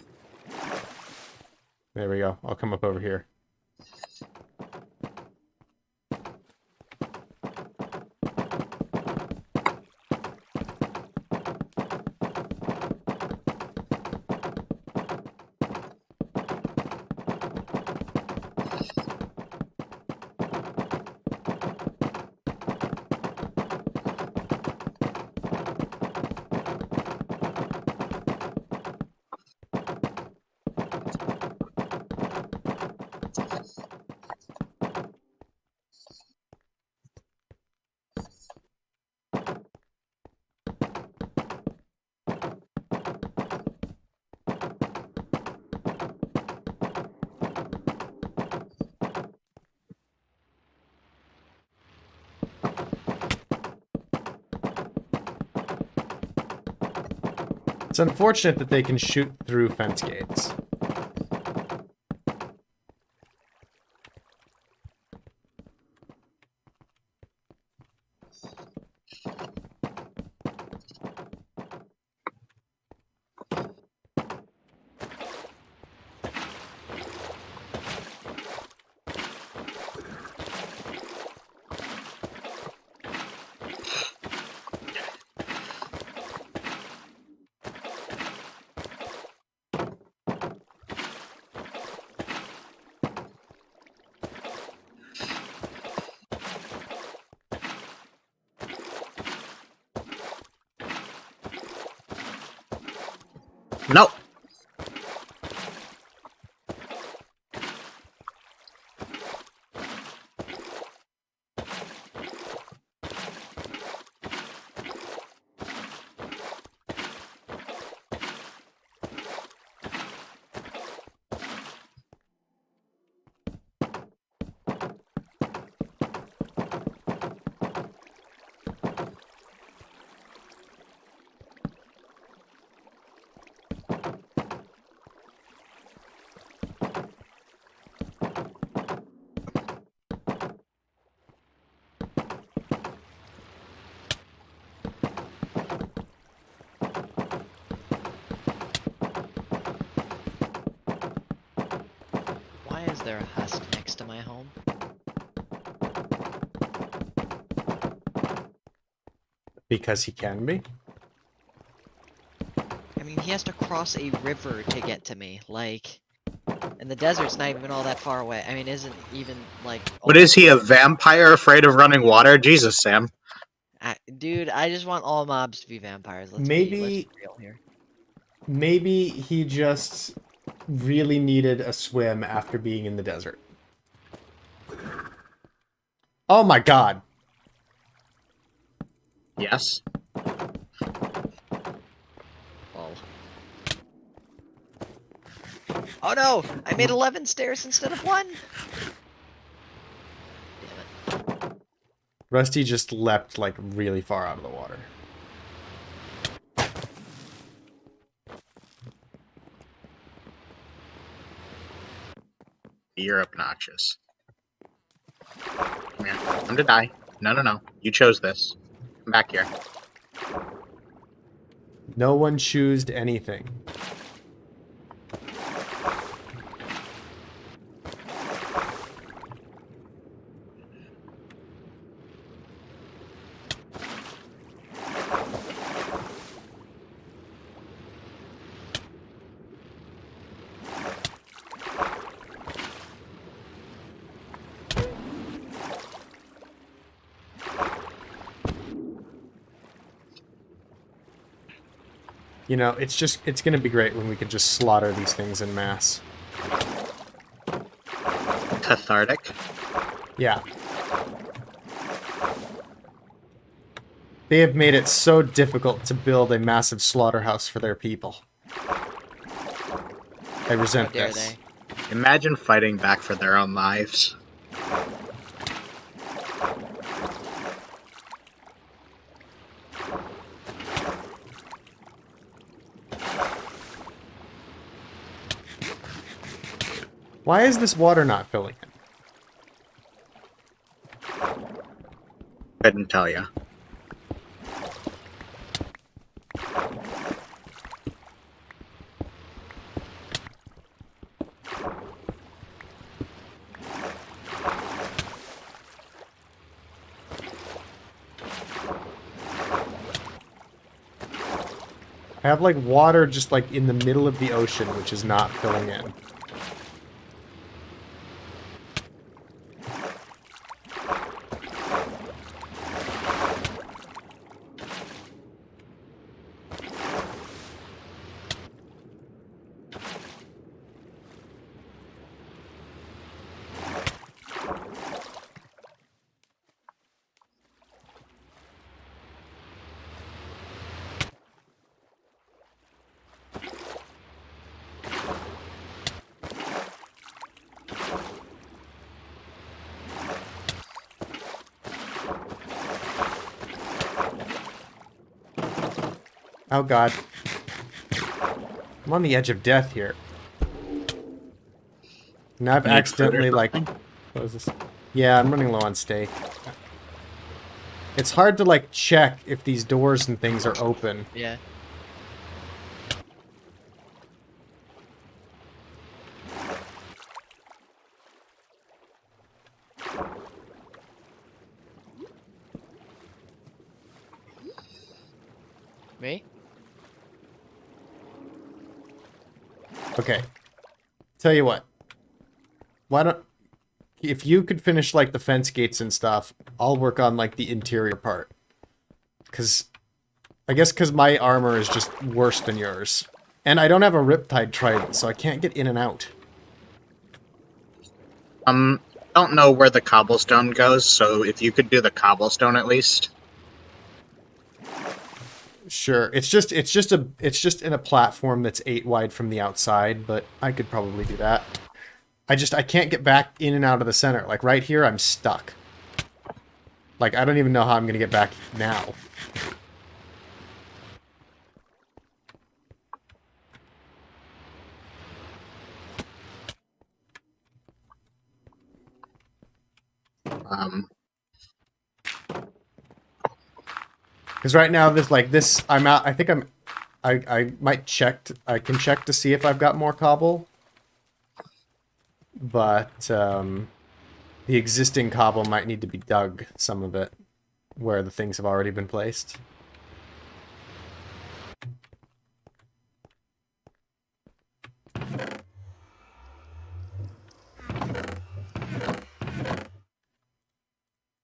There we go. I'll come up over here. It's unfortunate that they can shoot through fence gates. No! there a husk next to my home? Because he can be. I mean, he has to cross a river to get to me. Like, and the desert's not even all that far away. I mean, isn't even like. What is he, a vampire afraid of running water? Jesus, Sam. Dude, I just want all mobs to be vampires. Let's Maybe- be real here. Maybe he just really needed a swim after being in the desert. Oh my god. Yes. Lol. Oh no! I made 11 stairs instead of 1! Damn it. Rusty just leapt like really far out of the water. You're obnoxious. Come here. Time to die. No, no, no. You chose this. Come back here. No one choosed anything. You know, it's gonna be great when we can just slaughter these things in mass. Cathartic. Yeah. They have made it so difficult to build a massive slaughterhouse for their people. I resent How dare this. they? Imagine fighting back for their own lives. Why is this water not filling in? Couldn't tell you. I have like water just like in the middle of the ocean, which is not filling in. Oh god. I'm on the edge of death here. And I've Need food or accidentally like... something? What is this? Yeah, I'm running low on steak. It's hard to like check if these doors and things are open. Yeah. Me? Okay. Tell you what. Why don't... If you could finish like the fence gates and stuff, I'll work on like the interior part. Because... I guess because my armor is just worse than yours. And I don't have a Riptide Trident, so I can't get in and out. Don't know where the cobblestone goes, so if you could do the cobblestone at least. Sure. It's just in a platform that's 8 wide from the outside, but I could probably do that. I can't get back in and out of the center. Like right here, I'm stuck. Like I don't even know how I'm gonna get back now. Because right now, I'm out. I think I might check. I can check to see if I've got more cobble. but the existing cobble might need to be dug, some of it, where the things have already been placed.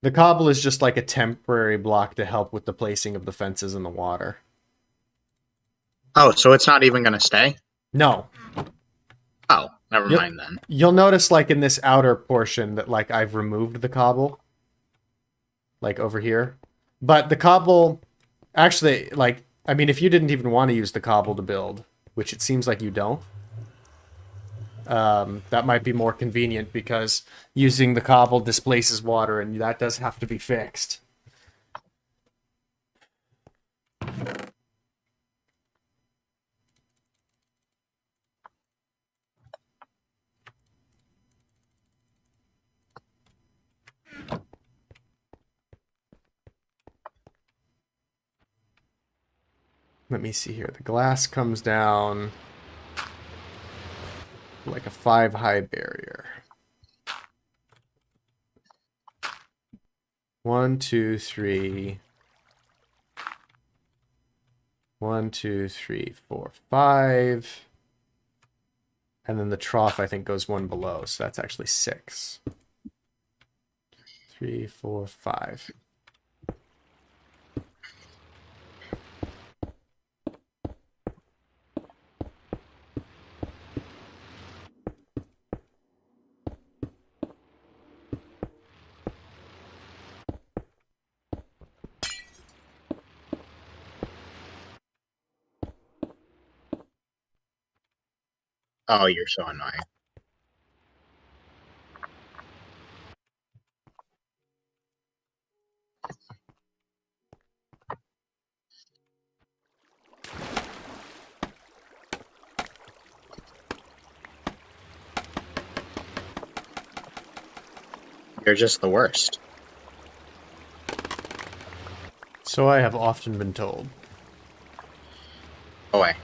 The cobble is just like a temporary block to help with the placing of the fences in the water. Oh, so it's not even going to stay? No. Oh, never Yep. mind then. You'll notice, like, in this outer portion that, like, I've removed the cobble. Like, over here. But the cobble... Actually, like, I mean, if you didn't even want to use the cobble to build, which it seems like you don't, that might be more convenient because using the cobble displaces water, and that does have to be fixed. Let me see here. The glass comes down like a 5 high barrier. 1, 2, 3. 1, 2, 3, 4, 5. And then the trough, I think, goes one below. So that's actually 6. 3, 4, 5. Oh, you're so annoying. You're just the worst. So I have often been told. Go away.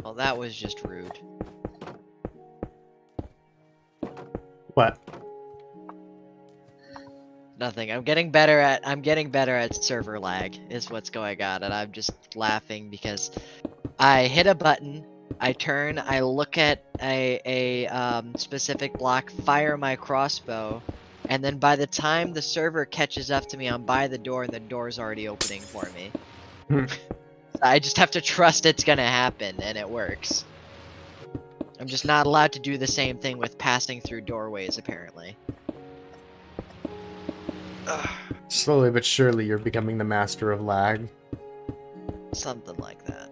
Well, that was just rude. What? Nothing. I'm getting better at server lag is what's going on, and I'm just laughing because I hit a button, I turn, I look at a specific block, fire my crossbow, and then by the time the server catches up to me, I'm by the door and the door's already opening for me. Hmm. I just have to trust it's gonna happen, and it works. I'm just not allowed to do the same thing with passing through doorways, apparently. Ugh. Slowly but surely, you're becoming the master of lag. Something like that.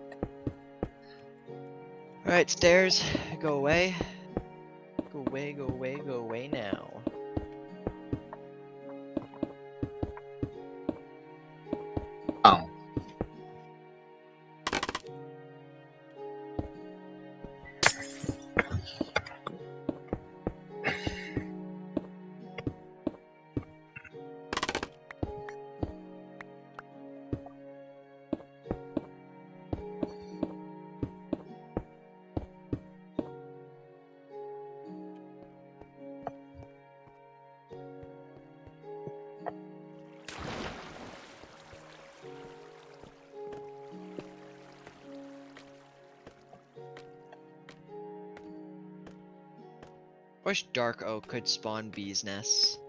Alright, stairs, go away. Go away, go away, go away now. Oh. Wish dark oak could spawn bees nests.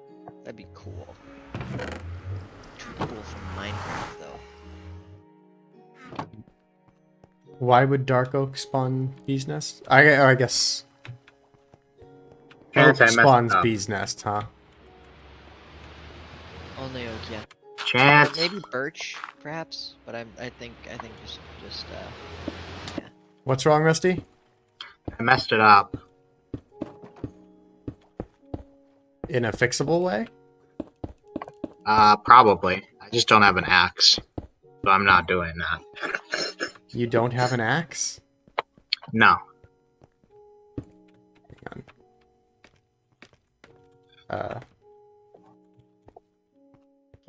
That'd be cool. Too cool from Minecraft though. Why would dark oak spawn bees nest? I guess Chance oak I messed spawns up. bees nest, huh? Only oak, yeah. Chance. Maybe birch, perhaps. But I think just What's wrong, Rusty? I messed it up. In a fixable way? Probably. I just don't have an axe. So I'm not doing that. You don't have an axe? No. Hang on.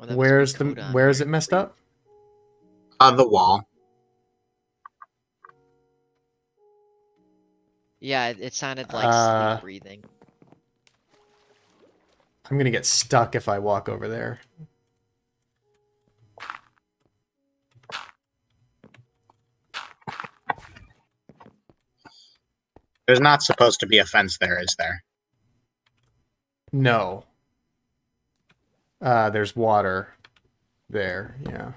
well, that Where must be code on is there. it messed up? The wall. Yeah, it sounded like sleep breathing. I'm gonna get stuck if I walk over there. There's not supposed to be a fence there, is there? No. There's water there, yeah.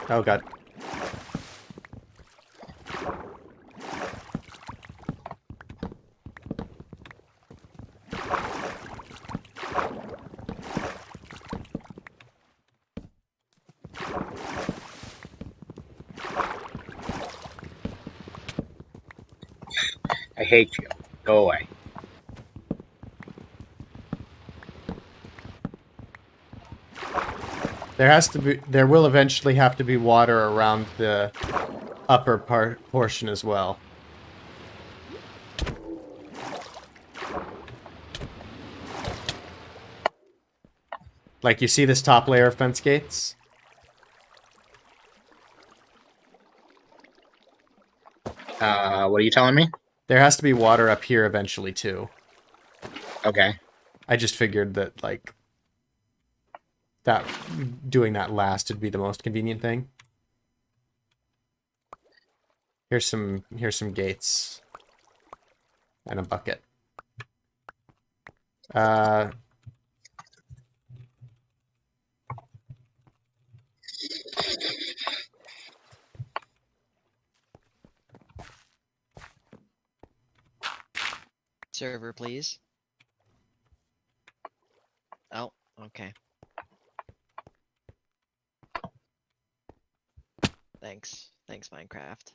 Oh god. I hate you. Go away. There will eventually have to be water around the upper portion as well. Like, you see this top layer of fence gates? What are you telling me? There has to be water up here eventually, too. Okay. I just figured that, like, doing that last would be the most convenient thing. Here's some gates. And a bucket. Server, please. Oh, okay. Thanks. Thanks, Minecraft.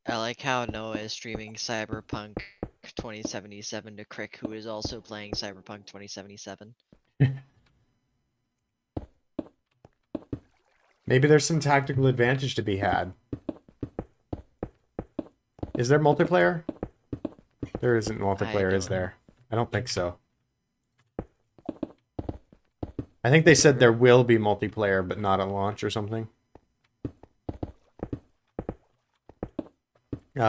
I like how Noah is streaming Cyberpunk 2077 to Crick, who is also playing Cyberpunk 2077. Maybe there's some tactical advantage to be had. Is there multiplayer? There isn't multiplayer, is there? I don't think so. I think they said there will be multiplayer, but not at launch or something.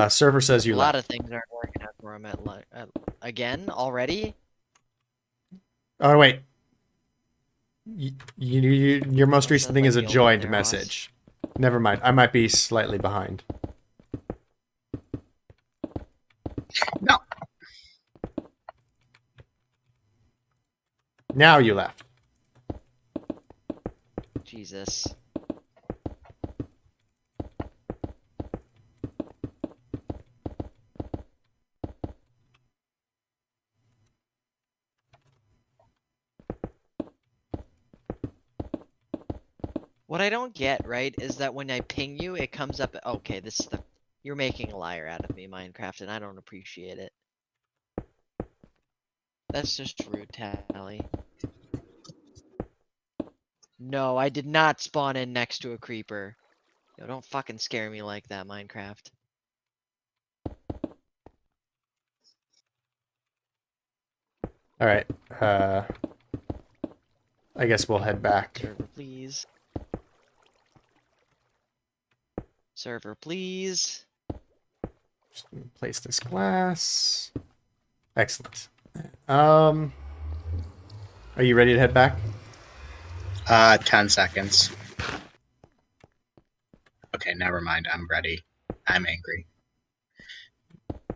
Server says you A lot left. of things aren't working out for him again already. Oh wait. Your most That recent sounds thing like is a the old joined one there, Ross. message. Never mind. I might be slightly behind. No. Now you left. Jesus. What I don't get, right, is that when I ping you, it comes up. Okay, this is the. You're making a liar out of me, Minecraft, and I don't appreciate it. That's just rude, Tally. No, I did not spawn in next to a creeper. Yo, don't fucking scare me like that, Minecraft. All right. I guess we'll head back. Server, please. Server, please. Just place this glass. Excellent. Are you ready to head back? 10 seconds. Okay, never mind. I'm ready. I'm angry.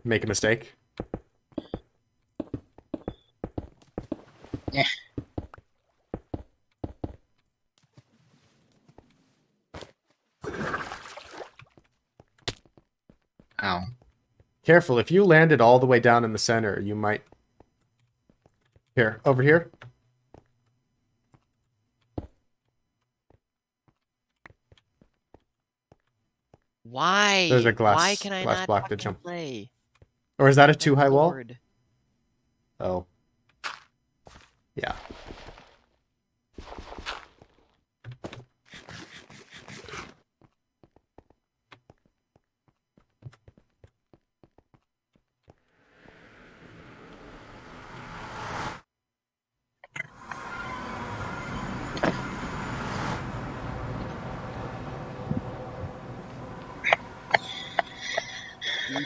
Make a mistake? Yeah. Ow. Careful, if you landed all the way down in the center, you might... Here, over here. Why? There's a glass- Why can I glass not block to fucking jump. play? Or is that a too high wall? Lord. Oh. Yeah.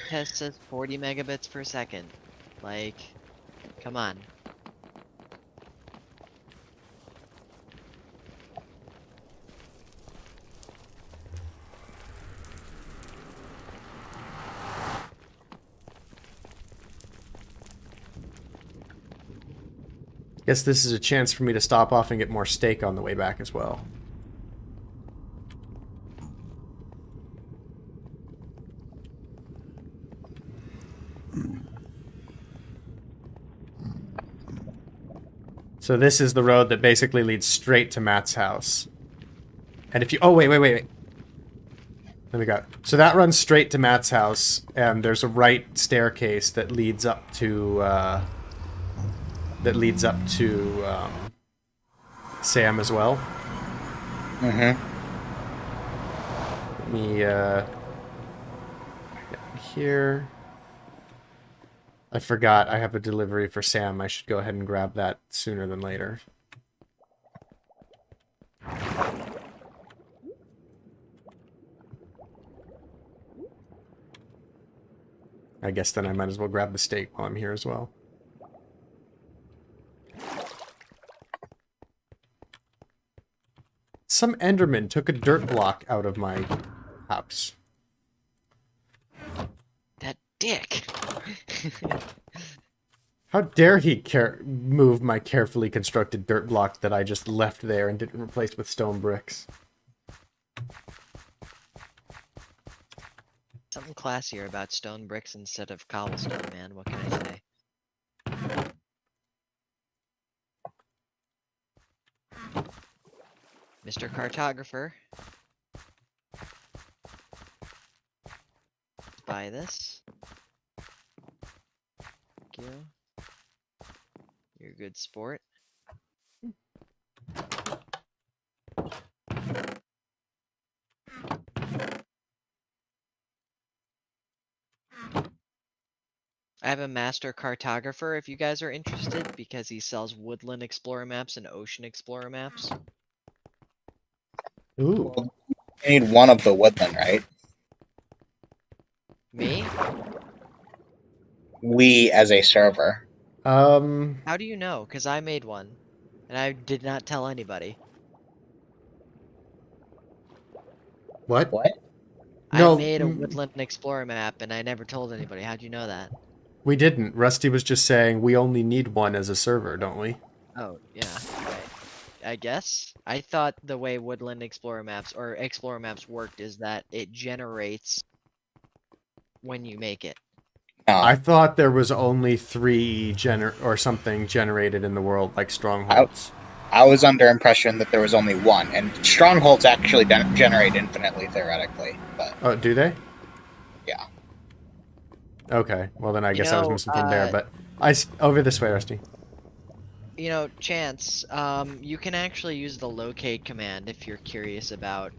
Test says 40 megabits per second. Like, come on. Guess this is a chance for me to stop off and get more steak on the way back as well. So this is the road that basically leads straight to Matt's house. And if you... Oh, wait. Let me go. So that runs straight to Matt's house, and there's a right staircase that leads up to... Sam as well. Mm-hmm. Let me, get here. I forgot I have a delivery for Sam. I should go ahead and grab that sooner than later. I guess then I might as well grab the steak while I'm here as well. Some Enderman took a dirt block out of my house. That dick. How dare he move my carefully constructed dirt block that I just left there and didn't replace with stone bricks. Something classier about stone bricks instead of cobblestone, man. What can I say? Mr. Cartographer. Let's buy this. Thank you. You're a good sport. I have a master cartographer if you guys are interested, because he sells woodland explorer maps and ocean explorer maps. Ooh. You need one of the woodland, right? Me? We as a server. How do you know? Because I made one. And I did not tell anybody. What? What? No, I made a woodland explorer map and I never told anybody. How'd you know that? we didn't. Rusty was just saying we only need one as a server, don't we? Oh, yeah. Right. I guess. I thought the way woodland explorer maps or explorer maps worked is that it generates when you make it. No, I thought there was only 3 or something generated in the world, like strongholds. I was under impression that there was only one, and strongholds actually generate infinitely theoretically. But Oh, do they? yeah, Okay, well then I You guess I was know, missing from there, but over this way, Rusty. You know, Chance, you can actually use the locate command if you're curious about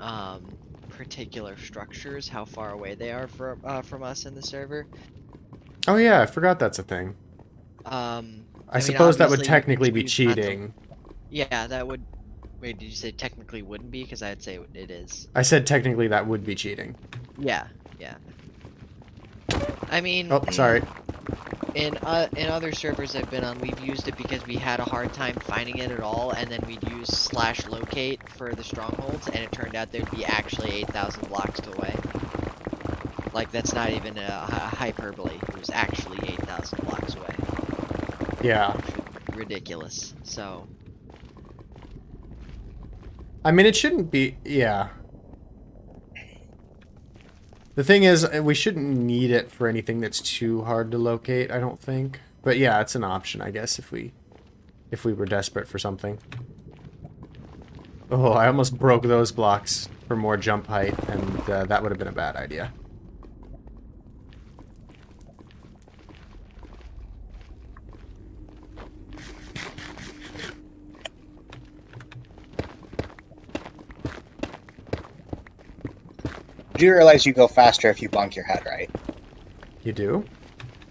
particular structures, how far away they are from us in the server. Oh yeah, I forgot that's a thing. I I suppose that would obviously you technically can be choose not to- cheating. Yeah, that would. Wait, did you say technically wouldn't be? Because I'd say it is. I said technically that would be cheating. Yeah, yeah. I mean, Oh, sorry. in other servers I've been on, we've used it because we had a hard time finding it at all, and then we'd use /locate for the strongholds, and it turned out there'd be actually 8,000 blocks away. Like, that's not even a hyperbole. It was actually 8,000 blocks away. Yeah. Ridiculous. So. I mean, it shouldn't be... Yeah. The thing is, we shouldn't need it for anything that's too hard to locate, I don't think. But yeah, it's an option, I guess, if we were desperate for something. Oh, I almost broke those blocks for more jump height, and that would have been a bad idea. Do you realize you go faster if you bonk your head, right? You do?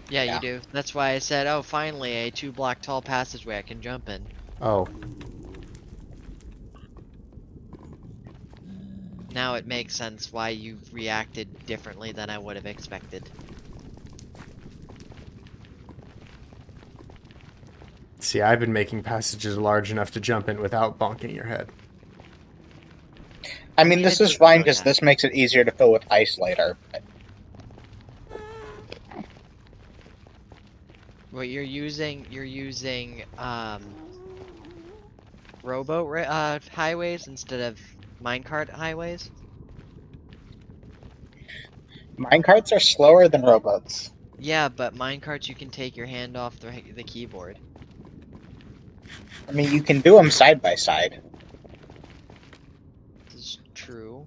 Yeah, Yeah. you do. That's why I said, oh, finally, a 2-block tall passageway I can jump in. Oh. Now it makes sense why you've reacted differently than I would have expected. See, I've been making passages large enough to jump in without bonking your head. I mean, this is fine because this makes it easier to fill with ice later. But What you're using rowboat highways instead of minecart highways. minecarts are slower than rowboats. Yeah, but minecarts you can take your hand off the keyboard. I mean, you can do them side by side. This is true.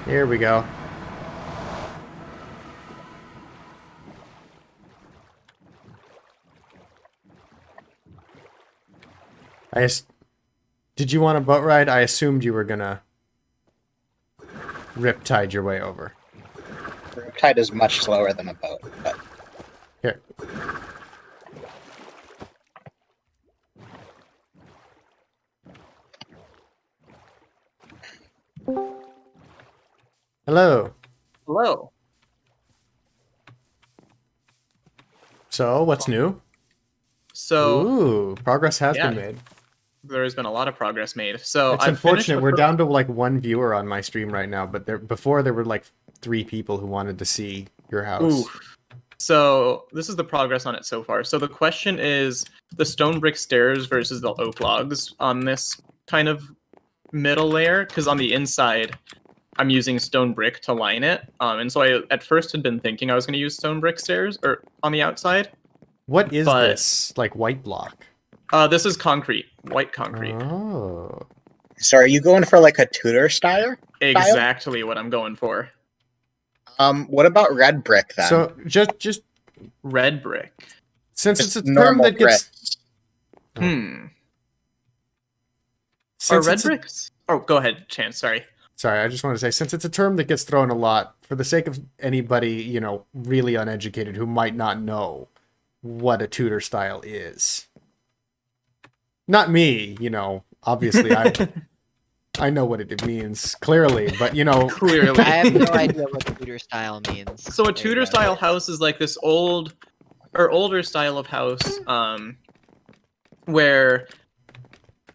Here we go. Did you want a boat ride? I assumed you were gonna riptide your way over. Riptide is much slower than a boat, but Here. Hello. Hello. So, what's new? So Ooh, progress has yeah. been made. there has been a lot of progress made. So It's I've finished unfortunate the we're fir- down to like one viewer on my stream right now, but before there were like 3 people who wanted to see your house. Oof. So this is the progress on it so far. So the question is the stone brick stairs versus the oak logs on this kind of middle layer, because on the inside I'm using stone brick to line it. And so I at first had been thinking I was going to use stone brick stairs or on the outside. What is But- this? Like white block? This is concrete, white concrete. Oh. so are you going for like a Tudor style? Exactly what I'm going for. What about red brick then? So just Red brick. since Just it's a term normal that gets bricks. Are since red it's a- bricks? Oh, go ahead, Chance. Sorry. Sorry, I just want to say, since it's a term that gets thrown a lot, for the sake of anybody, you know, really uneducated who might not know what a Tudor style is. Not me, you know, obviously I know what it means, clearly, but, you know... Clearly. I have no idea what Tudor style means. So a There you Tudor go. style house is like this older style of house, where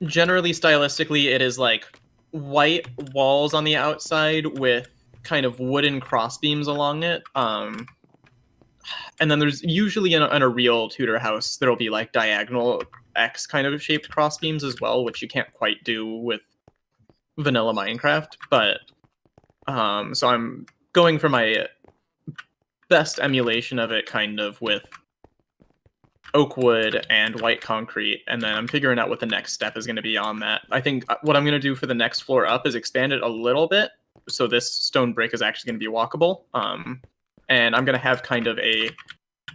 generally stylistically it is like white walls on the outside with kind of wooden crossbeams along it. And then there's usually in a real Tudor house there'll be like diagonal X kind of shaped crossbeams as well, which you can't quite do with vanilla Minecraft. But so I'm going for my best emulation of it, kind of with oak wood and white concrete, and then I'm figuring out what the next step is going to be on that. I think what I'm going to do for the next floor up is expand it a little bit, so this stone brick is actually going to be walkable. And I'm going to have kind of a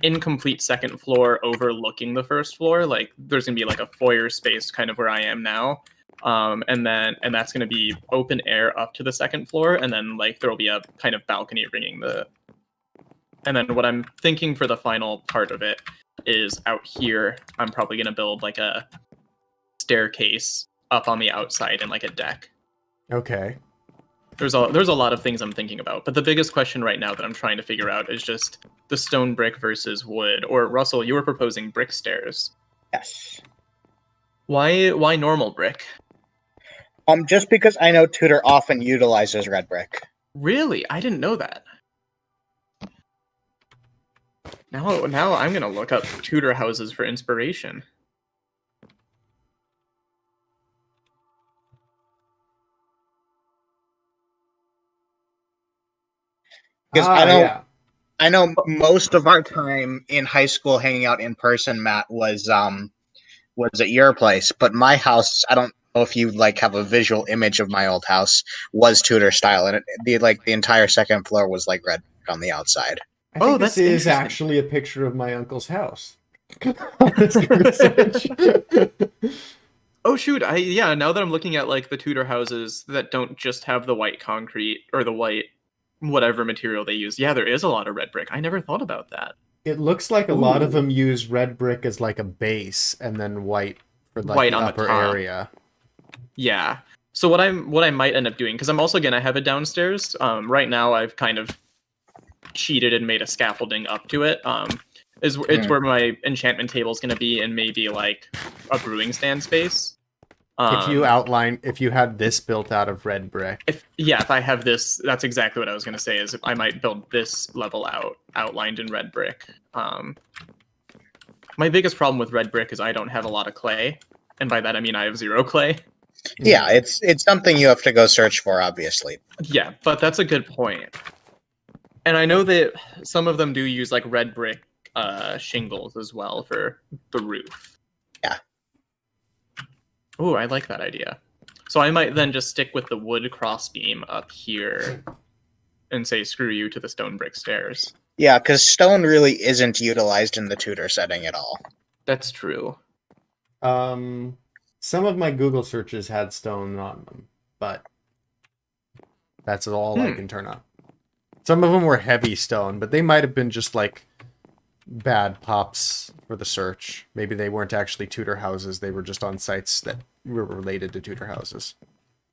incomplete second floor overlooking the first floor. Like there's gonna be like a foyer space kind of where I am now. And that's gonna be open air up to the second floor, and then like there'll be a kind of balcony ringing the. And then what I'm thinking for the final part of it is out here. I'm probably gonna build like a staircase up on the outside and like a deck. Okay. There's a lot of things I'm thinking about, but the biggest question right now that I'm trying to figure out is just the stone brick versus wood. Or Russell, you were proposing brick stairs. Yes. Why normal brick? Just because I know Tudor often utilizes red brick. Really? I didn't know that. Now I'm gonna look up Tudor houses for inspiration. Because yeah. I know most of our time in high school hanging out in person, Matt, was at your place, but my house, I don't know if you like have a visual image of my old house, was Tudor style, and the entire second floor was like red on the outside. I think that's this is interesting. actually a picture of my uncle's house. Let's give it a search. Oh shoot! Now that I'm looking at like the Tudor houses that don't just have the white concrete or the white whatever material they use, yeah, there is a lot of red brick. I never thought about that. It looks like a lot of Ooh. them use red brick as like a base, and then white for like White the on the upper top. area. Yeah. So what I might end up doing, because I'm also gonna have it downstairs. Right now I've kind of cheated and made a scaffolding up to it. It's where my enchantment table is gonna be, and maybe like a brewing stand space. If you had this built out of red brick, If I have this, that's exactly what I was gonna say. Is I might build this level outlined in red brick. My biggest problem with red brick is I don't have a lot of clay, and by that I mean I have 0 clay. Yeah, it's something you have to go search for, obviously. Yeah, but that's a good point. And I know that some of them do use like red brick shingles as well for the roof. Yeah. Oh, I like that idea. So I might then just stick with the wood crossbeam up here and say screw you to the stone brick stairs. Yeah, because stone really isn't utilized in the Tudor setting at all. That's true. some of my Google searches had stone on them, but that's all I can turn up. Some of them were heavy stone, but they might have been just like bad pops for the search. Maybe they weren't actually Tudor houses. They were just on sites that were related to Tudor houses.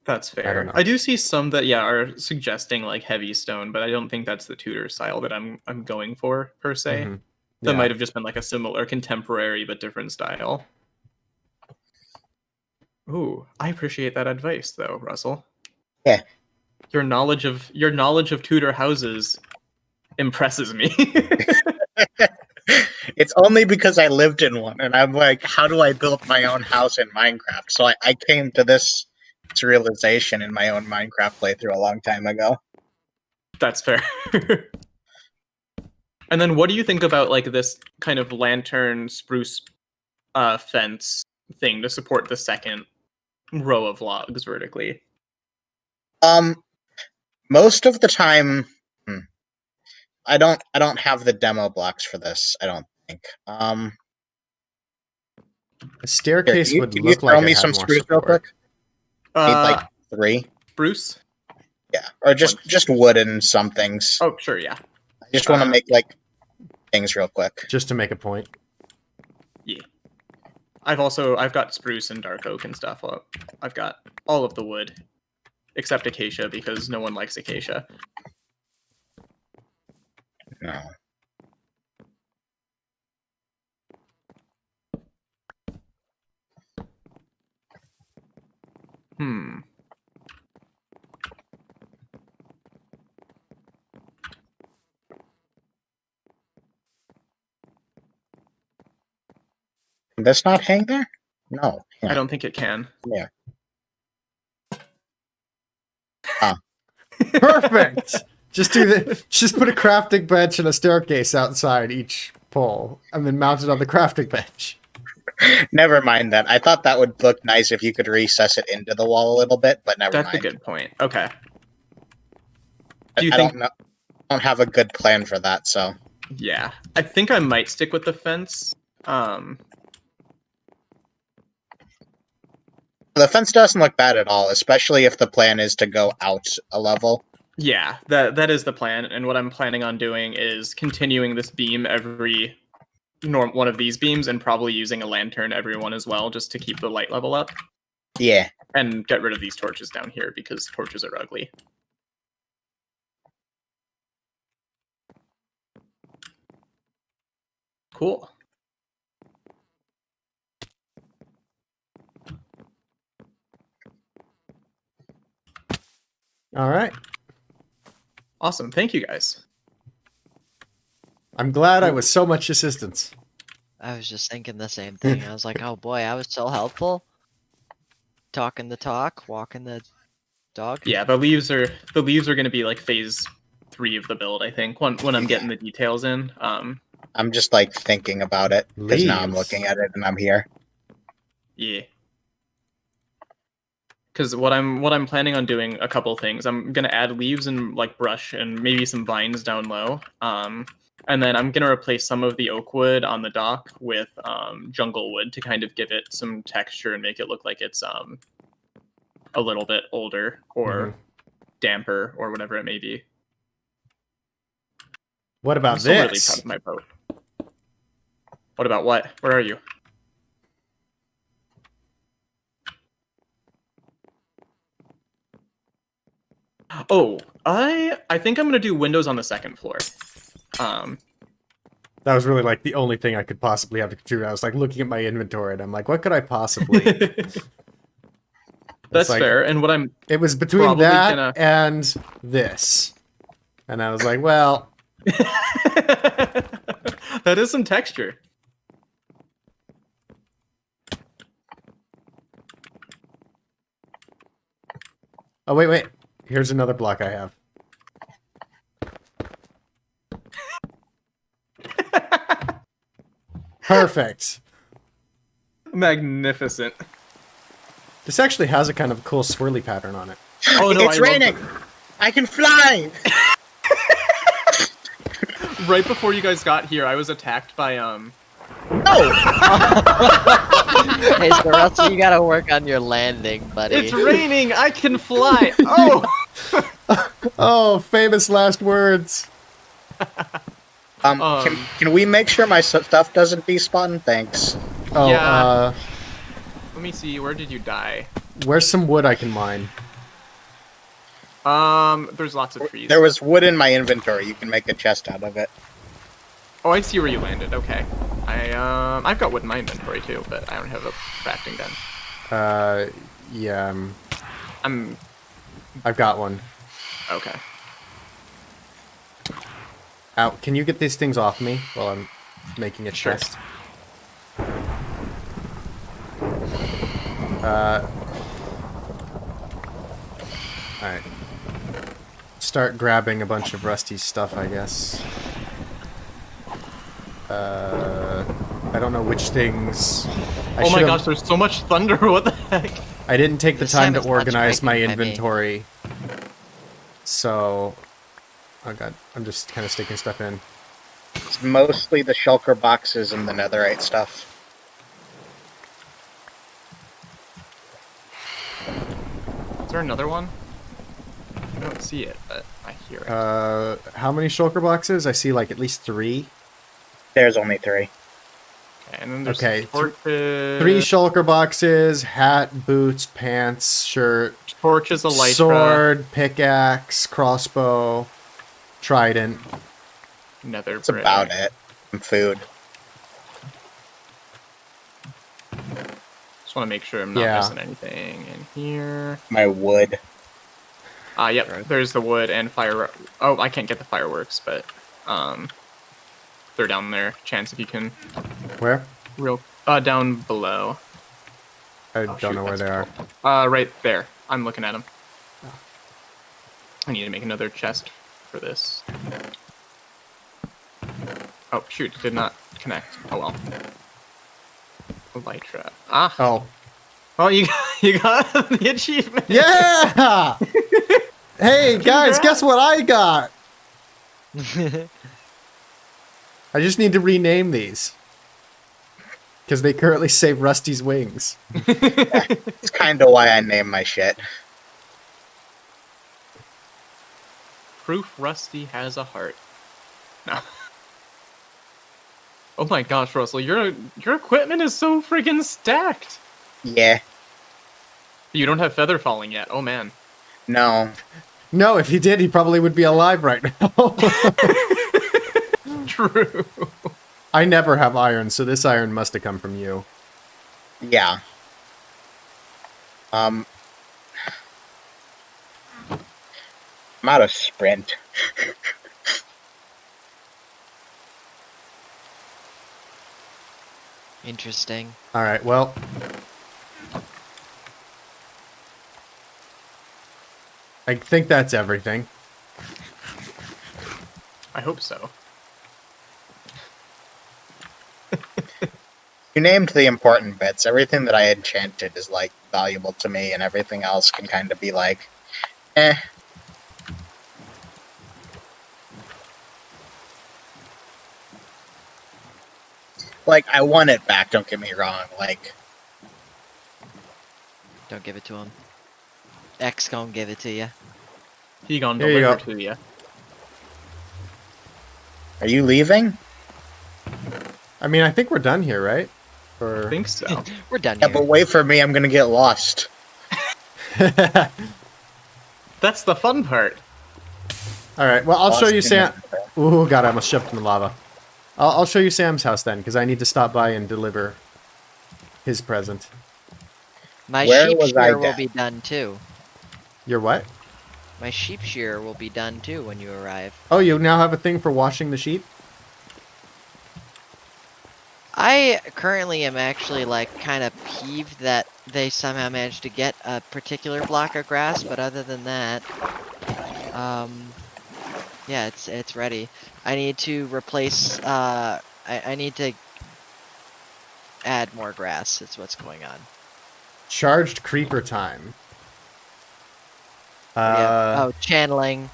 That's fair. I don't know. I do see some that are suggesting like heavy stone, but I don't think that's the Tudor style that I'm going for per se. Mhm. That Yeah. might have just been like a similar contemporary but different style. Ooh, I appreciate that advice though, Russell. Yeah. Your knowledge of Tudor houses impresses me. It's only because I lived in one, and I'm like, how do I build my own house in Minecraft? So I came to this realization in my own Minecraft playthrough a long time ago. That's fair. And then what do you think about like this kind of lantern spruce fence thing to support the second row of logs vertically? Most of the time, I don't have the demo blocks for this. I don't think. A staircase Here, would can you look like throw it me had some more spruce real support. quick? Need like 3. Spruce? Yeah, or just wood and some things. Oh, sure, yeah. I just want to make like things real quick. Just to make a point. Yeah. I've got spruce and dark oak and stuff. Well, I've got all of the wood except acacia because no one likes acacia. No. Can this not hang there? No. I don't think it can. Yeah. Perfect. Just put a crafting bench and a staircase outside each pole, and then mount it on the crafting bench. Never mind that. I thought that would look nice if you could recess it into the wall a little bit, but never That's mind. a good point. Okay. I don't have a good plan for that, so. Yeah, I think I might stick with the fence. The fence doesn't look bad at all, especially if the plan is to go out a level. Yeah, that is the plan, and what I'm planning on doing is continuing this beam every one of these beams, and probably using a lantern every one as well, just to keep the light level up, Yeah. and get rid of these torches down here because torches are ugly. Cool. All right. Awesome. Thank you guys. I'm glad I was so much assistance. I was just thinking the same thing. I was like, oh boy, I was so helpful. Talking the talk, walking the dog. Yeah, the leaves are going to be like phase 3 of the build, I think, when I'm getting the details in. I'm just like thinking about it because now I'm Leaves. looking at it and I'm here. Yeah. Because what I'm planning on doing a couple things. I'm gonna add leaves and like brush and maybe some vines down low. And then I'm gonna replace some of the oak wood on the dock with jungle wood to kind of give it some texture and make it look like it's a little bit older or damper or whatever it may be. What I'm about still really this? proud of my boat. What about what? Where are you? Oh, I think I'm gonna do windows on the second floor. That was really like the only thing I could possibly have to contribute. I was like looking at my inventory and I'm like, what could I possibly? That's like, fair. And what I'm It was between Probably that gonna- and this. And I was like, well, that is some texture. oh, wait. Here's another block I have. Perfect. Magnificent. This actually has a kind of cool swirly pattern on it. Oh no, It's I love raining! I can fly! Right before you guys got here, I was attacked by No! Hey, so Russell, you gotta work on your landing, buddy. It's raining! I can fly! Oh! Oh, famous last words. Can we make sure my stuff doesn't despawn? Thanks. Oh, Yeah. Let me see, where did you die? where's some wood I can mine? There's lots of trees. There was wood in my inventory. You can make a chest out of it. Oh, I see where you landed. Okay. I've got wood in my inventory too, but I don't have a crafting den. Yeah, I'm I've got one. okay. Ow, can you get these things off me while I'm making a Sure. chest? Alright. Start grabbing a bunch of Rusty's stuff, I guess. I don't know which things... Oh my gosh, there's so much thunder, what the heck? I didn't take the This time time to it's not organize my striking heavy. inventory. So... Oh god, I'm just kind of sticking stuff in. It's mostly the shulker boxes and the netherite stuff. Is there another one? I don't see it, but I hear it. How many shulker boxes? I see like at least 3. There's only 3. Okay, and then there's okay, torches. 3 shulker boxes, hat, boots, pants, shirt, Torches, elytra. sword, pickaxe, crossbow, trident. Nether That's about it. And food. Just want to make sure I'm not Yeah. missing anything in here. My wood. Yep, there's the wood and fire. Oh, I can't get the fireworks, but they're down there. Chance if you can Where? down below. I Oh, don't shoot, know where that's they are. Right there. I'm looking at them. I need to make another chest for this. Oh shoot! Did not connect. Oh well. Elytra. Ah. Oh. Oh, you got the achievement. Yeah! Hey, guys, guess what I got? I just need to rename these. Because they currently say Rusty's Wings. It's kind of why I name my shit. Proof Rusty has a heart. No. Oh my gosh, Russell, your equipment is so friggin' stacked. Yeah. You don't have feather falling yet. Oh man. No. No, if he did, he probably would be alive right now. True. I never have iron, so this iron must have come from you. Yeah. I'm out of sprint. Interesting. Alright, well. I think that's everything. I hope so. You named the important bits. Everything that I enchanted is, like, valuable to me, and everything else can kind of be like, eh. Like, I want it back, don't get me wrong. Like, Don't give it to him. X gonna give it to you. He gone Here you deliver go. to you. are you leaving? I mean, I think we're done here, right? I Or... think so. We're done Yeah, here. but wait for me, I'm gonna get lost. That's the fun part. Alright, well, I'll show Lost you in Sam... the- Ooh, God, I almost shoved in the lava. I'll show you Sam's house then, because I need to stop by and deliver his present. My Where sheep was I shear will dead? be done too. Your what? My sheep shear will be done too when you arrive. Oh, you now have a thing for washing the sheep? I currently am actually like kind of peeved that they somehow managed to get a particular block of grass, but other than that, yeah, it's ready. I need to replace. I need to add more grass. That's what's going on. Charged creeper time. Yeah. Oh, channeling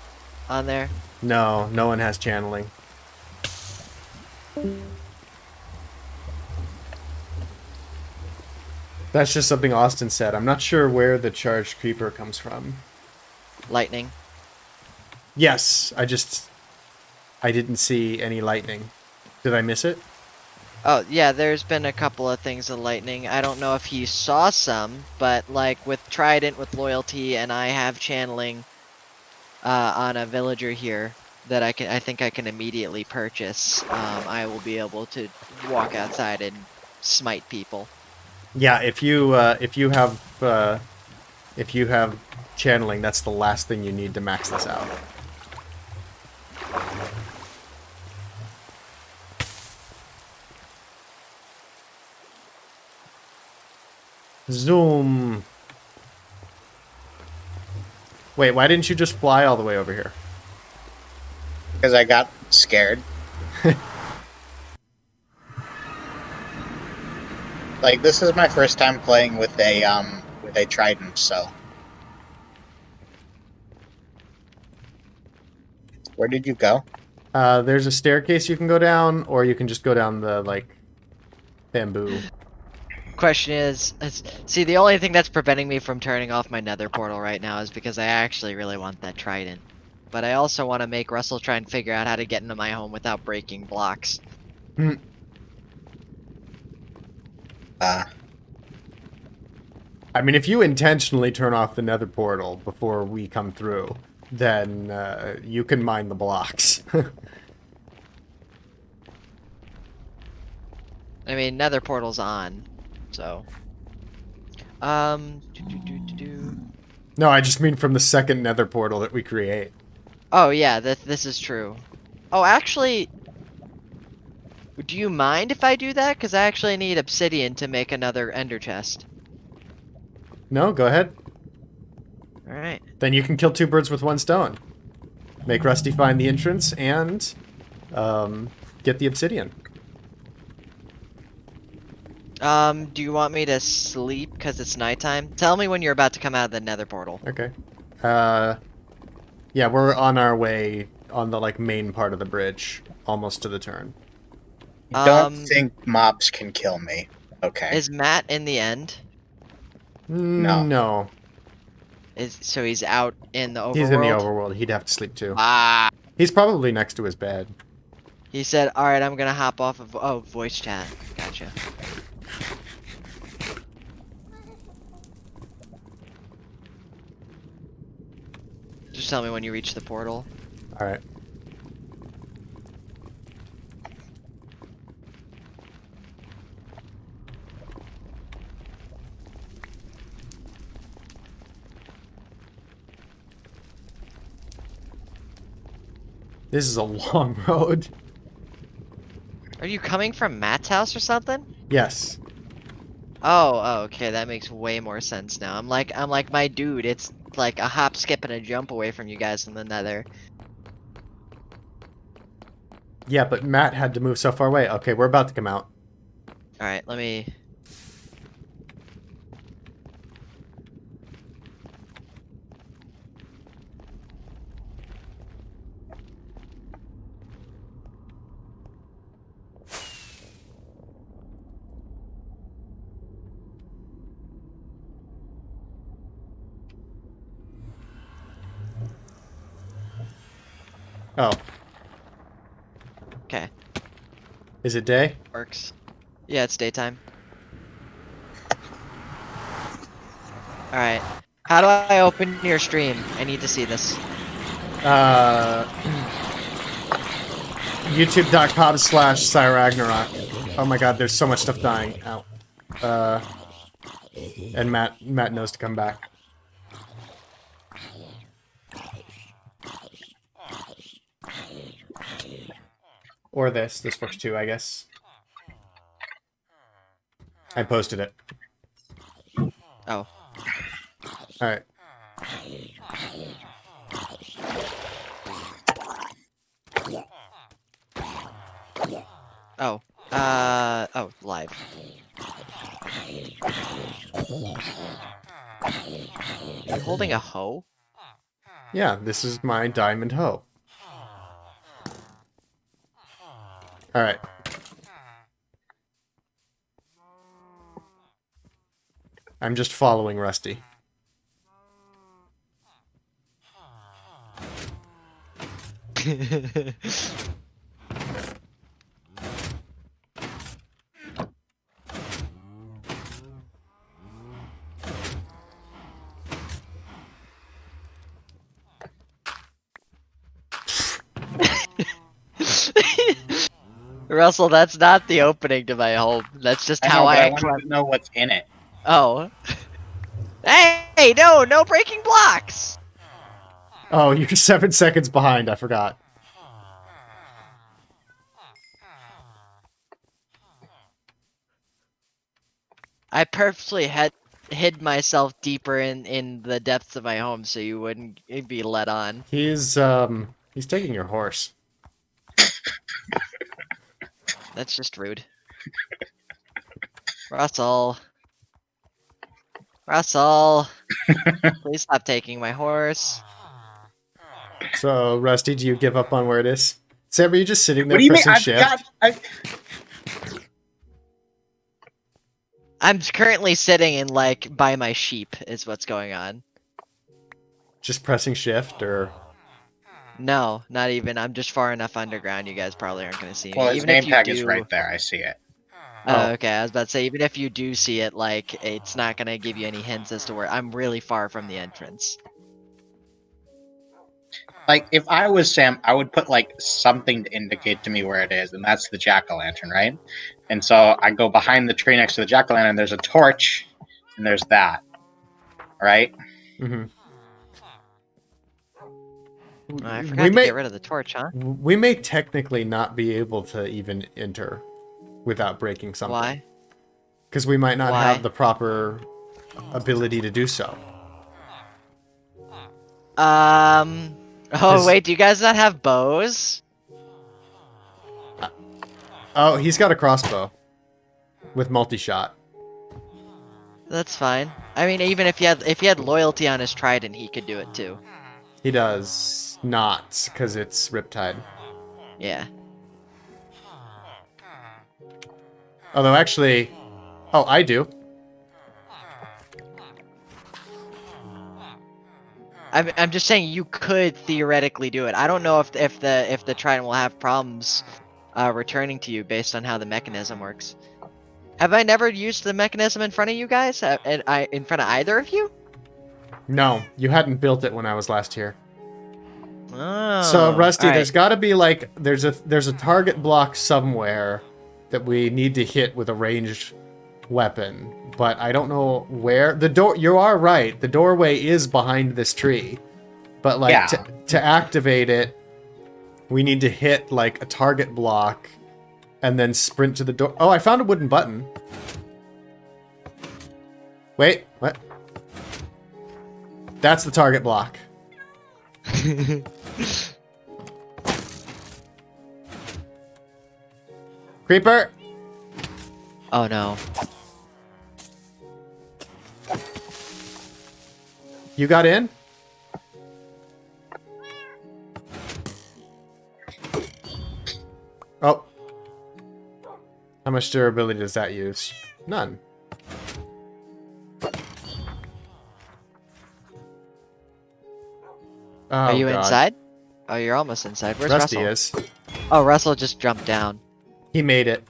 on there. No, no one has channeling. That's just something Austin said. I'm not sure where the charged creeper comes from. Lightning. Yes, I didn't see any lightning. Did I miss it? Oh, yeah, there's been a couple of things of lightning. I don't know if you saw some, but like with Trident, with Loyalty, and I have channeling on a villager here that I think I can immediately purchase. I will be able to walk outside and smite people. Yeah, if you have channeling, that's the last thing you need to max this out. Zoom. Wait, why didn't you just fly all the way over here? Because I got scared. Like, this is my first time playing with a trident, so. Where did you go? There's a staircase you can go down, or you can just go down the, like, bamboo. Question is, see, the only thing that's preventing me from turning off my nether portal right now is because I actually really want that trident. But I also want to make Russell try and figure out how to get into my home without breaking blocks. I mean, if you intentionally turn off the nether portal before we come through, then you can mine the blocks. I mean, nether portal's on, so. No, I just mean from the second nether portal that we create. Oh yeah, this is true. Oh, actually, do you mind if I do that? Because I actually need obsidian to make another ender chest. No, go ahead. Alright. Then you can kill two birds with one stone. Make Rusty find the entrance and get the obsidian. Do you want me to sleep because it's nighttime? Tell me when you're about to come out of the nether portal. Okay. Yeah, we're on our way on the, like, main part of the bridge, almost to the turn. Don't think mobs can kill me. Okay. Is Matt in the end? No. No. So he's out in the overworld? He's in the overworld. He'd have to sleep too. Ah. He's probably next to his bed. He said, alright, I'm gonna hop off of... Oh, voice chat. Gotcha. Just tell me when you reach the portal. Alright. This is a long road. Are you coming from Matt's house or something? Yes. Oh, okay, that makes way more sense now. I'm like, my dude, it's like a hop, skip, and a jump away from you guys in the nether. Yeah, but Matt had to move so far away. Okay, we're about to come out. Alright, let me... Oh. Okay, Is it day? works. Yeah, it's daytime. Alright. How do I open your stream? I need to see this. YouTube.com/SireRagnarok. Oh my god, there's so much stuff dying. Ow. And Matt knows to come back. Or this. This works too, I guess. I posted it. Oh. Alright. Oh. Oh, live. You holding a hoe? Yeah, this is my diamond hoe. Alright. I'm just following Rusty. Russell, that's not the opening to my home. That's just I how know, but I I wanted to know what's in it. Oh. Hey, no breaking blocks! Oh, you're 7 seconds behind. I forgot. I purposely hid myself deeper in the depths of my home so you wouldn't be let on. He's taking your horse. That's just rude. Russell. Please stop taking my horse. So, Rusty, do you give up on where it is? Sam, are you just sitting there What do you mean? pressing shift? I'm currently sitting in, like, by my sheep, is what's going on. Just pressing shift, or... No, not even. I'm just far enough underground, you guys probably aren't going to see me. Well, his Even name if you tag do... is right there. I see it. Oh, okay, I was about to say, even if you do see it, like, it's not going to give you any hints as to where... I'm really far from the entrance. Like, if I was Sam, I would put, like, something to indicate to me where it is, and that's the jack-o'-lantern, right? And so I go behind the tree next to the jack-o'-lantern, there's a torch, and there's that. Right? Mm-hmm. Oh, I forgot to get rid of the torch, huh? We may technically not be able to even enter without breaking something. Why? Because we might not Why? have the proper ability to do so. Oh, wait, do you guys not have bows? Oh, he's got a crossbow. With multi-shot. That's fine. I mean, even if he had loyalty on his trident, he could do it too. He does not, because it's Riptide. Yeah. Although actually, oh, I do. I'm just saying you could theoretically do it. I don't know if the Trident will have problems returning to you based on how the mechanism works. Have I never used the mechanism in front of you guys? In front of either of you? No, you hadn't built it when I was last here. Oh, So Rusty, alright. there's got to be like there's a target block somewhere that we need to hit with a ranged weapon, but I don't know where. The door. You are right. The doorway is behind this tree, but like Yeah. to activate it, we need to hit like a target block, and then sprint to the door. Oh, I found a wooden button. Wait, what? That's the target block. Creeper! Oh no. You got in? Oh. How much durability does that use? None. Oh, Are you God. inside? Oh, you're almost inside. Where's Rusty Russell? is. Oh, Russell just jumped down. He made it.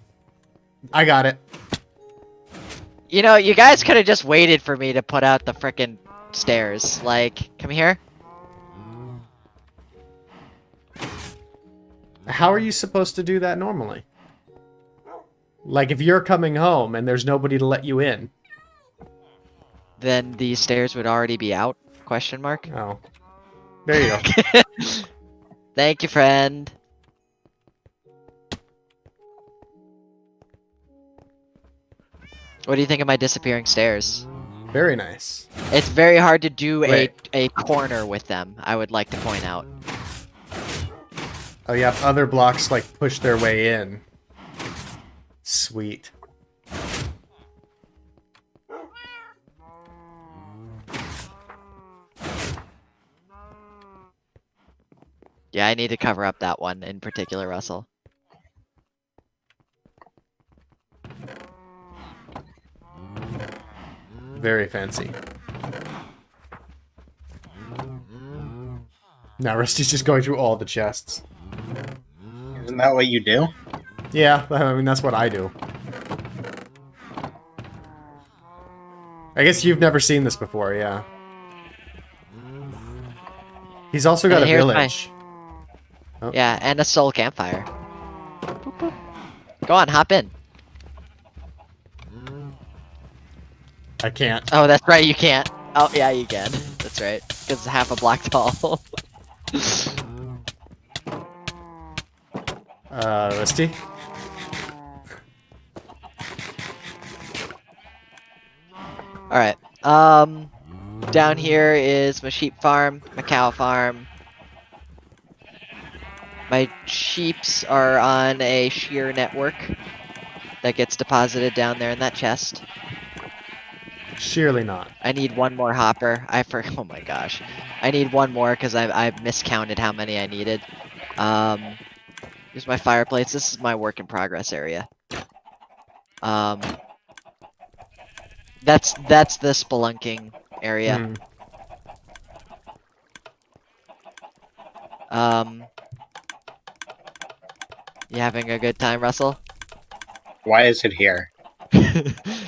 I got it. You know, you guys could have just waited for me to put out the frickin' stairs. Like, come here. How are you supposed to do that normally? Like, if you're coming home and there's nobody to let you in. Then the stairs would already be out? Question mark. Oh. There you go. Thank you, friend. What do you think of my disappearing stairs? Very nice. It's very hard to do Wait. a corner with them, I would like to point out. Oh, yeah, other blocks, like, push their way in. Sweet. Yeah, I need to cover up that one in particular, Russell. Very fancy. Now Rusty's just going through all the chests. Isn't that what you do? Yeah, I mean, that's what I do. I guess you've never seen this before, yeah. He's also got And a here's my- village. Oh. Yeah, and a soul campfire. Boop, boop. Go on, hop in. I can't. Oh, that's right, you can't. Oh, yeah, you can. That's right. Because it's half a block tall. Rusty? Alright. Down here is my sheep farm, my cow farm. My sheeps are on a shear network that gets deposited down there in that chest. Surely not. I need one more hopper. Oh my gosh. I need one more because I miscounted how many I needed. Here's my fireplace. This is my work in progress area. That's the spelunking area. Hmm. You having a good time, Russell? Why is it here?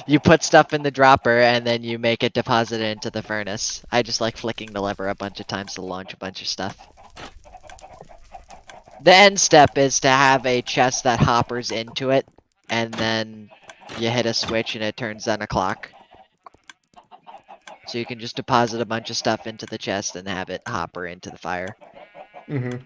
You put stuff in the dropper and then you make it deposit it into the furnace. I just like flicking the lever a bunch of times to launch a bunch of stuff. The end step is to have a chest that hoppers into it, and then you hit a switch and it turns on a clock. So you can just deposit a bunch of stuff into the chest and have it hopper into the fire. Mm-hmm.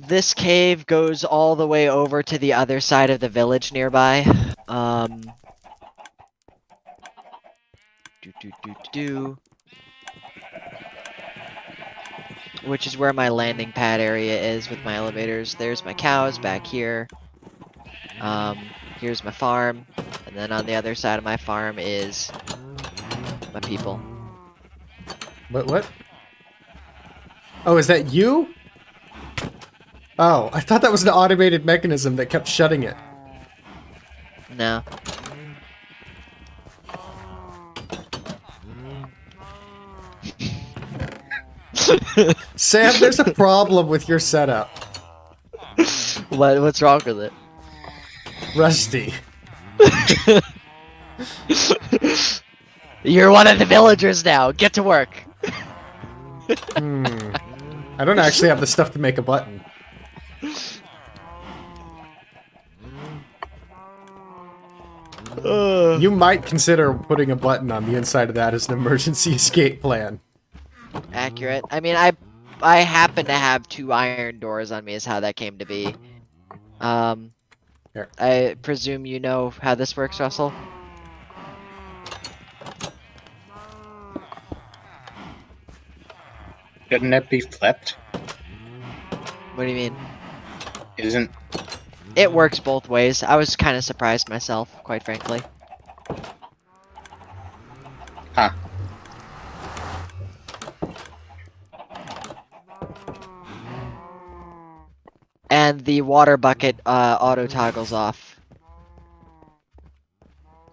This cave goes all the way over to the other side of the village nearby. Which is where my landing pad area is with my elevators. There's my cows back here. Here's my farm, and then on the other side of my farm is my people. What? Oh, is that you? Oh, I thought that was an automated mechanism that kept shutting it. No. Sam, there's a problem with your setup. What's wrong with it? Rusty. You're one of the villagers now. Get to work. I don't actually have the stuff to make a button. You might consider putting a button on the inside of that as an emergency escape plan. Accurate. I mean, I happen to have 2 iron doors on me is how that came to be. Here. I presume you know how this works, Russell? Shouldn't it be flipped? What do you mean? Isn't It works both ways. I was kind of surprised myself, quite frankly. huh? And the water bucket auto toggles off.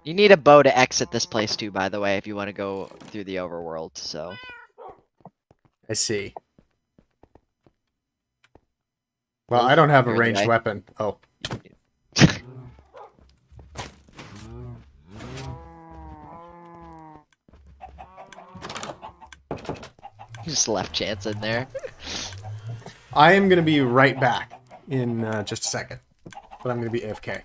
You need a bow to exit this place too, by the way, if you want to go through the overworld, so. I see. Well, I don't have a You're in the ranged way. weapon. Oh. Just left chance in there. I am going to be right back in just a second. But I'm going to be AFK.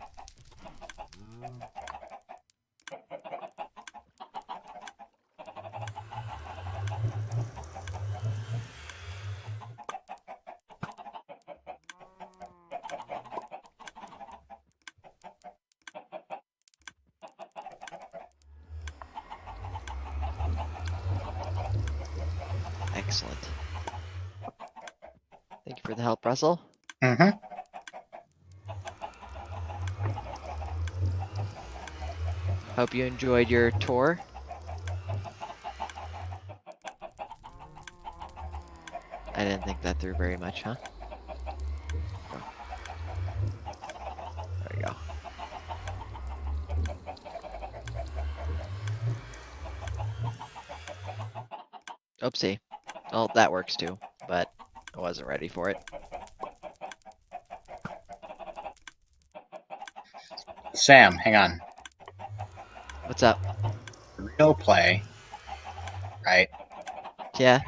Excellent. Thank you for the help, Russell. Mm-hmm. Hope you enjoyed your tour. I didn't think that through very much, huh? There we go. Oopsie. Well, that works too, but I wasn't ready for it. Sam, hang on. What's up? Real play. Right. Yeah?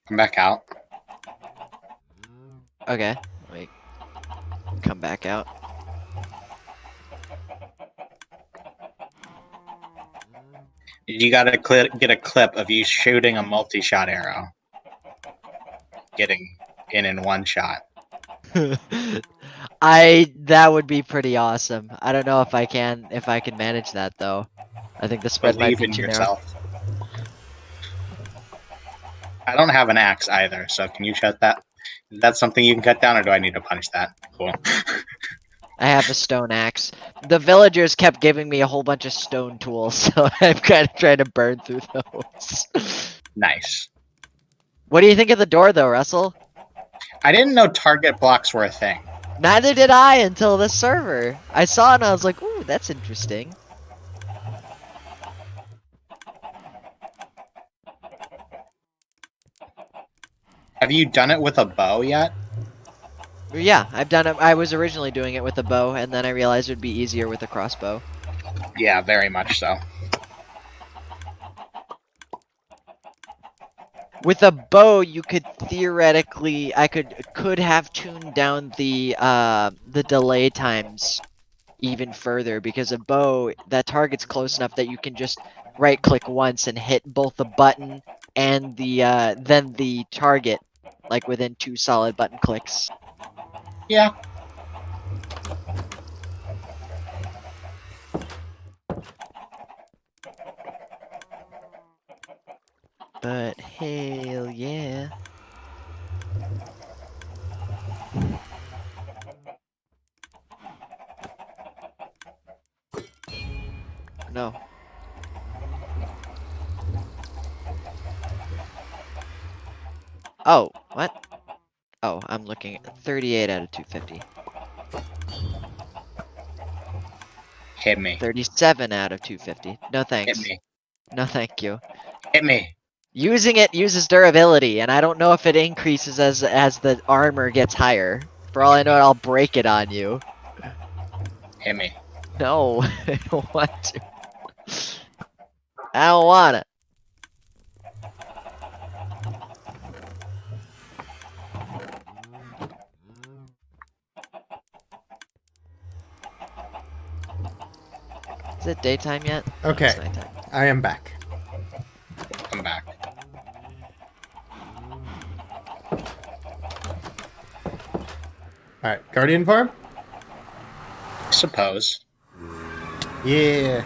Come back out. Okay. Wait. Come back out. You gotta get a clip of you shooting a multi-shot arrow. Getting in one shot. That would be pretty awesome. I don't know if I can manage that though. I think the spread might Believe be in too narrow. yourself. I don't have an axe either, so can you shut that? Is that something you can cut down, or do I need to punch that? Cool. I have a stone axe. The villagers kept giving me a whole bunch of stone tools, so I'm kind of trying to burn through those. Nice. What do you think of the door though, Russell? I didn't know target blocks were a thing. Neither did I until this server. I saw it and I was like, ooh, that's interesting. Have you done it with a bow yet? Yeah, I've done it. I was originally doing it with a bow, and then I realized it would be easier with a crossbow. Yeah, very much so. With a bow, you could theoretically, I could have tuned down the delay times even further, because a bow, that target's close enough that you can just right click once and hit both the button and the then the target, like within 2 solid button clicks. Yeah. But hell yeah. No. Oh, what? Oh, I'm looking at 38 out of 250. Hit me. 37 out of 250. No Hit thanks. me. No thank you. Hit me. Using it uses durability, and I don't know if it increases as the armor gets higher. For all I know, I'll break it on you. Hit me. No, I don't want to. I don't want it. Is it daytime yet? No, Okay. it's nighttime. I am back. Come back. Alright, Guardian Farm? Suppose. Yeah.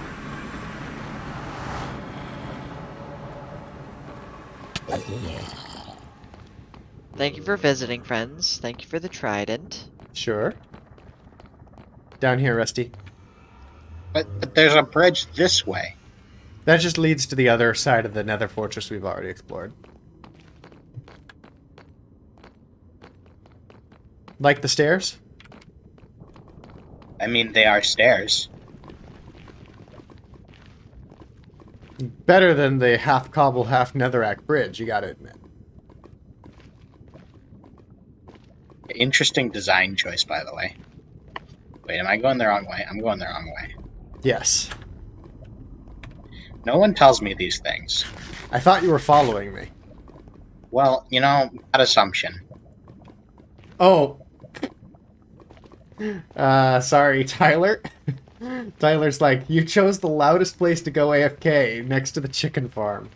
Thank you for visiting, friends. Thank you for the trident. Sure. Down here, Rusty. But there's a bridge this way. That just leads to the other side of the Nether Fortress we've already explored. Like the stairs? I mean, they are stairs. Better than the half cobble, half netherrack bridge, you gotta admit. Interesting design choice, by the way. Wait, am I going the wrong way? I'm going the wrong way. Yes. No one tells me these things. I thought you were following me. Well, you know, that assumption. Oh. Sorry, Tyler. Tyler's like, you chose the loudest place to go AFK, next to the chicken farm.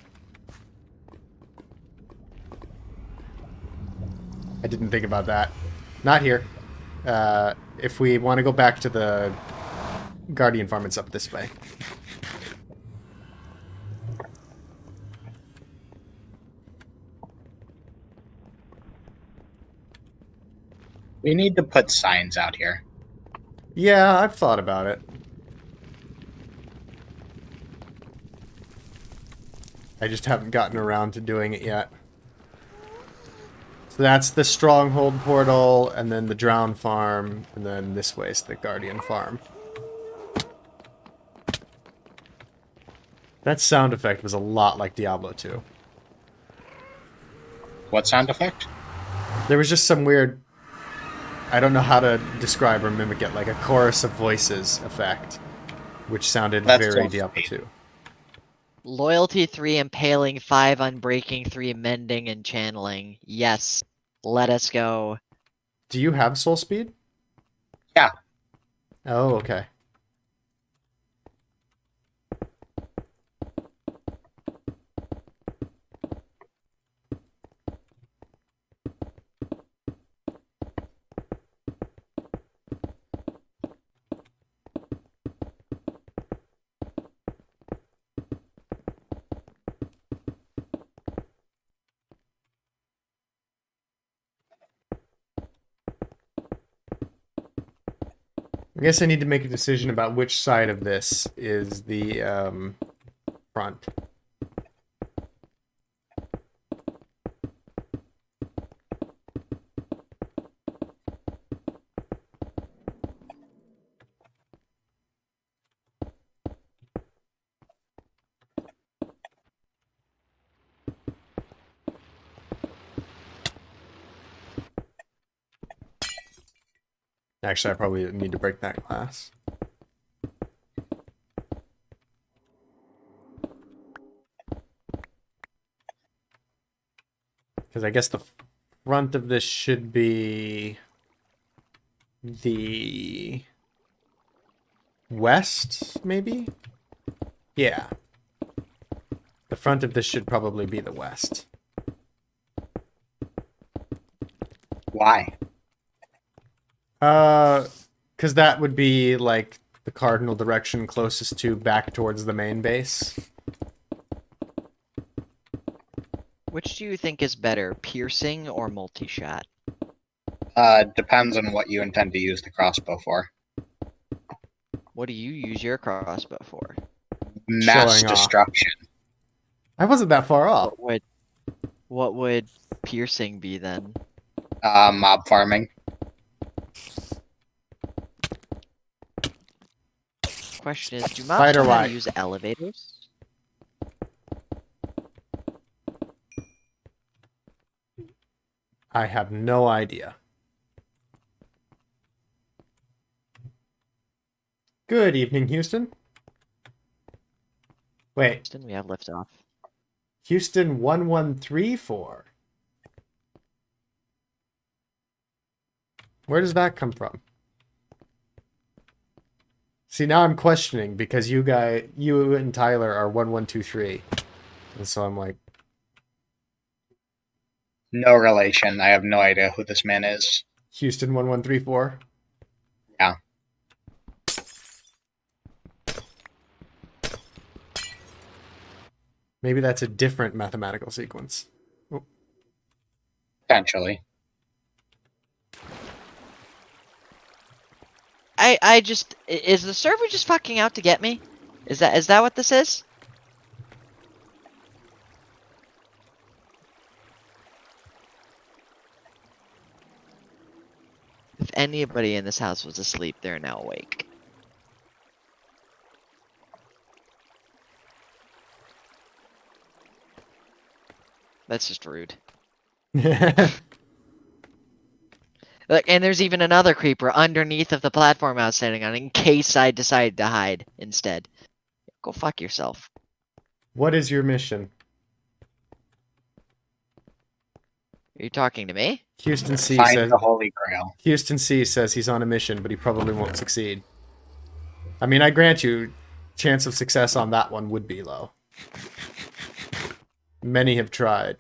I didn't think about that. Not here. If we want to go back to the Guardian farm, it's up this way. We need to put signs out here. Yeah, I've thought about it. I just haven't gotten around to doing it yet. So that's the Stronghold portal, and then the Drown farm, and then this way is the Guardian farm. That sound effect was a lot like Diablo 2. What sound effect? There was just some weird... I don't know how to describe or mimic it, like a chorus of voices effect, which sounded That's very so Diablo sweet. 2. Loyalty 3 impaling, 5 unbreaking, 3 mending and channeling. Yes. Let us go. Do you have soul speed? Yeah. Oh, okay. I guess I need to make a decision about which side of this is the front. Actually, I probably need to break that glass. Because I guess the front of this should be the west, maybe? Yeah. The front of this should probably be the west. Why? Because that would be, like, the cardinal direction closest to back towards the main base. Which do you think is better, piercing or multi-shot? Depends on what you intend to use the crossbow for. What do you use your crossbow for? Mass Showing off. destruction. I wasn't that far off. What would piercing be then? Mob farming. Question is, do mobs Spider know how to wire. use elevators? I have no idea. Good evening, Houston. Wait, Didn't we have liftoff? Houston 1134. Where does that come from? See, now I'm questioning because you and Tyler are 1123. And so I'm like, No relation. I have no idea who this man is. Houston 1134. Yeah. Maybe that's a different mathematical sequence. Potentially. I just is the server just fucking out to get me? Is that what this is? If anybody in this house was asleep, they're now awake. That's just rude. Look, and there's even another creeper underneath of the platform I was standing on in case I decide to hide instead. Go fuck yourself. What is your mission? Are you talking to me? Houston C Find says the Holy Grail. Houston C says he's on a mission, but he probably won't succeed. I mean, I grant you, chance of success on that one would be low. Many have tried.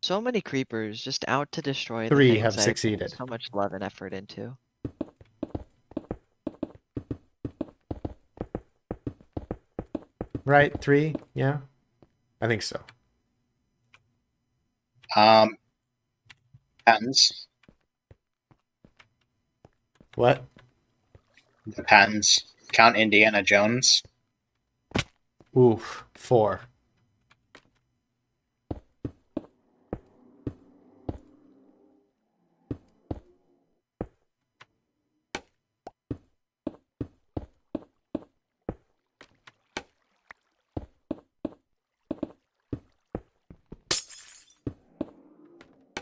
So many creepers just out to destroy the 3 things have I put succeeded. so much love and effort into. Right? 3? Yeah? I think so. Depends. What? Depends. Count Indiana Jones. Oof. 4.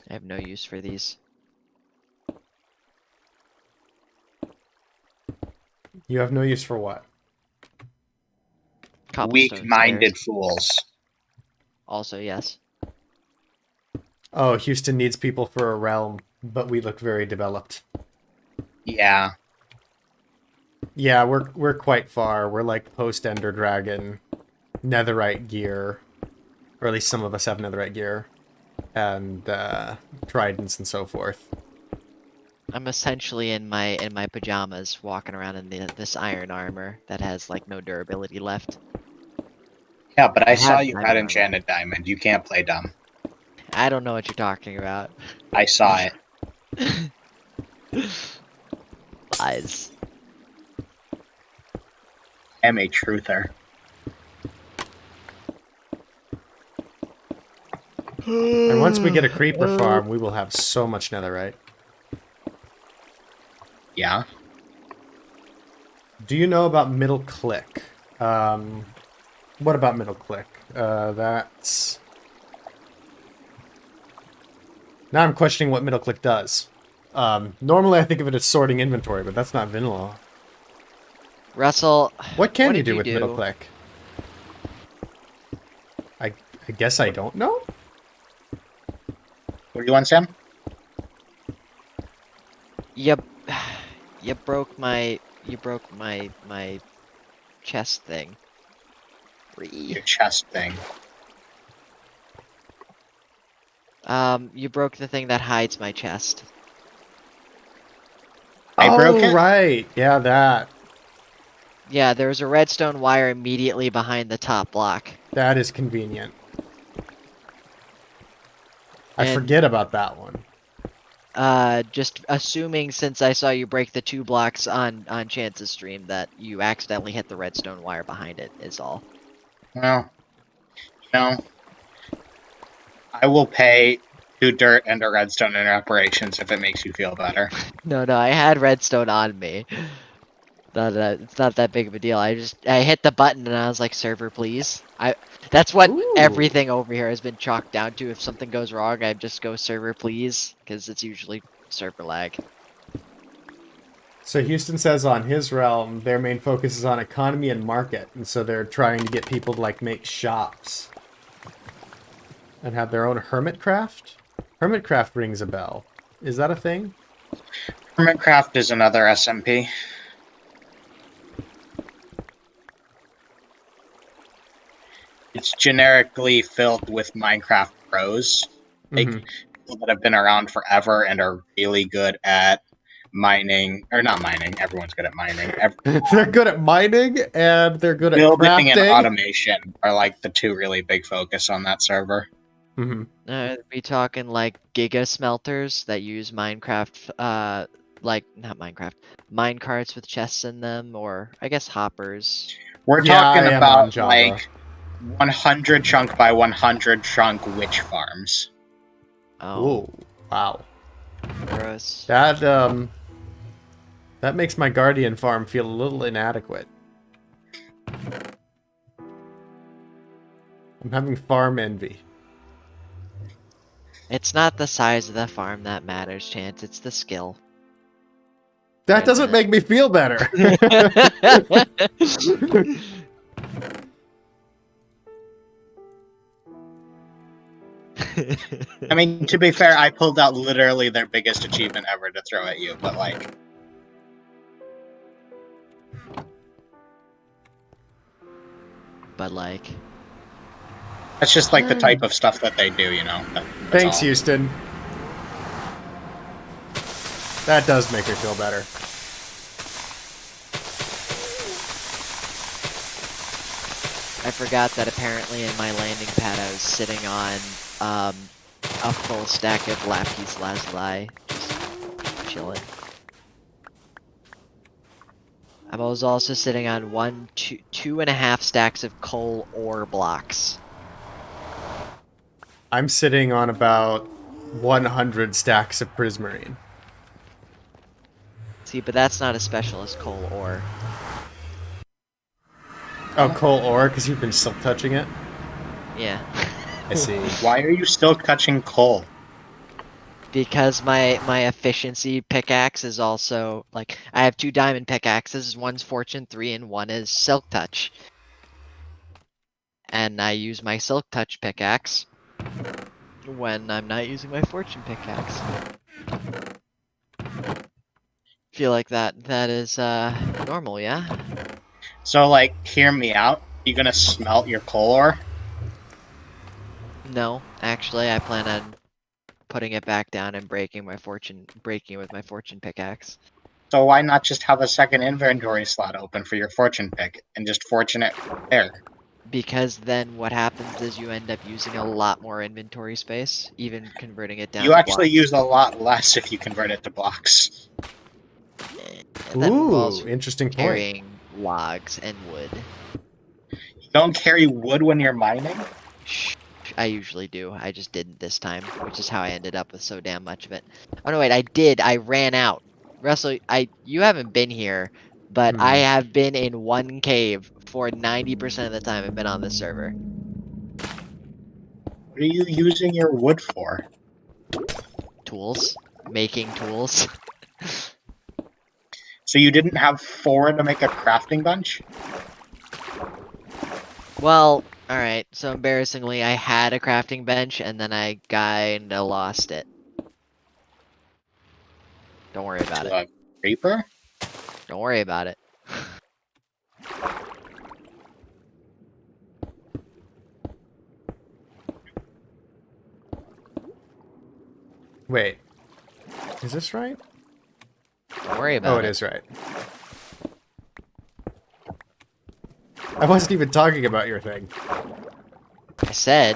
I have no use for these. You have no use for what? Cobblestone Weak-minded stairs. fools. Also, yes. Oh, Houston needs people for a realm, but we look very developed. Yeah. Yeah, we're quite far. We're like post Ender Dragon, Netherite gear, or at least some of us have Netherite gear, and tridents and so forth. I'm essentially in my pajamas, walking around in this iron armor that has like no durability left. Yeah, but I I saw have you diamond had armor. enchanted diamond. You can't play dumb. I don't know what you're talking about. I saw it. Lies. I am a truther. And once we get a creeper farm, we will have so much netherite. Yeah. Do you know about middle click? What about middle click? That's... Now I'm questioning what middle click does. Normally I think of it as sorting inventory, but that's not vanilla. Russell, What can what you did do with middle do? click? I guess I don't know? What do you want, Sam? You broke my chest thing. Your chest thing. You broke the thing that hides my chest. I broke it? Right. Yeah, that. Yeah, there was a redstone wire immediately behind the top block. That is convenient. I And- forget about that one. Just assuming since I saw you break the 2 blocks on Chance's stream that you accidentally hit the redstone wire behind it is all. Well, you know, I will pay 2 dirt and a redstone in operations if it makes you feel better. No, I had redstone on me. It's not that big of a deal. I hit the button and I was like, server please. That's what Ooh. everything over here has been chalked down to. If something goes wrong, I just go server please, because it's usually server lag. So Houston says on his realm, their main focus is on economy and market, and so they're trying to get people to like make shops and have their own hermitcraft. Hermitcraft rings a bell. Is that a thing? Hermitcraft is another SMP. It's generically filled with Minecraft pros, like Mhm. people that have been around forever and are really good at mining, or not mining. Everyone's good at mining. They're good at mining and they're good at Building and crafting. automation are like the 2 really big focus on that server. Mhm. We talking like giga smelters that use Minecraft, like not Minecraft, minecarts with chests in them, or I guess hoppers. We're Yeah, talking I am on about Java. like 100 chunk by 100 chunk witch farms. Oh, Ooh, wow. gross. That makes my guardian farm feel a little inadequate. I'm having farm envy. It's not the size of the farm that matters, Chance. It's the skill. That Wait a doesn't make me feel better. I mean, to be fair, I pulled out literally their biggest achievement ever to throw at you, but like, But like, that's just like the type of stuff that they do, you know? That's Thanks, all. Houston. That does make me feel better. I forgot that apparently in my landing pad I was sitting on a full stack of lapis lazuli, just chilling. I was also sitting on 2.5 stacks of coal ore blocks. I'm sitting on about 100 stacks of prismarine. See, but that's not as special as coal ore. Oh, coal ore, because you've been silk touching it? Yeah. I see. Why are you still touching coal? Because my efficiency pickaxe is also like I have 2 diamond pickaxes, one's fortune 3 and one is silk touch. And I use my silk touch pickaxe when I'm not using my fortune pickaxe. Feel like that is normal, yeah? So, like, hear me out. You gonna smelt your coal ore? No, actually I plan on putting it back down and breaking it with my fortune pickaxe. So why not just have a second inventory slot open for your fortune pick and just fortune it there? Because then what happens is you end up using a lot more inventory space, even converting it down You to actually blocks. use a lot less if you convert it to blocks. And that involves Ooh, interesting point. carrying logs and wood. You don't carry wood when you're mining? Shh, I usually do. I just didn't this time, which is how I ended up with so damn much of it. Oh no, wait, I did. I ran out. Russell, you haven't been here, but I have been in one cave for 90% of the time I've been on this server. What are you using your wood for? Tools. Making tools. So you didn't have 4 to make a crafting bench? Well, alright, so embarrassingly, I had a crafting bench, and then I kinda lost it. Don't worry about it. A creeper? Don't worry about it. Wait. Is this right? Don't worry about Oh, it is right. I wasn't even talking about your thing. I said.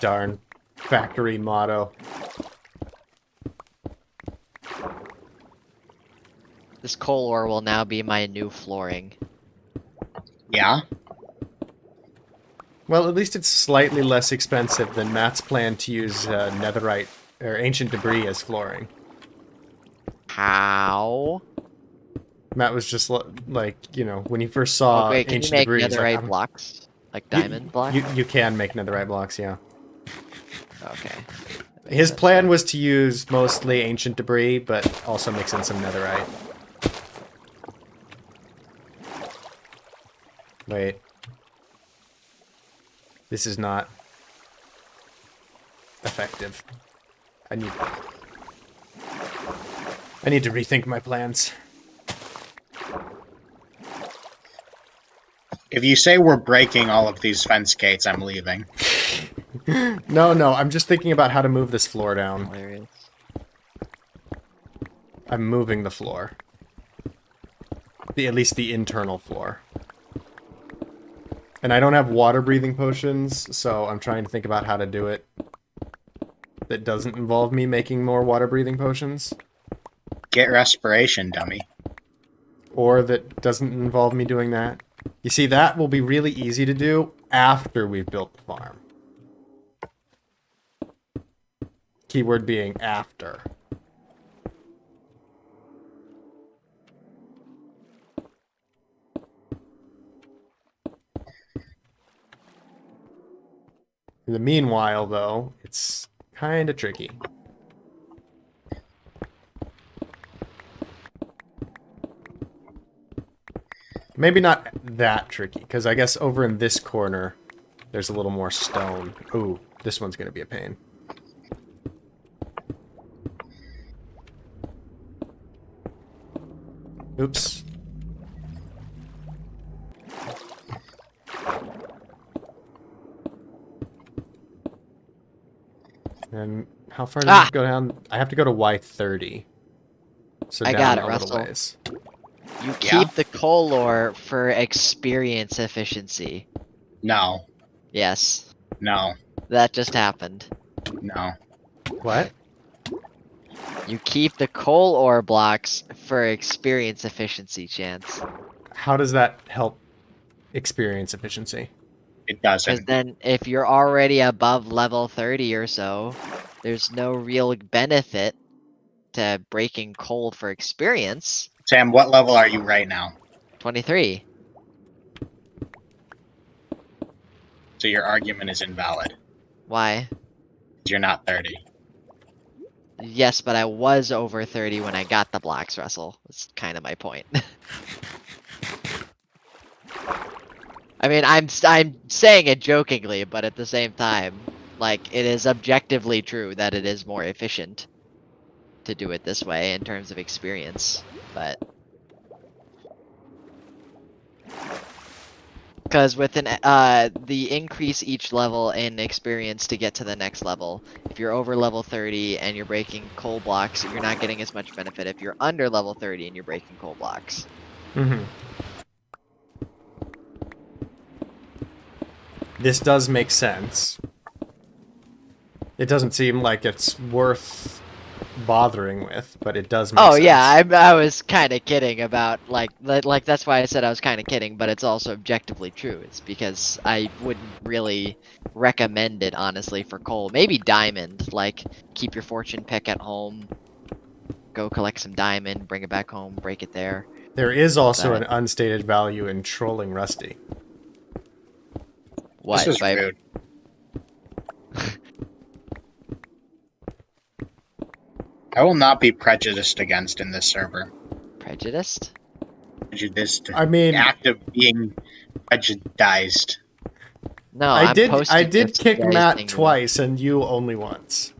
Darn. Factory motto. This coal ore will now be my new flooring. Yeah. Well, at least it's slightly less expensive than Matt's plan to use netherite or ancient debris as flooring. How? Matt was just like, you know, when he first Oh, saw wait, can you ancient make debris, he's like, netherite blocks? Like You- diamond blocks? You can make netherite blocks, yeah. Okay. His plan was to use mostly ancient debris, but also mix in some netherite. Wait. This is not effective. I need to rethink my plans. If you say we're breaking all of these fence gates, I'm leaving. No, I'm just thinking about how to move this floor down. Hilarious. I'm moving the floor. At least the internal floor. And I don't have water breathing potions, so I'm trying to think about how to do it that doesn't involve me making more water breathing potions. Get respiration, dummy. Or that doesn't involve me doing that. You see, that will be really easy to do after we've built the farm. Keyword being after. In the meanwhile, though, it's kind of tricky. Maybe not that tricky, because I guess over in this corner, there's a little more stone. Ooh, this one's going to be a pain. Oops. And how far does it go down? I have to go to Y30. So I down got it, a little Russell. ways. You Yeah? keep the coal ore for experience efficiency. No. Yes. No. That just happened. No. What? You keep the coal ore blocks for experience efficiency, Chance. How does that help experience efficiency? It Because doesn't. then, if you're already above level 30 or so, there's no real benefit to breaking coal for experience. Sam, what level are you right now? 23. So your argument is invalid. Why? You're not 30. Yes, but I was over 30 when I got the blocks, Russell. That's kind of my point. I mean, I'm saying it jokingly, but at the same time, like, it is objectively true that it is more efficient to do it this way in terms of experience, but because with the increase each level in experience to get to the next level, if you're over level 30 and you're breaking coal blocks, you're not getting as much benefit if you're under level 30 and you're breaking coal blocks. Mm-hmm. This does make sense. It doesn't seem like it's worth bothering with, but it does make sense. Oh yeah, I was kind of kidding about like that's why I said I was kind of kidding, but it's also objectively true. It's because I wouldn't really recommend it honestly for coal. Maybe diamond, like keep your fortune pick at home, go collect some diamond, bring it back home, break it there. There is also But- an unstated value in trolling Rusty. What? This is by- rude. I will not be prejudiced against in this server. Prejudiced? Prejudiced. I mean, The act of being prejudiced. No, I I'm did posting this kick very Matt thing. twice and you only once.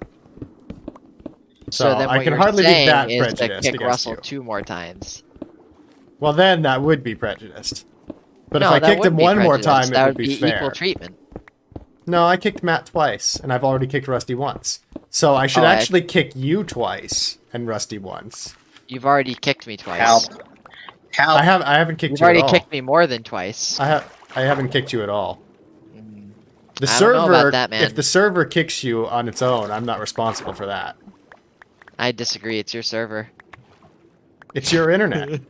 So So then I what can you're hardly be saying that is to prejudiced kick against Russell you. 2 more times. Well, then that would be prejudiced. But No, if I that kicked him wouldn't be one more prejudiced. time, that it would be equal fair. treatment. No, I kicked Matt twice, and I've already kicked Rusty once. So I should Oh, actually kick you twice and Rusty once. You've already kicked me twice. Help. Help. I haven't kicked You've you already at all. kicked me more than twice. I haven't kicked you at all. Mm, The I don't know server, about that, man. if the server kicks you on its own, I'm not responsible for that. I disagree. It's your server. It's your internet.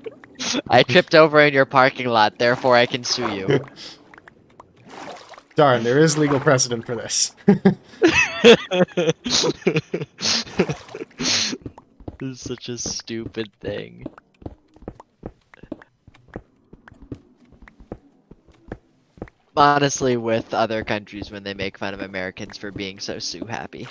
I tripped over in your parking lot, therefore I can sue you. Darn, there is legal precedent for this. This is such a stupid thing. Honestly, with other countries when they make fun of Americans for being so sue happy.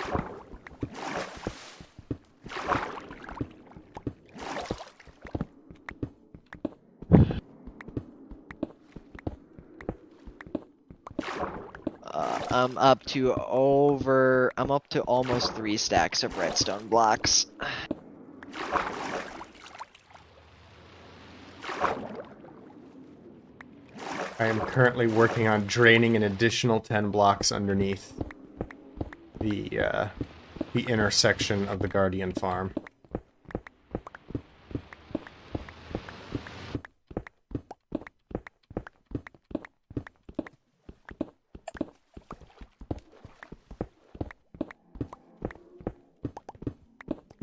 I'm up to almost 3 stacks of redstone blocks. I am currently working on draining an additional 10 blocks underneath the intersection of the Guardian farm.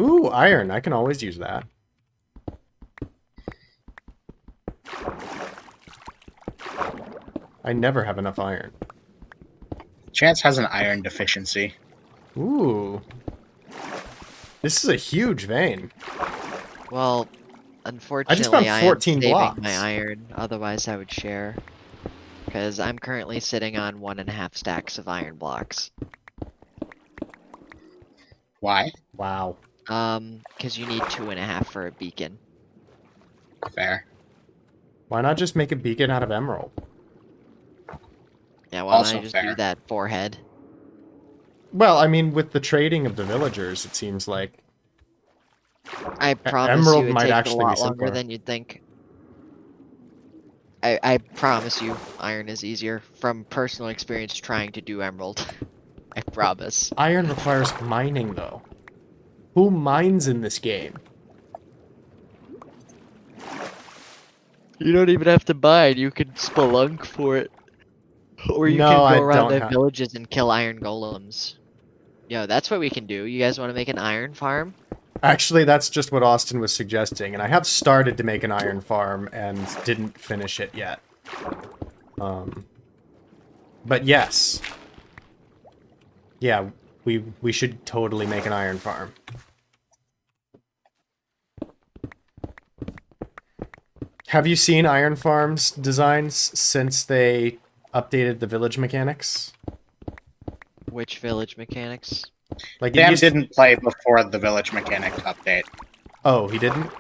Ooh, iron. I can always use that. I never have enough iron. Chance has an iron deficiency. Ooh. This is a huge vein. Well, unfortunately, found I am 14 saving blocks. my iron. Otherwise, I would share. Because I'm currently sitting on 1.5 stacks of iron blocks. Why? Wow. Because you need 2.5 for a beacon. Fair. Why not just make a beacon out of emerald? Yeah, why don't Also I just fair. do that forehead? Well, I mean, with the trading of the villagers, it seems like... I promise emerald you it might takes a actually be lot longer simpler. than you'd think. I promise you, iron is easier. From personal experience trying to do emerald. I promise. Iron requires mining, though. Who mines in this game? You don't even have to mine, you can spelunk for it. Or you No, can I go around don't the villages and kill iron golems. Yo, that's what we can do. You guys want to make an iron farm? Actually, that's just what Austin was suggesting, and I have started to make an iron farm and didn't finish it yet. But yes. Yeah, we should totally make an iron farm. Have you seen Iron Farm's designs since they updated the village mechanics? Which village mechanics? Like it Dan used- didn't play before the village mechanics update. Oh, he didn't?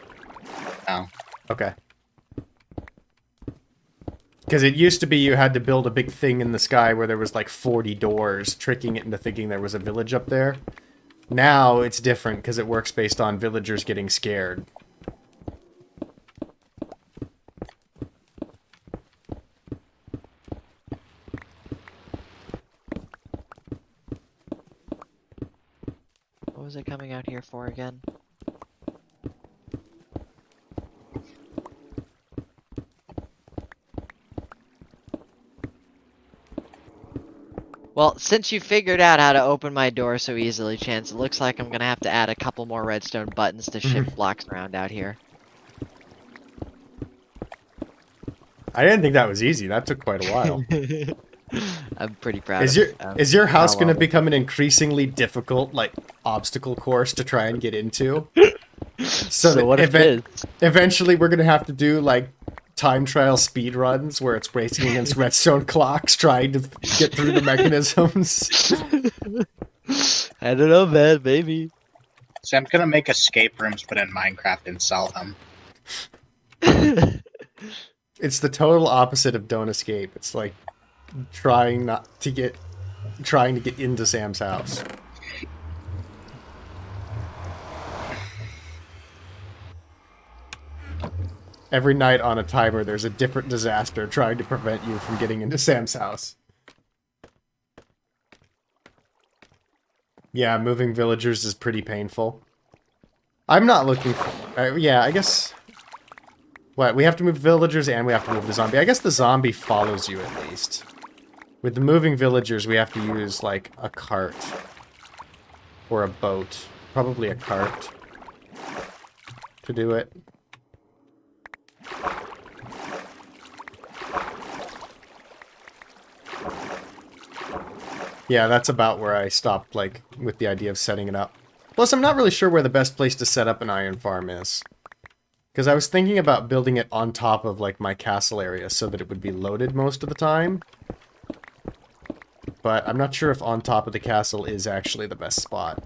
No. Okay. Because it used to be you had to build a big thing in the sky where there was like 40 doors, tricking it into thinking there was a village up there. Now it's different because it works based on villagers getting scared. What was it coming out here for again? Well, since you figured out how to open my door so easily, Chance, it looks like I'm gonna have to add a couple more redstone buttons to shift blocks around out here. I didn't think that was easy. That took quite a while. I'm pretty proud Is of your house how going to well- become an increasingly difficult like obstacle course to try and get into? So what if it is? Eventually we're going to have to do like time trial speed runs where it's racing against redstone clocks trying to get through the mechanisms. I don't know, man. Maybe. So I'm gonna make escape rooms, but in Minecraft and sell them. It's the total opposite of Don't Escape. It's like trying to get into Sam's house. Every night on a timer, there's a different disaster trying to prevent you from getting into Sam's house. Yeah, moving villagers is pretty painful. I'm not looking for... yeah, I guess... What, we have to move villagers and we have to move the zombie. I guess the zombie follows you at least. With the moving villagers, we have to use, like, a cart. Or a boat. Probably a cart. To do it. Yeah, that's about where I stopped, like, with the idea of setting it up. Plus, I'm not really sure where the best place to set up an iron farm is. Because I was thinking about building it on top of, like, my castle area so that it would be loaded most of the time. But I'm not sure if on top of the castle is actually the best spot.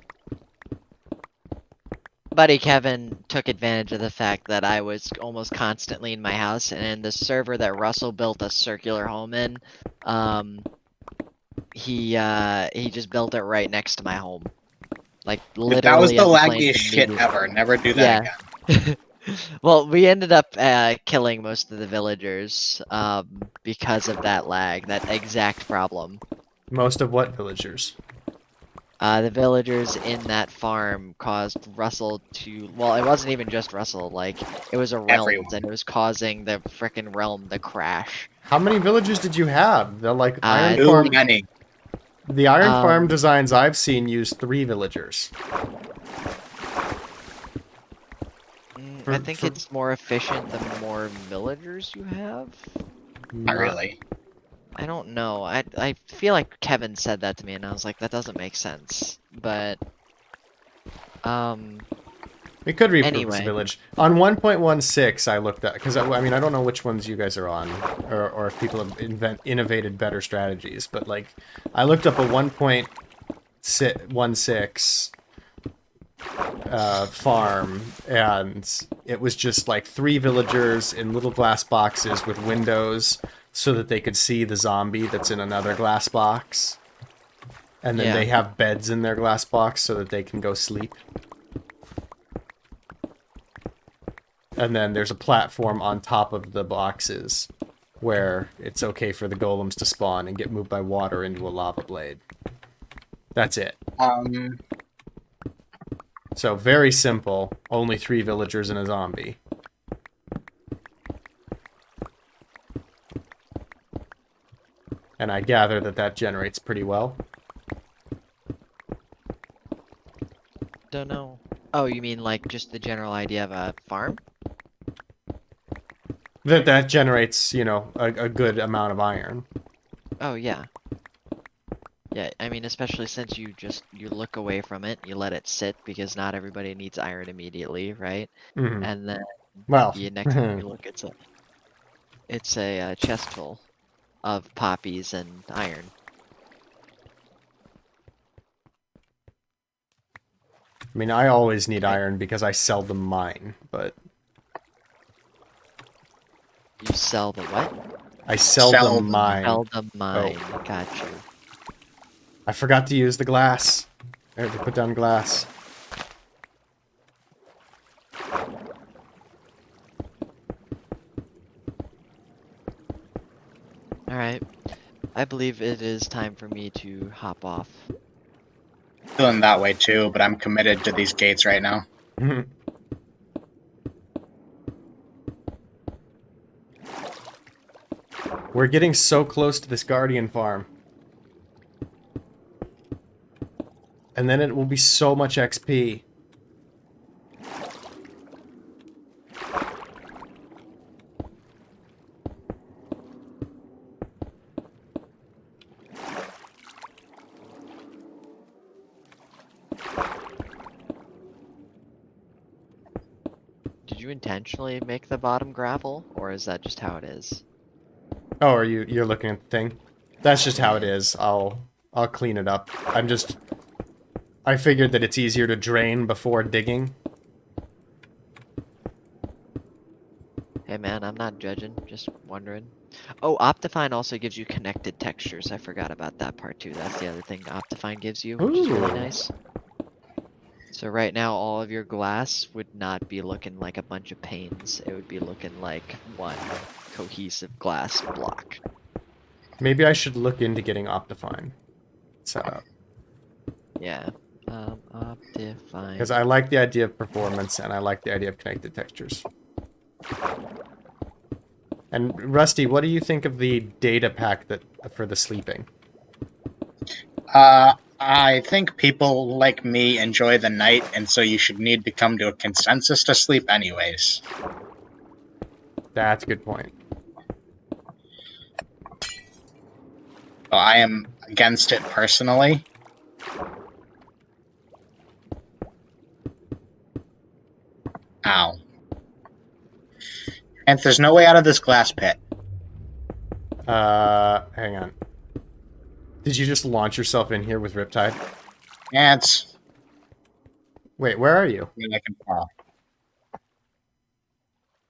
Buddy Kevin took advantage of the fact that I was almost constantly in my house, and in the server that Russell built a circular home in, he just built it right next to my home. Like literally. That was the at plane's laggiest shit immediate- ever. Never do that Yeah. again. Well, we ended up killing most of the villagers because of that lag, that exact problem. Most of what villagers? The villagers in that farm caused Russell to... Well, it wasn't even just Russell, like, it was a realm, Everyone. and it was causing the frickin' realm to crash. How many villagers did you have? The, like, iron Too farm... many. The iron farm Um, designs I've seen use 3 villagers. I For- think for- it's more efficient the more villagers you have? Not really. I don't know. I feel like Kevin said that to me, and I was like, that doesn't make sense. But, We could repurpose Anyway. the village. On 1.16, I looked at... Because, I mean, I don't know which ones you guys are on, or if people have innovated better strategies, but, like, I looked up a 1.16 farm, and it was just, like, 3 villagers in little glass boxes with windows so that they could see the zombie that's in another glass box. And then Yeah. they have beds in their glass box so that they can go sleep. And then there's a platform on top of the boxes where it's okay for the golems to spawn and get moved by water into a lava blade. That's it. So very simple, only 3 villagers and a zombie. And I gather that that generates pretty well. don't know. Oh, you mean like just the general idea of a farm? That generates, you know, a good amount of iron. Oh, yeah. Yeah, I mean, especially since you look away from it, you let it sit, because not everybody needs iron immediately, right? Mhm. And then Well, the next time you look, it's a chest full of poppies and iron. I mean, I always need iron because I seldom mine, but You sell the what? I seldom Seldom. mine. Sell the mine. Oh. Got you. I forgot to use the glass. I had to put down glass. Alright. I believe it is time for me to hop off. Feeling that way too, but I'm committed to these gates right now. We're getting so close to this guardian farm. And then it will be so much XP. Did you intentionally make the bottom gravel, or is that just how it is? Oh, are you're looking at the thing? That's just how it is. I'll clean it up. I figured that it's easier to drain before digging. Hey man, I'm not judging, just wondering. Oh, Optifine also gives you connected textures. I forgot about that part too. That's the other thing Optifine gives you, which is really Ooh. nice. So right now, all of your glass would not be looking like a bunch of panes. It would be looking like one cohesive glass block. Maybe I should look into getting Optifine set up. Yeah. Optifine. Because I like the idea of performance, and I like the idea of connected textures. And Rusty, what do you think of the data pack for the sleeping? I think people like me enjoy the night, and so you should need to come to a consensus to sleep anyways. That's a good point. So I am against it personally. Ow. And there's no way out of this glass pit. Hang on. Did you just launch yourself in here with Riptide? Yeah, it's... Wait, where are you? I can fall.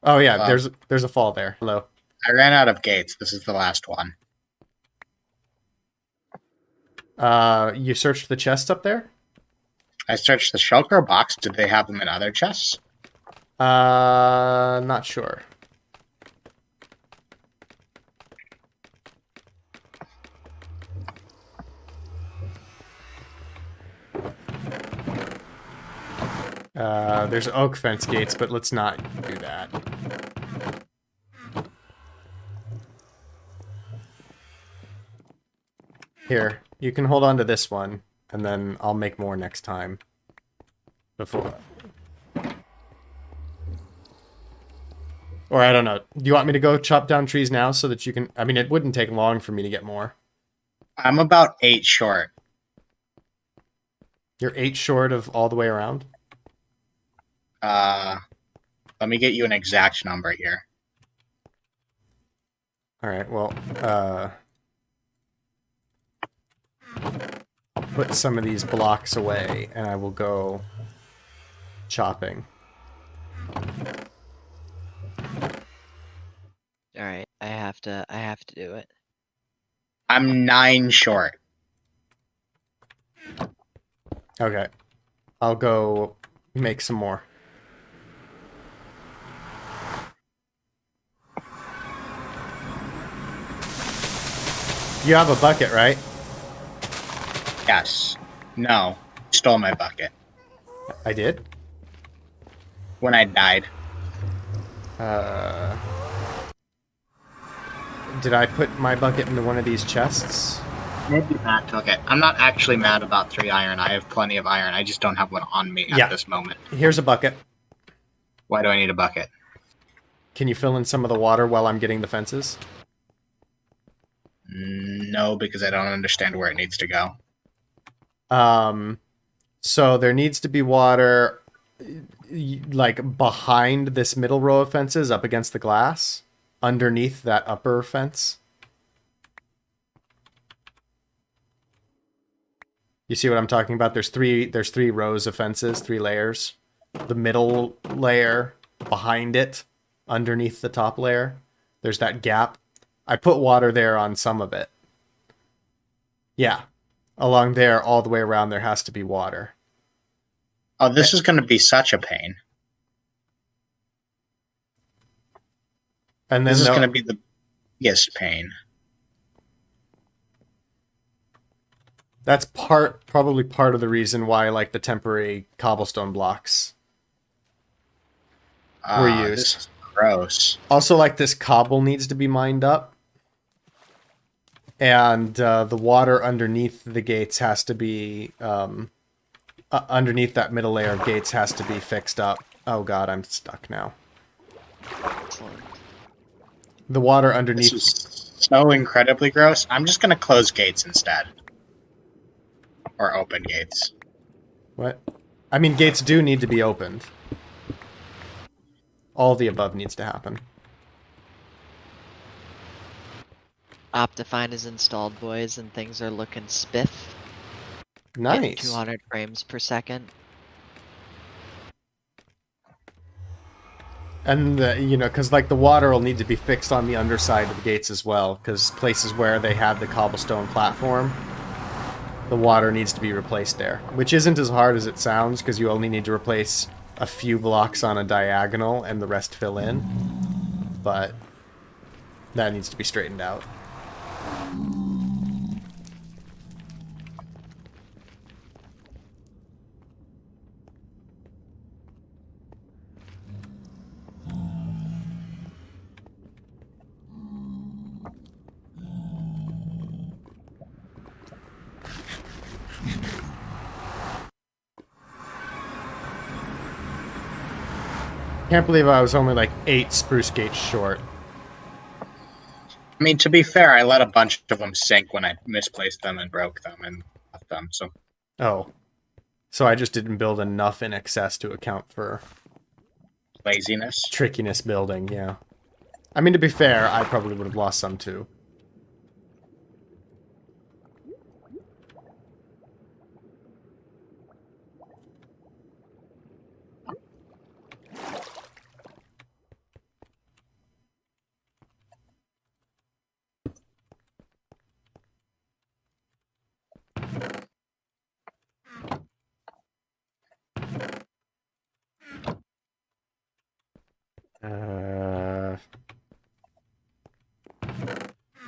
Oh yeah, there's a fall there. Hello. I ran out of gates. This is the last one. You searched the chest up there? I searched the shulker box. Did they have them in other chests? Not sure. There's oak fence gates, but let's not do that. Here, you can hold on to this one, and then I'll make more next time. Before... Or I don't know. Do you want me to go chop down trees now so that you can... I mean, it wouldn't take long for me to get more. I'm about 8 short. You're 8 short of all the way around? Let me get you an exact number here. Alright, well, I'll put some of these blocks away, and I will go chopping. Alright, I have to do it. I'm 9 short. Okay. I'll go make some more. You have a bucket, right? Yes. No. Stole my bucket. I did? When I died. Did I put my bucket into one of these chests? Maybe Matt took it. I'm not actually mad about 3 iron. I have plenty of iron. I just don't have one on me at this moment. Here's a bucket. Why do I need a bucket? Can you fill in some of the water while I'm getting the fences? No, because I don't understand where it needs to go. So there needs to be water like behind this middle row of fences up against the glass, underneath that upper fence. You see what I'm talking about? There's three rows of fences, 3 layers. The middle layer, behind it, underneath the top layer. There's that gap. I put water there on some of it. Yeah. Along there, all the way around, there has to be water. Oh, this is going to be such a pain. And then This is going to be the biggest pain. That's probably part of the reason why, like, the temporary cobblestone blocks were used. This is gross. Also, like, this cobble needs to be mined up. And the water underneath the gates has to be... underneath that middle layer of gates has to be fixed up. Oh god, I'm stuck now. Excellent. The water underneath... This is so incredibly gross. I'm just going to close gates instead. Or open gates. What? I mean, gates do need to be opened. All the above needs to happen. Optifine is installed, boys, and things are looking spiff. Nice. Getting 200 frames per second. And, you know, because, like, the water will need to be fixed on the underside of the gates as well, because places where they have the cobblestone platform, the water needs to be replaced there. Which isn't as hard as it sounds, because you only need to replace a few blocks on a diagonal and the rest fill in. But that needs to be straightened out. Can't believe I was only like 8 spruce gates short. I mean, to be fair, I let a bunch of them sink when I misplaced them and broke them and left them. So Oh. So I just didn't build enough in excess to account for laziness. trickiness building, yeah. I mean, to be fair, I probably would have lost some too.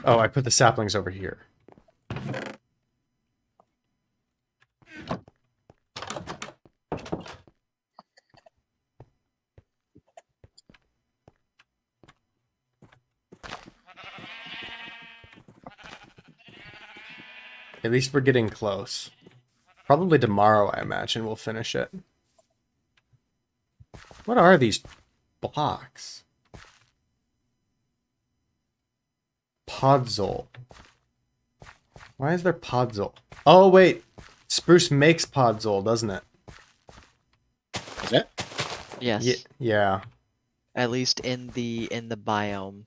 Oh, I put the saplings over here. At least we're getting close. Probably tomorrow, I imagine, we'll finish it. What are these blocks? Podzol. Why is there podzol? Oh, wait. Spruce makes podzol, doesn't it? Is it? Yes. Yeah. At least in the biome,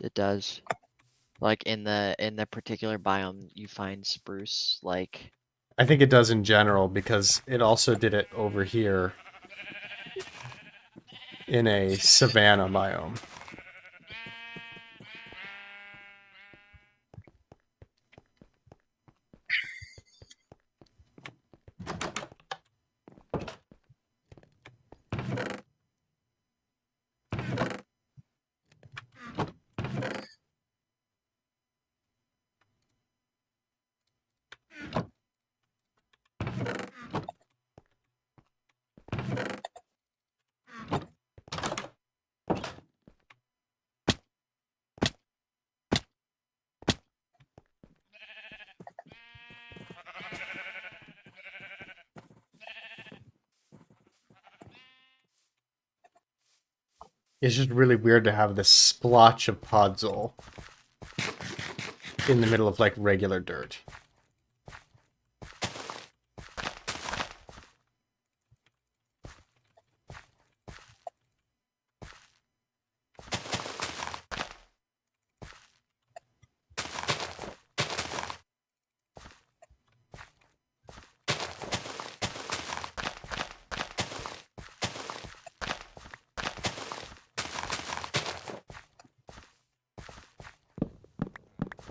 it does. Like in the particular biome, you find spruce. Like I think it does in general because it also did it over here in a savanna biome. It's just really weird to have this splotch of podzol in the middle of, like, regular dirt.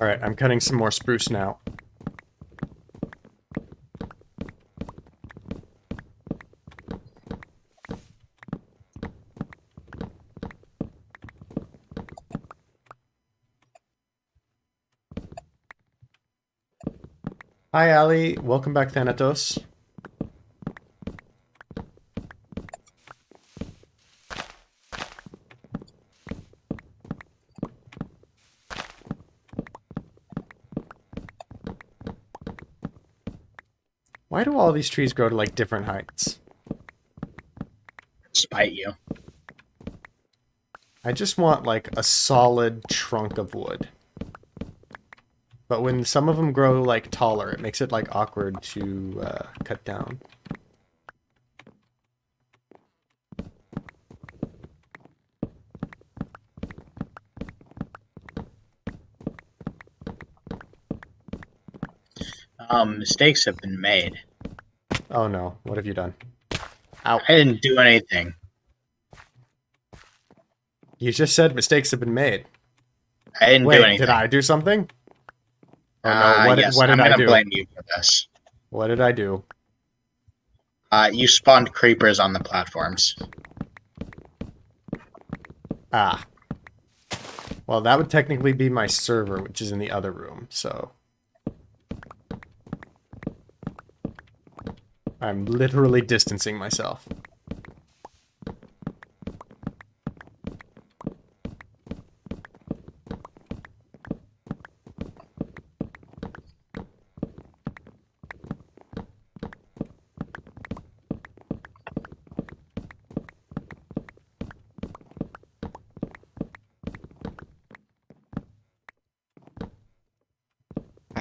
Alright, I'm cutting some more spruce now. Hi, Ali. Welcome back, Thanatos. Why do all these trees grow to, like, different heights? Spite you. I just want, like, a solid trunk of wood. But when some of them grow, like, taller, it makes it, like, awkward to cut down. Mistakes have been made. Oh no, what have you done? Ow. I didn't do anything. You just said mistakes have been made. I didn't do Wait, anything. did I do something? Oh no, what, yes, what did I'm I gonna do? blame you for this. What did I do? You spawned creepers on the platforms. Ah. Well, that would technically be my server, which is in the other room, so... I'm literally distancing myself.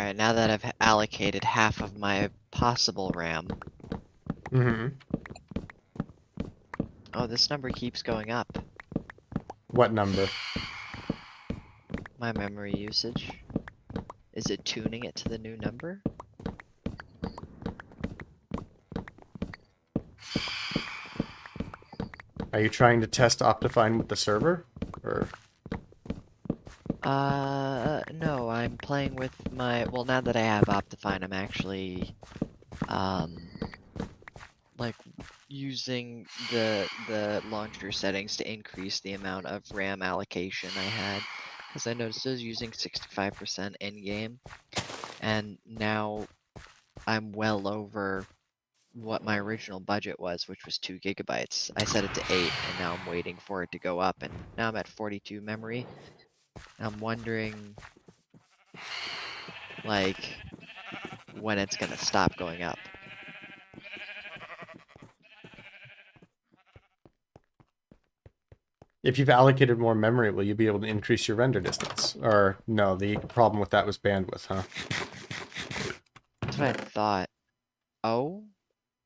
Alright, now that I've allocated half of my possible RAM. Mm-hmm. Oh, this number keeps going up. What number? My memory usage. Is it tuning it to the new number? Are you trying to test Optifine with the server? Or No, I'm playing with my, well, now that I have Optifine, I'm actually, like, using the launcher settings to increase the amount of RAM allocation I had. Because I noticed I was using 65% in-game, and now I'm well over what my original budget was, which was 2 gigabytes. I set it to 8, and now I'm waiting for it to go up, and now I'm at 42 memory. I'm wondering, like, when it's gonna stop going up. if you've allocated more memory, will you be able to increase your render distance? Or no, the problem with that was bandwidth, huh? That's what I thought. Oh?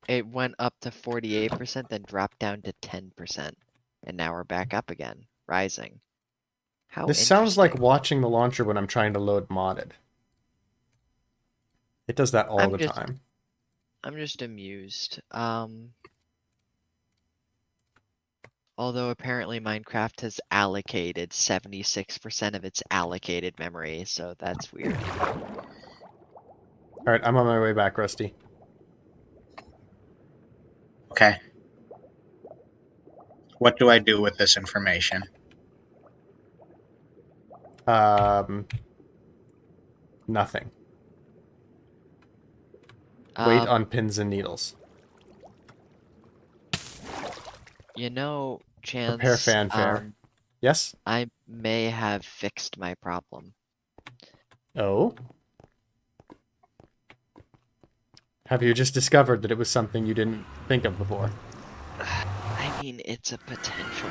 It went up to 48%, then dropped down to 10%. And now we're back up again, rising. How This sounds like interesting. watching the launcher when I'm trying to load modded. It does that all I'm the just- time. I'm just amused. Although apparently Minecraft has allocated 76% of its allocated memory, so that's weird. Alright, I'm on my way back, Rusty. Okay. What do I do with this information? Nothing. Wait Um, on pins and needles. You know, Chance, Prepare fanfare. Yes? I may have fixed my problem. Oh? Have you just discovered that it was something you didn't think of before? I mean, it's a potential.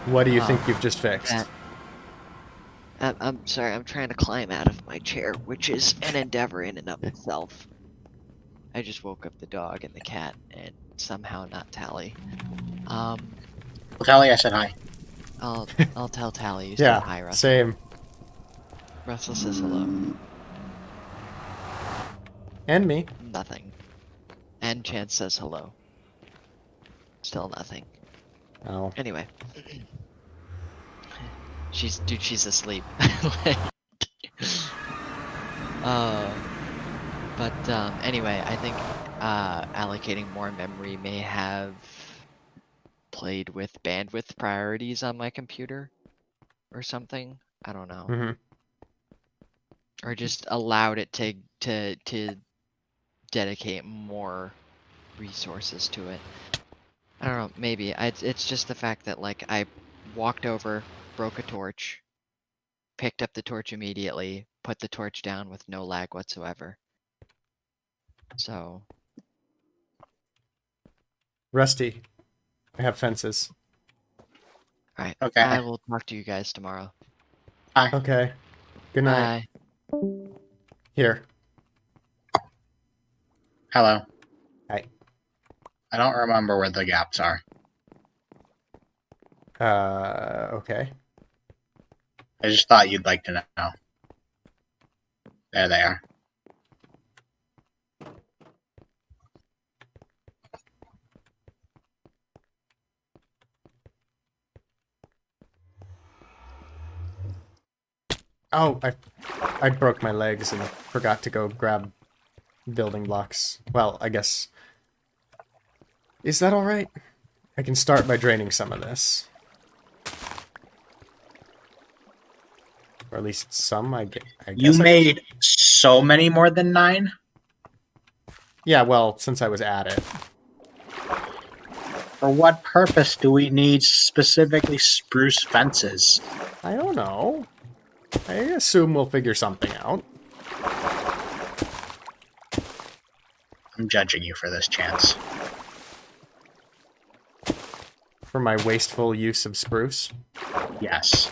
What do you think you've just fixed? I'm sorry, I'm trying to climb out of my chair, which is an endeavor in and of itself. I just woke up the dog and the cat, and somehow not Tally. Tally, I said hi. I'll tell Tally you said Yeah, hi, Russell. same. Russell says hello. And me. Nothing. And Chance says hello. Still nothing. Oh. Anyway. She's asleep. Anyway, I think allocating more memory may have played with bandwidth priorities on my computer or something. I don't know. Mm-hmm. Or just allowed it to dedicate more resources to it. I don't know, maybe. It's just the fact that, like, I walked over, broke a torch, picked up the torch immediately, put the torch down with no lag whatsoever. So, Rusty, I have fences. alright. Okay. I will talk to you guys tomorrow. Okay. Good night. Bye. Here. Hello. Hi. I don't remember where the gaps are. Okay. I just thought you'd like to know. There they are. Oh, I broke my legs and forgot to go grab building blocks. Well, I guess... Is that alright? I can start by draining some of this. Or at least some, I guess. You made so many more than 9? Yeah, well, since I was at it. For what purpose do we need specifically spruce fences? I don't know. I assume we'll figure something out. I'm judging you for this, Chance. For my wasteful use of spruce. Yes.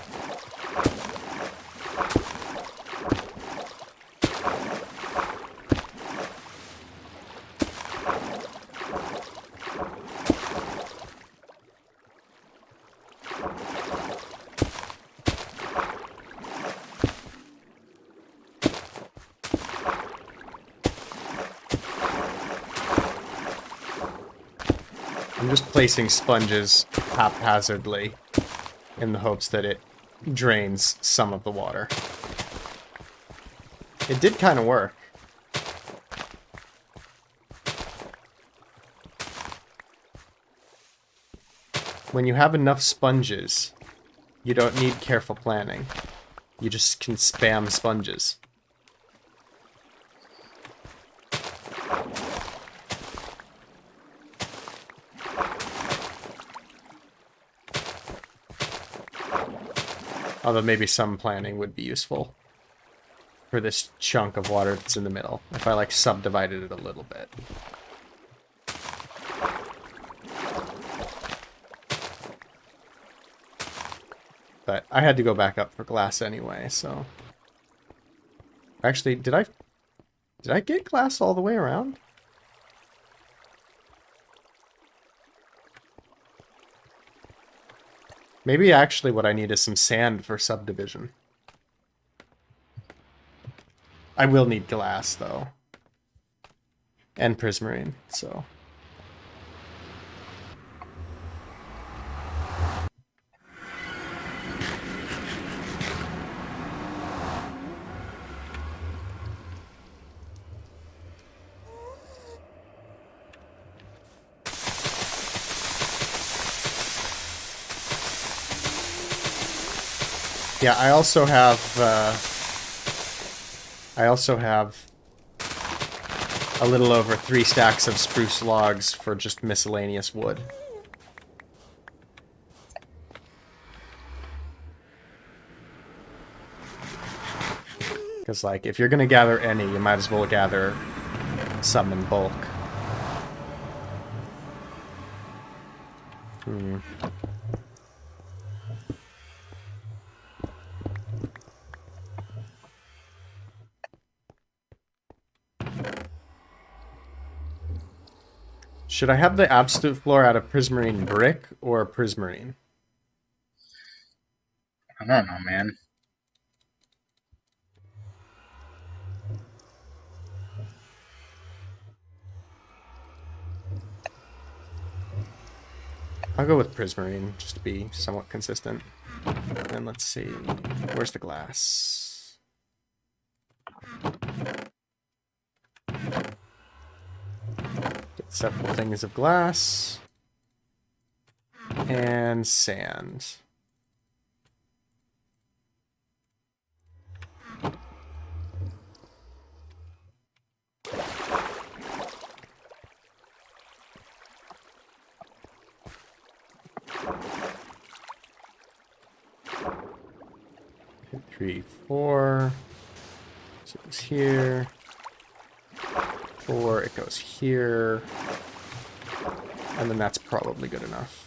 I'm just placing sponges haphazardly in the hopes that it drains some of the water. It did kind of work. When you have enough sponges, you don't need careful planning. You just can spam sponges. Although maybe some planning would be useful for this chunk of water that's in the middle, if I like subdivided it a little bit. But I had to go back up for glass anyway, so... Actually, did I get glass all the way around? Maybe actually what I need is some sand for subdivision. I will need glass, though. And prismarine, so... Yeah, I also have a little over 3 stacks of spruce logs for just miscellaneous wood. Because, like, if you're gonna gather any, you might as well gather some in bulk. Should I have the absolute floor out of prismarine brick or prismarine? I don't know, man. I'll go with prismarine, just to be somewhat consistent. And let's see, where's the glass? Get several things of glass. And sand. Two, 3, 4. So it goes here. 4, it goes here. And then that's probably good enough.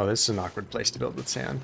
Oh, this is an awkward place to build with sand.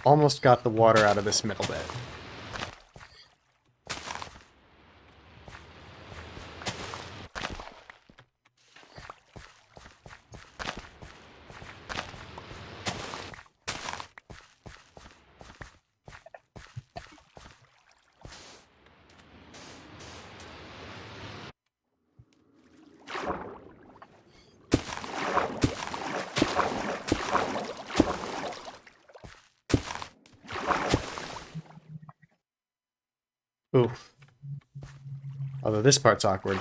almost got the water out of this middle bit. Oof. Although this part's awkward.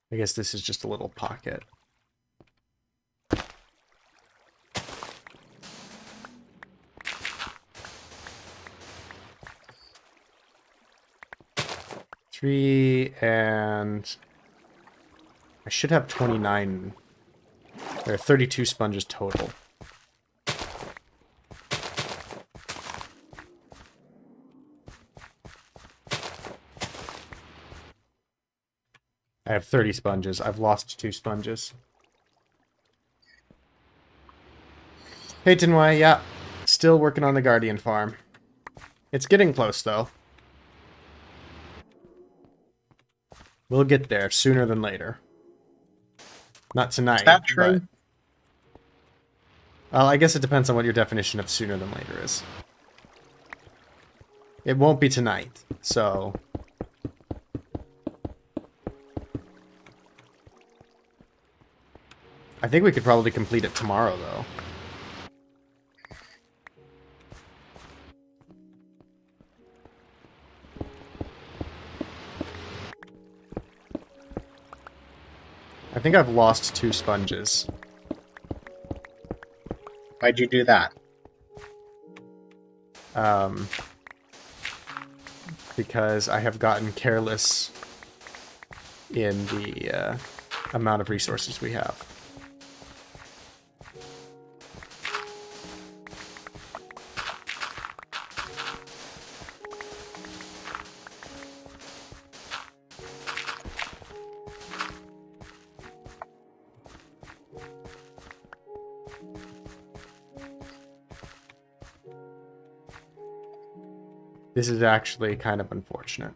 I guess this is just a little pocket. Three, and I should have 29. There are 32 sponges total. I have 30 sponges. I've lost 2 sponges. Hey, Tinwai, yeah. Still working on the Guardian farm. It's getting close, though. We'll get there sooner than later. Not tonight. Is that true? But... Well, I guess it depends on what your definition of sooner than later is. It won't be tonight, so... I think we could probably complete it tomorrow, though. I think I've lost 2 sponges. Why'd you do that? Because I have gotten careless in the amount of resources we have. This is actually kind of unfortunate.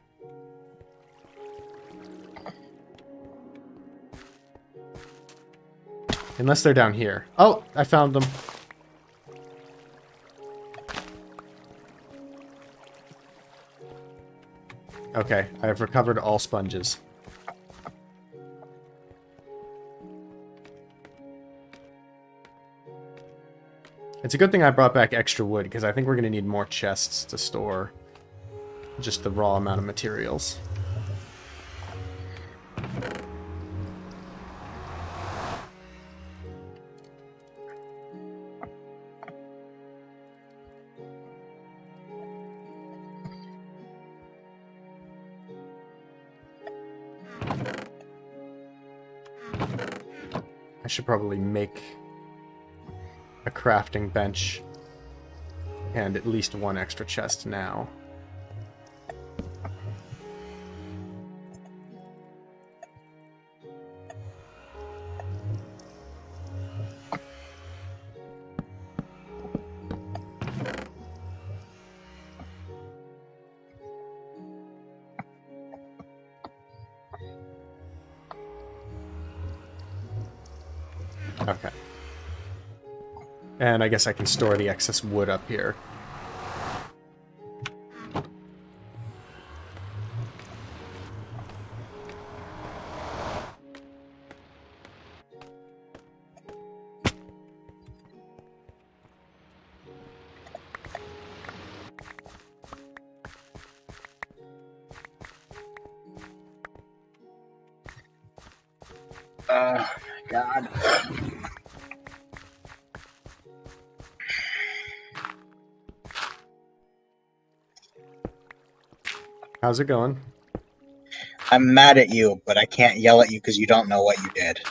Unless they're down here. Oh, I found them. Okay, I have recovered all sponges. It's a good thing I brought back extra wood, because I think we're going to need more chests to store just the raw amount of materials. I should probably make a crafting bench and at least 1 extra chest now. Okay. And I guess I can store the excess wood up here. God. How's it going? I'm mad at you, but I can't yell at you because you don't know what you did.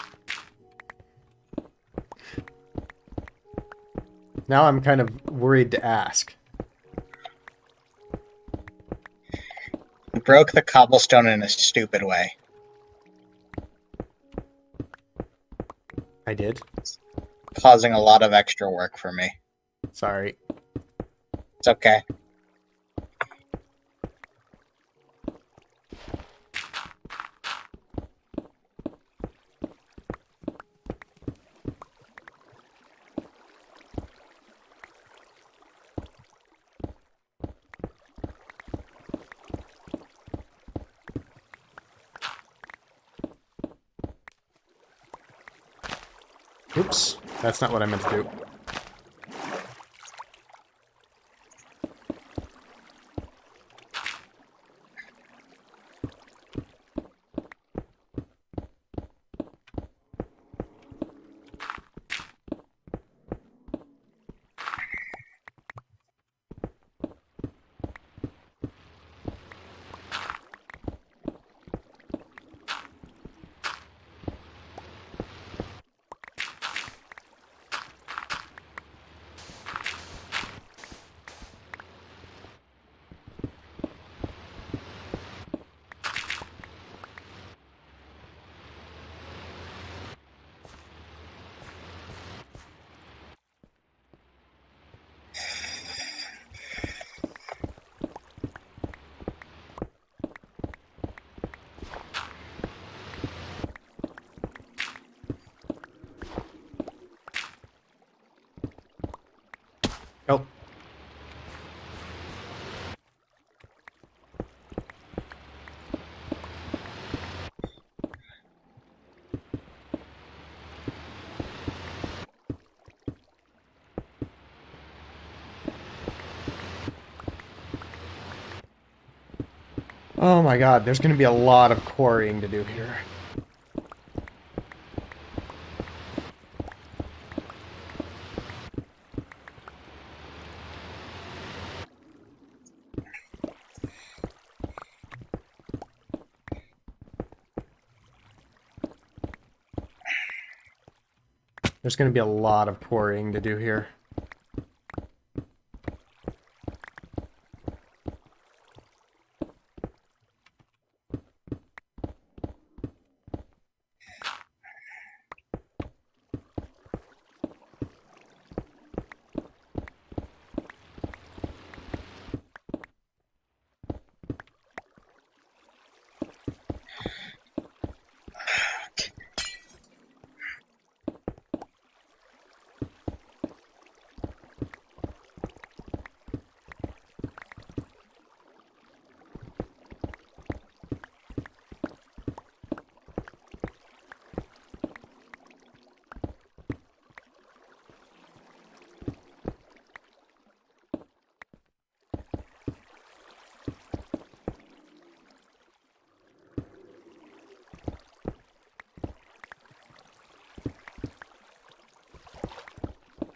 Now I'm kind of worried to ask. You broke the cobblestone in a stupid way. I did. Causing a lot of extra work for me. Sorry. It's okay. Oops. That's not what I meant to do. Oh. Oh my god, there's going to be a lot of quarrying to do here. There's going to be a lot of quarrying to do here.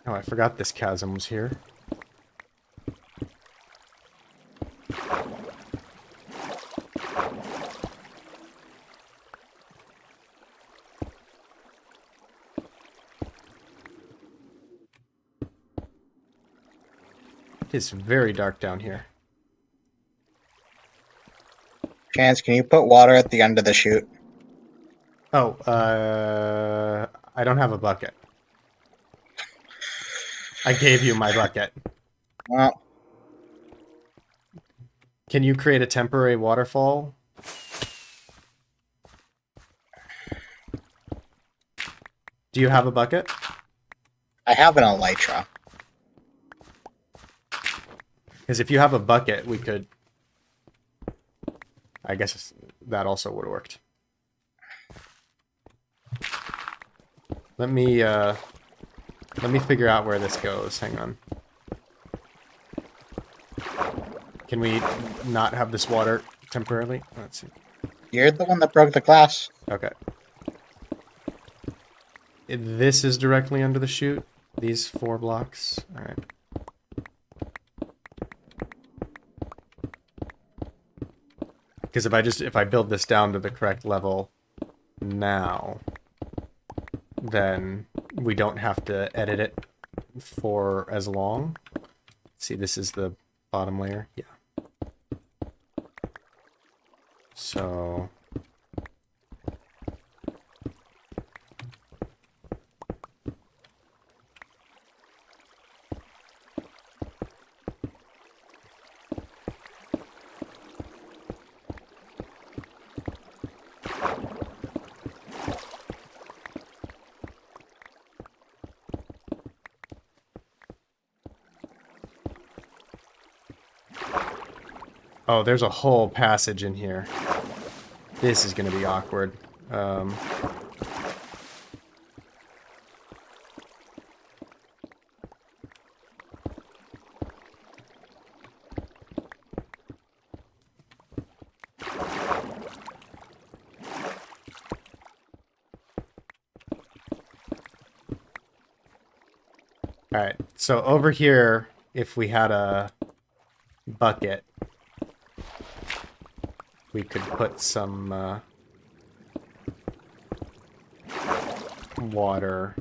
Oh, I forgot this chasm was here. It is very dark down here. Chance, can you put water at the end of the chute? Oh, I don't have a bucket. I gave you my bucket. Well, Can you create a temporary waterfall? Do you have a bucket? I have an elytra. Because if you have a bucket, we could... I guess that also would have worked. Let me figure out where this goes. Hang on. Can we not have this water temporarily? Let's see. You're the one that broke the glass. Okay. this is directly under the chute. These 4 blocks. All right. Because if I build this down to the correct level now, then we don't have to edit it for as long. See, this is the bottom layer. Yeah. So oh, there's a whole passage in here. This is going to be awkward. Alright, so over here, if we had a bucket, we could put some water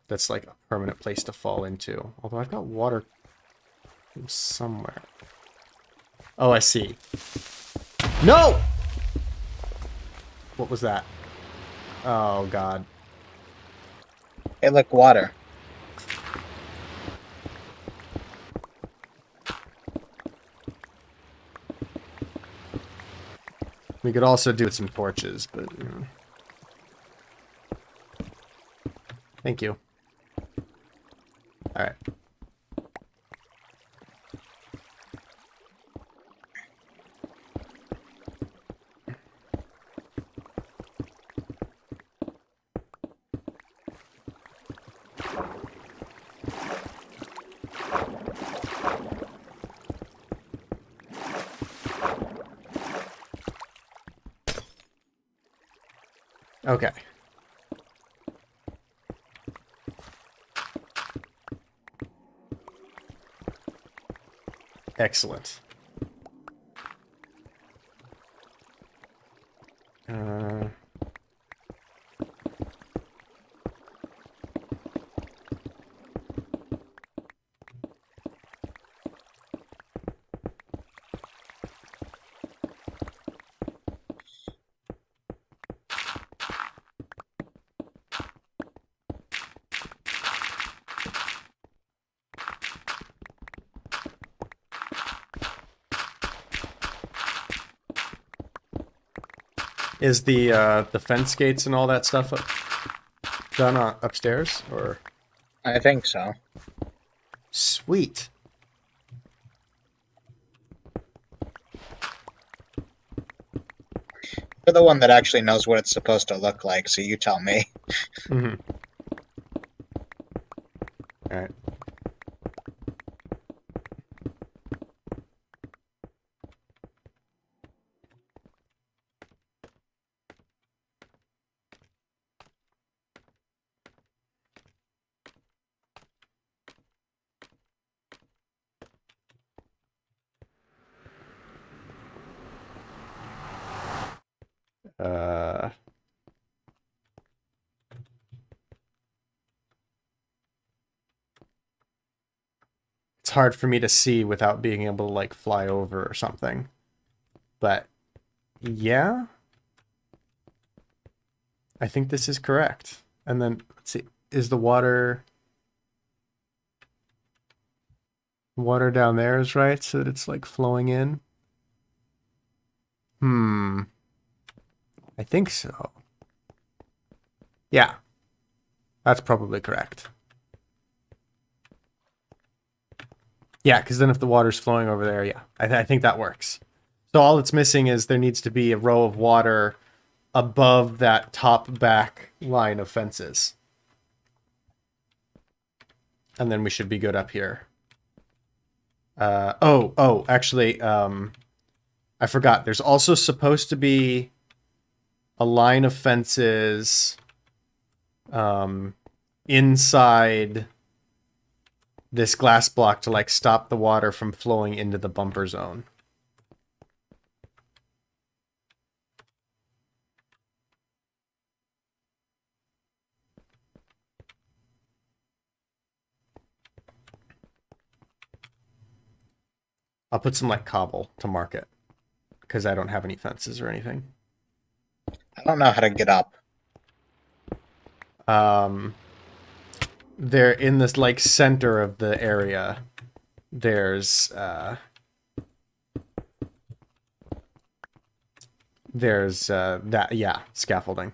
that's like a permanent place to fall into. Although I've got water somewhere. Oh, I see. No! What was that? Oh, God. Hey, look, water. We could also do some torches, but... You know. Thank you. Alright. Okay. Excellent. Is the fence gates and all that stuff done upstairs, or? I think so. Sweet. You're the one that actually knows what it's supposed to look like, so you tell me. Mm-hmm. All right. It's hard for me to see without being able to like fly over or something. But yeah, I think this is correct. And then let's see, is the water down there is right so that it's like flowing in? I think so. Yeah, that's probably correct. Yeah, because then if the water's flowing over there, yeah, I think that works. So all it's missing is there needs to be a row of water above that top back line of fences. And then we should be good up here. Actually, I forgot. There's also supposed to be a line of fences inside this glass block to like stop the water from flowing into the bumper zone. I'll put some like cobble to mark it because I don't have any fences or anything. I don't know how to get up. They're in this like center of the area. There's that, yeah, scaffolding.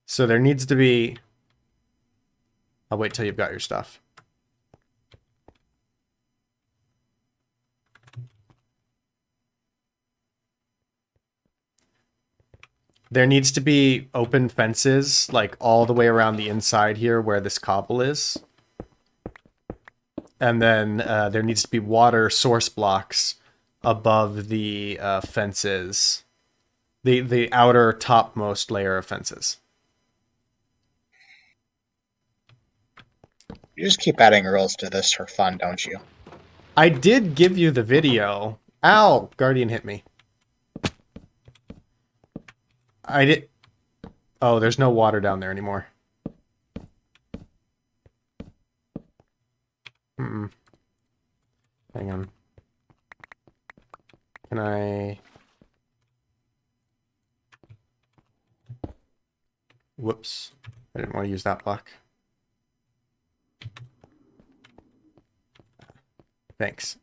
So there needs to be... I'll wait till you've got your stuff. There needs to be open fences, like all the way around the inside here where this cobble is. And then there needs to be water source blocks above the fences. The outer topmost layer of fences. You just keep adding rules to this for fun, don't you? I did give you the video. Ow! Guardian hit me. I did... Oh, there's no water down there anymore. Mm-mm. Hang on. Can I... Whoops. I didn't want to use that block. Thanks.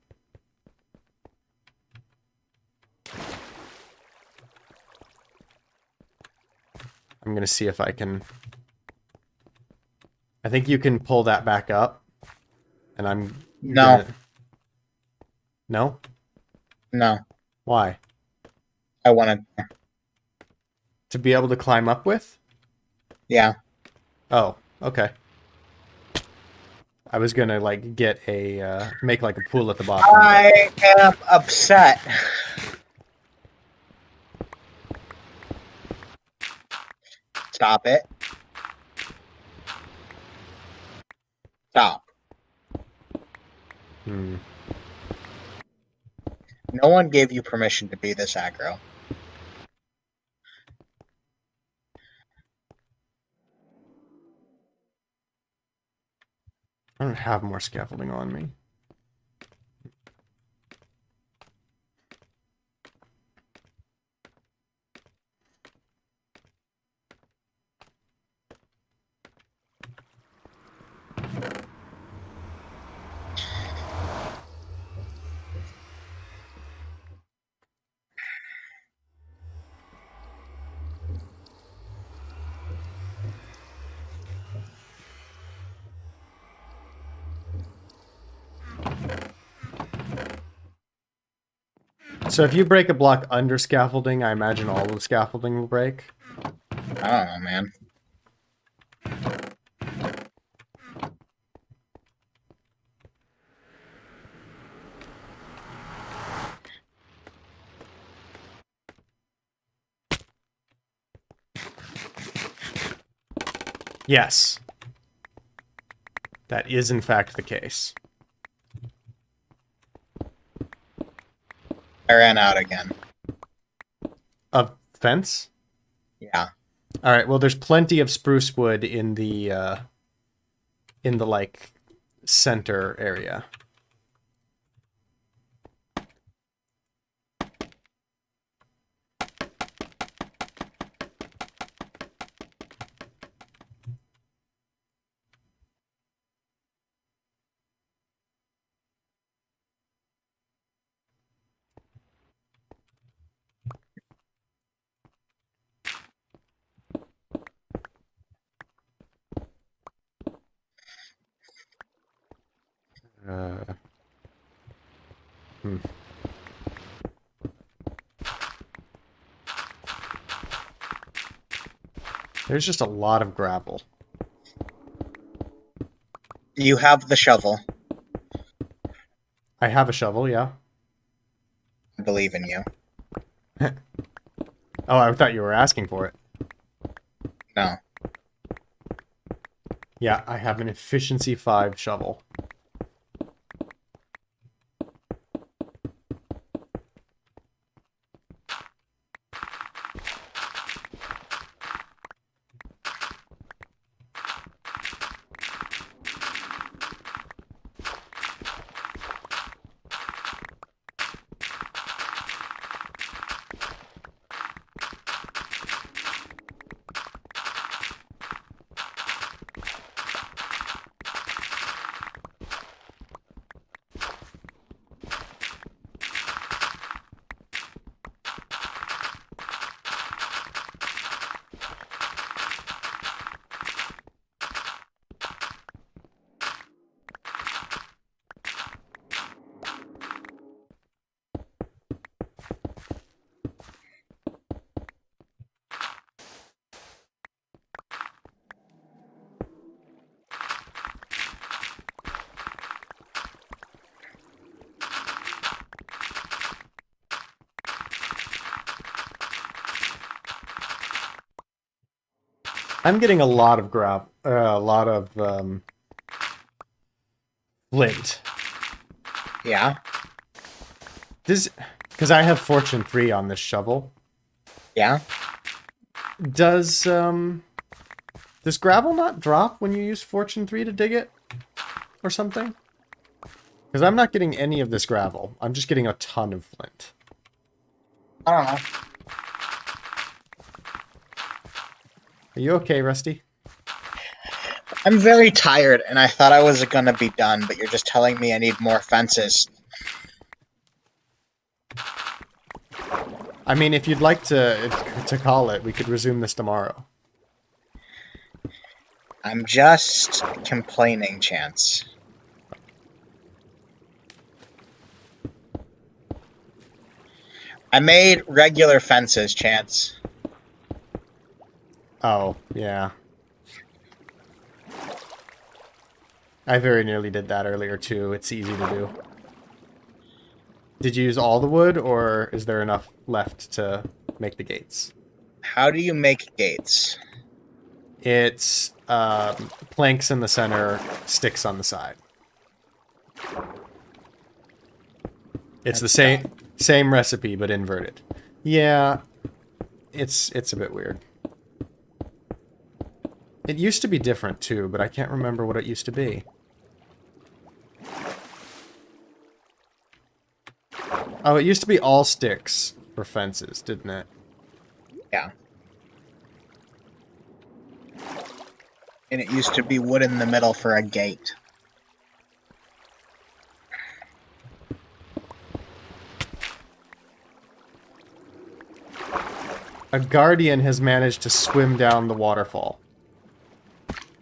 I'm going to see if I can... I think you can pull that back up. And I'm... No. gonna- No? No. Why? I want to... To be able to climb up with? Yeah. Oh, okay. I was gonna like get a make like a pool at the bottom. I am upset. Stop it. Stop. Hmm. No one gave you permission to be this aggro. I don't have more scaffolding on me. So if you break a block under scaffolding, I imagine all of the scaffolding will break. I don't know, man. Yes. That is in fact the case. I ran out again. A fence? Yeah. All right. Well, there's plenty of spruce wood in the like center area. Hmm. There's just a lot of gravel. You have the shovel. I have a shovel, yeah. believe in you. Oh, I thought you were asking for it. No. Yeah, I have an efficiency 5 shovel. I'm getting a lot of flint. Yeah? This, because I have Fortune 3 on this shovel. Yeah? Does gravel not drop when you use Fortune 3 to dig it? Or something? Because I'm not getting any of this gravel. I'm just getting a ton of flint. I don't know. Are you okay, Rusty? I'm very tired, and I thought I was gonna be done, but you're just telling me I need more fences. I mean, if you'd like to call it, we could resume this tomorrow. I'm just complaining, Chance. I made regular fences, Chance. Oh, yeah. I very nearly did that earlier, too. It's easy to do. Did you use all the wood, or is there enough left to make the gates? How do you make gates? It's planks in the center, sticks on the side. It's the same recipe, but inverted. Yeah, it's a bit weird. It used to be different, too, but I can't remember what it used to be. Oh, it used to be all sticks for fences, didn't it? Yeah. And it used to be wood in the middle for a gate. A guardian has managed to swim down the waterfall.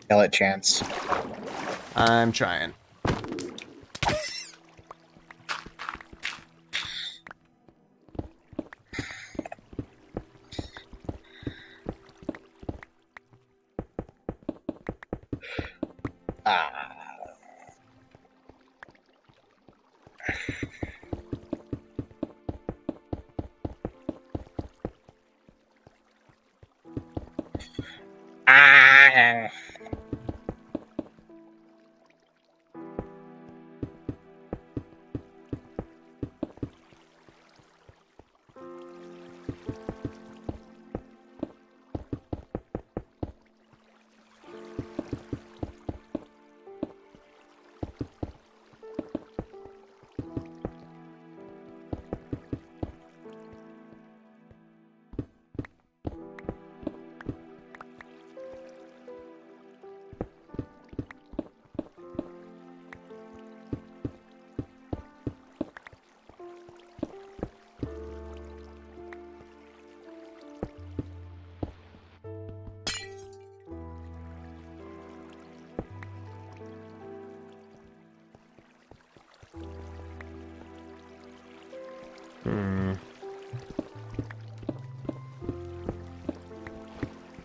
Kill it, Chance. I'm trying. Ah.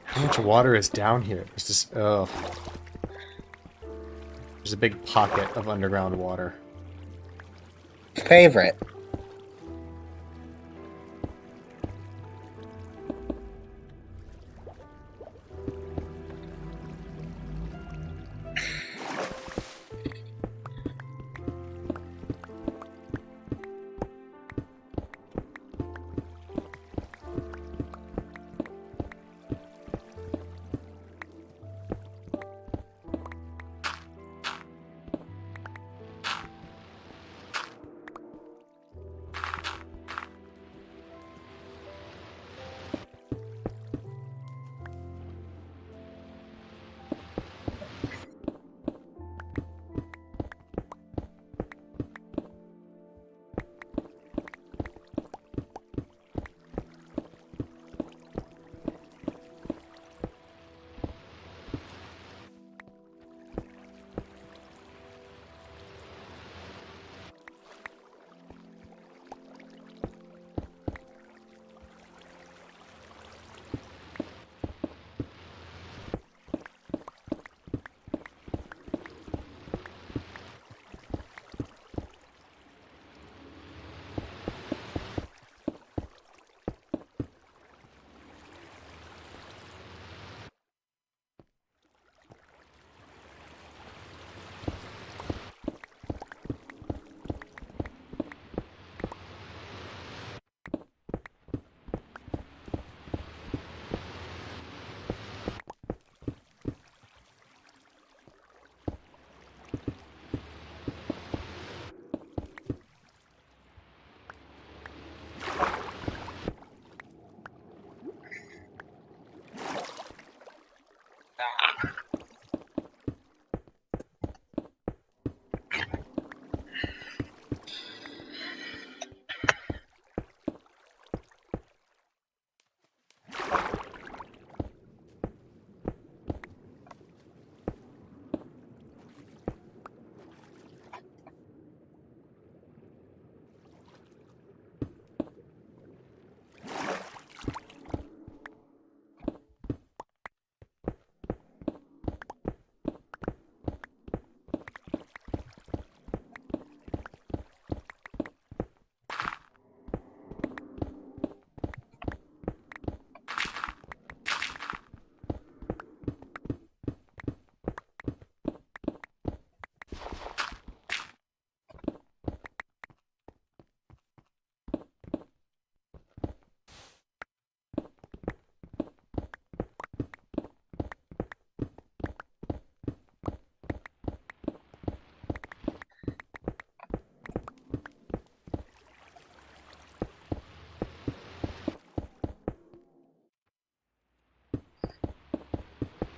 How much water is down here? There's just, oh. There's a big pocket of underground water. Favorite.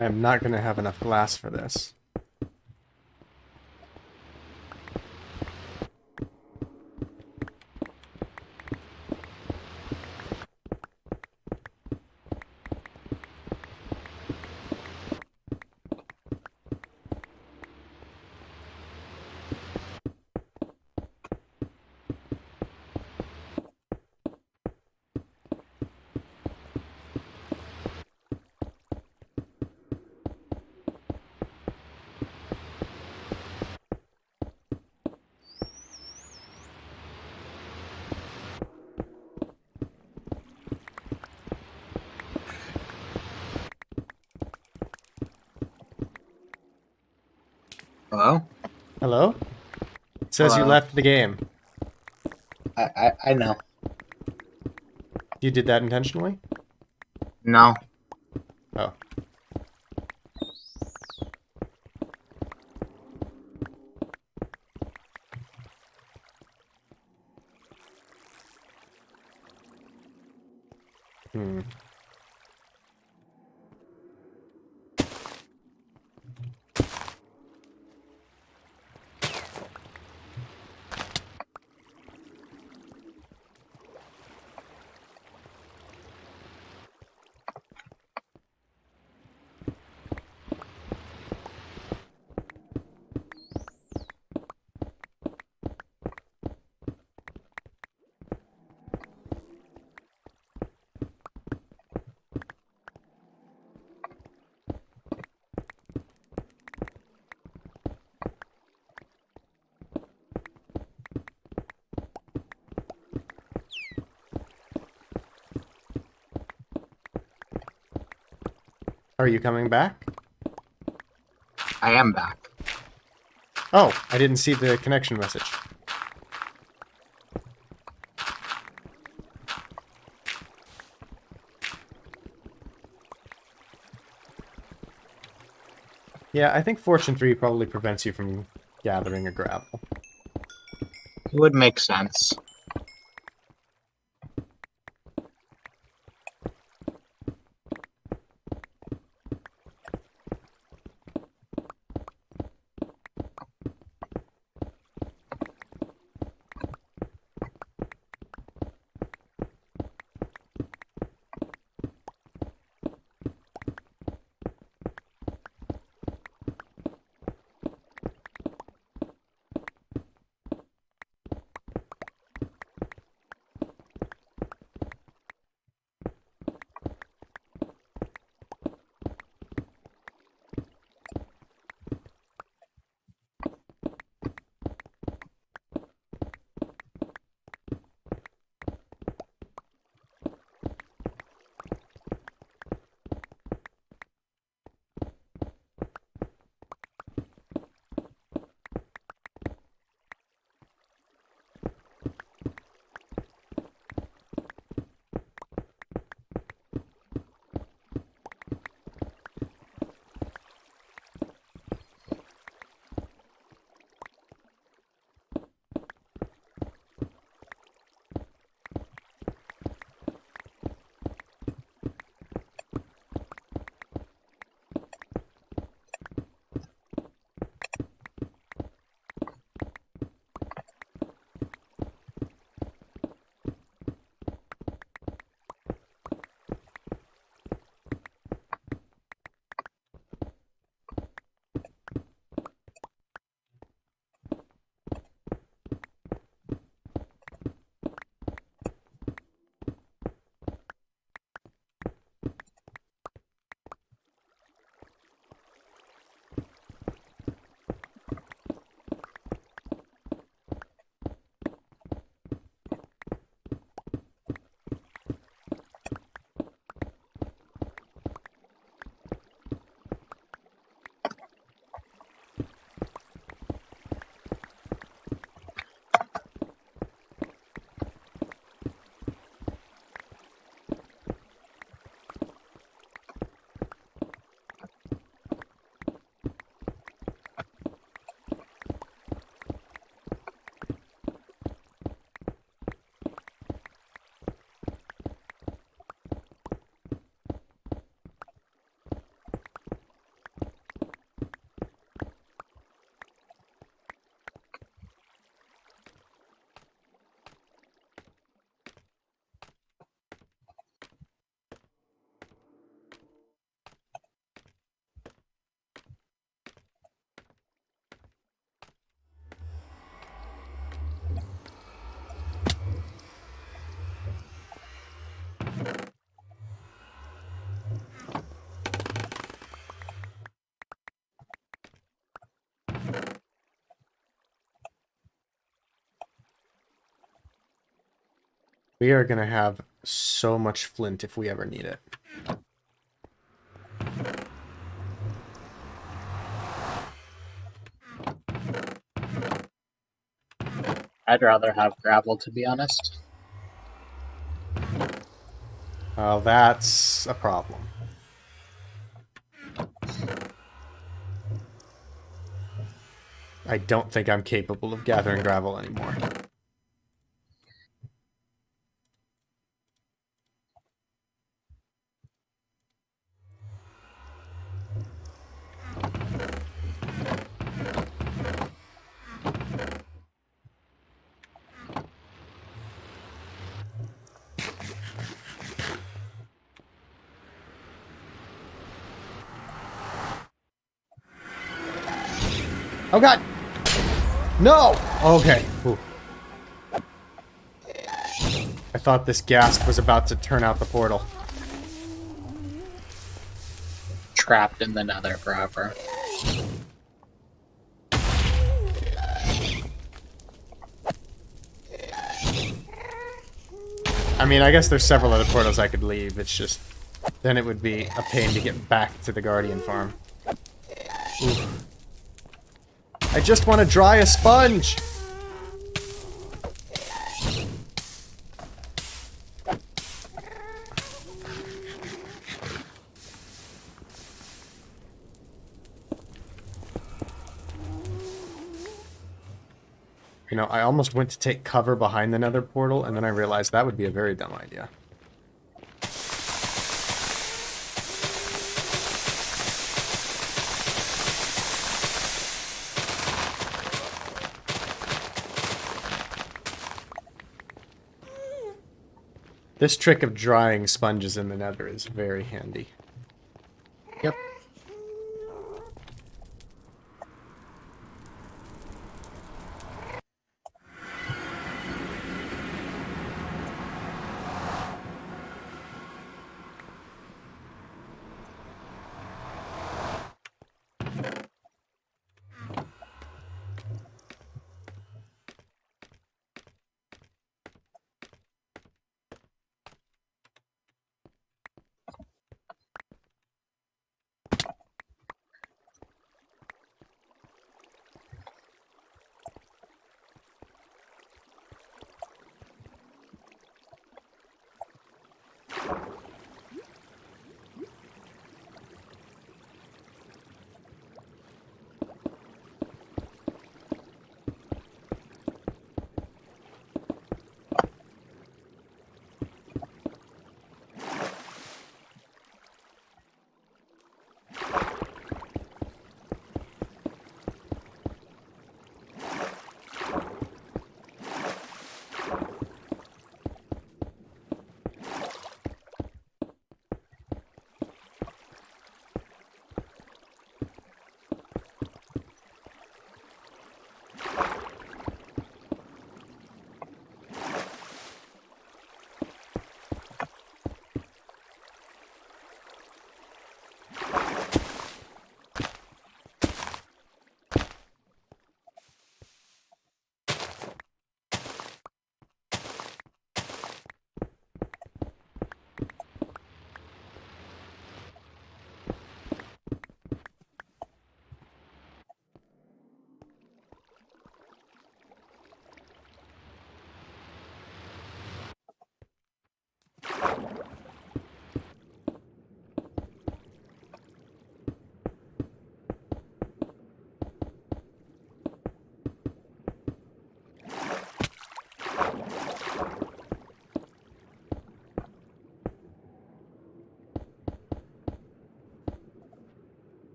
I'm not going to have enough glass for this. Hello? Hello? It says you Hello. left the game. I know. You did that intentionally? No. Oh. Hmm. Are you coming back? I am back. Oh, I didn't see the connection message. Yeah, I think Fortune 3 probably prevents you from gathering a gravel. It would make sense. We are going to have so much flint if we ever need it. I'd rather have gravel, to be honest. Well, that's a problem. I don't think I'm capable of gathering gravel anymore. Oh god! No! Okay. Ooh. I thought this ghast was about to turn out the portal. Trapped in the nether forever. I mean, I guess there's several other portals I could leave. It's just... then it would be a pain to get back to the Guardian farm. Ooh. I just want to dry a sponge! You know, I almost went to take cover behind the nether portal, and then I realized that would be a very dumb idea. This trick of drying sponges in the nether is very handy. Yep.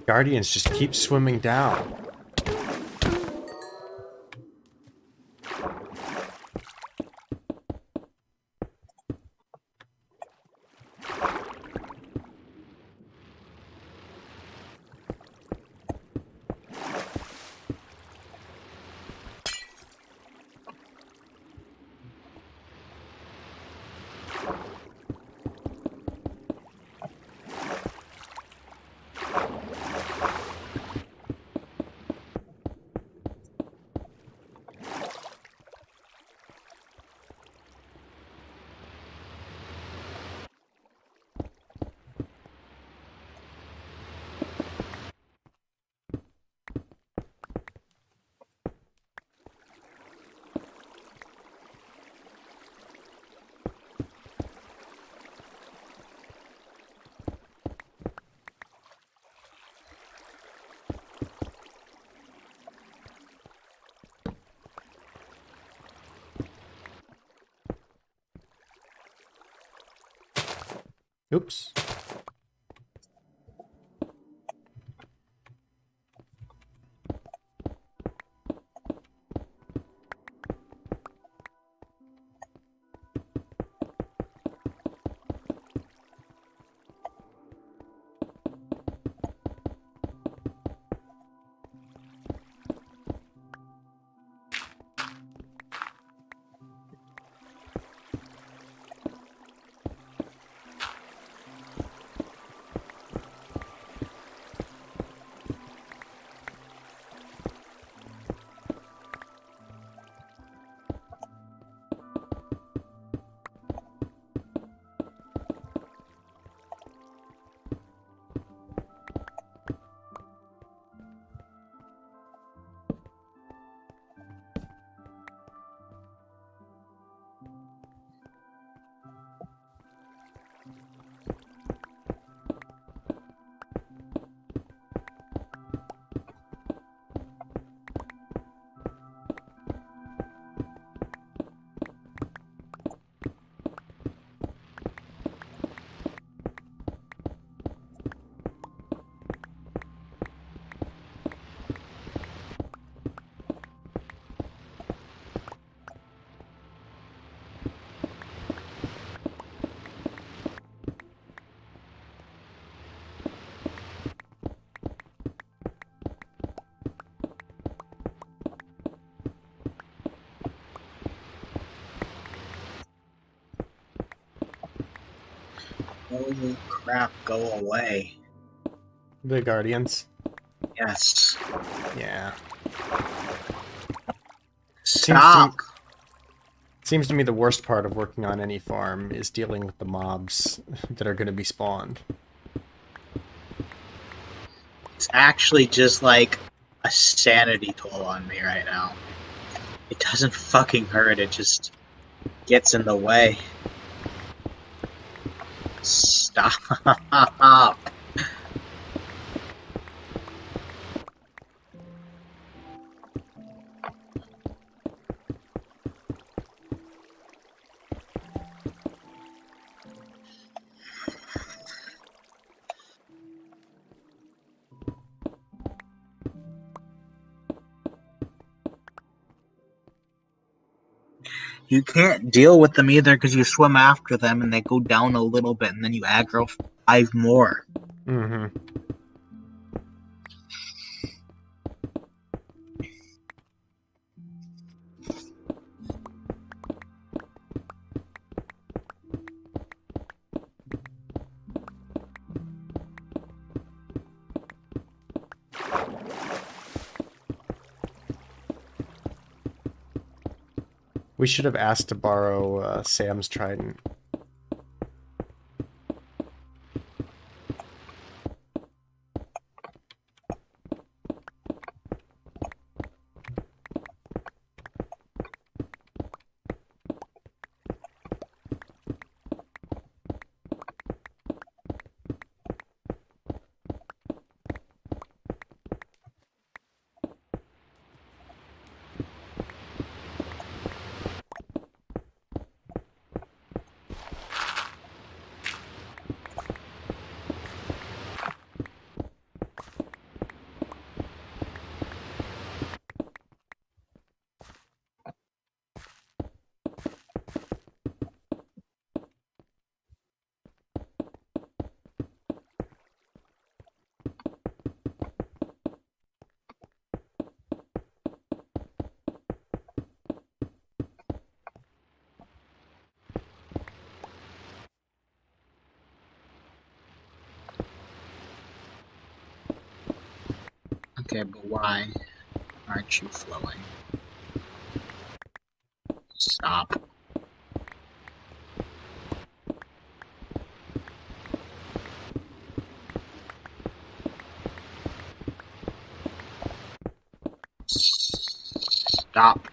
Guardians just keep swimming down. Oops. Holy crap, go away. The Guardians. Yes. Yeah. Stop! Seems to me the worst part of working on any farm is dealing with the mobs that are going to be spawned. It's actually just like a sanity toll on me right now. It doesn't fucking hurt, it just gets in the way. Stop! You can't deal with them either because you swim after them and they go down a little bit and then you aggro 5 more. Mm-hmm. We should have asked to borrow Sam's trident. Okay, but why aren't you flowing? Stop. Stop.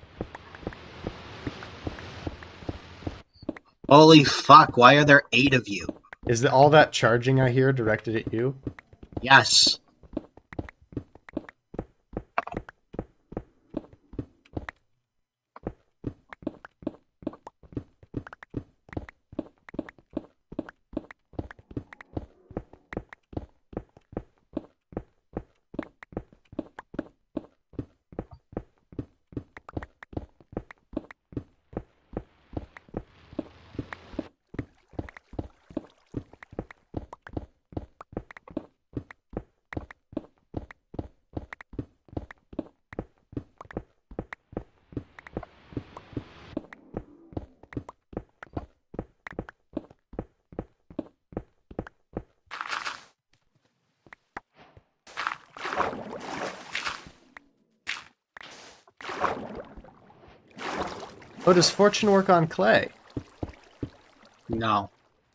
Holy fuck, why are there 8 of you? Is all that charging I hear directed at you? Yes. Oh, does fortune work on clay? No.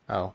Oh.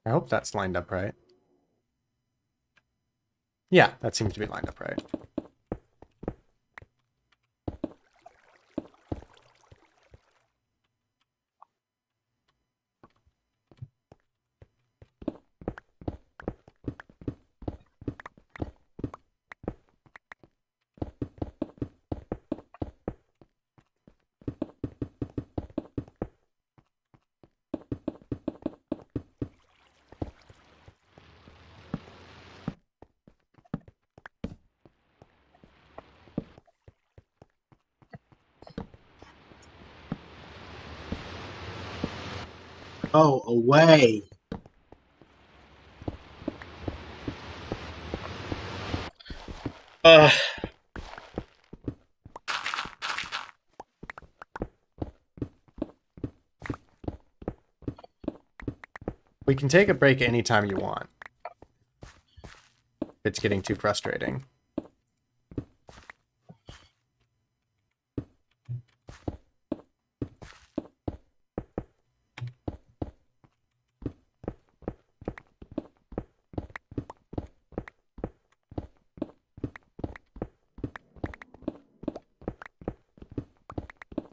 I hope that's lined up right. Yeah, that seems to be lined up right. Oh, away. Ugh. We can take a break anytime you want. If it's getting too frustrating.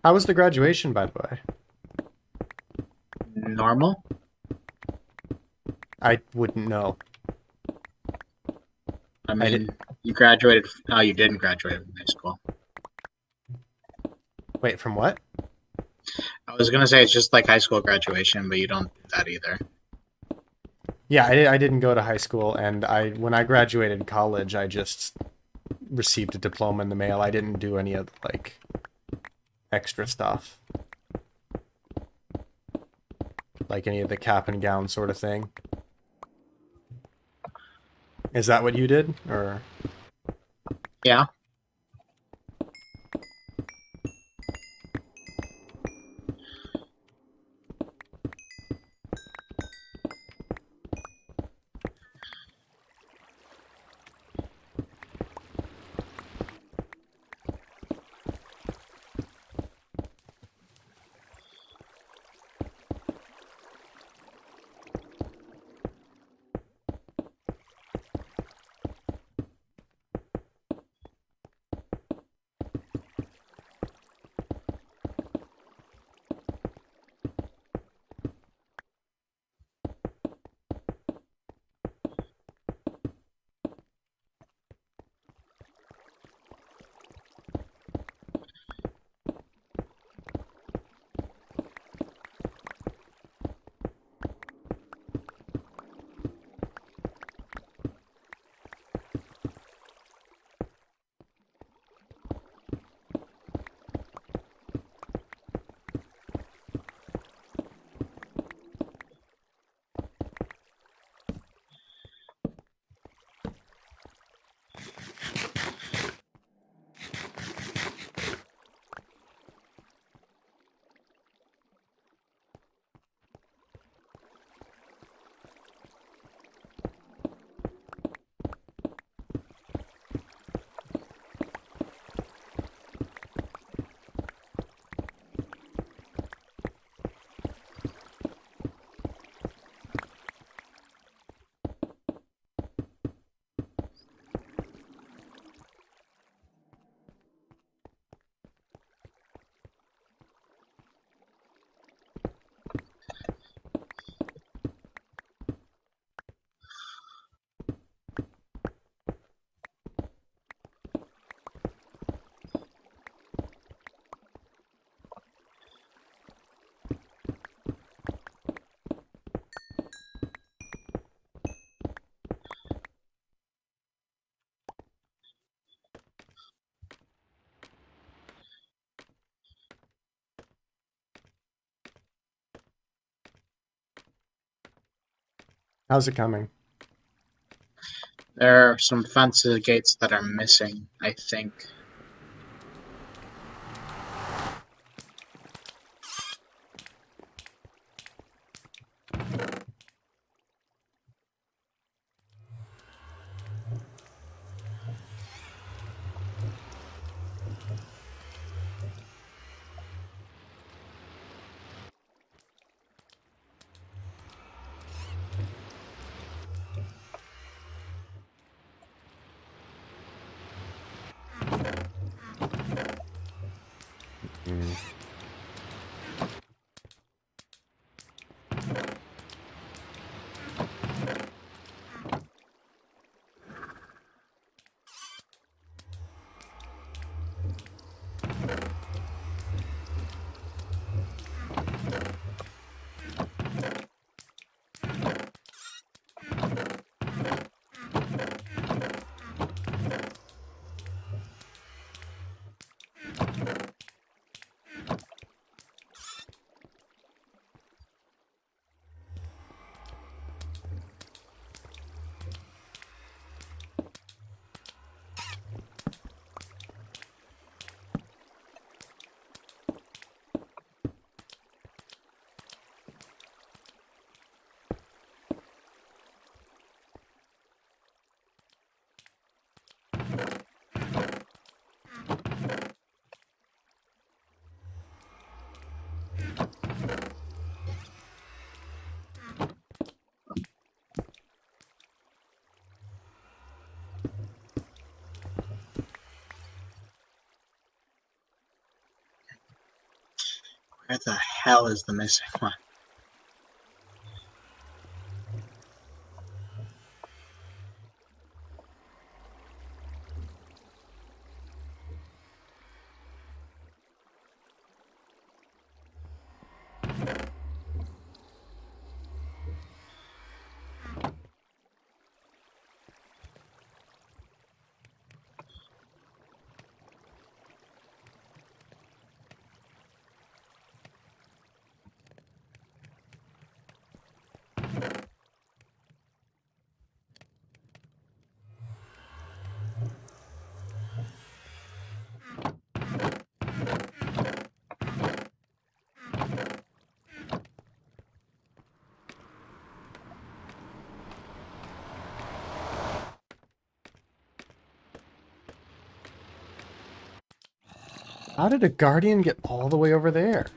How was the graduation, by the way? Normal? I wouldn't know. I I mean, you graduated. Oh, you didn't graduate from high school. Wait, from what? I was gonna say it's just like high school graduation, but you don't do that either. Yeah, I didn't go to high school, and when I graduated college, I just received a diploma in the mail. I didn't do any of like extra stuff, like any of the cap and gown sort of thing. Is that what you did, or? Yeah. How's it coming? There are some fences gates that are missing, I think. Mm. Where the hell is the missing one? How did a guardian get all the way over there?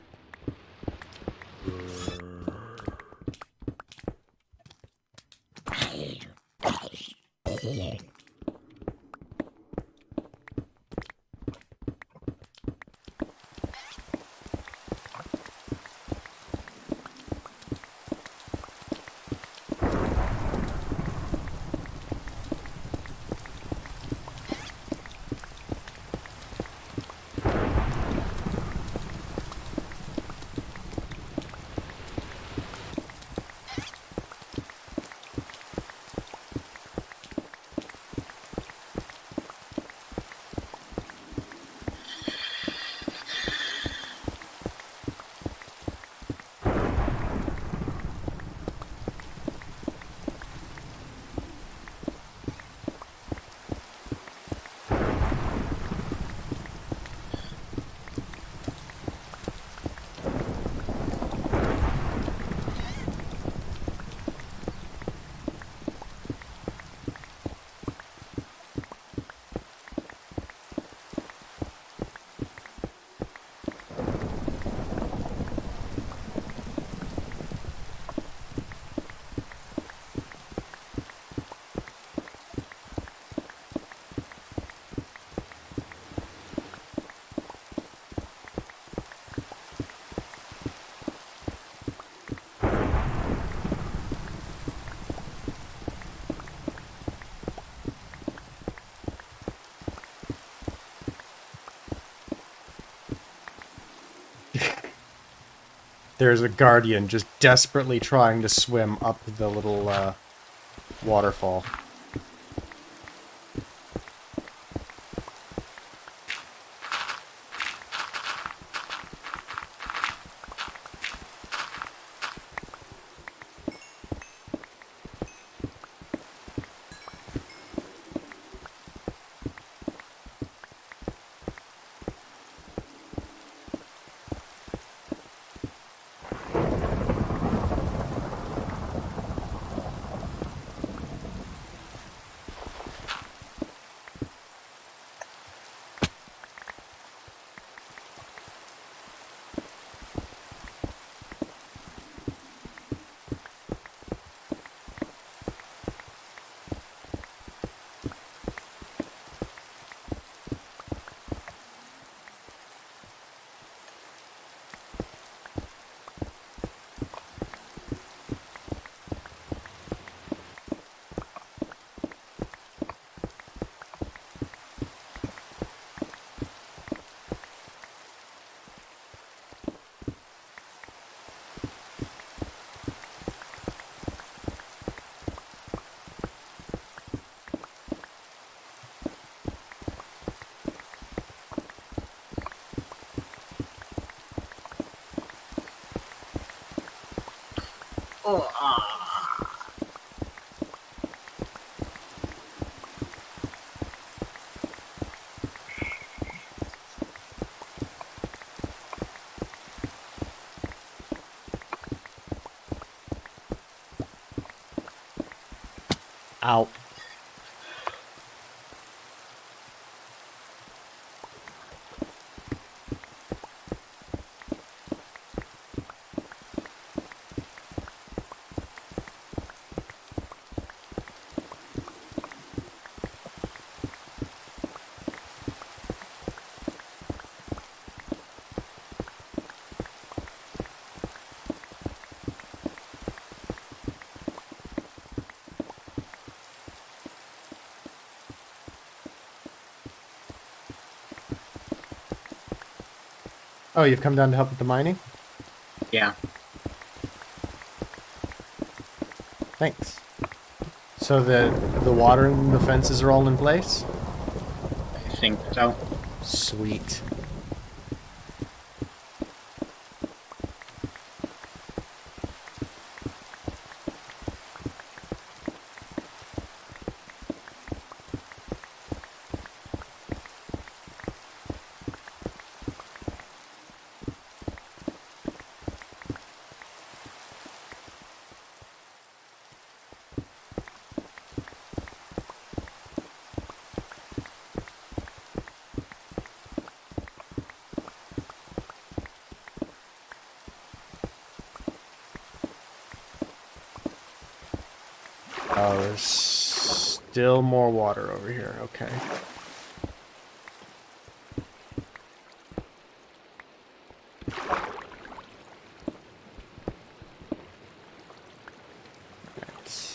There's a guardian just desperately trying to swim up the little waterfall. Oh, ah. Ow. Oh, you've come down to help with the mining? Yeah, Thanks. So the water and the fences are all in place? I think so. Sweet. Oh, there's still more water over here. Okay. Right.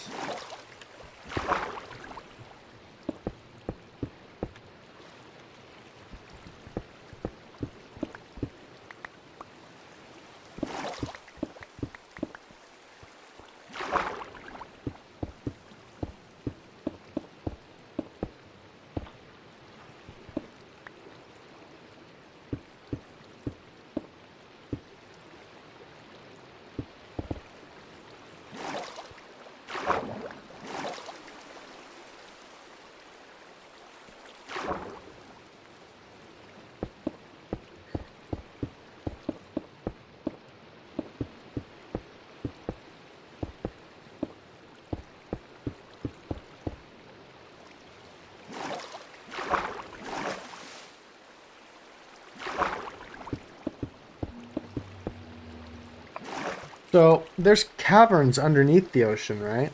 So there's caverns underneath the ocean, right?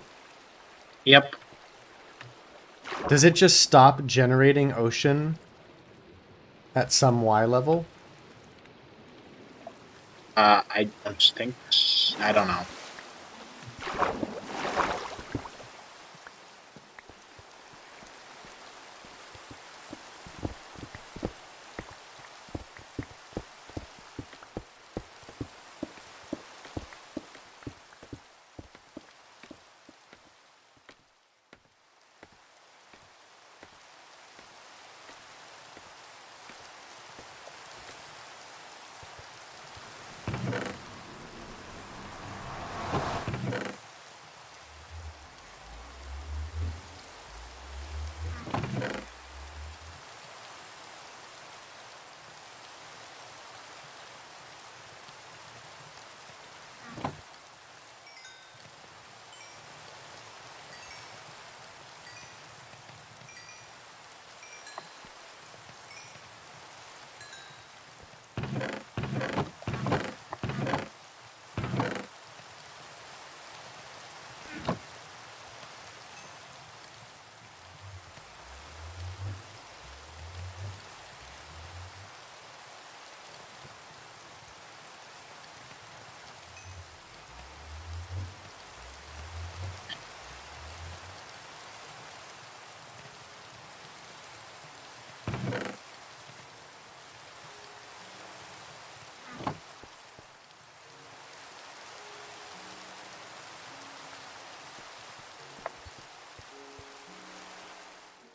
Yep. Does it just stop generating ocean at some Y level? I don't think. I don't know.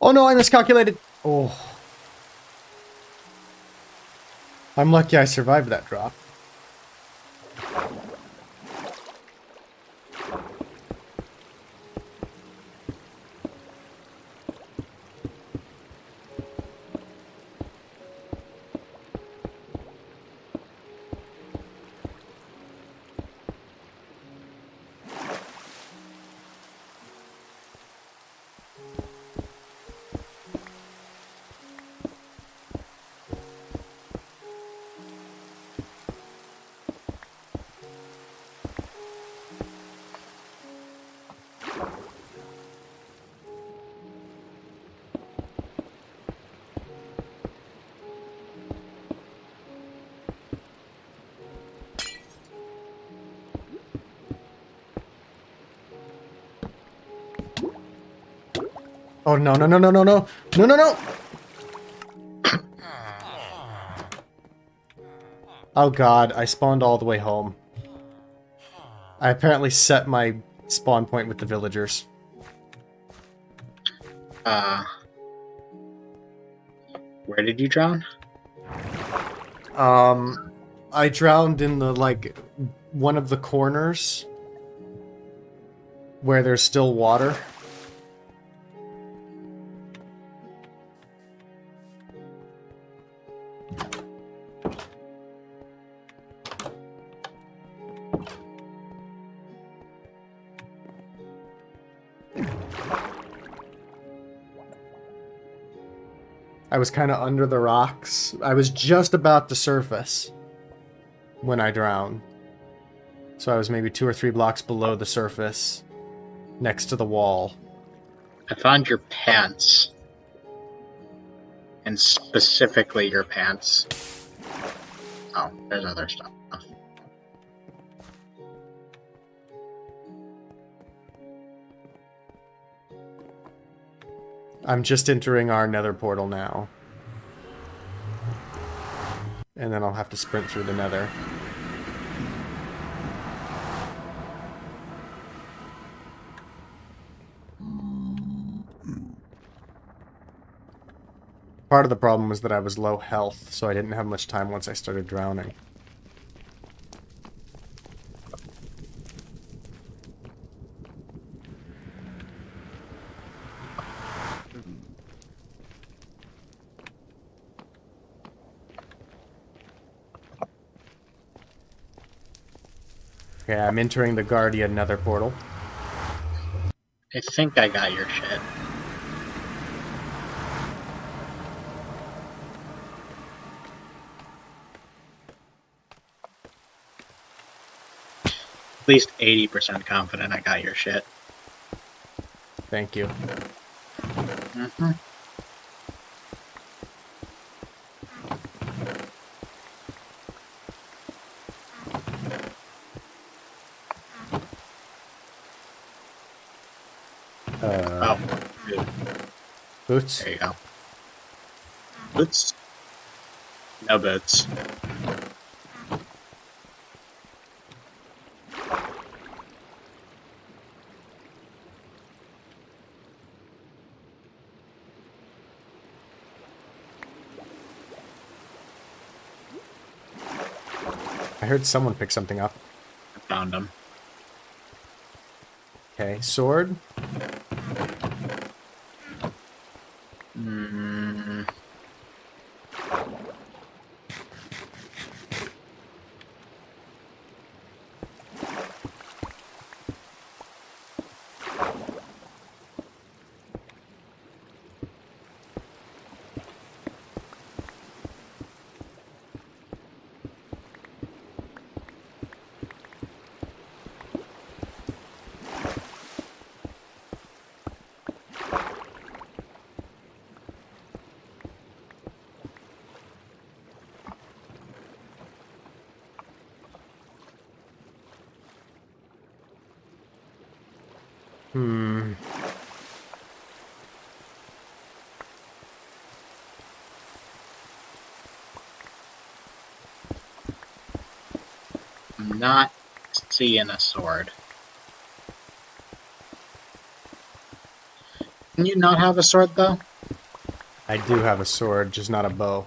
Oh no, I miscalculated. Oh. I'm lucky I survived that drop. Oh, no, no, no, no, no, no. No, no, no! Oh god, I spawned all the way home. I apparently set my spawn point with the villagers. Where did you drown? I drowned in the, like, one of the corners where there's still water. I was kind of under the rocks. I was just about to surface when I drowned. So I was maybe 2 or 3 blocks below the surface, next to the wall. I found your pants. And specifically your pants. Oh, there's other stuff. I'm just entering our nether portal now. And then I'll have to sprint through the nether. Part of the problem was that I was low health, so I didn't have much time once I started drowning. Okay, I'm entering the Guardian nether portal. I think I got your shit. At least 80% confident I got your shit. Thank you. Mm-hmm. Oh, good. Boots? There you go. Boots? No boots. I heard someone pick something up. I found them. Okay, sword. Mm. Hmm. I'm not seeing a sword. Can you not have a sword, though? I do have a sword, just not a bow.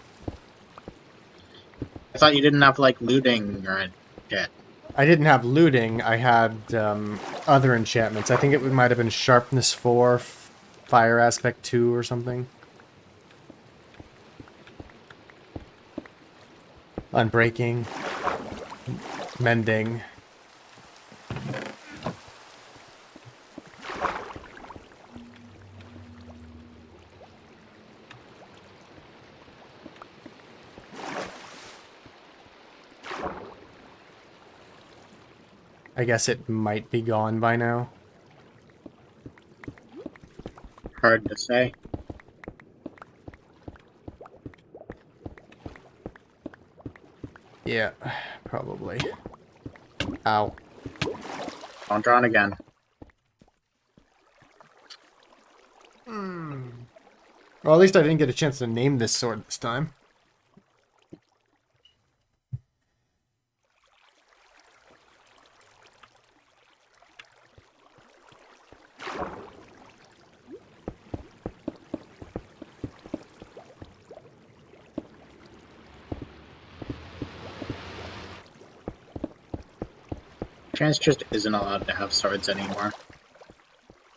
I thought you didn't have, like, looting or shit. I didn't have looting, I had other enchantments. I think it might have been Sharpness 4, Fire Aspect 2 or something. Unbreaking. Mending. I guess it might be gone by now. Hard to say. Yeah, probably. Ow. Don't drown again. Well, at least I didn't get a chance to name this sword this time. Chance just isn't allowed to have swords anymore.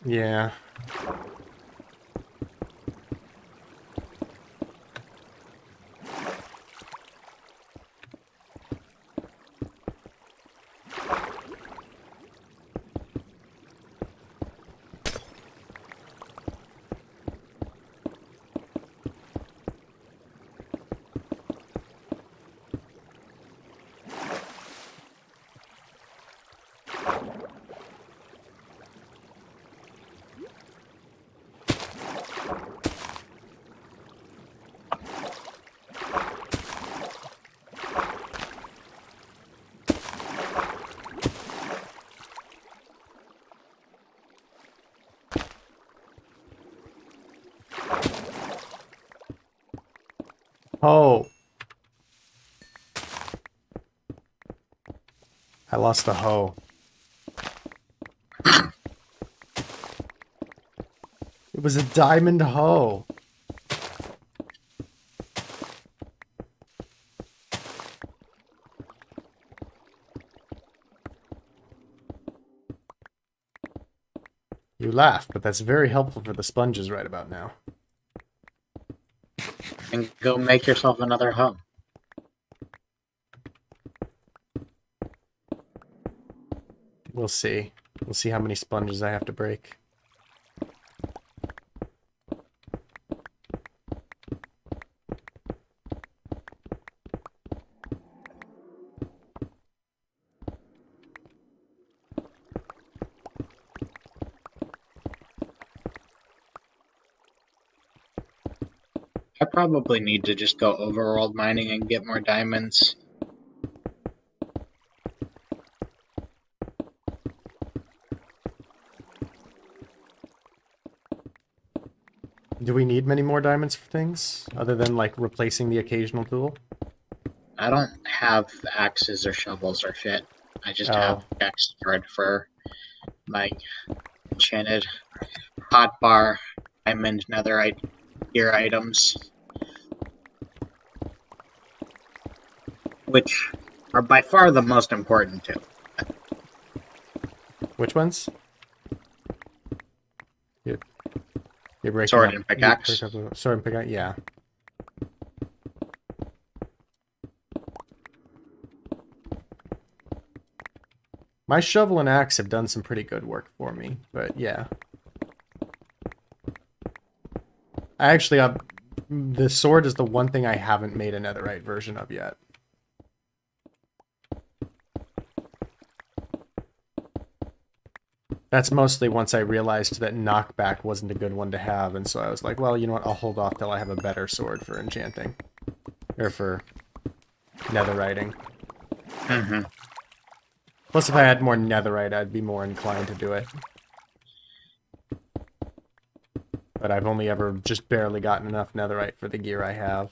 Yeah. Oh. I lost the hoe. It was a diamond hoe. You laugh, but that's very helpful for the sponges right about now. And go make yourself another home. We'll see. We'll see how many sponges I have to break. I probably need to just go overworld mining and get more diamonds. Do we need many more diamonds for things? Other than, like, replacing the occasional tool? I don't have axes or shovels or shit. I just have X sword for my enchanted hotbar, diamond, netherite gear items. Which are by far the most important too. Which ones? You're breaking Sword up. and pickaxe. Sword and pickaxe, yeah. My shovel and axe have done some pretty good work for me, but yeah. I actually have... The sword is the one thing I haven't made a netherite version of yet. That's mostly once I realized that knockback wasn't a good one to have, and so I was like, well, you know what, I'll hold off till I have a better sword for enchanting. Or for netheriting. Mm-hmm. Plus, if I had more netherite, I'd be more inclined to do it. But I've only ever just barely gotten enough netherite for the gear I have.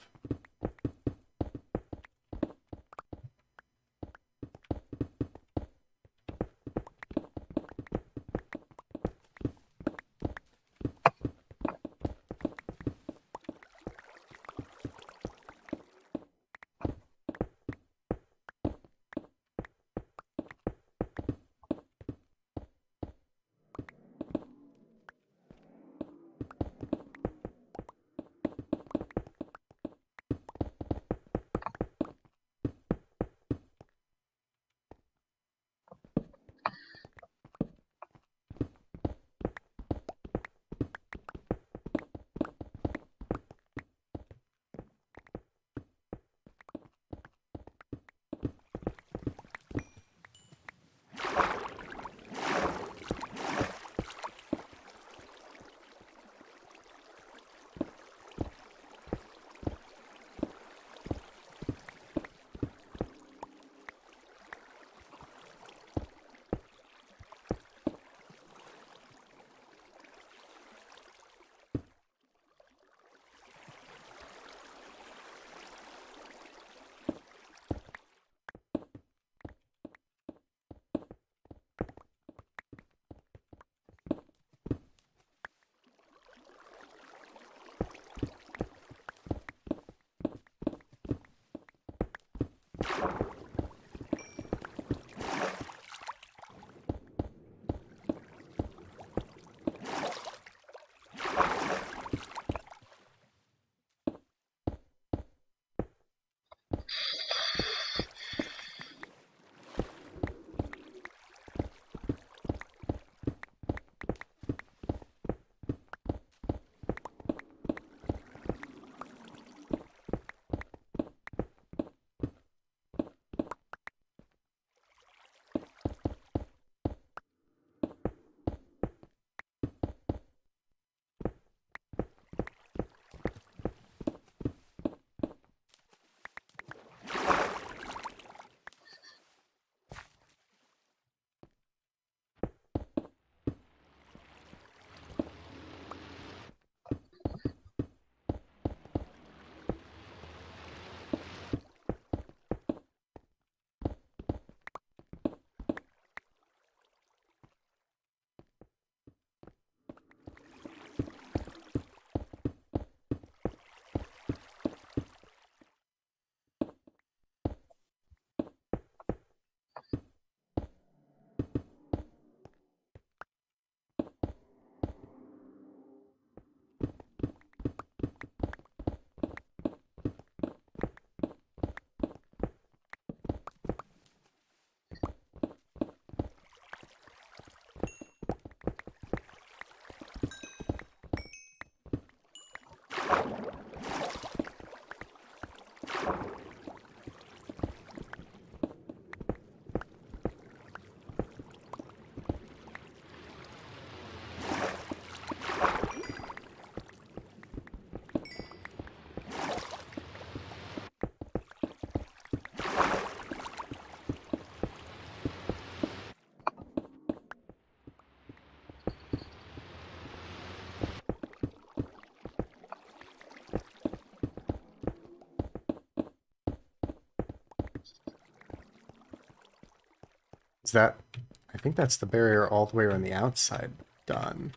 Is that... I think that's the barrier all the way around the outside done.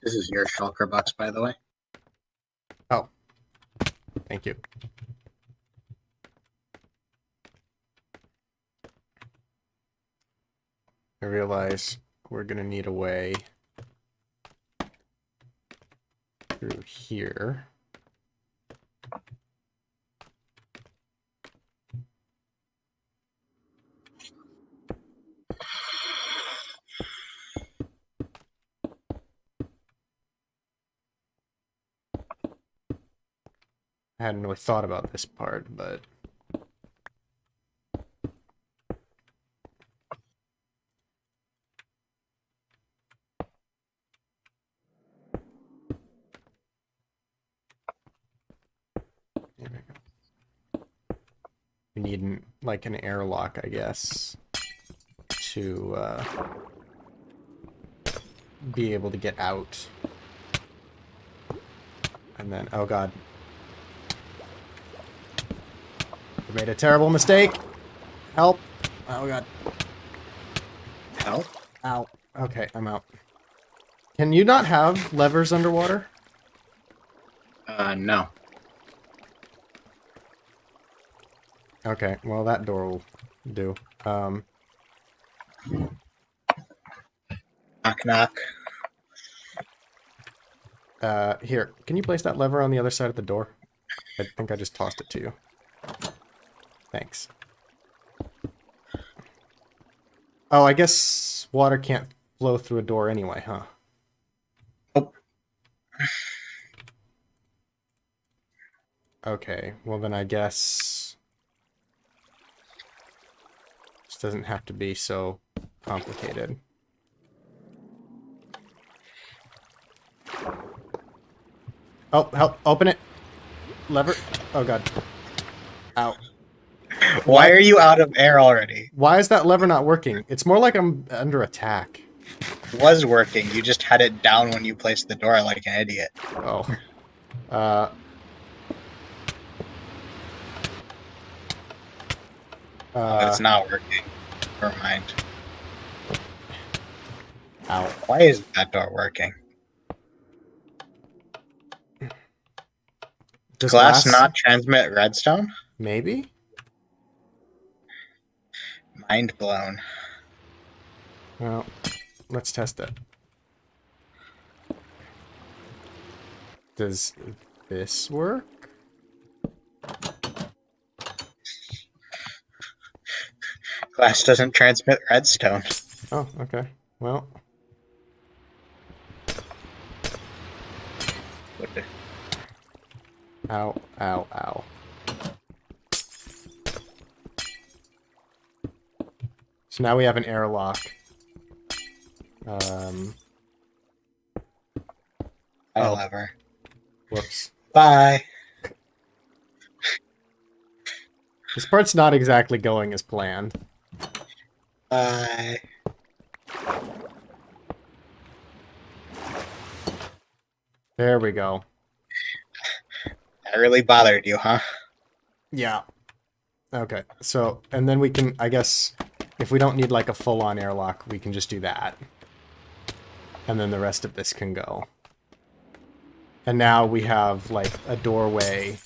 This is your shulker box, by the way. Thank you. I realize we're gonna need a way through here. I hadn't really thought about this part, but there we go. We need like an airlock, I guess, to be able to get out. And then, oh god. We made a terrible mistake. Help. Oh god. Help? Ow. Okay, I'm out. Can you not have levers underwater? No. Okay, well that door will do. Knock, knock. Here, can you place that lever on the other side of the door? I think I just tossed it to you. Thanks. Oh, I guess water can't flow through a door anyway, huh? Nope. Okay, well then I guess this doesn't have to be so complicated. Oh, help, open it. Lever. Oh god. Ow. Why are you out of air already? Why is that lever not working? It's more like I'm under attack. It was working. You just had it down when you placed the door like an idiot. Oh. It's not working. Never mind. Ow. Why is that door working? Does Glass not transmit redstone? Maybe? Mind blown. Well, let's test it. Does this work? Glass doesn't transmit redstone. Oh, okay. Well, ow, ow, ow. So now we have an airlock. Oh. Lever. Whoops. Bye. This part's not exactly going as planned. Bye. There we go. That really bothered you, huh? Yeah. Okay, so, and then we can, I guess, if we don't need like a full-on airlock, we can just do that. And then the rest of this can go. And now we have like a doorway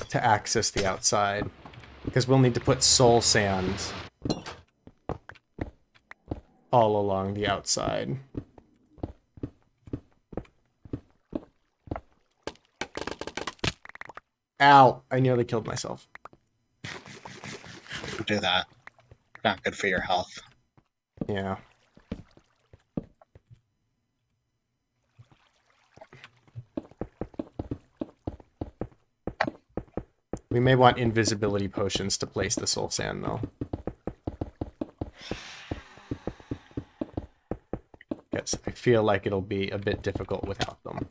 to access the outside. Because we'll need to put soul sand all along the outside. Ow! I nearly killed myself. Don't do that. Not good for your health. Yeah. We may want invisibility potions to place the soul sand, though. Yes, I feel like it'll be a bit difficult without them.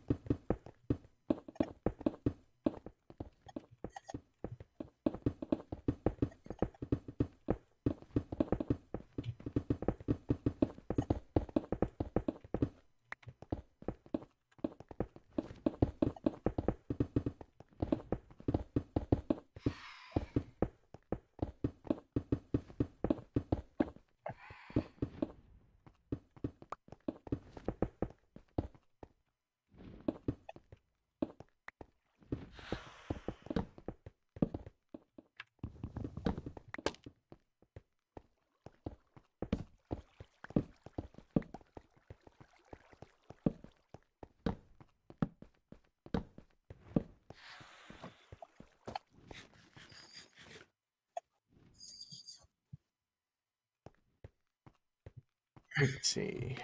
Let's see.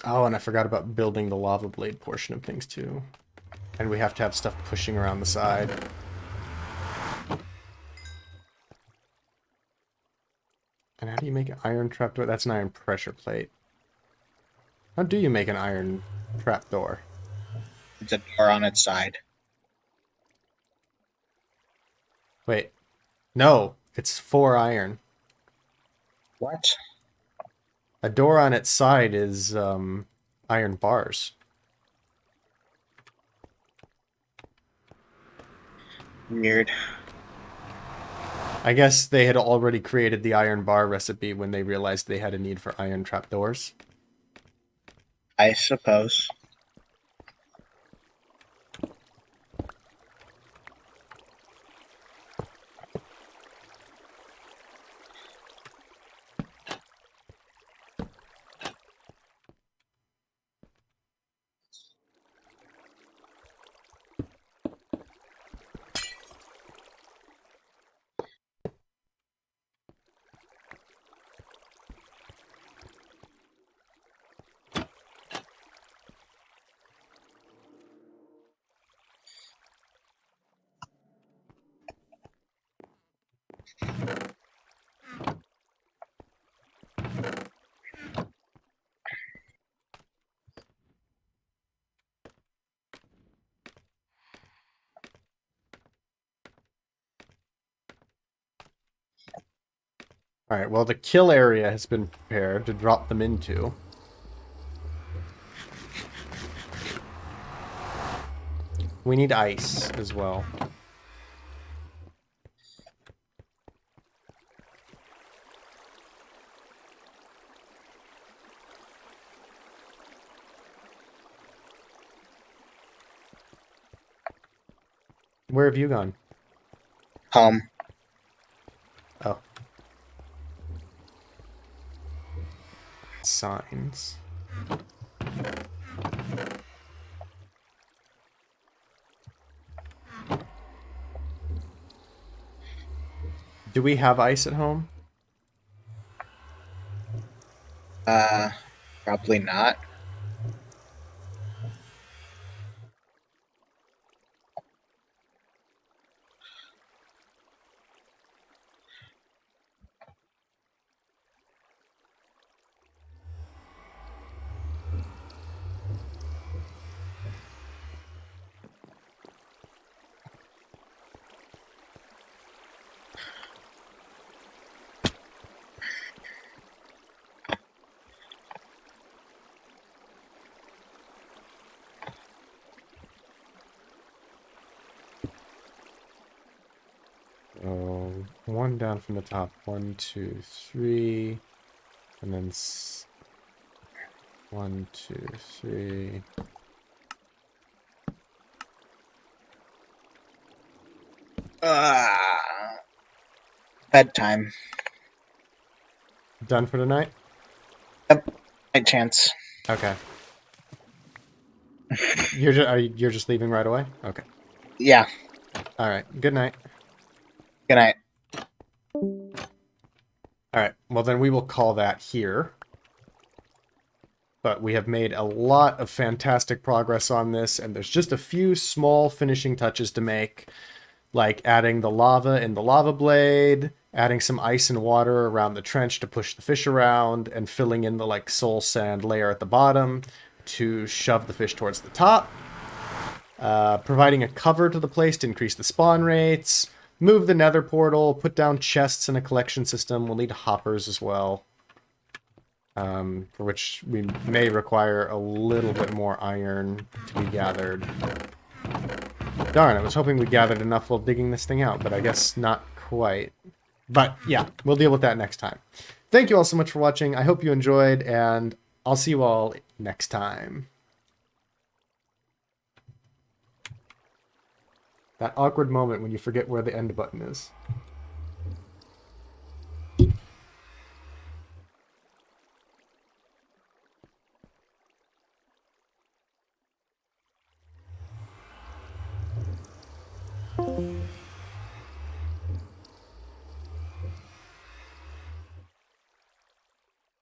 Oh, and I forgot about building the lava blade portion of things too. And we have to have stuff pushing around the side. And how do you make an iron trapdoor? That's an iron pressure plate. How do you make an iron trapdoor? It's a door on its side. Wait. No, it's 4 iron. What? A door on its side is iron bars. Weird. I guess they had already created the iron bar recipe when they realized they had a need for iron trapdoors. I suppose. Alright, well the kill area has been prepared to drop them into. We need ice as well. Where have you gone? Home. Oh. Signs. Do we have ice at home? Probably not. Oh, 1 down from the top. 1, 2, 3. And then 1, 2, 3. Bedtime. Done for tonight? Night chance. Okay. You're just leaving right away? Okay. Yeah. All right. Good night. Good night. All right. Well, then we will call that here. But we have made a lot of fantastic progress on this, and there's just a few small finishing touches to make, like adding the lava in the lava blade, adding some ice and water around the trench to push the fish around, and filling in the soul sand layer at the bottom to shove the fish towards the top. Providing a cover to the place to increase the spawn rates. Move the nether portal, put down chests and a collection system. We'll need hoppers as well. For which we may require a little bit more iron to be gathered. Darn, I was hoping we gathered enough while digging this thing out, but I guess not quite. But yeah, we'll deal with that next time. Thank you all so much for watching. I hope you enjoyed, and I'll see you all next time. That awkward moment when you forget where the end button is.